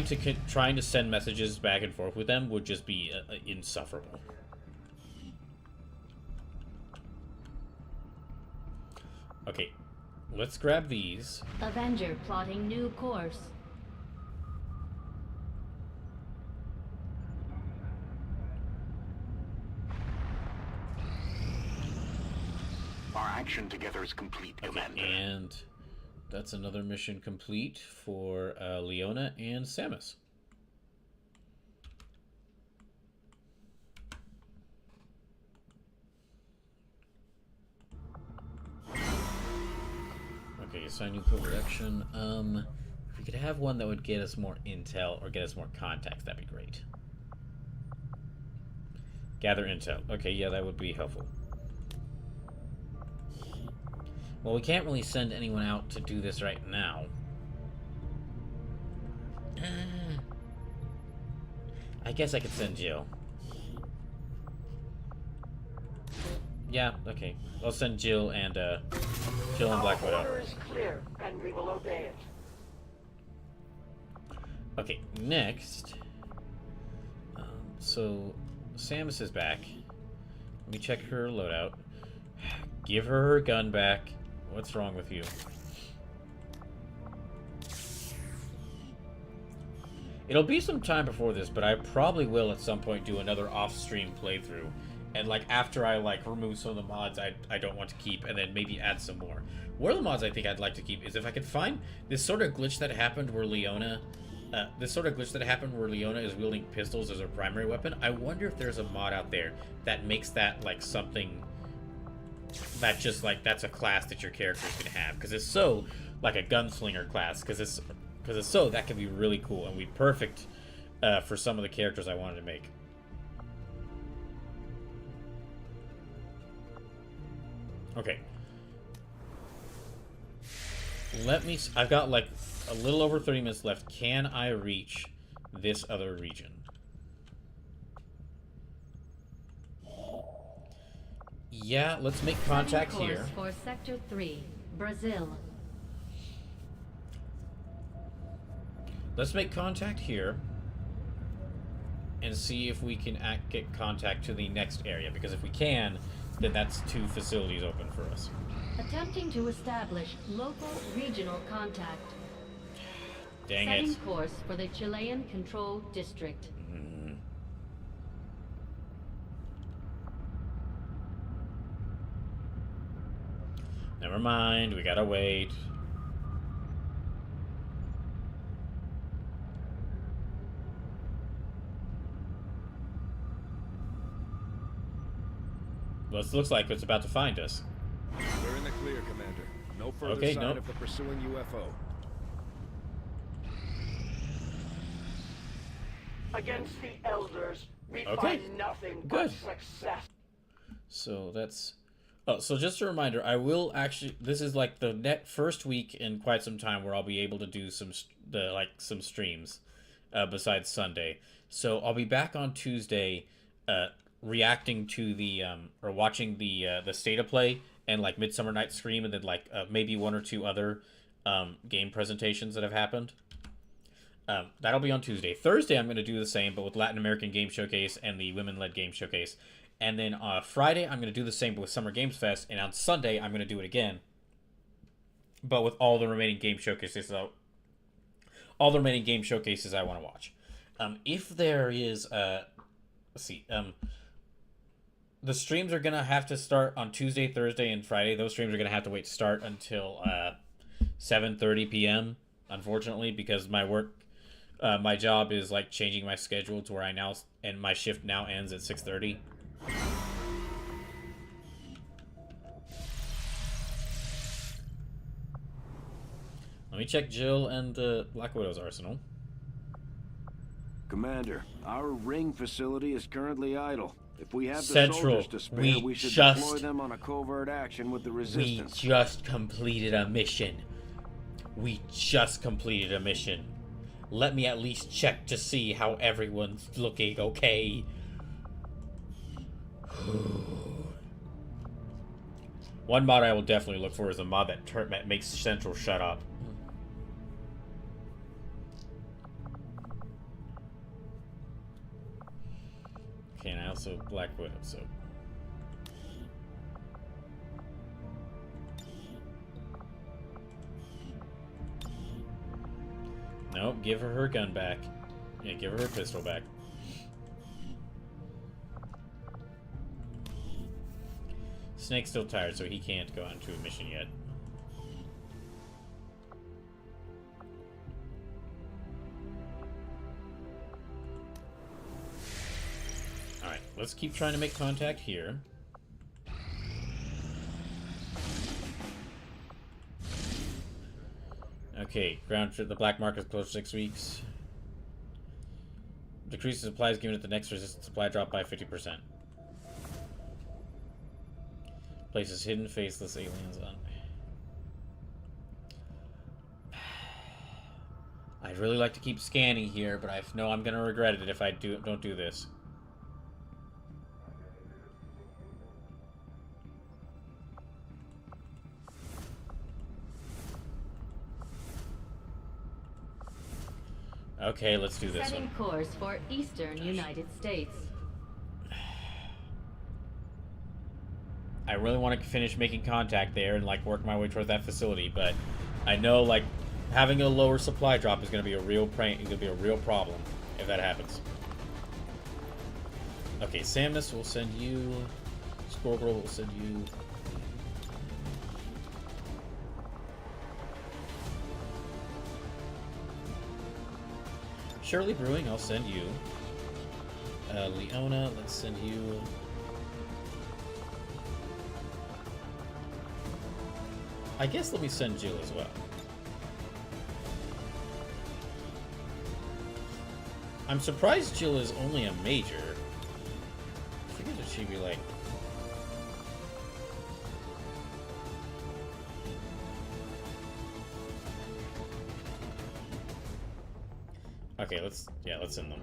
to send messages back and forth with them would just be insufferable. Okay, let's grab these. Avenger plotting new course. Our action together is complete, Commander. And that's another mission complete for Leona and Samus. Okay, assign new covert action. If we could have one that would get us more intel or get us more contacts, that'd be great. Gather intel. Okay, yeah, that would be helpful. Well, we can't really send anyone out to do this right now. I guess I could send Jill. Yeah, okay. I'll send Jill and Black Widow. Our order is clear, and we will obey it. Okay, next. So Samus is back. Let me check her loadout. Give her gun back. What's wrong with you? It'll be some time before this, but I probably will at some point do another off-stream playthrough. And like after I like remove some of the mods I don't want to keep, and then maybe add some more. One of the mods I think I'd like to keep is if I could find this sort of glitch that happened where Leona is wielding pistols as her primary weapon. I wonder if there's a mod out there that makes that like something that just like that's a class that your character's gonna have, because it's so like a gunslinger class, because it's so that could be really cool and be perfect for some of the characters I wanted to make. Okay. I've got like a little over 30 minutes left. Can I reach this other region? Yeah, let's make contact here. For Sector 3, Brazil. Let's make contact here and see if we can get contact to the next area, because if we can, then that's 2 facilities open for us. Attempting to establish local regional contact. Dang Setting it. course for the Chilean Control District. Never mind, we gotta wait. Well, it looks like it's about to find us. We're in the clear, Commander. No further sign of the pursuing UFO. Against the Elders, we find nothing but success. So that's... Oh, so just a reminder, I will actually... This is like the first week in quite some time where I'll be able to do some streams besides Sunday. So I'll be back on Tuesday reacting to the... or watching the State of Play and like Midsummer Night's Scream, and then like maybe 1 or 2 other game presentations that have happened. That'll be on Tuesday. Thursday I'm going to do the same, but with Latin American Game Showcase and the Women-Led Game Showcase. And then Friday I'm going to do the same, but with Summer Games Fest. And on Sunday I'm going to do it again, but with all the remaining game showcases. All the remaining game showcases I want to watch. If there is, let's see. The streams are going to have to start on Tuesday, Thursday, and Friday. Those streams are going to have to wait to start until 7:30 p.m. Unfortunately, because my work, my job is like changing my schedule to where and my shift now ends at 6:30. Let me check Jill and Black Widow's arsenal. Commander, our ring facility is currently idle. If we have the Central, soldiers to spare, we should deploy them on a covert action with the resistance. We just completed a mission. Let me at least check to see how everyone's looking, okay? One mod I will definitely look for is a mod that makes Central shut up. Okay, and I also Black Widow, so... Nope, give her her gun back. Yeah, give her her pistol back. Snake's still tired, so he can't go on to a mission yet. Alright, let's keep trying to make contact here. Okay, ground trip. The black market is closed for 6 weeks. Decreases supplies given at the next resistance supply drop by 50%. Places hidden faceless aliens on. I'd really like to keep scanning here, but I know I'm gonna regret it if I don't do this. Okay, let's do this Setting one. course for Eastern United States. I really want to finish making contact there and like work my way towards that facility, but I know like having a lower supply drop is going to be a real problem if that happens. Okay, Samus will send you. Squirrel Girl will send you. Shirley Brewing, I'll send you. Leona, let's send you. I guess let me send Jill as well. I'm surprised Jill is only a major. I figured that she'd be like... Okay, let's send them.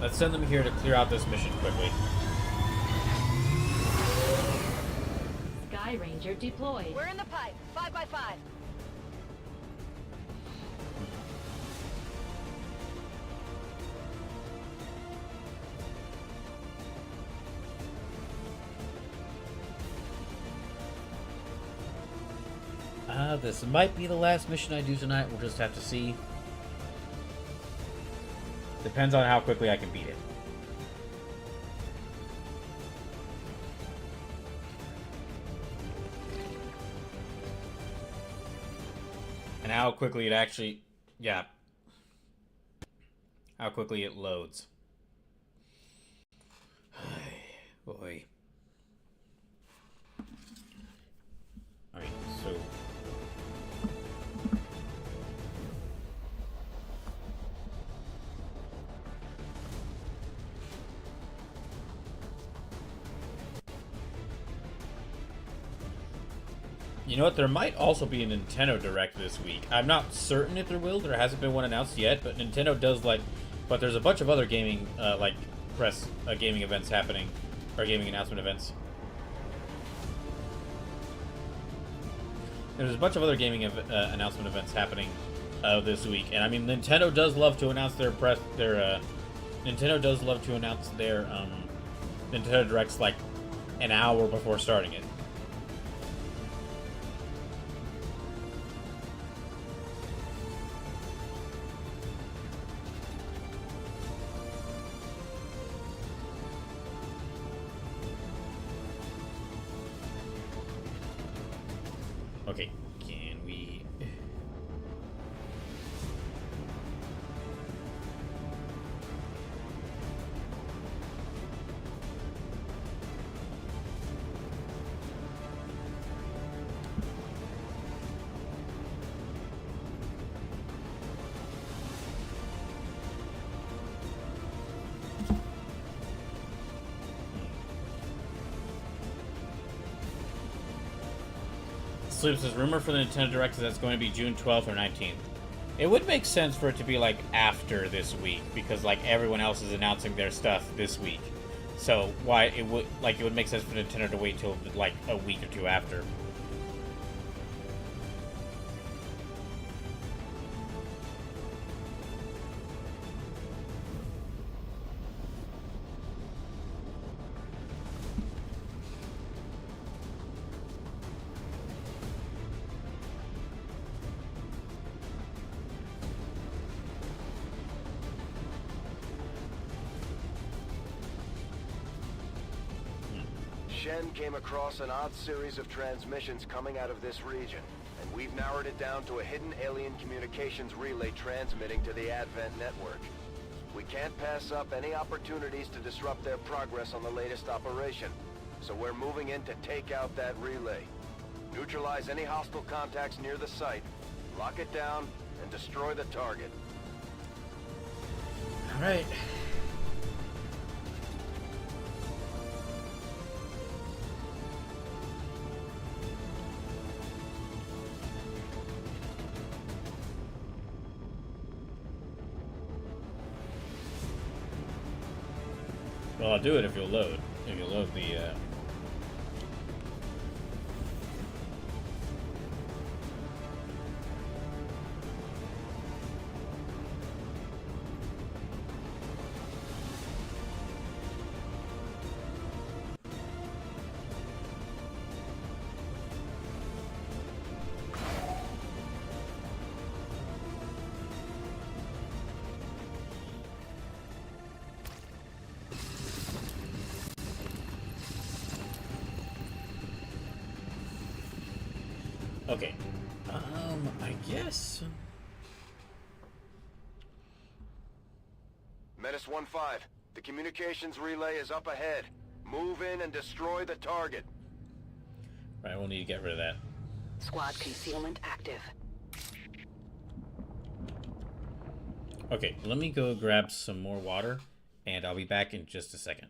Let's send them here to clear out this mission quickly. Sky Ranger deployed. We're in the pipe. 5x5. This might be the last mission I do tonight. We'll just have to see. Depends on how quickly I can beat it. And how quickly it actually... Yeah. How quickly it loads. Boy. Alright, so... You know what? There might also be a Nintendo Direct this week. I'm not certain if there will. There hasn't been one announced yet, but Nintendo does like... But there's a bunch of other gaming, like, press gaming events happening. Or gaming announcement events. There's a bunch of other gaming announcement events happening this week. And I mean, Nintendo does love to announce their Nintendo does love to announce their Nintendo Directs like an hour before starting it. Okay, can we... Sleep says, rumor for the Nintendo Direct is that's going to be June 12th or 19th. It would make sense for it to be like after this week, because like everyone else is announcing their stuff this week. So why it would make sense for Nintendo to wait till like a week or two after. Shen came across an odd series of transmissions coming out of this region, and we've narrowed it down to a hidden alien communications relay transmitting to the Advent network. We can't pass up any opportunities to disrupt their progress on the latest operation, so we're moving in to take out that relay. Neutralize any hostile contacts near the site, lock it down, and destroy the target. All right. Well, I'll do it if you'll load. If you'll load the, Okay. I guess. Menace 1-5, the communications relay is up ahead. Move in and destroy the target. Right, we'll need to get rid of that. Squad concealment active. Okay, let me go grab some more water, and I'll be back in just a second.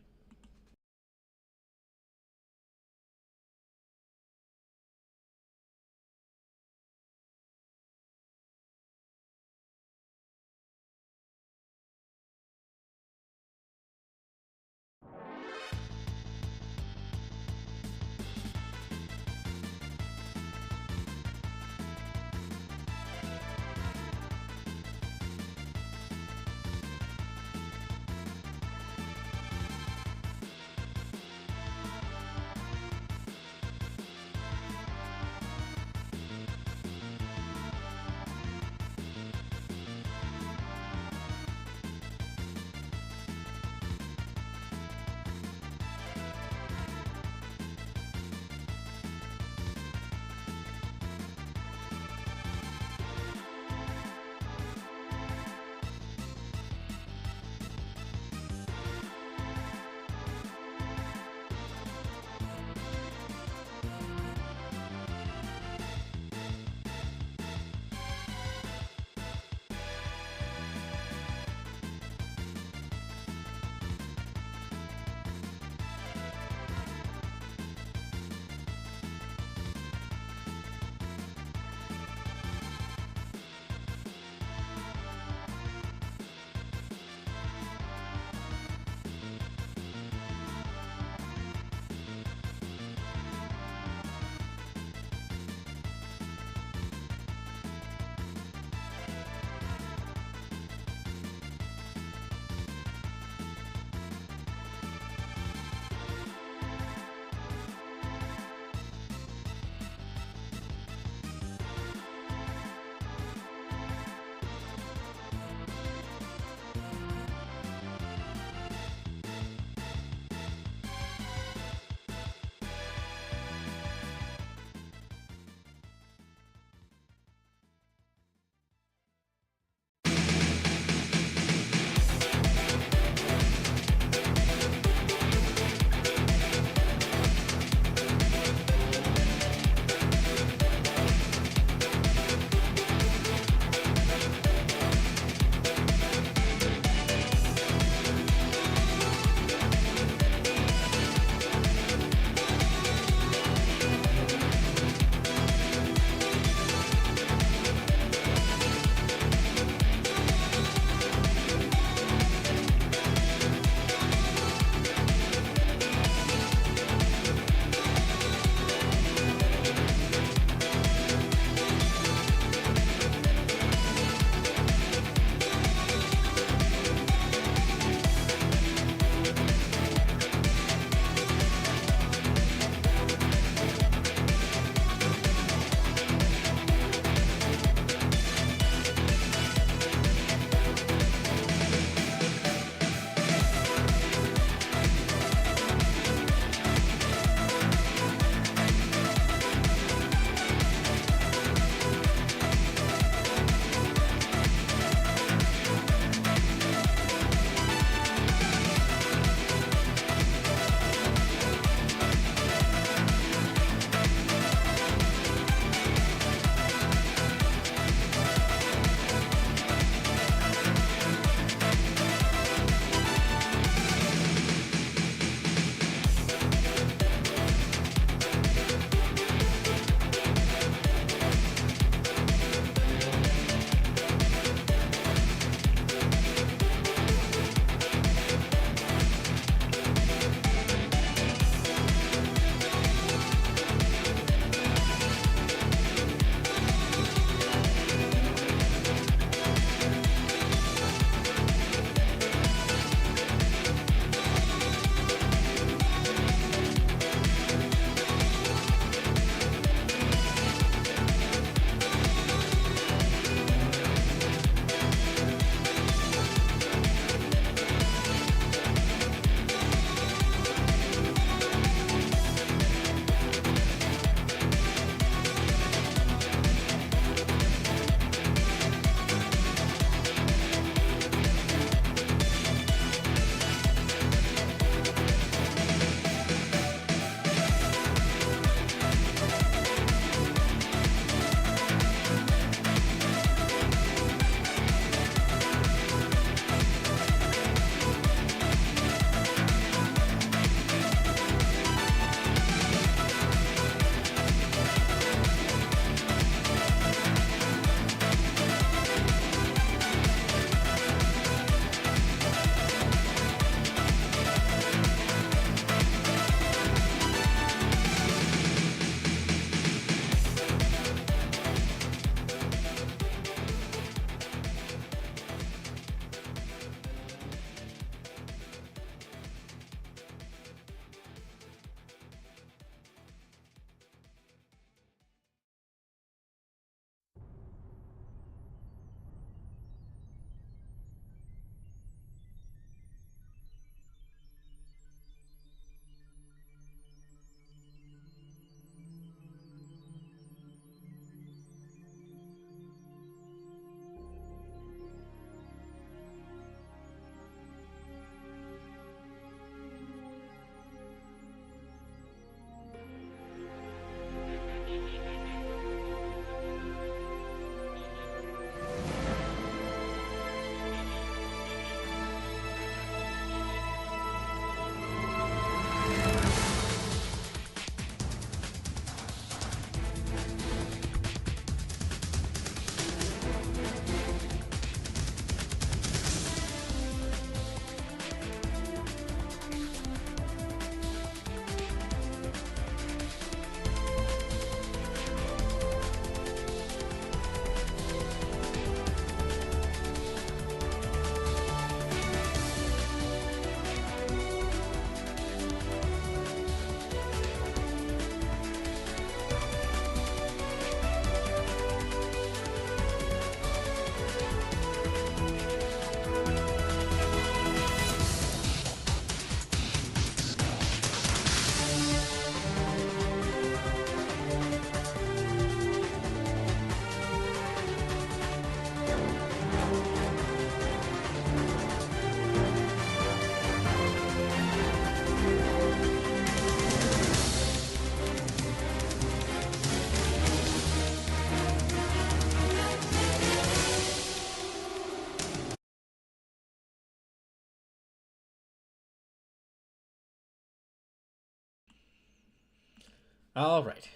All right.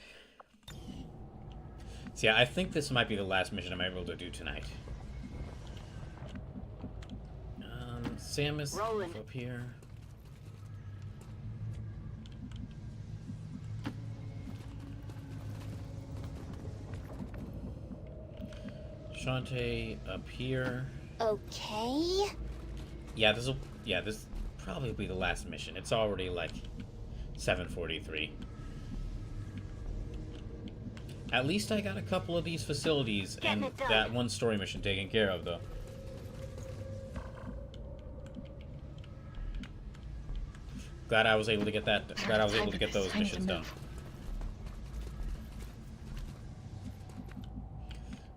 So yeah, I think this might be the last mission I'm able to do tonight. Samus up here. Shantae up here. Okay. Yeah, this probably will be the last mission. It's already like 7:43. At least I got a couple of these facilities and that one story mission taken care of, though. Glad I was able to get that. Glad I was able to get those missions done.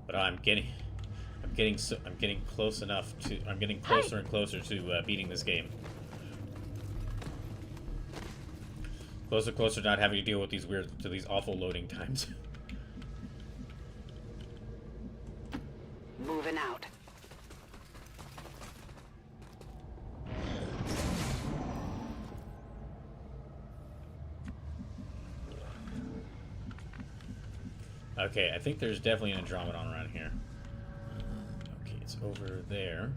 But I'm getting close enough to. I'm getting closer and closer to beating this game. Closer to not having to deal with these these awful loading times. Moving out. Okay, I think there's definitely an Andromedon around here. Okay, it's over there.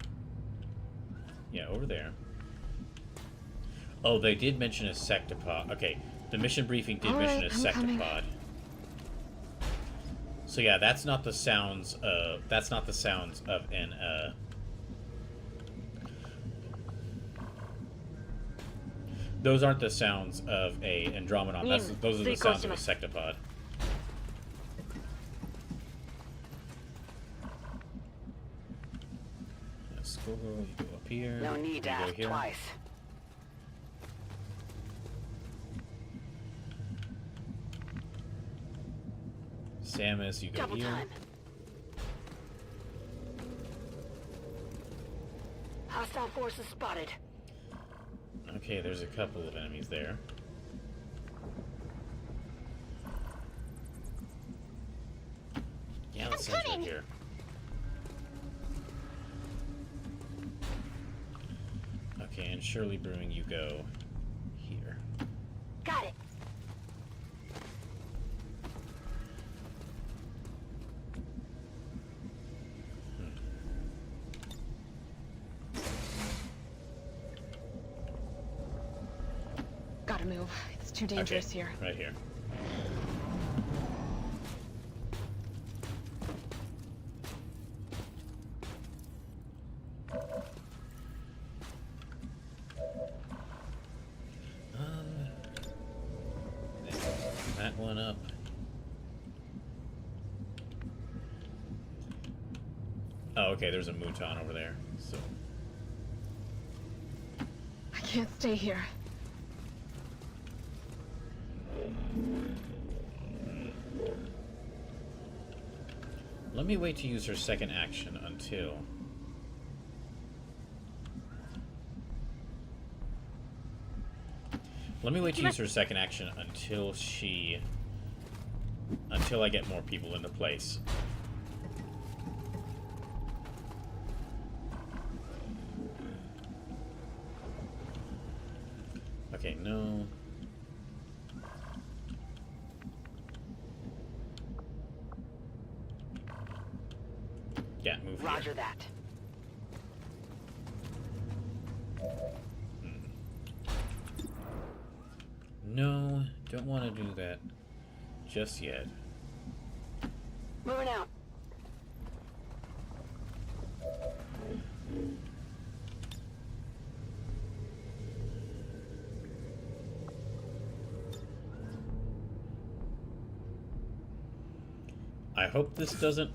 Yeah, over there. Oh, they did mention a sectopod. Okay, the mission briefing did mention a sectopod. So yeah, that's not the sounds of an those aren't the sounds of a Andromedon. Those are the sounds of a sectopod. You go up here. No need to ask twice. Samus, you go Double here. Time. Hostile forces spotted. Okay, there's a couple of enemies there. Yeah, let's send you here. Okay, and Shirley Brewing, you go here. Got it. Gotta move. It's too dangerous here. Right here. That one up. Oh, okay, there's a Mouton over there, so... I can't stay here. Let me wait to use her second action until... Let me wait to use her second action until she... Until I get more people into place. Okay, no... Yeah, move Roger that. No, don't want to do that just yet. Moving out. I hope this doesn't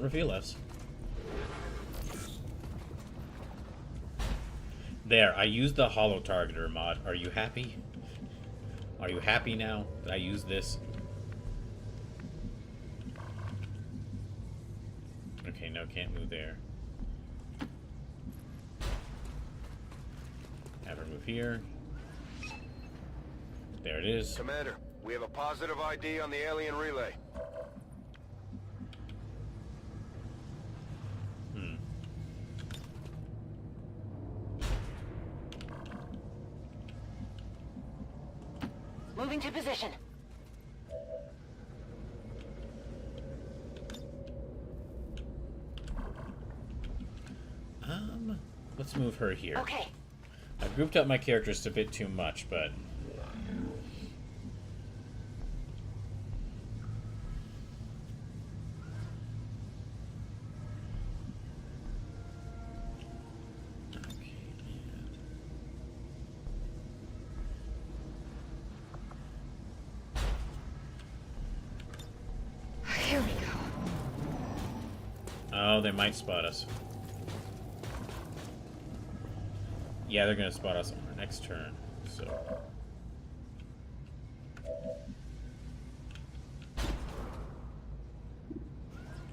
reveal us. There, I used the holo targeter mod. Are you happy? Are you happy now that I use this? Okay, no, can't move there. Have her move here. There it is. Commander, we have a positive ID on the alien relay. Moving to position. let's move her here. Okay. I've grouped up my characters a bit too much, but... Here we go. Oh, they might spot us. Yeah, they're gonna spot us on our next turn, so...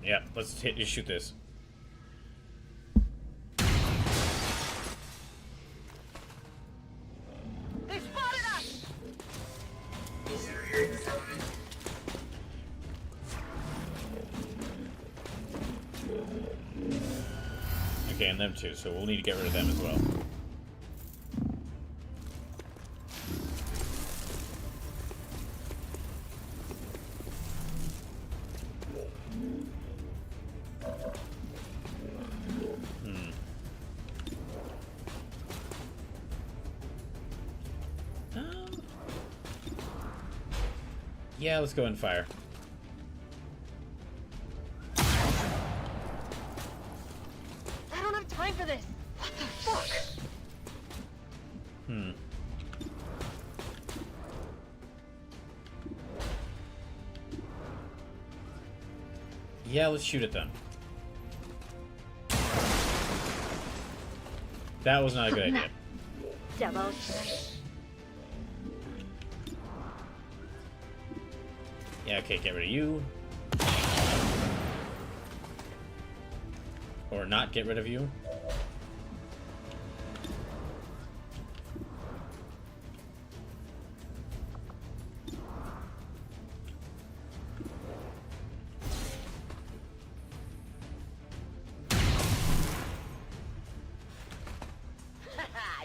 Yeah, let's shoot this. They spotted us! Okay, and them too, so we'll need to get rid of them as well. Yeah, let's go and fire. I don't have time for this. What the fuck? Yeah, let's shoot at them. That was not a good idea. Yeah, okay, get rid of you. Or not get rid of you.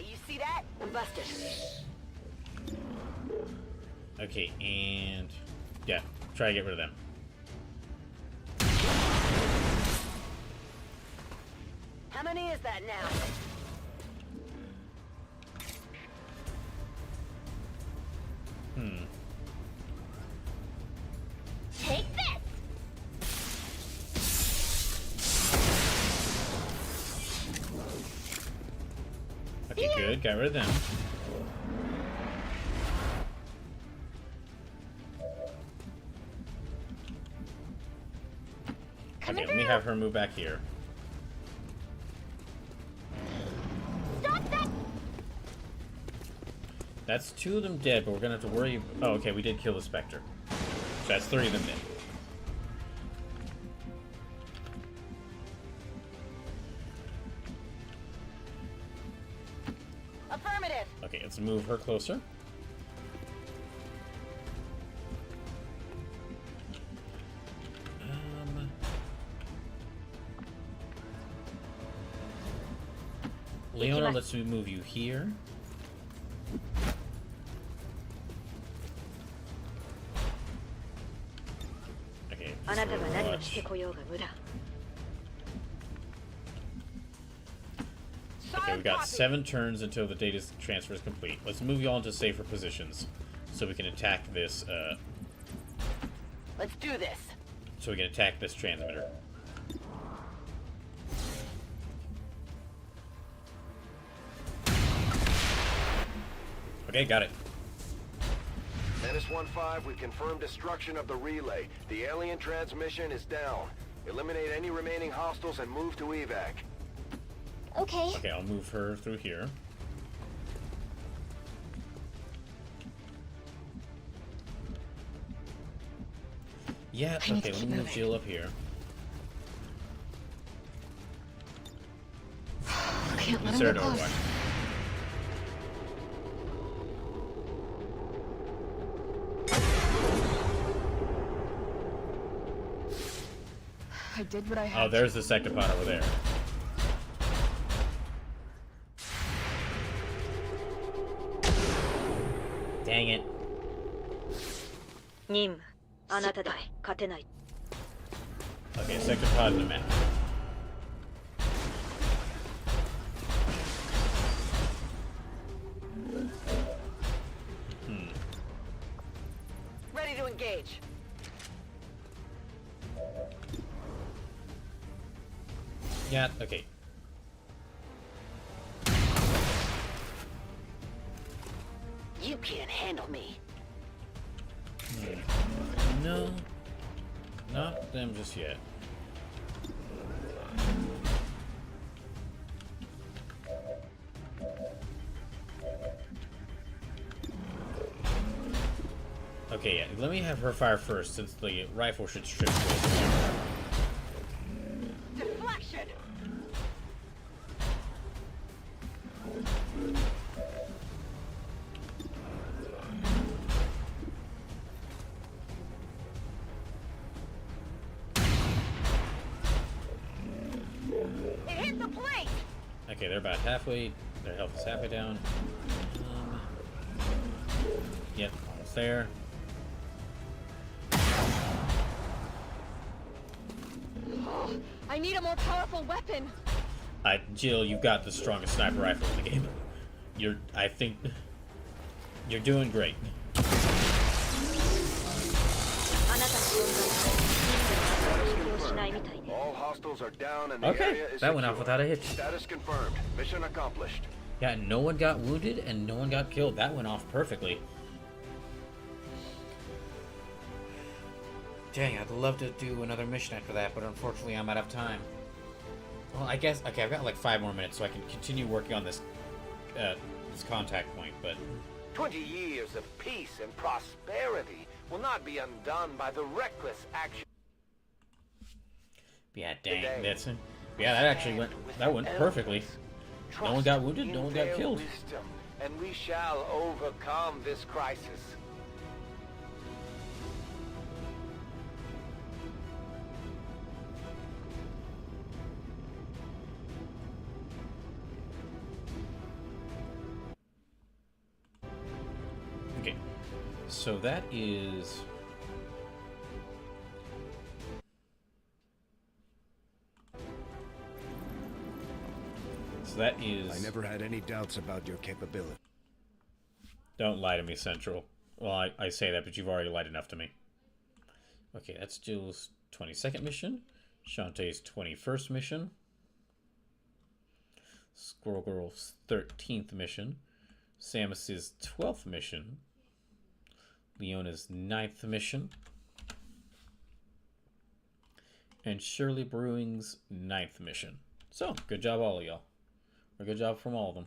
You see that? I'm busted. Okay, and... yeah, try to get rid of them. How many is that now? Take this! Okay, good, got rid of them. Okay, let me have her move back here. Stop that! That's 2 of them dead, but we're gonna have to worry... oh, okay, we did kill the Spectre. So that's 3 of them dead. Affirmative. Okay, let's move her closer. Leona, let's move you here. Okay. Okay, we've got 7 turns until the data transfer is complete. Let's move you all into safer positions so we can attack this, Let's do this. so we can attack this transmitter. Okay, got it. Menace 1-5, we confirmed destruction of the relay. The alien transmission is down. Eliminate any remaining hostiles and move to evac. Okay. Okay, I'll move her through here. Yeah, okay, let me move Jill up here. Can't let Insert him get Overwatch. close. I did what I had. Oh, there's the sectopod over there. Dang it. Okay, sectopod in the map. Yeah, okay. You can't handle me. No. Not them just yet. Okay, yeah, let me have her fire first, since the rifle should strip away. Deflection! It hit the plate! Okay, they're about halfway. Their health is halfway down. Yep, almost there. I need a more powerful weapon. Jill, you've got the strongest sniper rifle in the game. I think you're doing great. All hostiles are down and the area is that went off without a hitch. Status confirmed. Mission accomplished. Yeah, no one got wounded and no one got killed. That went off perfectly. Dang, I'd love to do another mission after that, but unfortunately I'm out of time. Well, I guess, okay, I've got like 5 more minutes, so I can continue working on this, this contact point, but... 20 years of peace and prosperity will not be undone by the reckless action. Yeah, dang, that's it. Yeah, that actually went perfectly. No one got wounded, no one got killed. Wisdom, and we shall overcome this crisis. Okay, so that is... So that is... I never had any doubts about your capability. Don't lie to me, Central. Well, I say that, but you've already lied enough to me. Okay, that's Jill's 22nd mission. Shantae's 21st mission. Squirrel Girl's 13th mission. Samus's 12th mission. Leona's 9th mission. And Shirley Brewing's 9th mission. So, good job all of y'all. Or good job from all of them.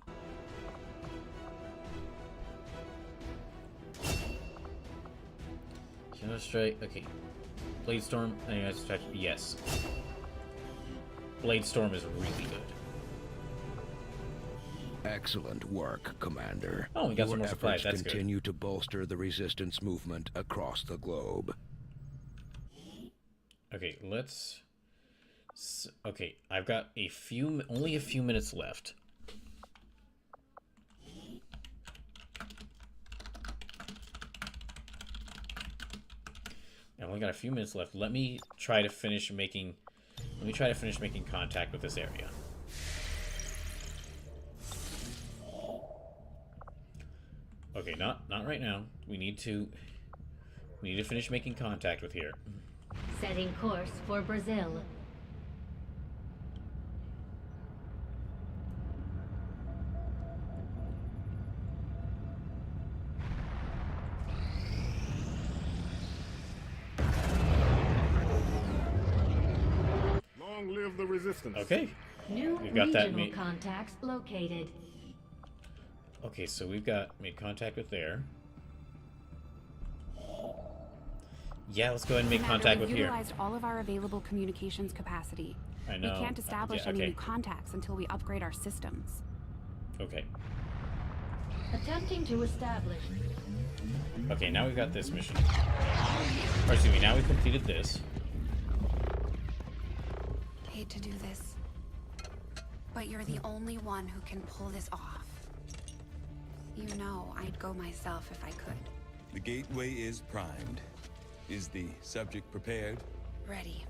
Shadow Strike, okay. Blade Storm, yes. Blade Storm is really good. Excellent work, Commander. Oh, we got some more supplies. That's good. Continue to bolster the resistance movement across the globe. Okay, let's... Okay, I've got only a few minutes left. I only got a few minutes left. Let me try to finish making contact with this area. Okay, not right now. We need to finish making contact with here. Setting course for Brazil. Long live the resistance. Okay. New We've got that regional contacts located. Okay, so we've made contact with there. Yeah, let's go ahead and make contact with here. We've utilized all of our available communications capacity. I know. We can't establish any new contacts until we upgrade our systems. Okay. Attempting to establish. Okay, now we've got this mission. Or excuse me, now we've completed this. Hate to do this, but you're the only one who can pull this off. You know I'd go myself if I could. The gateway is primed. Is the subject prepared? Ready.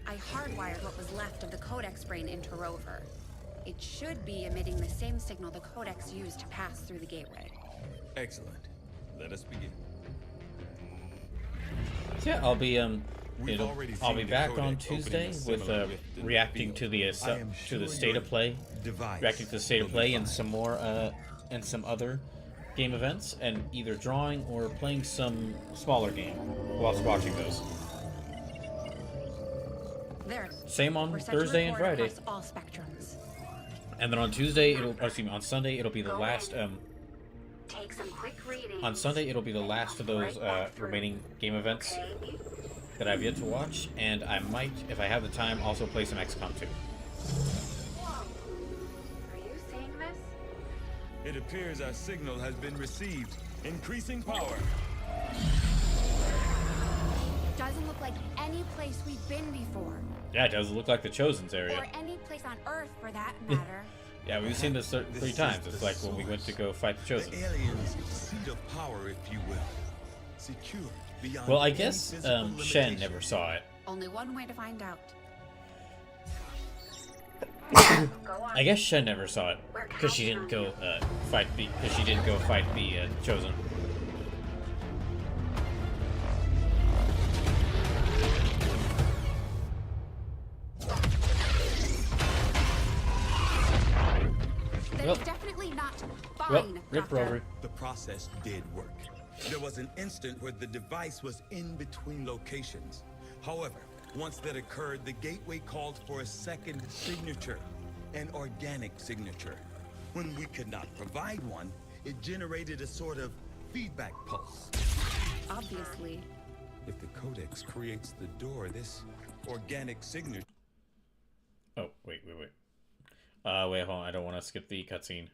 I hardwired what was left of the Codex brain into Rover. It should be emitting the same signal the Codex used to pass through the gateway. Excellent. Let us begin. Yeah, I'll be I'll be back on Tuesday with reacting to the state of play, reacting to the state of play, and some more and some other game events, and either drawing or playing some smaller game whilst watching those. Same on Thursday and Friday. All spectrums. And then on Tuesday, on Sunday, it'll be the last. Take some quick readings. On Sunday, it'll be the last of those remaining game events that I've yet to watch, and I might, if I have the time, also play some XCOM 2. Are you seeing this? It appears our signal has been received. Increasing power. Doesn't look like any place we've been before. Yeah, it does look like the Chosen's area. Or any place on Earth, for that matter. Yeah, we've seen this 3 times. It's like when we went to go fight the Chosen. The aliens' seat of power, if you will. Secure beyond. Well, I guess Shen never saw it. Only one way to find out. I guess Shen never saw it because she didn't go fight the Chosen. That's definitely not fine. Rip Rover. The process did work. There was an instant where the device was in between locations. However, once that occurred, the gateway called for a second signature, an organic signature. When we could not provide one, it generated a sort of feedback pulse. Obviously. If the Codex creates the door, this organic signature... Oh, wait. Wait, hold on. I don't want to skip the cutscene.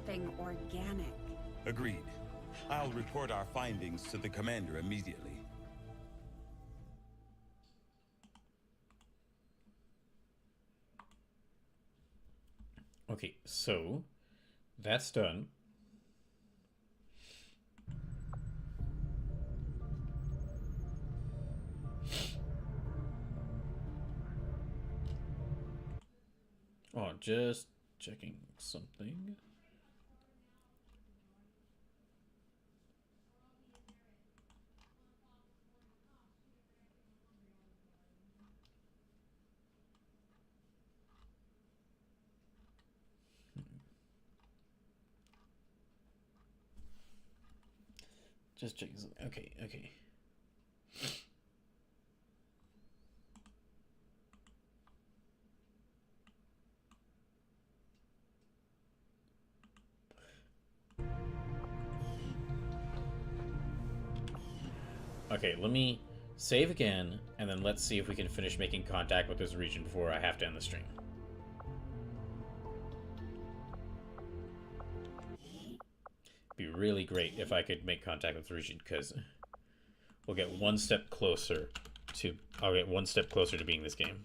Thing organic. Agreed. I'll report our findings to the commander immediately. Okay, so that's done. Oh, just checking something. Just checking something. Okay. Okay, let me save again, and then let's see if we can finish making contact with this region before I have to end the stream. Be really great if I could make contact with the region, because we'll get one step closer to... I'll get one step closer to being this game.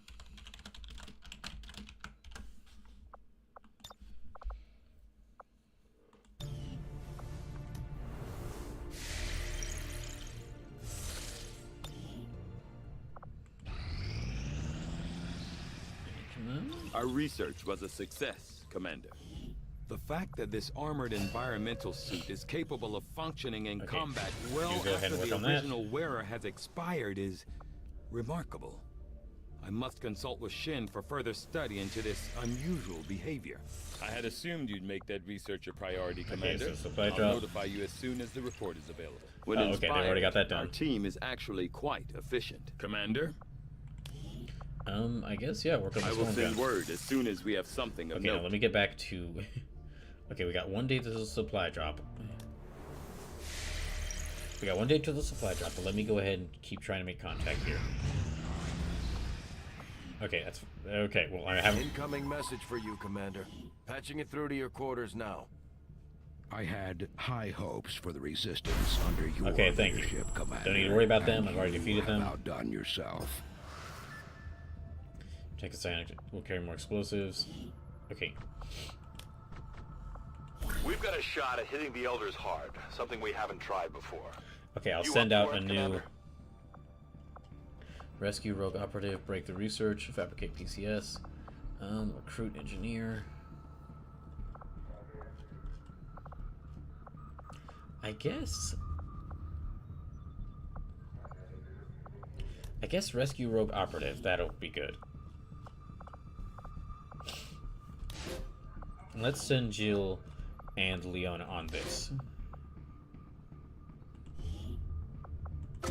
Our research was a success, Commander. The fact that this armored environmental suit is capable of functioning in combat well after the original wearer has expired is remarkable. I must consult with Shin for further study into this unusual behavior. I had assumed you'd make that research a priority, Commander. I'll notify you as soon as the report is available. When okay, they already got that done. Our team is actually quite efficient. Commander? I guess, yeah, work on this I will send word as soon as we have something of note. Now let me get back to... Okay, we got 1 day to the supply drop. We got 1 day to the supply drop, but let me go ahead and keep trying to make contact here. Okay, that's... Okay, well, I haven't... Incoming message for you, Commander. Patching it through to your quarters now. I had high hopes for the Resistance under your leadership, Commander. Don't need to worry about them. I've already defeated them. Outdone yourself. Take a cyanide. We'll carry more explosives. Okay. We've got a shot at hitting the Elders hard. Something we haven't tried before. Okay, I'll send out a new... Rescue rogue operative, break the research, fabricate PCS, recruit engineer. I guess I guess rescue rogue operative. That'll be good. Let's send Jill and Leona on this.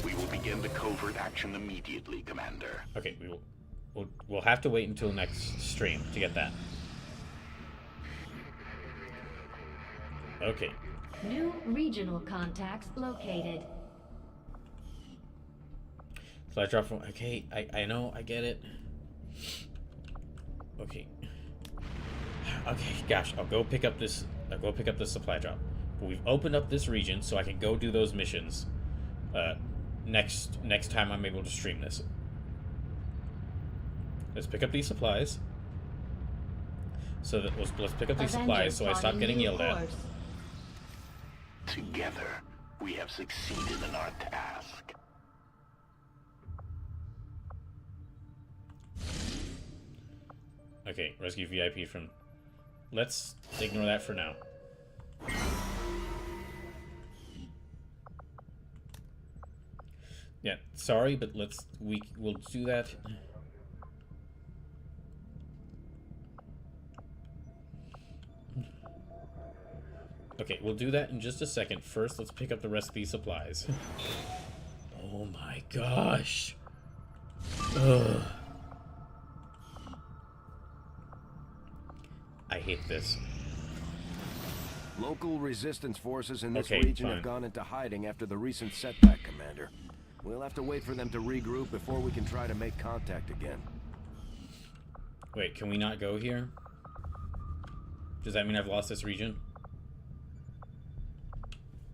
We will begin the covert action immediately, Commander. Okay, we'll have to wait until next stream to get that. Okay. New regional contacts located. So I drop from... Okay, I know, I get it. Okay. Okay, gosh, I'll go pick up this supply drop. But we've opened up this region so I can go do those missions next time I'm able to stream this. Let's pick up these supplies. So that let's pick up these supplies so I stop getting yelled at. Together, we have succeeded in our task. Okay, rescue VIP from... Let's ignore that for now. Yeah, sorry, but we'll do that. Okay, we'll do that in just a second. First, let's pick up the rest of these supplies. Oh my gosh. Ugh. I hate this. Local resistance forces in this Okay, region fine. have gone into hiding after the recent setback, Commander. We'll have to wait for them to regroup before we can try to make contact again. Wait, can we not go here? Does that mean I've lost this region?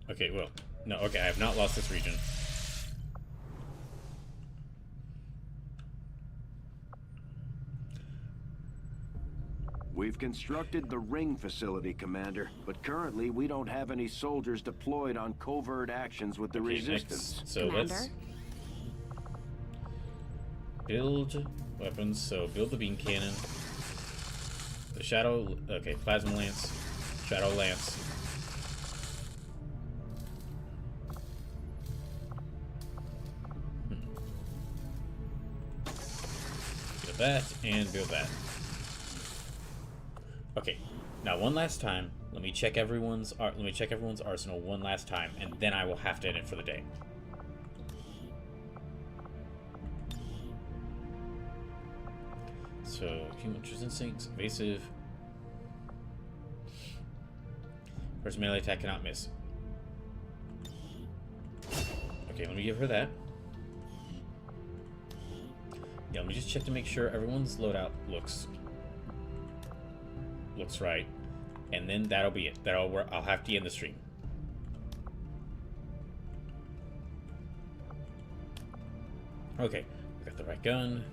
Okay, well, no, okay, I have not lost this region. We've constructed the ring facility, Commander, but currently we don't have any soldiers deployed on covert actions with the resistance. Next. So let's build weapons. So build the beam cannon, the shadow. Okay, plasma lance, shadow lance. Build that and build that. Okay, now one last time. Let me check everyone's arsenal one last time, and then I will have to end it for the day. So, human instincts, evasive. First melee attack cannot miss. Okay, let me give her that. Yeah, let me just check to make sure everyone's loadout looks right, and then that'll be it. I'll have to end the stream. Okay, we got the right gun.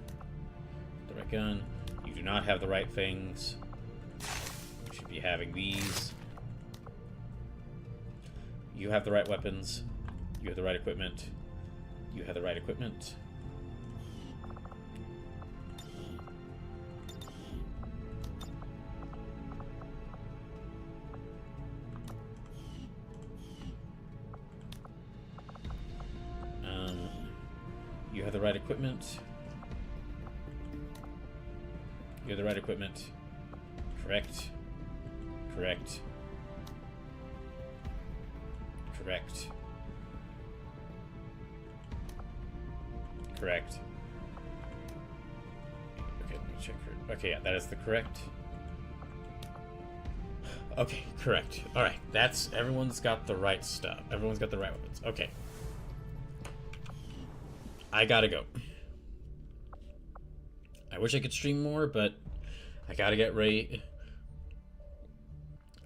The right gun. You do not have the right things. You should be having these. You have the right weapons. You have the right equipment. You have the right equipment. You have the right equipment. You have the right equipment. Correct. Correct. Correct. Correct. Okay, let me check for... Okay, yeah, that is the correct. Okay, correct. Alright, that's... Everyone's got the right stuff. Everyone's got the right weapons. Okay. I gotta go. I wish I could stream more, but I gotta get ready.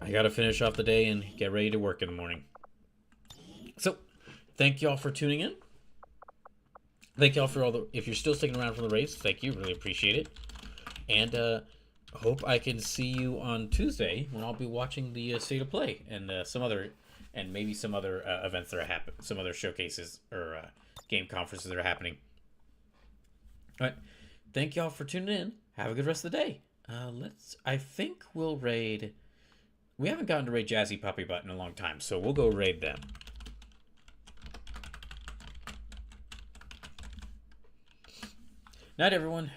I gotta finish off the day and get ready to work in the morning. So, thank y'all for tuning in. Thank y'all for all the... If you're still sticking around for the race, thank you. Really appreciate it. And, hope I can see you on Tuesday when I'll be watching the State of Play and some other... And maybe some other events that are happening. Some other showcases or... game conferences that are happening. All right. Thank y'all for tuning in. Have a good rest of the day. I think we'll raid... We haven't gotten to raid Jazzy Puppy Butt in a long time, so we'll go raid them. Night, everyone.